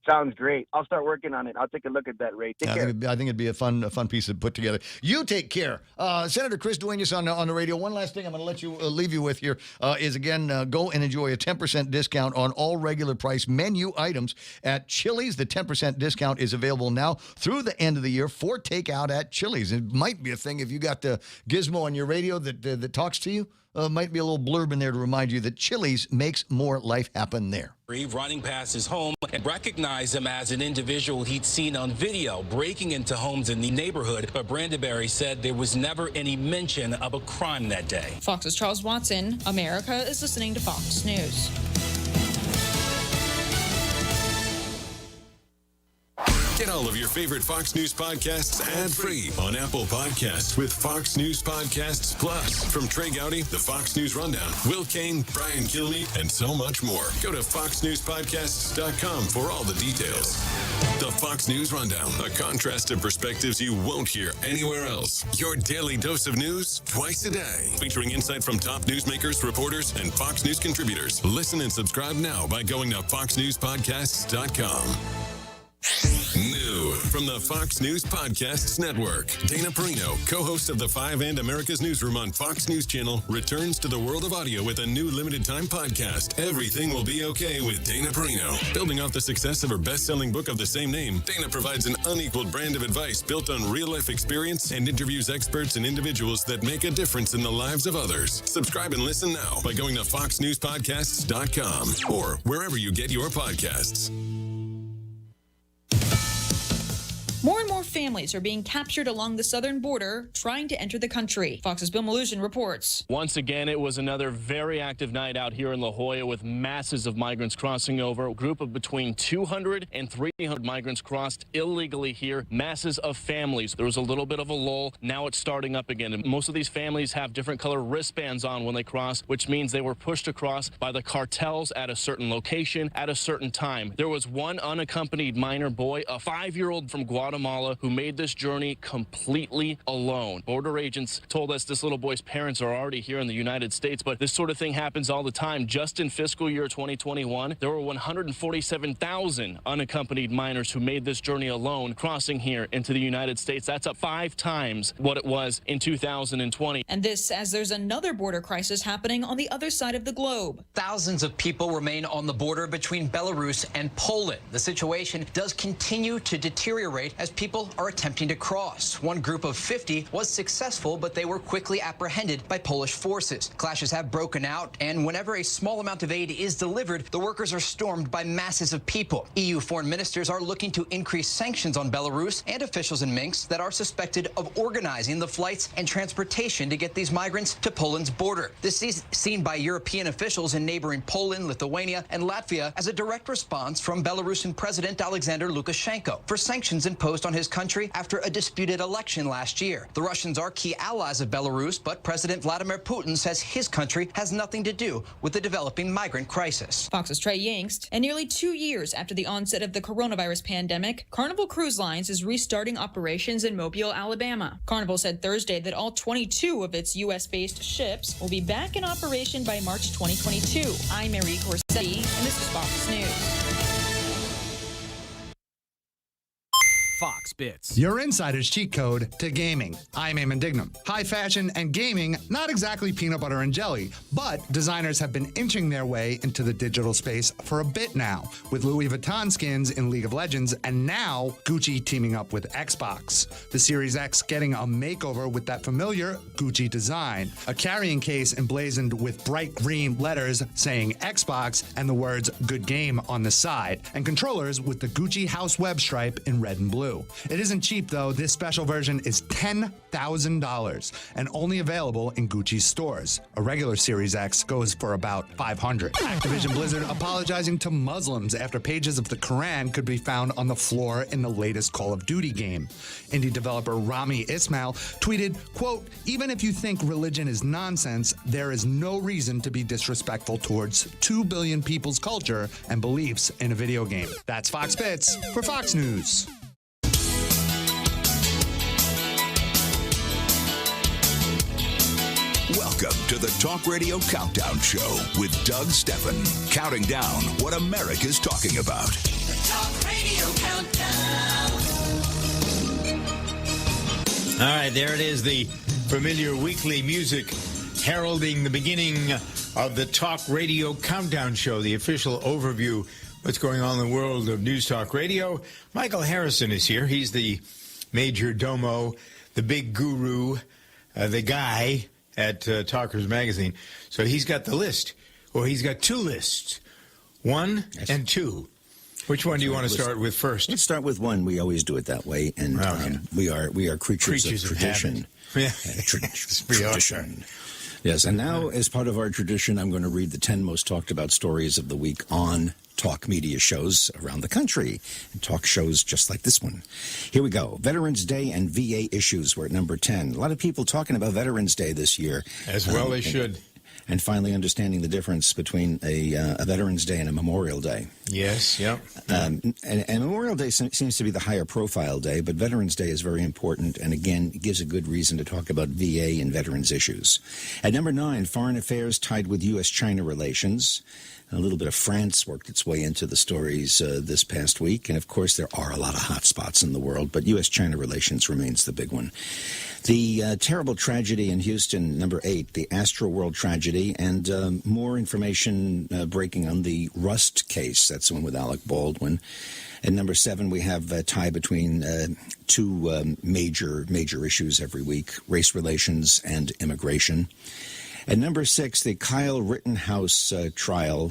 Sounds great. I'll start working on it. I'll take a look at that, Ray. Take care. I think it'd be a fun piece to put together. You take care. Senator Chris Duenas on the radio. One last thing I'm going to let you leave you with here is, again, go and enjoy a 10% discount on all regular price menu items at Chili's. The 10% discount is available now through the end of the year for takeout at Chili's. It might be a thing if you got the gizmo on your radio that talks to you. Might be a little blurb in there to remind you that Chili's makes more life happen there. Running past his home and recognized him as an individual he'd seen on video breaking into homes in the neighborhood. But Brandenberry said there was never any mention of a crime that day. Fox's Charles Watson. America is listening to Fox News. Get all of your favorite Fox News podcasts ad-free on Apple Podcasts with Fox News Podcasts Plus. From Trey Gowdy, the Fox News Rundown, Will Kane, Brian Kilmeade, and so much more. Go to foxnewspodcasts.com for all the details. The Fox News Rundown, a contrast of perspectives you won't hear anywhere else. Your daily dose of news twice a day. Featuring insight from top newsmakers, reporters, and Fox News contributors. Listen and subscribe now by going to foxnewspodcasts.com. New from the Fox News Podcasts Network, Dana Perino, co-host of the 5 and America's Newsroom on Fox News Channel, returns to the world of audio with a new limited-time podcast, Everything Will Be Okay with Dana Perino. Building off the success of her best-selling book of the same name, Dana provides an unequaled brand of advice built on real-life experience and interviews experts and individuals that make a difference in the lives of others. Subscribe and listen now by going to foxnewspodcasts.com or wherever you get your podcasts. More and more families are being captured along the southern border, trying to enter the country. Fox's Bill Malusian reports. Once again, it was another very active night out here in La Jolla with masses of migrants crossing over. A group of between 200 and 300 migrants crossed illegally here. Masses of families. There was a little bit of a lull. Now it's starting up again. And most of these families have different color wristbands on when they cross, which means they were pushed across by the cartels at a certain location at a certain time. There was one unaccompanied minor boy, a 5-year-old from Guatemala, who made this journey completely alone. Border agents told us this little boy's parents are already here in the United States, but this sort of thing happens all the time. Just in fiscal year 2021, there were 147,000 unaccompanied minors who made this journey alone, crossing here into the United States. That's up 5 times what it was in 2020. And this as there's another border crisis happening on the other side of the globe. Thousands of people remain on the border between Belarus and Poland. The situation does continue to deteriorate as people are attempting to cross. One group of 50 was successful, but they were quickly apprehended by Polish forces. Clashes have broken out, and whenever a small amount of aid is delivered, the workers are stormed by masses of people. EU foreign ministers are looking to increase sanctions on Belarus and officials in Minsk that are suspected of organizing the flights and transportation to get these migrants to Poland's border. This is seen by European officials in neighboring Poland, Lithuania, and Latvia as a direct response from Belarusian President Alexander Lukashenko for sanctions imposed on his country after a disputed election last year. The Russians are key allies of Belarus, but President Vladimir Putin says his country has nothing to do with the developing migrant crisis. Fox's Trey Yingst. And nearly 2 years after the onset of the coronavirus pandemic, Carnival Cruise Lines is restarting operations in Mobile, Alabama. Carnival said Thursday that all 22 of its U.S.-based ships will be back in operation by March 2022. I'm Marie Corsetti, and this is Fox News. Fox Fox Bits. Your insider's cheat code to gaming. I'm Eamon Dignam. High fashion and gaming, not exactly peanut butter and jelly, but designers have been inching their way into the digital space for a bit now, with Louis Vuitton skins in League of Legends, and now Gucci teaming up with Xbox. The Series X getting a makeover with that familiar Gucci design, a carrying case emblazoned with bright green letters saying Xbox and the words "Good Game" on the side, and controllers with the Gucci house web stripe in red and blue. It isn't cheap though. This special version is $10,000 and only available in Gucci's stores. A regular Series X goes for about $500. Activision Blizzard apologizing to Muslims after pages of the Quran could be found on the floor in the latest Call of Duty game. Indie developer Rami Ismail tweeted, quote, "Even if you think religion is nonsense, there is no reason to be disrespectful towards 2 billion people's culture and beliefs in a video game." That's Fox Bits for Fox News. Welcome to the Talk Radio Countdown Show with Doug Steffen, counting down what America's talking about. The Talk Radio Countdown. All right, there it is, the familiar weekly music heralding the beginning of the Talk Radio Countdown Show, the official overview what's going on in the world of News Talk Radio. Michael Harrison is here. He's the major domo, the big guru, the guy at Talkers Magazine. So he's got the list. Well, he's got two lists, 1 and 2. Which one do you want to start with first? Let's start with 1. We always do it that way, and we are creatures of tradition. Yeah. Tradition. Yes, and now as part of our tradition, I'm going to read the 10 most talked about stories of the week on talk media shows around the country, and talk shows just like this one. Here we go. Veterans Day and VA issues were at number 10. A lot of people talking about Veterans Day this year. As well they should. And finally understanding the difference between a Veterans Day and a Memorial Day. Yes, yep. And Memorial Day seems to be the higher profile day, but Veterans Day is very important, and again, it gives a good reason to talk about VA and veterans issues. At number 9, foreign affairs tied with U.S.-China relations. A little bit of France worked its way into the stories this past week. And, of course, there are a lot of hot spots in the world, but U.S.-China relations remains the big one. The terrible tragedy in Houston, number 8, the Astroworld tragedy, and more information breaking on the Rust case. That's the one with Alec Baldwin. At number 7, we have a tie between two major issues every week, race relations and immigration. At number 6, the Kyle Rittenhouse trial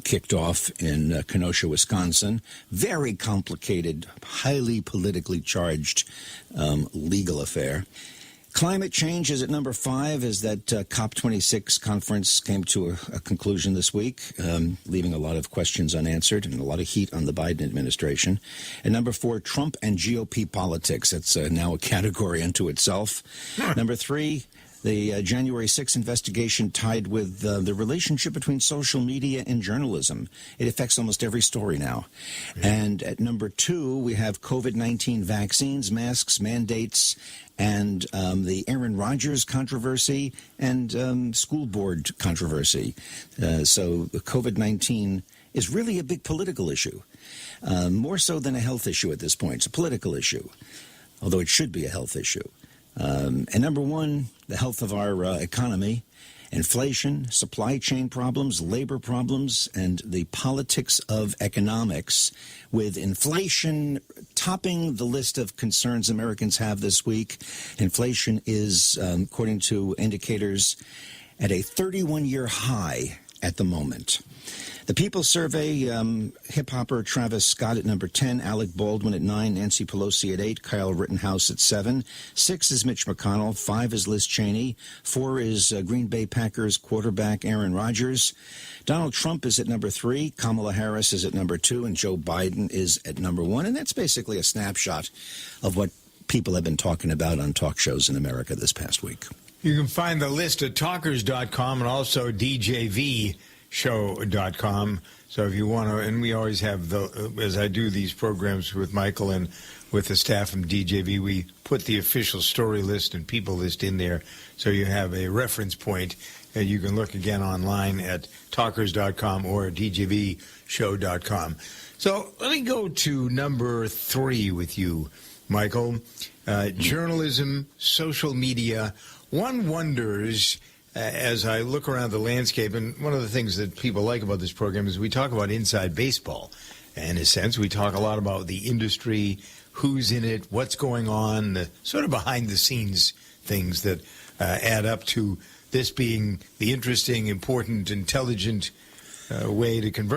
kicked off in Kenosha, Wisconsin. Very complicated, highly politically charged legal affair. Climate change is at number 5 as that COP26 conference came to a conclusion this week, leaving a lot of questions unanswered and a lot of heat on the Biden administration. At number 4, Trump and GOP politics. That's now a category unto itself. Number 3, the January 6th investigation tied with the relationship between social media and journalism. It affects almost every story now. And at number 2, we have COVID-19 vaccines, masks, mandates, and the Aaron Rodgers controversy and school board controversy. So COVID-19 is really a big political issue, more so than a health issue at this point. It's a political issue, although it should be a health issue. And number 1, the health of our economy, inflation, supply chain problems, labor problems, and the politics of economics, with inflation topping the list of concerns Americans have this week. Inflation is, according to indicators, at a 31-year high at the moment. The People survey, hip-hopper Travis Scott at number 10, Alec Baldwin at 9, Nancy Pelosi at 8, Kyle Rittenhouse at 7, 6 is Mitch McConnell, 5 is Liz Cheney, 4 is Green Bay Packers quarterback Aaron Rodgers, Donald Trump is at number 3, Kamala Harris is at number 2, and Joe Biden is at number 1. And that's basically a snapshot of what people have been talking about on talk shows in America this past week. You can find the list at talkers.com and also DJV. show.com. So if you want to, and we always have, as I do these programs with Michael and with the staff from DJV, we put the official story list and people list in there so you have a reference point, and you can look again online at talkers.com or djvshow.com. So let me go to number 3 with you. Michael. Journalism, social media. One wonders, as I look around the landscape, and one of the things that people like about this program is we talk about inside baseball. In a sense, we talk a lot about the industry, who's in it, what's going on, the sort of behind-the-scenes things that add up to this being the interesting, important, intelligent way to convert